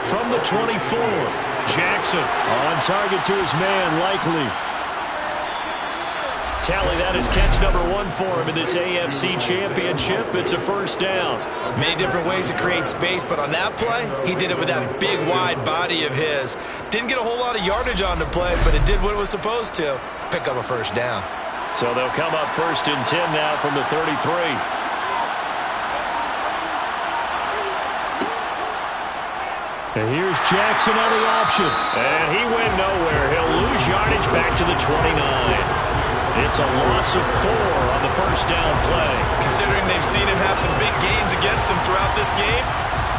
From the 24, Jackson on target to his man, Likely. Tally, that is catch number 1 for him in this AFC Championship. It's a first down. Many different ways to create space, but on that play, he did it with that big, wide body of his. Didn't get a whole lot of yardage on the play, but it did what it was supposed to. Pick up a first down. So they'll come up 1st and 10 now from the 33. And here's Jackson on the option. And he went nowhere. He'll lose yardage back to the 29. It's a loss of 4 on the first down play. Considering they've seen him have some big gains against him throughout this game,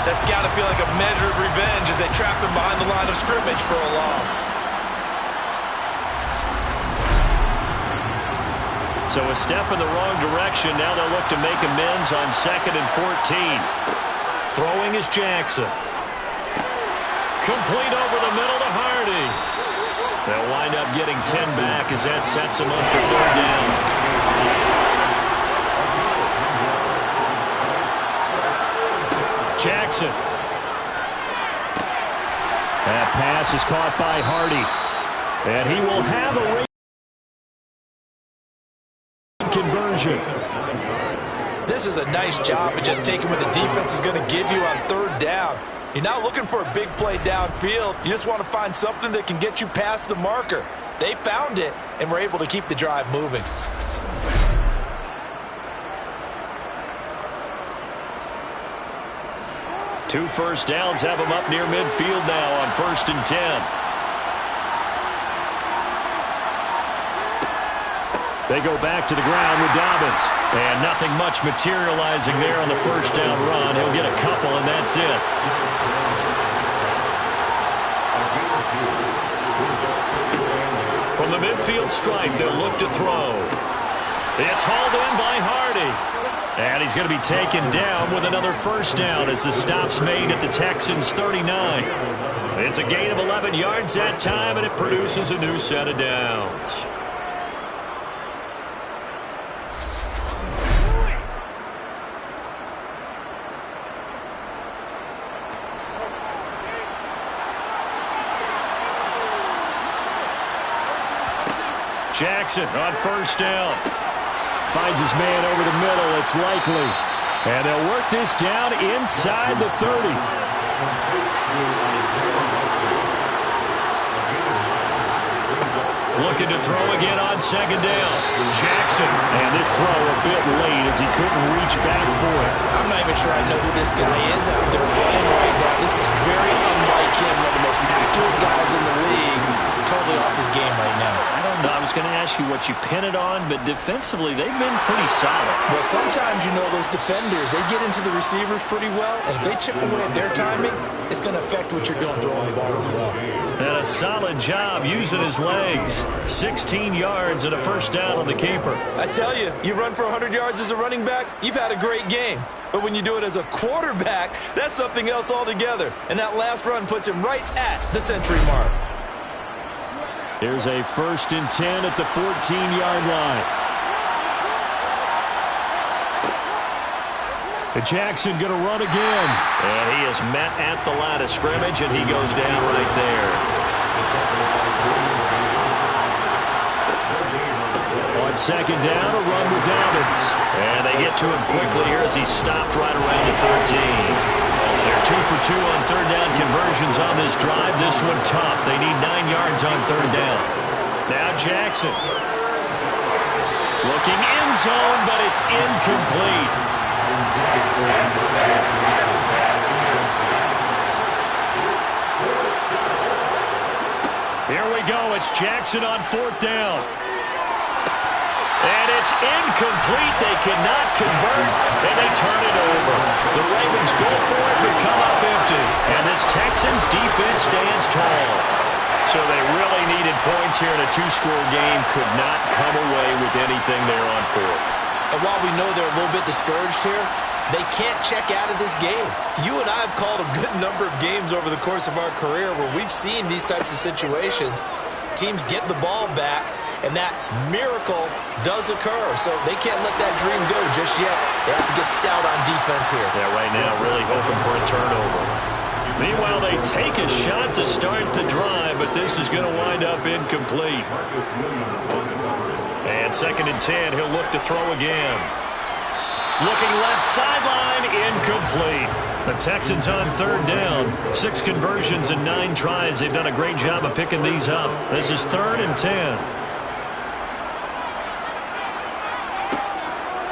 that's got to feel like a measure of revenge as they trap him behind the line of scrimmage for a loss. So a step in the wrong direction. Now they'll look to make amends on 2nd and 14. Throwing is Jackson. Complete over the middle to Hardy. They'll wind up getting 10 back as that sets them up for 3rd down. Jackson. That pass is caught by Hardy. And he will have a conversion. This is a nice job of just taking what the defense is going to give you on 3rd down. You're not looking for a big play downfield. You just want to find something that can get you past the marker. They found it and were able to keep the drive moving. Two first downs have them up near midfield now on 1st and 10. They go back to the ground with Dobbins. And nothing much materializing there on the first down run. He'll get a couple, and that's it. From the midfield stripe, they'll look to throw. It's hauled in by Hardy. And he's going to be taken down with another first down as the stop's made at the Texans' 39. It's a gain of 11 yards that time, and it produces a new set of downs. Jackson on first down. Finds his man over the middle. It's Likely. And they'll work this down inside the 30. Looking to throw again on 2nd down. Jackson. And this throw a bit late as he couldn't reach back for it. I'm not even sure I know who this guy is out there playing right now. This is very unlike him, one of the most accurate guys in the league. Totally off his game right now. I don't know. I was going to ask you what you pin it on, but defensively, they've been pretty solid. Well, sometimes, you know, those defenders, they get into the receivers pretty well, and if they chip away at their timing, it's going to affect what you're doing throwing the ball as well. And a solid job using his legs. 16 yards and a first down on the keeper. I tell you, you run for 100 yards as a running back, you've had a great game. But when you do it as a quarterback, that's something else altogether. And that last run puts him right at the century mark. Here's a 1st and 10 at the 14-yard line. And Jackson going to run again. And he is met at the line of scrimmage, and he goes down right there. On 2nd down, a run with Dobbins. And they get to him quickly here as he stopped right around the 13. They're 2 for 2 on 3rd down conversions on this drive. This one tough. They need 9 yards on 3rd down. Now Jackson. Looking end zone, but it's incomplete. Here we go. It's Jackson on 4th down. And it's incomplete. They cannot convert, and they turn it over. The Ravens go for it, but come up empty. And this Texans defense stands tall. So they really needed points here in a 2-score game. Could not come away with anything there on 4th. And while we know they're a little bit discouraged here, they can't check out of this game. You and I have called a good number of games over the course of our career where we've seen these types of situations. Teams get the ball back, and that miracle does occur. So they can't let that dream go just yet. They have to get stout on defense here. Yeah, right now really hoping for a turnover. Meanwhile, they take a shot to start the drive, but this is going to wind up incomplete. And 2nd and 10, he'll look to throw again. Looking left sideline, incomplete. The Texans on 3rd down. 6 conversions and 9 tries. They've done a great job of picking these up. This is 3rd and 10.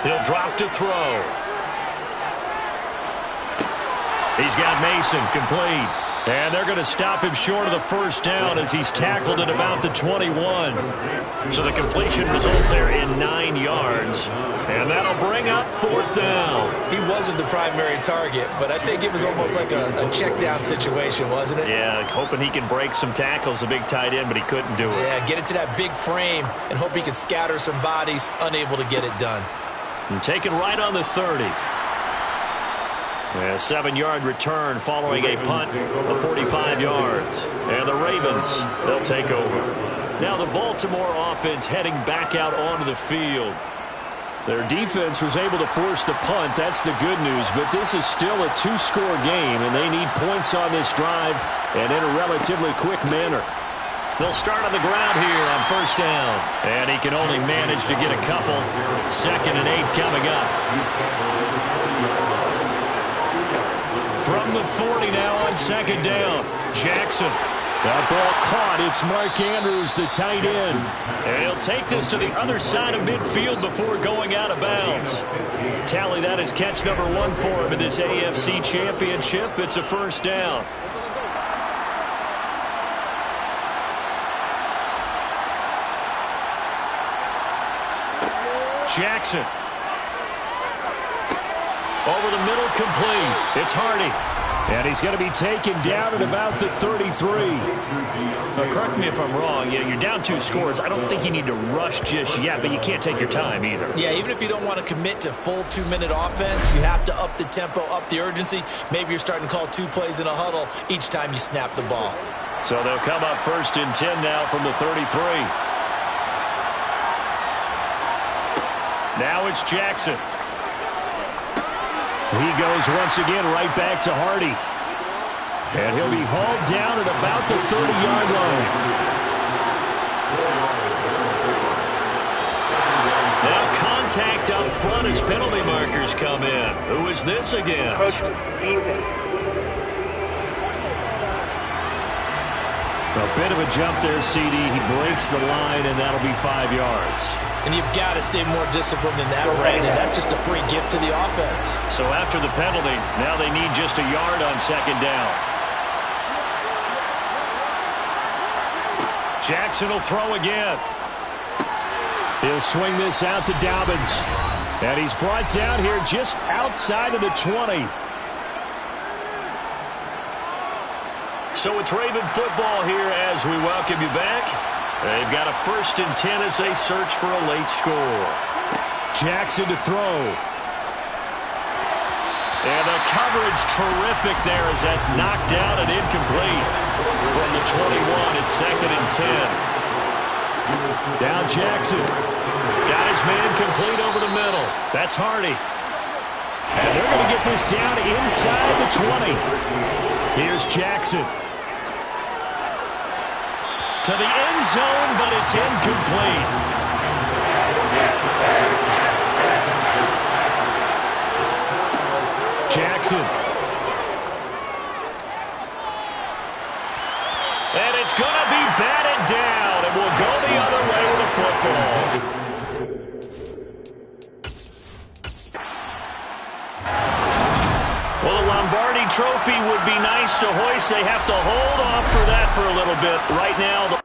He'll drop to throw. He's got Mason complete. And they're going to stop him short of the 1st down as he's tackled at about the 21. So the completion results there in 9 yards. And that'll bring up 4th down. He wasn't the primary target, but I think it was almost like a check down situation, wasn't it? Yeah, hoping he can break some tackles, a big tight end, but he couldn't do it. Yeah, get it to that big frame and hope he can scatter some bodies, unable to get it done. And taken right on the 30. A 7-yard return following a punt of 45 yards. And the Ravens, they'll take over. Now the Baltimore offense heading back out onto the field. Their defense was able to force the punt. That's the good news. But this is still a 2-score game, and they need points on this drive and in a relatively quick manner. They'll start on the ground here on 1st down. And he can only manage to get a couple. 2nd and 8 coming up. From the 40 now on 2nd down. Jackson. That ball caught. It's Mark Andrews, the tight end. And he'll take this to the other side of midfield before going out of bounds. Tally, that is catch number 1 for him in this AFC Championship. It's a 1st down. Jackson. Over the middle, complete. It's Hardy. And he's going to be taken down at about the 33. Now, correct me if I'm wrong. Yeah, you're down 2 scores. I don't think you need to rush just yet, but you can't take your time either. Yeah, even if you don't want to commit to full 2-minute offense, you have to up the tempo, up the urgency. Maybe you're starting to call 2 plays in a huddle each time you snap the ball. So they'll come up 1st and 10 now from the 33. Now it's Jackson. He goes once again right back to Hardy. And he'll be hauled down at about the 30-yard line. Now contact up front as penalty markers come in. Who is this against? A bit of a jump there, CD. He breaks the line, and that'll be 5 yards. And you've got to stay more disciplined than that, Brandon. That's just a free gift to the offense. So after the penalty, now they need just a yard on 2nd down. Jackson will throw again. He'll swing this out to Dobbins. And he's brought down here just outside of the 20. So it's Raven football here as we welcome you back. They've got a 1st and 10 as they search for a late score. Jackson to throw. And the coverage terrific there as that's knocked down and incomplete. From the 21, it's 2nd and 10. Down Jackson. Got his man complete over the middle. That's Hardy. And they're going to get this down inside the 20. Here's Jackson. To the end zone, but it's incomplete. Jackson. And it's going to be batted down, and we'll go the other way with the football. Well, the Lombardi Trophy would be nice to hoist. They have to hold off for that for a little bit. Right now,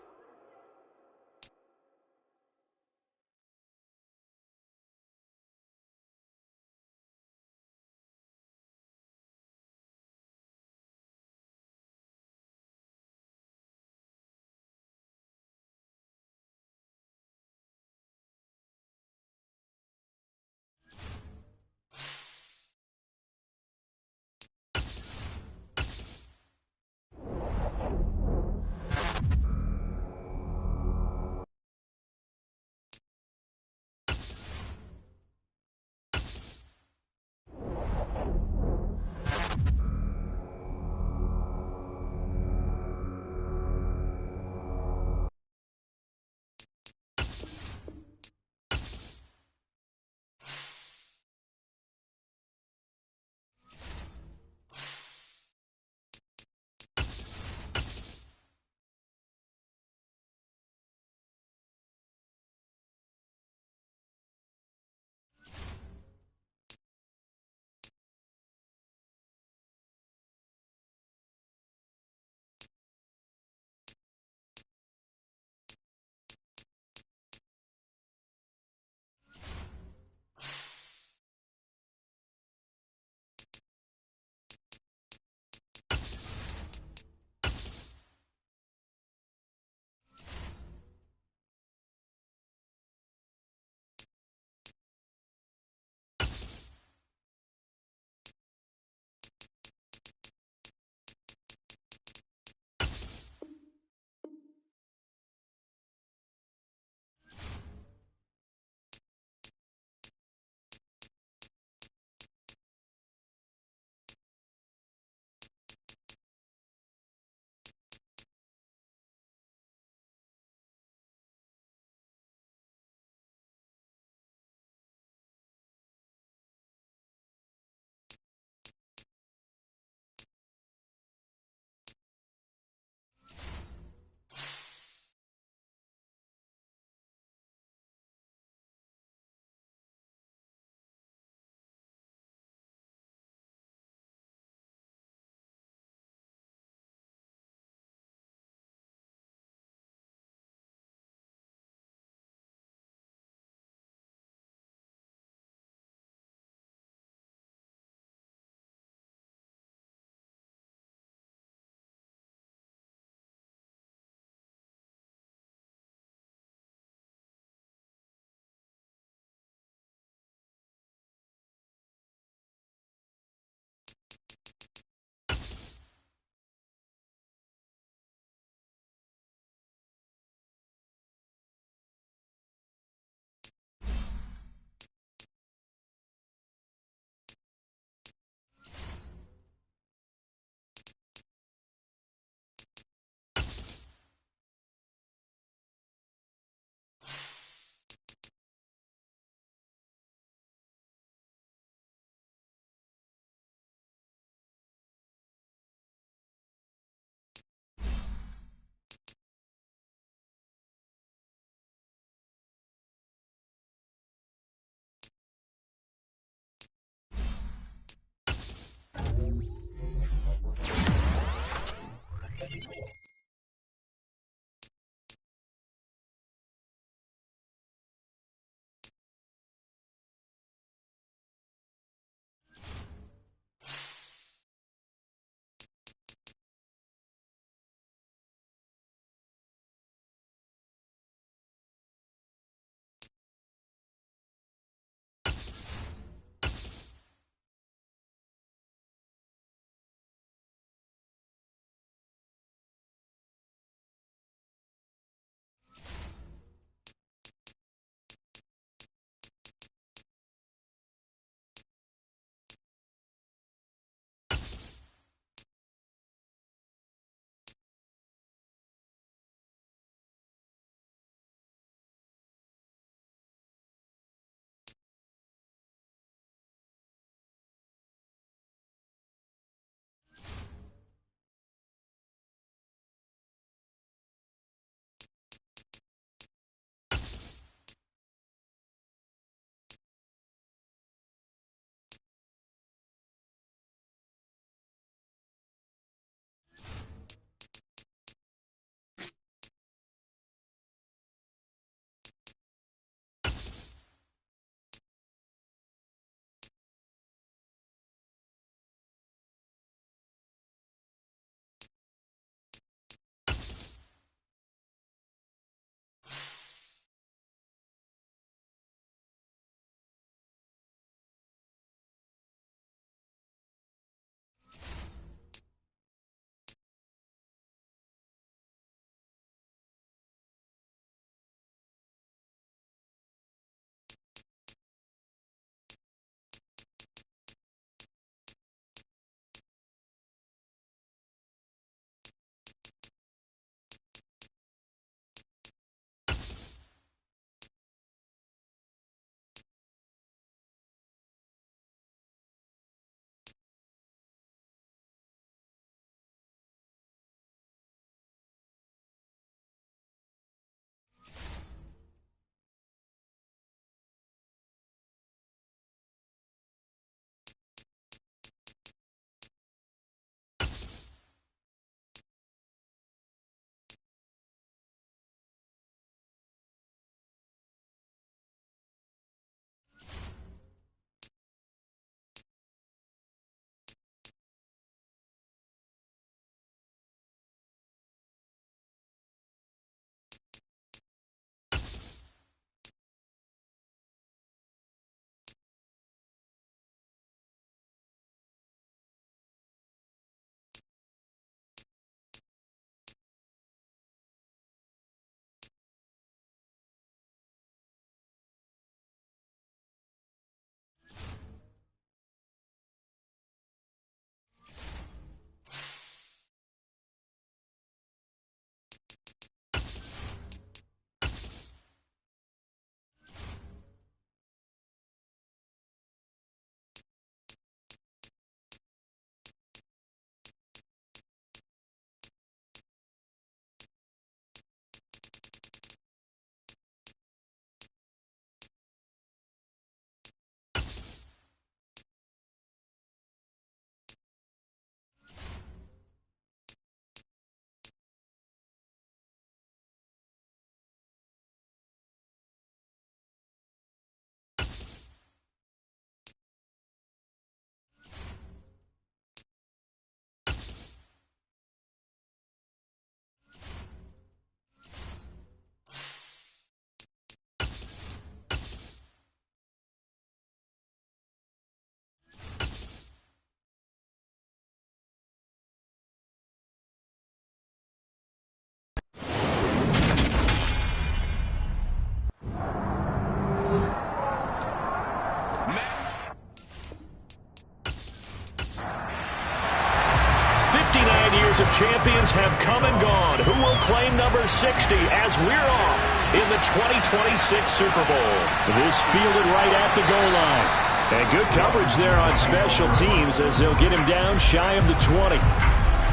come and gone. Who will claim number 60 as we're off in the 2026 Super Bowl? This fielded right at the goal line. And good coverage there on special teams as they'll get him down shy of the 20.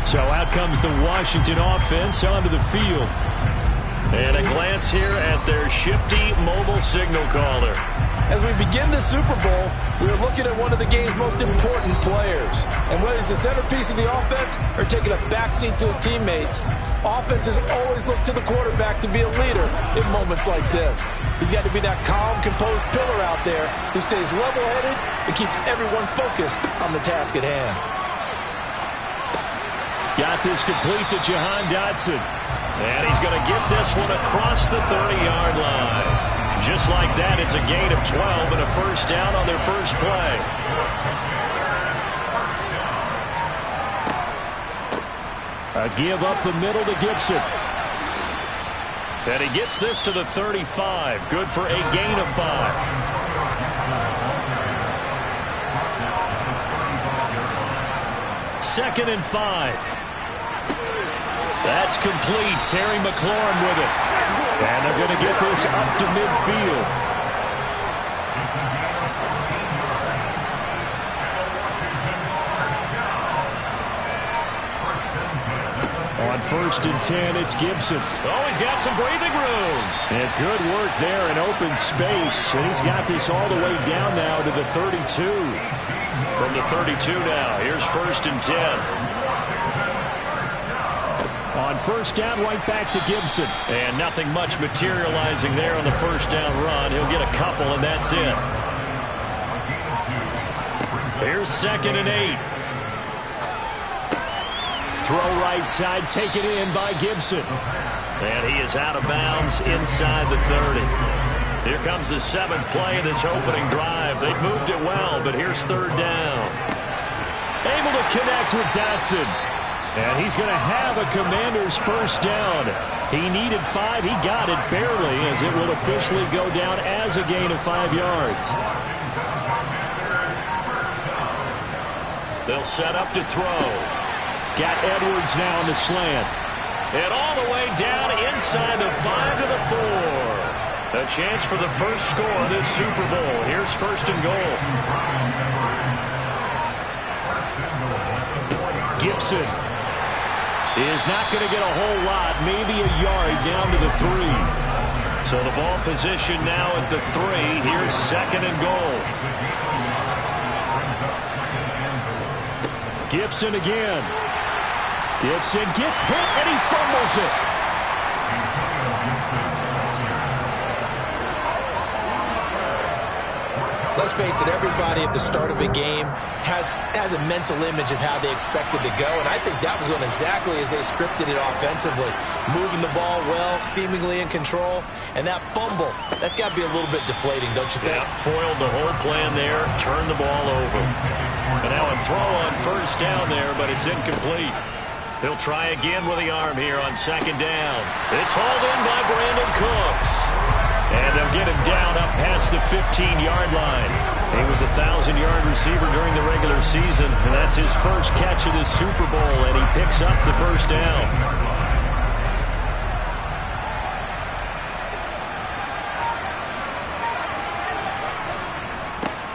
So out comes the Washington offense onto the field. And a glance here at their shifty mobile signal caller. As we begin the Super Bowl, we are looking at one of the game's most important players. And whether he's the centerpiece of the offense or taking a backseat to his teammates, offenses always look to the quarterback to be a leader in moments like this. He's got to be that calm, composed pillar out there who stays level-headed and keeps everyone focused on the task at hand. Got this complete to Jahan Dotson. And he's going to get this one across the 30-yard line. Just like that, it's a gain of 12 and a first down on their first play. A give up the middle to Gibson. And he gets this to the 35. Good for a gain of 5. Second and 5. That's complete. Terry McLaurin with it. And they're going to get this up to midfield. On first and 10, it's Gibson. Oh, he's got some breathing room. And good work there in open space. And he's got this all the way down now to the 32. From the 32 now, here's first and 10. On first down, right back to Gibson. And nothing much materializing there on the first down run. He'll get a couple, and that's it. Here's second and 8. Throw right side, taken in by Gibson. And he is out of bounds inside the 30. Here comes the 7th play of this opening drive. They've moved it well, but here's third down. Able to connect with Dotson. And he's going to have a Commander's first down. He needed 5. He got it barely, as it will officially go down as a gain of 5 yards. They'll set up to throw. Got Edwards now on the slant. And all the way down inside the 5 to the 4. A chance for the first score of this Super Bowl. Here's first and goal. Gibson is not going to get a whole lot, maybe a yard down to the 3. So the ball position now at the 3. Here's second and goal. Gibson again. Gibson gets hit and he fumbles it. Let's face it, everybody at the start of a game has a mental image of how they expect it to go, and I think that was going exactly as they scripted it offensively. Moving the ball well, seemingly in control, and that fumble, that's got to be a little bit deflating, don't you think? Yeah, foiled the whole plan there, turned the ball over. And now a throw on first down there, but it's incomplete. He'll try again with the arm here on second down. It's hauled in by Brandon Cooks. And they'll get him down up past the 15-yard line. He was a 1,000-yard receiver during the regular season, and that's his first catch of this Super Bowl, and he picks up the first down.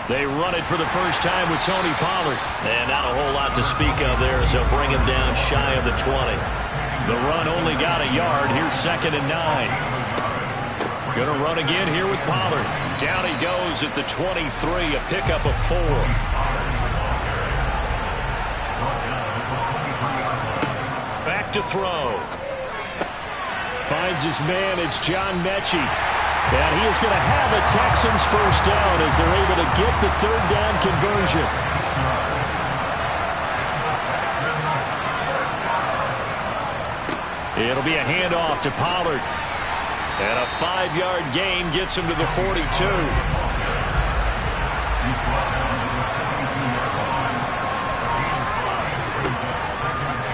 They run it for the first time with Tony Pollard. And not a whole lot to speak of there as they'll bring him down shy of the 20. The run only got a yard. Here's second and 9. Going to run again here with Pollard. Down he goes at the 23, a pickup of 4. Back to throw. Finds his man, it's John Mechie. And he is going to have a Texans first down as they're able to get the third down conversion. It'll be a handoff to Pollard. And a 5-yard gain gets him to the 42.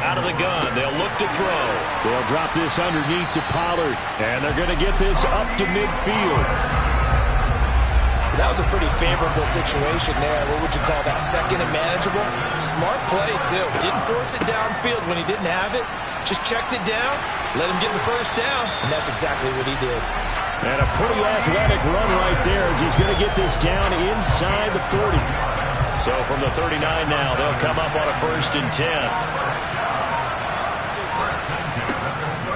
Out of the gun, they'll look to throw. They'll drop this underneath to Pollard. And they're going to get this up to midfield. That was a pretty favorable situation there. What would you call that? Second and manageable? Smart play, too. Didn't force it downfield when he didn't have it. just checked it down, let him get the first down, and that's exactly what he did. And a pretty athletic run right there as he's going to get this down inside the 40. So from the 39 now, they'll come up on a 1st and 10.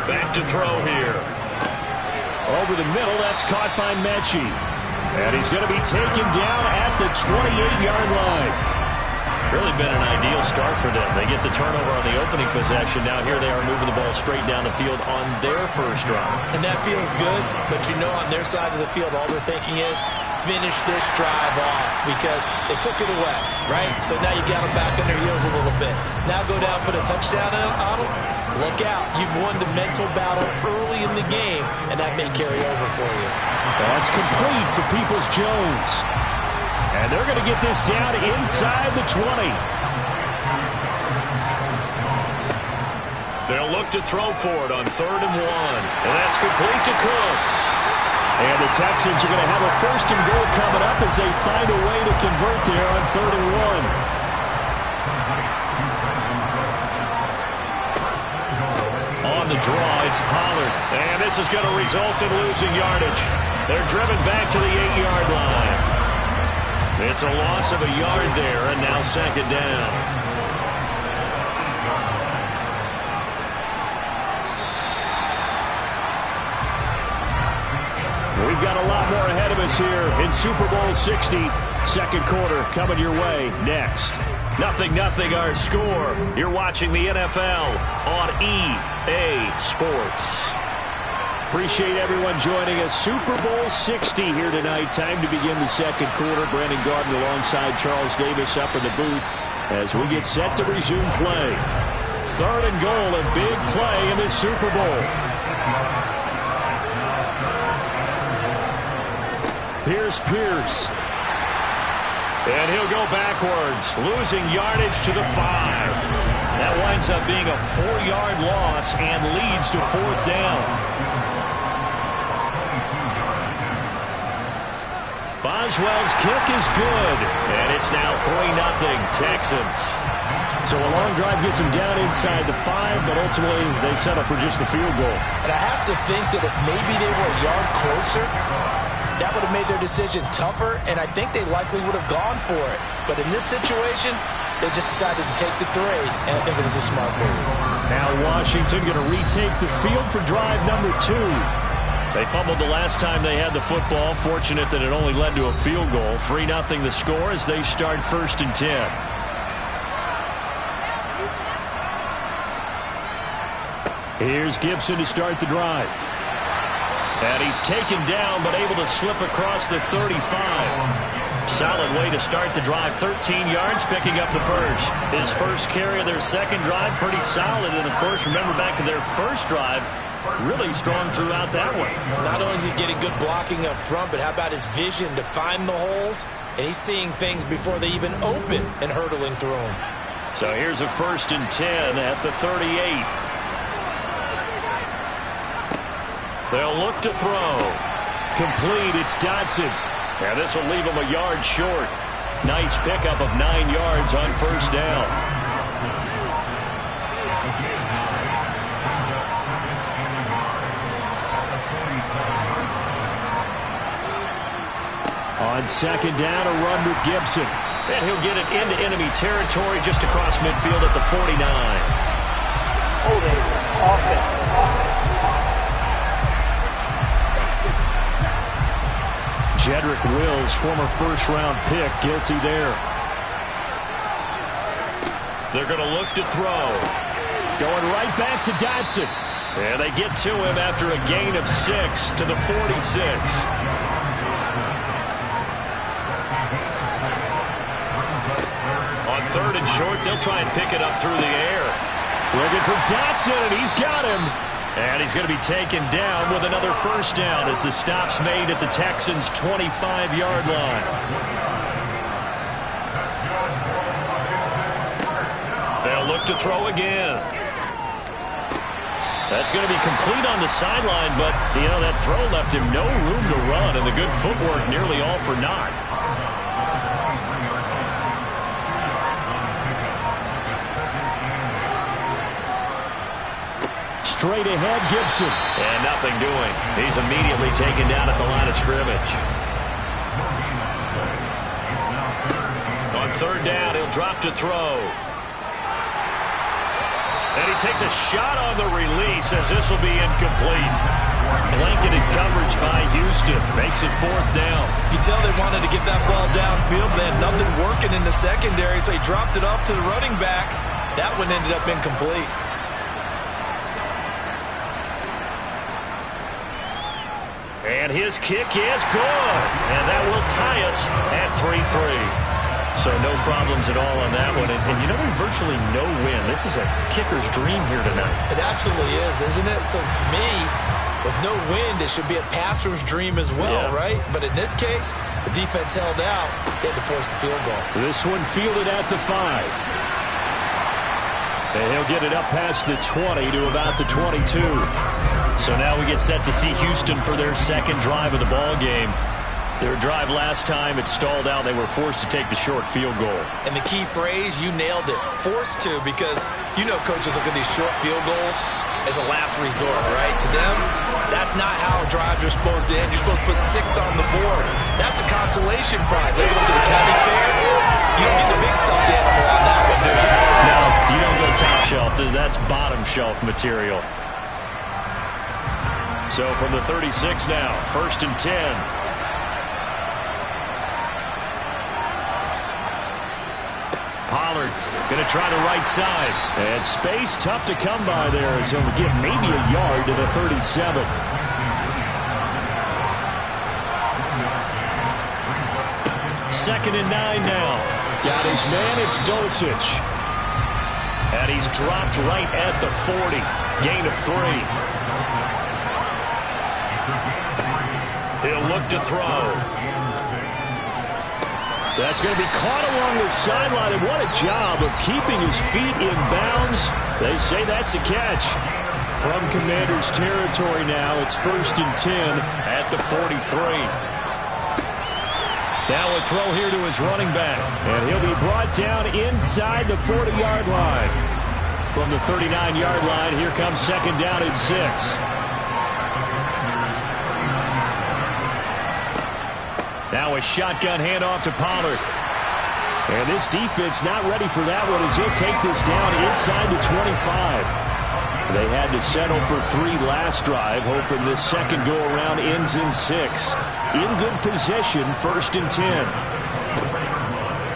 Back to throw here. Over the middle, that's caught by Mechie. And he's going to be taken down at the 28-yard line. Really been an ideal start for them. They get the turnover on the opening possession. Now here they are moving the ball straight down the field on their first drive. And that feels good, but you know on their side of the field, all they're thinking is, finish this drive off because they took it away, right? So now you got them back on their heels a little bit. Now go down, put a touchdown on them. Look out. You've won the mental battle early in the game, and that may carry over for you. That's complete to Peoples-Jones. And they're going to get this down inside the 20. They'll look to throw for it on 3rd and 1. And that's complete to Cooks. And the Texans are going to have a 1st and goal coming up as they find a way to convert there on 3rd and 1. On the draw, it's Pollard. And this is going to result in losing yardage. They're driven back to the 8-yard line. It's a loss of a yard there, and now 2nd down. We've got a lot more ahead of us here in Super Bowl 60. 2nd quarter coming your way next. 0-0 our score. You're watching the NFL on EA Sports. Appreciate everyone joining us. Super Bowl 60 here tonight. Time to begin the 2nd quarter. Brandon Gardner alongside Charles Davis up in the booth as we get set to resume play. 3rd and goal, a big play in this Super Bowl. Here's Pierce. And he'll go backwards, losing yardage to the 5. That winds up being a 4-yard loss and leads to 4th down. Boswell's kick is good, and it's now 3-0 Texans. So a long drive gets them down inside the 5, but ultimately they settle for just the field goal. And I have to think that if maybe they were a yard closer, that would have made their decision tougher, and I think they likely would have gone for it. But in this situation, they just decided to take the 3, and I think it was a smart move. Now Washington going to retake the field for drive number 2. They fumbled the last time they had the football. Fortunate that it only led to a field goal. 3-0 the score as they start 1st and 10. Here's Gibson to start the drive. And he's taken down, but able to slip across the 35. Solid way to start the drive. 13 yards, picking up the first. His first carry of their 2nd drive, pretty solid. And, of course, remember back to their first drive, really strong throughout that one. Not only is he getting good blocking up front, but how about his vision to find the holes? And he's seeing things before they even open and hurdling through them. So here's a 1st and 10 at the 38. They'll look to throw. Complete, it's Dotson. And this will leave him a yard short. Nice pickup of 9 yards on 1st down. On 2nd down, a run with Gibson. And he'll get it into enemy territory just across midfield at the 49. Holding offense. Jedrick Wills, former 1st-round pick, guilty there. They're going to look to throw. Going right back to Dotson. And they get to him after a gain of 6 to the 46. On 3rd and short, they'll try and pick it up through the air. Looking for Dotson, and he's got him. And he's going to be taken down with another 1st down as the stop's made at the Texans' 25-yard line. They'll look to throw again. That's going to be complete on the sideline, but, you know, that throw left him no room to run, and the good footwork nearly all for naught. straight ahead, Gibson. And nothing doing. He's immediately taken down at the line of scrimmage. On third down, he'll drop to throw. And he takes a shot on the release as this will be incomplete. Blanketed coverage by Houston. Makes it fourth down. You can tell they wanted to get that ball downfield, but they had nothing working in the secondary, so he dropped it off to the running back. That one ended up incomplete. And his kick is good. And that will tie us at 3-3. So no problems at all on that one. And you know, there's virtually no win. This is a kicker's dream here tonight. It absolutely is, isn't it? So to me, with no wind, it should be a passer's dream as well, right? But in this case, the defense held out. They had to force the field goal. This one fielded at the 5. And he'll get it up past the 20 to about the 22. So now we get set to see Houston for their second drive of the ball game. Their drive last time, it stalled out. They were forced to take the short field goal. And the key phrase, you nailed it, forced to, because you know coaches look at these short field goals as a last resort, right? To them, that's not how drives are supposed to end. You're supposed to put 6 on the board. That's a consolation prize. They go to the county fair. You don't get the big stuffed animal on that one, do you? No, you don't go top shelf. That's bottom shelf material. So from the 36 now, 1st and 10. Pollard going to try the right side. And space tough to come by there as he'll get maybe a yard to the 37. Second and 9 now. Got his man, it's Dulcich. And he's dropped right at the 40. Gain of 3. He'll look to throw. That's going to be caught along the sideline, and what a job of keeping his feet in bounds. They say that's a catch. From Commander's territory now, it's 1st and 10 at the 43. Now a throw here to his running back. And he'll be brought down inside the 40-yard line. From the 39-yard line, here comes second down and 6. Now a shotgun handoff to Pollard. And this defense not ready for that one as he'll take this down inside the 25. They had to settle for 3 last drive, hoping this second go-around ends in 6. In good possession, 1st and 10.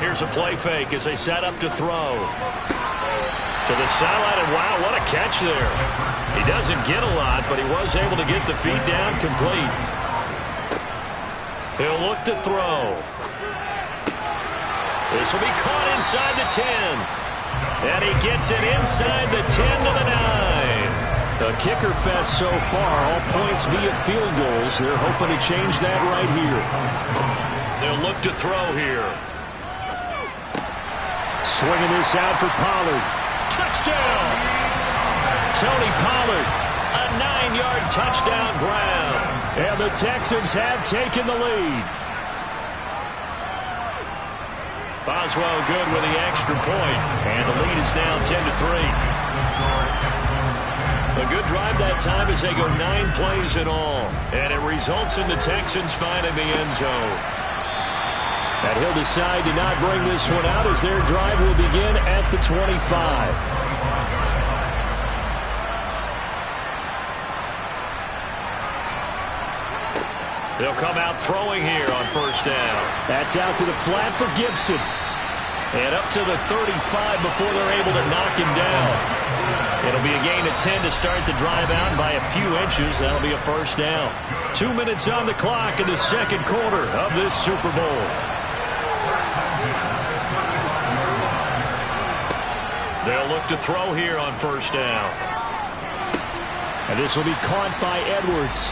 Here's a play fake as they set up to throw. To the sideline, and wow, what a catch there. He doesn't get a lot, but he was able to get the feet down complete. He'll look to throw. This will be caught inside the 10. And he gets it inside the 10 to the 9. A kicker fest so far, all points via field goals. They're hoping to change that right here. They'll look to throw here. Swinging this out for Pollard. Touchdown! Tony Pollard, a 9-yard touchdown grab. And the Texans have taken the lead. Boswell good with the extra point. And the lead is now 10-3. A good drive that time as they go 9 plays in all. And it results in the Texans finding the end zone. And he'll decide to not bring this one out as their drive will begin at the 25. They'll come out throwing here on 1st down. That's out to the flat for Gibson. And up to the 35 before they're able to knock him down. It'll be a gain of 10 to start the drive out by a few inches. That'll be a 1st down. 2 minutes on the clock in the second quarter of this Super Bowl. They'll look to throw here on 1st down. And this will be caught by Edwards.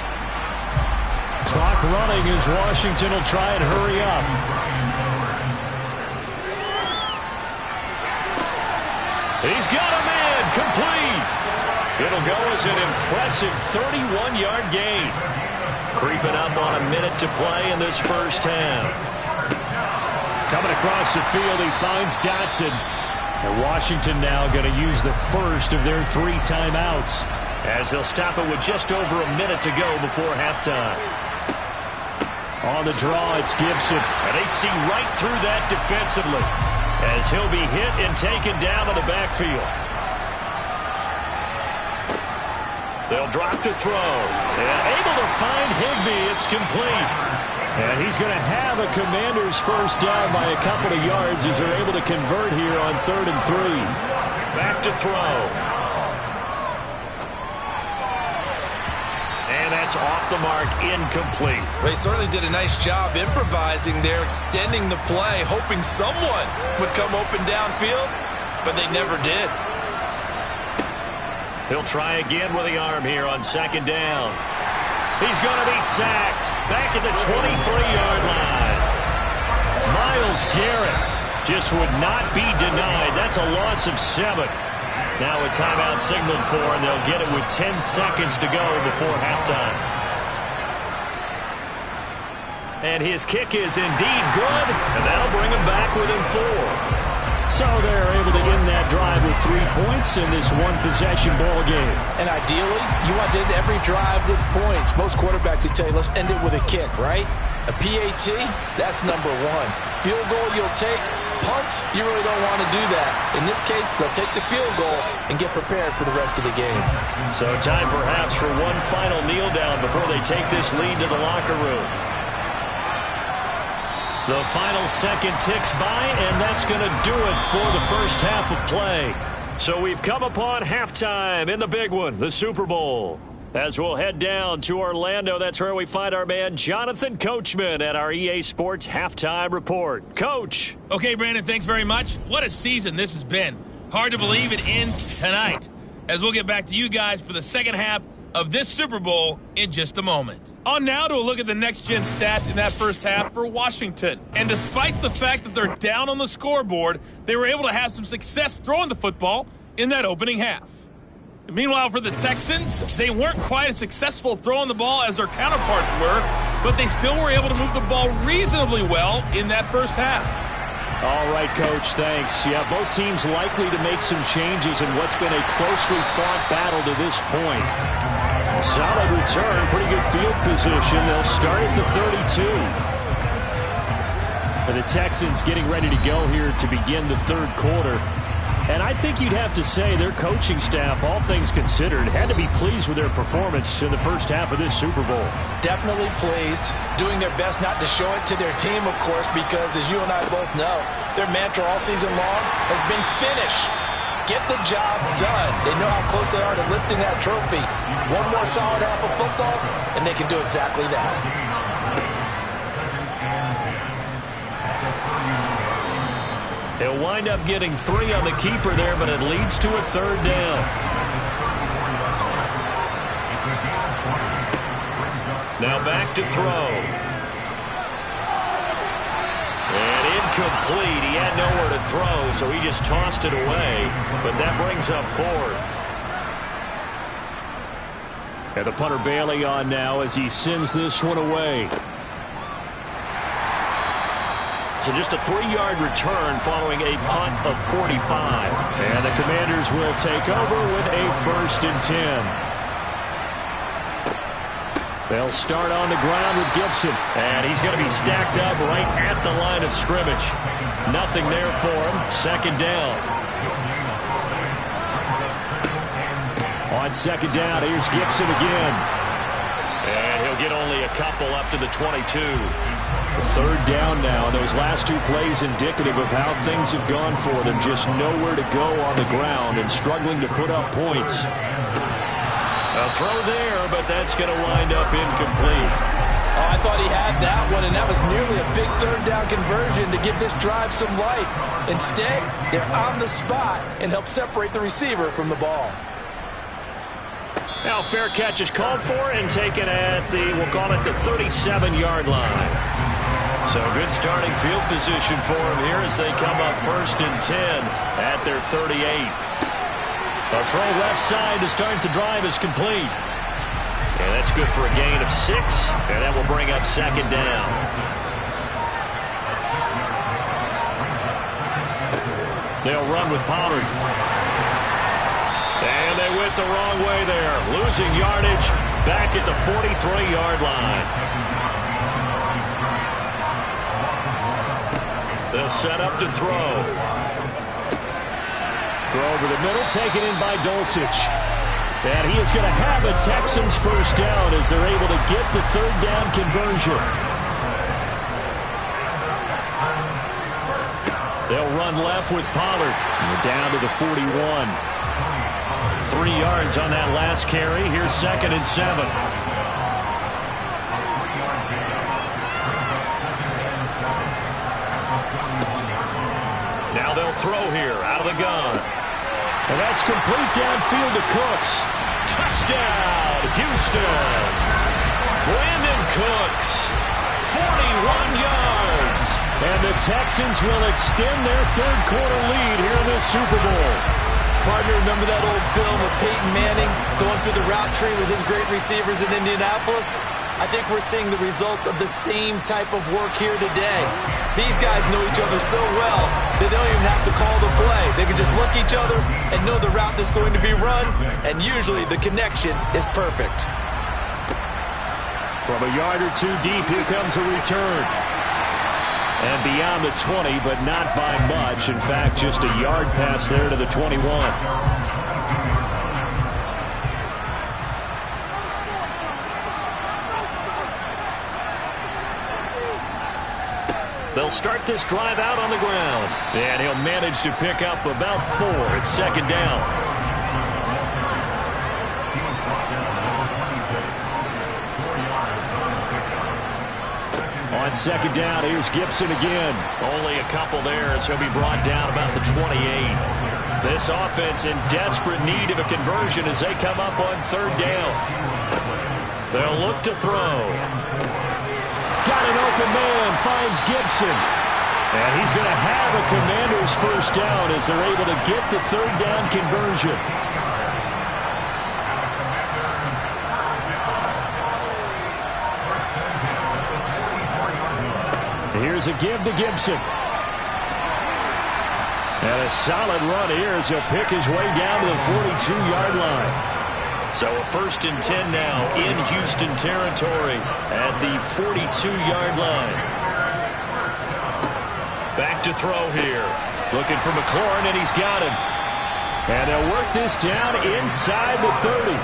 Clock running as Washington will try and hurry up. He's got a man complete. It'll go as an impressive 31-yard gain. Creeping up on a minute to play in this first half. Coming across the field, he finds Dotson. And Washington now going to use the first of their 3 timeouts. as they'll stop it with just over a minute to go before halftime. On the draw, it's Gibson. And they see right through that defensively as he'll be hit and taken down to the backfield. They'll drop to throw. And able to find Higbee. It's complete. And he's going to have a Commanders first down by a couple of yards as they're able to convert here on 3rd and 3. Back to throw. And that's off the mark, incomplete. They certainly did a nice job improvising there, extending the play, hoping someone would come open downfield, but they never did. He'll try again with the arm here on 2nd down. He's going to be sacked back at the 23-yard line. Myles Garrett just would not be denied. That's a loss of 7. Now a timeout signaled for, and they'll get it with 10 seconds to go before halftime. And his kick is indeed good, and that'll bring him back within 4. So they're able to end that drive with 3 points in this one-possession ball game. And ideally, you want to end every drive with points. Most quarterbacks would tell you, let's end it with a kick, right? A PAT, that's number 1. Field goal you'll take. Punts, you really don't want to do that. In this case, they'll take the field goal and get prepared for the rest of the game. So time perhaps for one final kneel down before they take this lead to the locker room. The final second ticks by, and that's going to do it for the first half of play. So we've come upon halftime in the big one, the Super Bowl. As we'll head down to Orlando, that's where we find our man Jonathan Coachman at our EA Sports Halftime Report. Coach. Okay, Brandon, thanks very much. What a season this has been. Hard to believe it ends tonight. As we'll get back to you guys for the second half of this Super Bowl in just a moment. On now to a look at the next-gen stats in that first half for Washington. And despite the fact that they're down on the scoreboard, they were able to have some success throwing the football in that opening half. Meanwhile, for the Texans, they weren't quite as successful throwing the ball as their counterparts were, but they still were able to move the ball reasonably well in that first half. All right, Coach, thanks. Yeah, both teams likely to make some changes in what's been a closely fought battle to this point. Solid return, pretty good field position. They'll start at the 32. And the Texans getting ready to go here to begin the third quarter. And I think you'd have to say their coaching staff, all things considered, had to be pleased with their performance in the first half of this Super Bowl. Definitely pleased, doing their best not to show it to their team, of course, because as you and I both know, their mantra all season long has been finish. Get the job done. They know how close they are to lifting that trophy. One more solid half of football, and they can do exactly that. They'll wind up getting 3 on the keeper there, but it leads to a 3rd down. Now back to throw. And incomplete. He had nowhere to throw, so he just tossed it away. But that brings up 4th. And the punter Bailey on now as he sends this one away. So just a 3-yard return following a punt of 45. And the Commanders will take over with a 1st and 10. They'll start on the ground with Gibson. And he's going to be stacked up right at the line of scrimmage. Nothing there for him. 2nd down. On 2nd down, here's Gibson again. And he'll get only a couple up to the 22. 3rd down now. Those last 2 plays indicative of how things have gone for them. Just nowhere to go on the ground and struggling to put up points. A throw there, but that's going to wind up incomplete. Oh, I thought he had that one, and that was nearly a big 3rd down conversion to give this drive some life. Instead, they're on the spot and help separate the receiver from the ball. Now fair catch is called for and taken at the, we'll call it the 37-yard line. So good starting field position for them here as they come up 1st and 10 at their 38. A throw left side to start the drive is complete. And that's good for a gain of 6, and that will bring up 2nd down. They'll run with Pollard. And they went the wrong way there. Losing yardage back at the 43-yard line. They'll set up to throw. Throw over the middle, taken in by Dulcich. And he is going to have a Texans first down as they're able to get the third down conversion. They'll run left with Pollard. And we're down to the 41. 3 yards on that last carry. Here's 2nd and 7. Now they'll throw here out of the gun. And that's complete downfield to Cooks. Touchdown, Houston. Brandon Cooks, 41 yards. And the Texans will extend their third-quarter lead here in this Super Bowl. Partner, remember that old film of Peyton Manning going through the route tree with his great receivers in Indianapolis? I think we're seeing the results of the same type of work here today. These guys know each other so well, they don't even have to call the play. They can just look each other and know the route that's going to be run, and usually the connection is perfect. From a yard or two deep, here comes a return. And beyond the 20, but not by much. In fact, just a yard pass there to the 21. They'll start this drive out on the ground. And he'll manage to pick up about 4. It's 2nd down. On 2nd down, here's Gibson again. Only a couple there as he'll be brought down about the 28. This offense in desperate need of a conversion as they come up on 3rd down. They'll look to throw. Got an open man, finds Gibson. And he's going to have a Commander's first down as they're able to get the 3rd down conversion. Here's a give to Gibson. And a solid run here as he'll pick his way down to the 42-yard line. So a 1st and 10 now in Houston territory at the 42-yard line. Back to throw here. Looking for McLaurin, and he's got him. And they'll work this down inside the 30.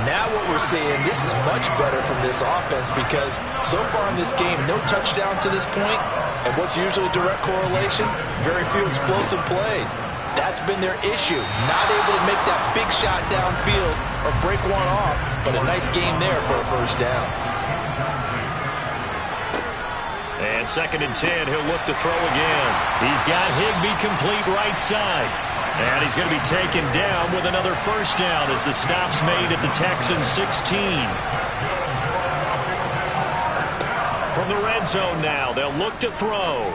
Now what we're seeing, this is much better from this offense because so far in this game, no touchdown to this point, and what's usually direct correlation? Very few explosive plays. That's been their issue. Not able to make that big shot downfield or break one off, but a nice game there for a first down. And 2nd and 10, he'll look to throw again. He's got Higbee complete right side. And he's going to be taken down with another first down as the stop's made at the Texans 16. From the red zone now, they'll look to throw.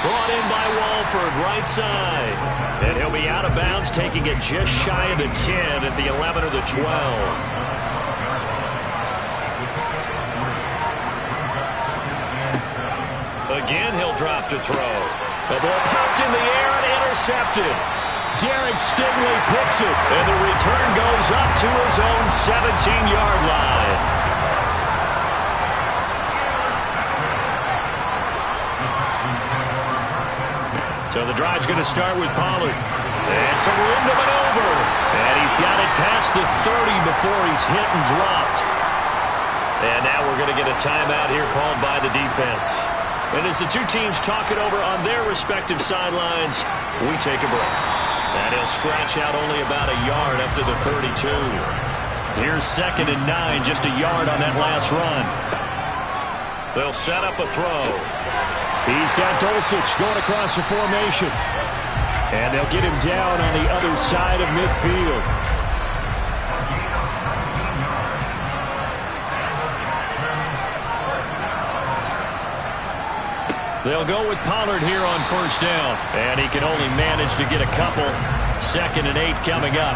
Brought in by Walford, right side. And he'll be out of bounds, taking it just shy of the 10 at the 11 or the 12. Again, he'll drop to throw. The ball popped in the air and intercepted. Derek Stingley picks it. And the return goes up to his own 17-yard line. So the drive's going to start with Pollard. And some room to maneuver. And he's got it past the 30 before he's hit and dropped. And now we're going to get a timeout here called by the defense. And as the two teams talk it over on their respective sidelines, we take a break. And he'll scratch out only about a yard up to the 32. Here's 2nd and 9, just a yard on that last run. They'll set up a throw. He's got Dulcich going across the formation. And they'll get him down on the other side of midfield. They'll go with Pollard here on first down. And he can only manage to get a couple. 2nd and 8 coming up.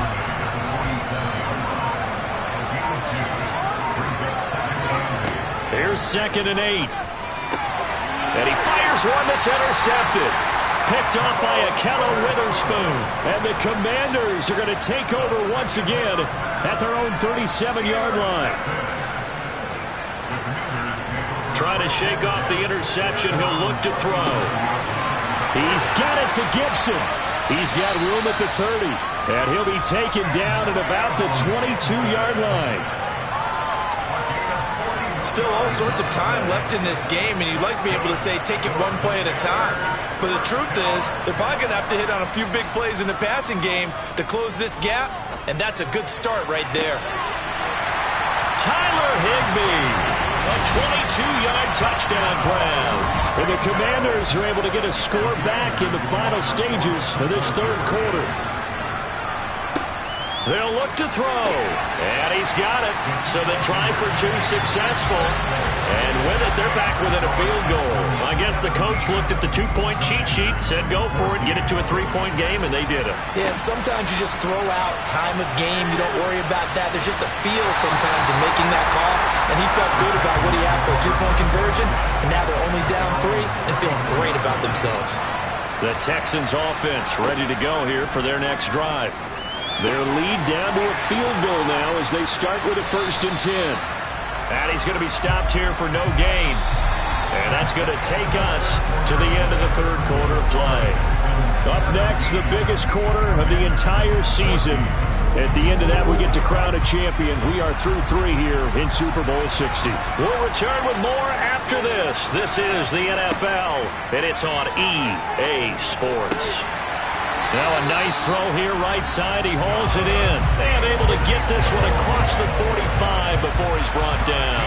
Here's 2nd and 8. And he fires one that's intercepted. picked off by Akello Witherspoon. And the Commanders are going to take over once again at their own 37-yard line. Trying to shake off the interception. He'll look to throw. He's got it to Gibson. He's got room at the 30. And he'll be taken down at about the 22-yard line. Still all sorts of time left in this game, and you'd like to be able to say take it one play at a time. But the truth is, they're probably going to have to hit on a few big plays in the passing game to close this gap, and that's a good start right there. Tyler Higbee. A 22-yard touchdown grab. And the Commanders are able to get a score back in the final stages of this third quarter. They'll look to throw. And he's got it. So they try for two, successful. And with it, they're back within a field goal. I guess the coach looked at the two-point cheat sheet, said go for it, get it to a three-point game, and they did it. Yeah, and sometimes you just throw out time of game. You don't worry about that. There's just a feel sometimes in making that call. And he felt good about what he had for a two-point conversion. And now they're only down 3 and feeling great about themselves. The Texans offense ready to go here for their next drive. Their lead down to a field goal now as they start with a 1st and 10. And he's going to be stopped here for no gain. And that's going to take us to the end of the third quarter play. Up next, the biggest quarter of the entire season. At the end of that, we get to crown a champion. We are through 3 here in Super Bowl 60. We'll return with more after this. This is the NFL, and it's on EA Sports. Now a nice throw here right side. He hauls it in. And able to get this one across the 45 before he's brought down.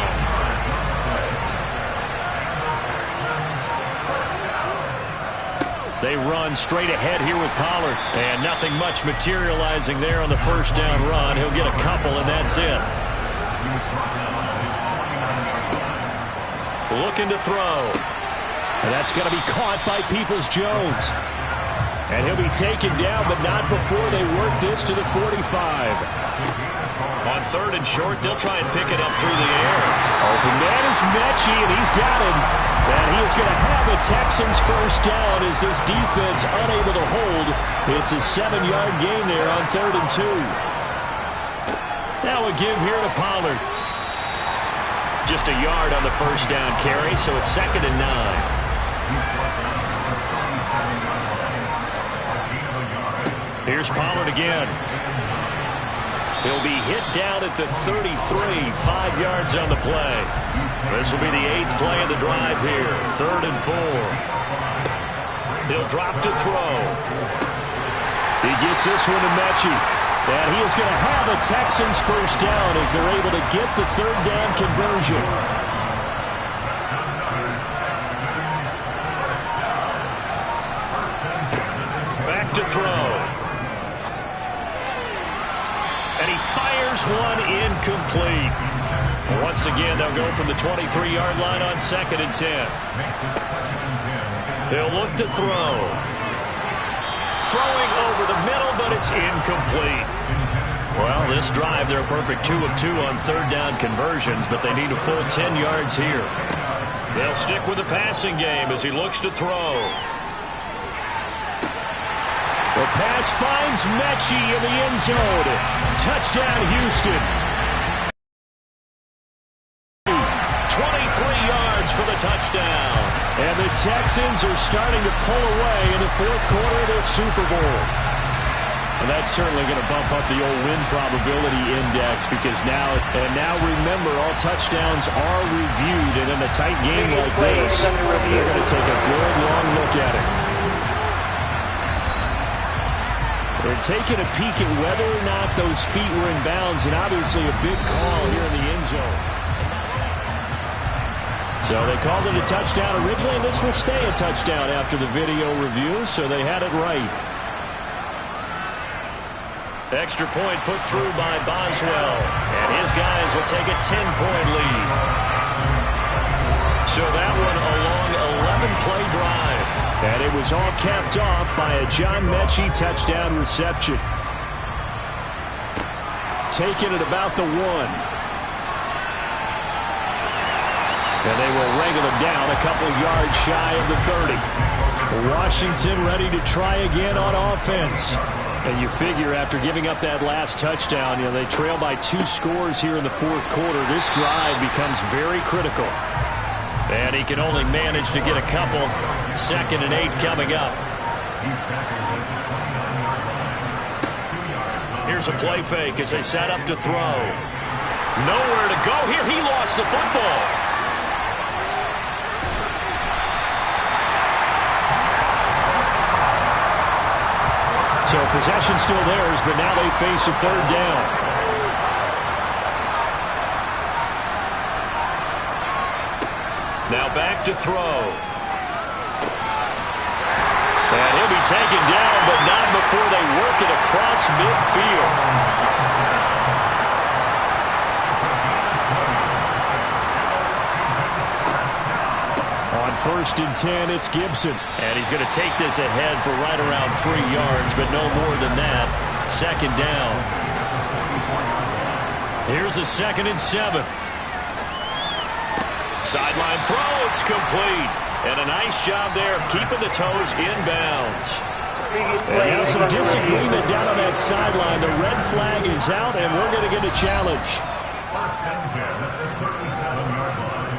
They run straight ahead here with Pollard. And nothing much materializing there on the first down run. He'll get a couple, and that's it. Looking to throw. And that's going to be caught by Peoples-Jones. And he'll be taken down, but not before they work this to the 45. On 3rd and short, they'll try and pick it up through the air. Open man is Mechie, and he's got him. And he is going to have a Texans first down as this defense unable to hold. It's a 7-yard gain there on 3rd and 2. Now a give here to Pollard. Just a yard on the first down carry, so it's 2nd and 9. Here's Pollard again. He'll be hit down at the 33, 5 yards on the play. This will be the 8th play of the drive here. 3rd and 4. He'll drop to throw. He gets this one to Mechie. And he is going to have a Texans first down as they're able to get the 3rd down conversion. Back to throw. And he fires one incomplete. Once again, they'll go from the 23-yard line on 2nd and 10. They'll look to throw. Throwing over the middle, but it's incomplete. Well, this drive, they're a perfect 2 of 2 on 3rd down conversions, but they need a full 10 yards here. They'll stick with the passing game as he looks to throw. The pass finds Mechie in the end zone. Touchdown, Houston. 23 yards for the touchdown. And the Texans are starting to pull away in the 4th quarter of this Super Bowl. And that's certainly going to bump up the old win probability index because now remember, all touchdowns are reviewed. And in a tight game like this, they're going to take a good long look at it. They're taking a peek at whether or not those feet were in bounds, and obviously a big call here in the end zone. So they called it a touchdown originally, and this will stay a touchdown after the video review, so they had it right. Extra point put through by Boswell, and his guys will take a 10-point lead. So that one a long 11-play drive. And it was all capped off by a John Mechie touchdown reception. Taken at about the 1. And they will wrangle him down a couple yards shy of the 30. Washington ready to try again on offense. And you figure after giving up that last touchdown, they trail by 2 scores here in the fourth quarter. This drive becomes very critical. And he can only manage to get a couple. 2nd and 8 coming up. Here's a play fake as they set up to throw. Nowhere to go here. He lost the football. So possession still theirs, but now they face a 3rd down. Now back to throw. And he'll be taken down, but not before they work it across midfield. On 1st and 10, it's Gibson. And he's going to take this ahead for right around 3 yards, but no more than that. 2nd down. Here's a 2nd and 7. Sideline throw, it's complete. And a nice job there of keeping the toes inbounds. And now some disagreement down on that sideline. The red flag is out, and we're going to get a challenge.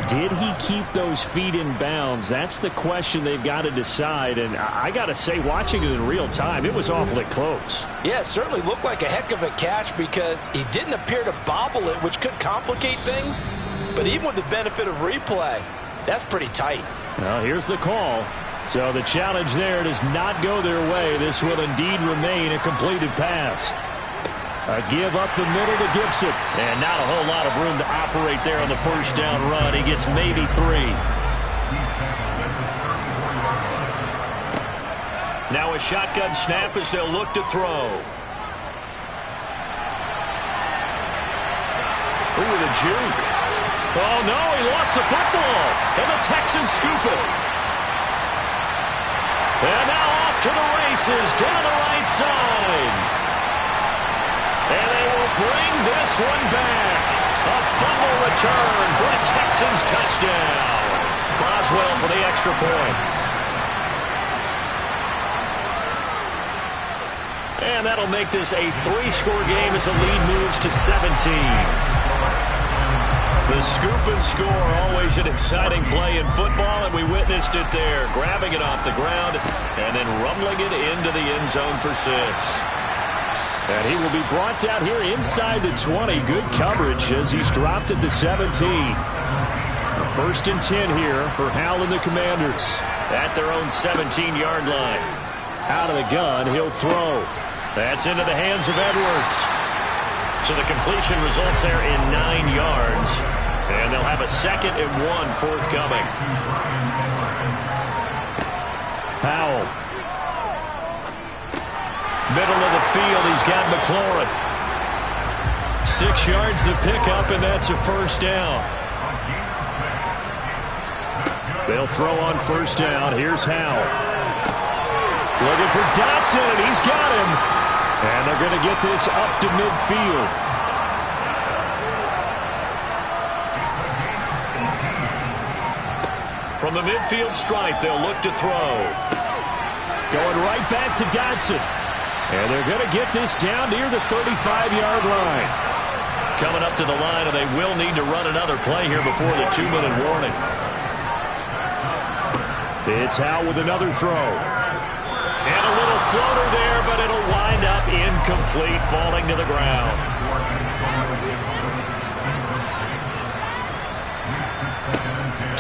Did he keep those feet in bounds? That's the question they've got to decide. And I got to say, watching it in real time, it was awfully close. Yeah, it certainly looked like a heck of a catch because he didn't appear to bobble it, which could complicate things. But even with the benefit of replay, that's pretty tight. Well, here's the call. So the challenge there does not go their way. This will indeed remain a completed pass. A give up the middle to Gibson. And not a whole lot of room to operate there on the 1st down run. He gets maybe 3. Now a shotgun snap as they'll look to throw. Ooh, with a juke. Oh, no, he lost the football. And the Texans scoop it. And now off to the races down the right side. And they will bring this one back. A fumble return for a Texans touchdown. Boswell for the extra point. And that'll make this a 3-score game as the lead moves to 17. The scoop and score, always an exciting play in football, and we witnessed it there. Grabbing it off the ground and then rumbling it into the end zone for 6. And he will be brought down here inside the 20. Good coverage as he's dropped at the 17. 1st and 10 here for Howell and the Commanders. At their own 17-yard line. Out of the gun, he'll throw. That's into the hands of Edwards. So the completion results there in 9 yards. And they'll have a 2nd and 1 forthcoming. Howell. Middle of the field, he's got McLaurin. 6 yards the pickup, and that's a 1st down. They'll throw on 1st down. Here's Howell. Looking for Dotson, and he's got him. And they're going to get this up to midfield. From the midfield stripe, they'll look to throw. Going right back to Dotson. And they're going to get this down near the 35-yard line. Coming up to the line, and they will need to run another play here before the 2-minute warning. It's Howell with another throw. And a little floater there, but it'll wind up incomplete, falling to the ground.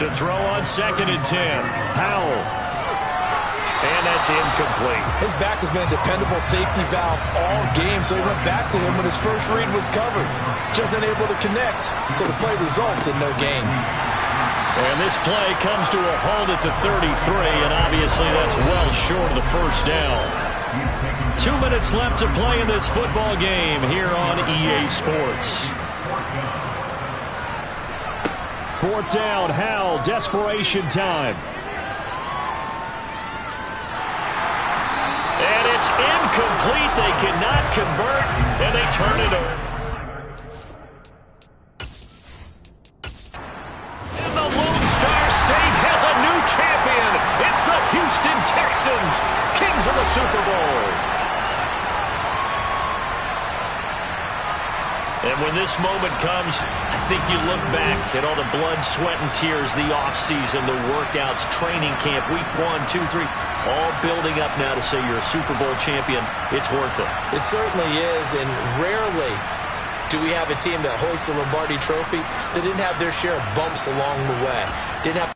To throw on 2nd and 10. Howell. And that's incomplete. His back has been a dependable safety valve all game, so he went back to him when his first read was covered. Just unable to connect, so the play results in no gain. And this play comes to a halt at the 33, and obviously that's well short of the 1st down. 2 minutes left to play in this football game here on EA Sports. 4th down, Howell, desperation time. And it's incomplete. They cannot convert, and they turn it over. And the Lone Star State has a new champion. It's the Houston Texans. Texans, kings of the Super Bowl. And when this moment comes, I think you look back at all the blood, sweat, and tears, the offseason, the workouts, training camp, week 1, 2, 3, all building up now to say you're a Super Bowl champion. It's worth it. It certainly is, and rarely do we have a team that hoists the Lombardi Trophy that didn't have their share of bumps along the way. Didn't have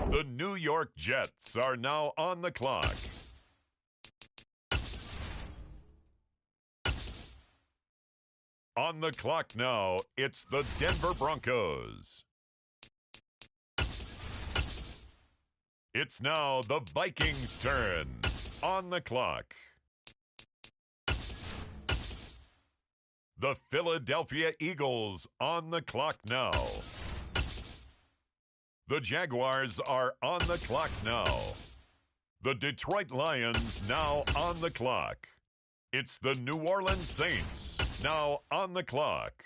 The New York Jets are now on the clock. On the clock now, it's the Denver Broncos. It's now the Vikings' turn. On the clock. The Philadelphia Eagles on the clock now. The Jaguars are on the clock now. The Detroit Lions now on the clock. It's the New Orleans Saints now on the clock.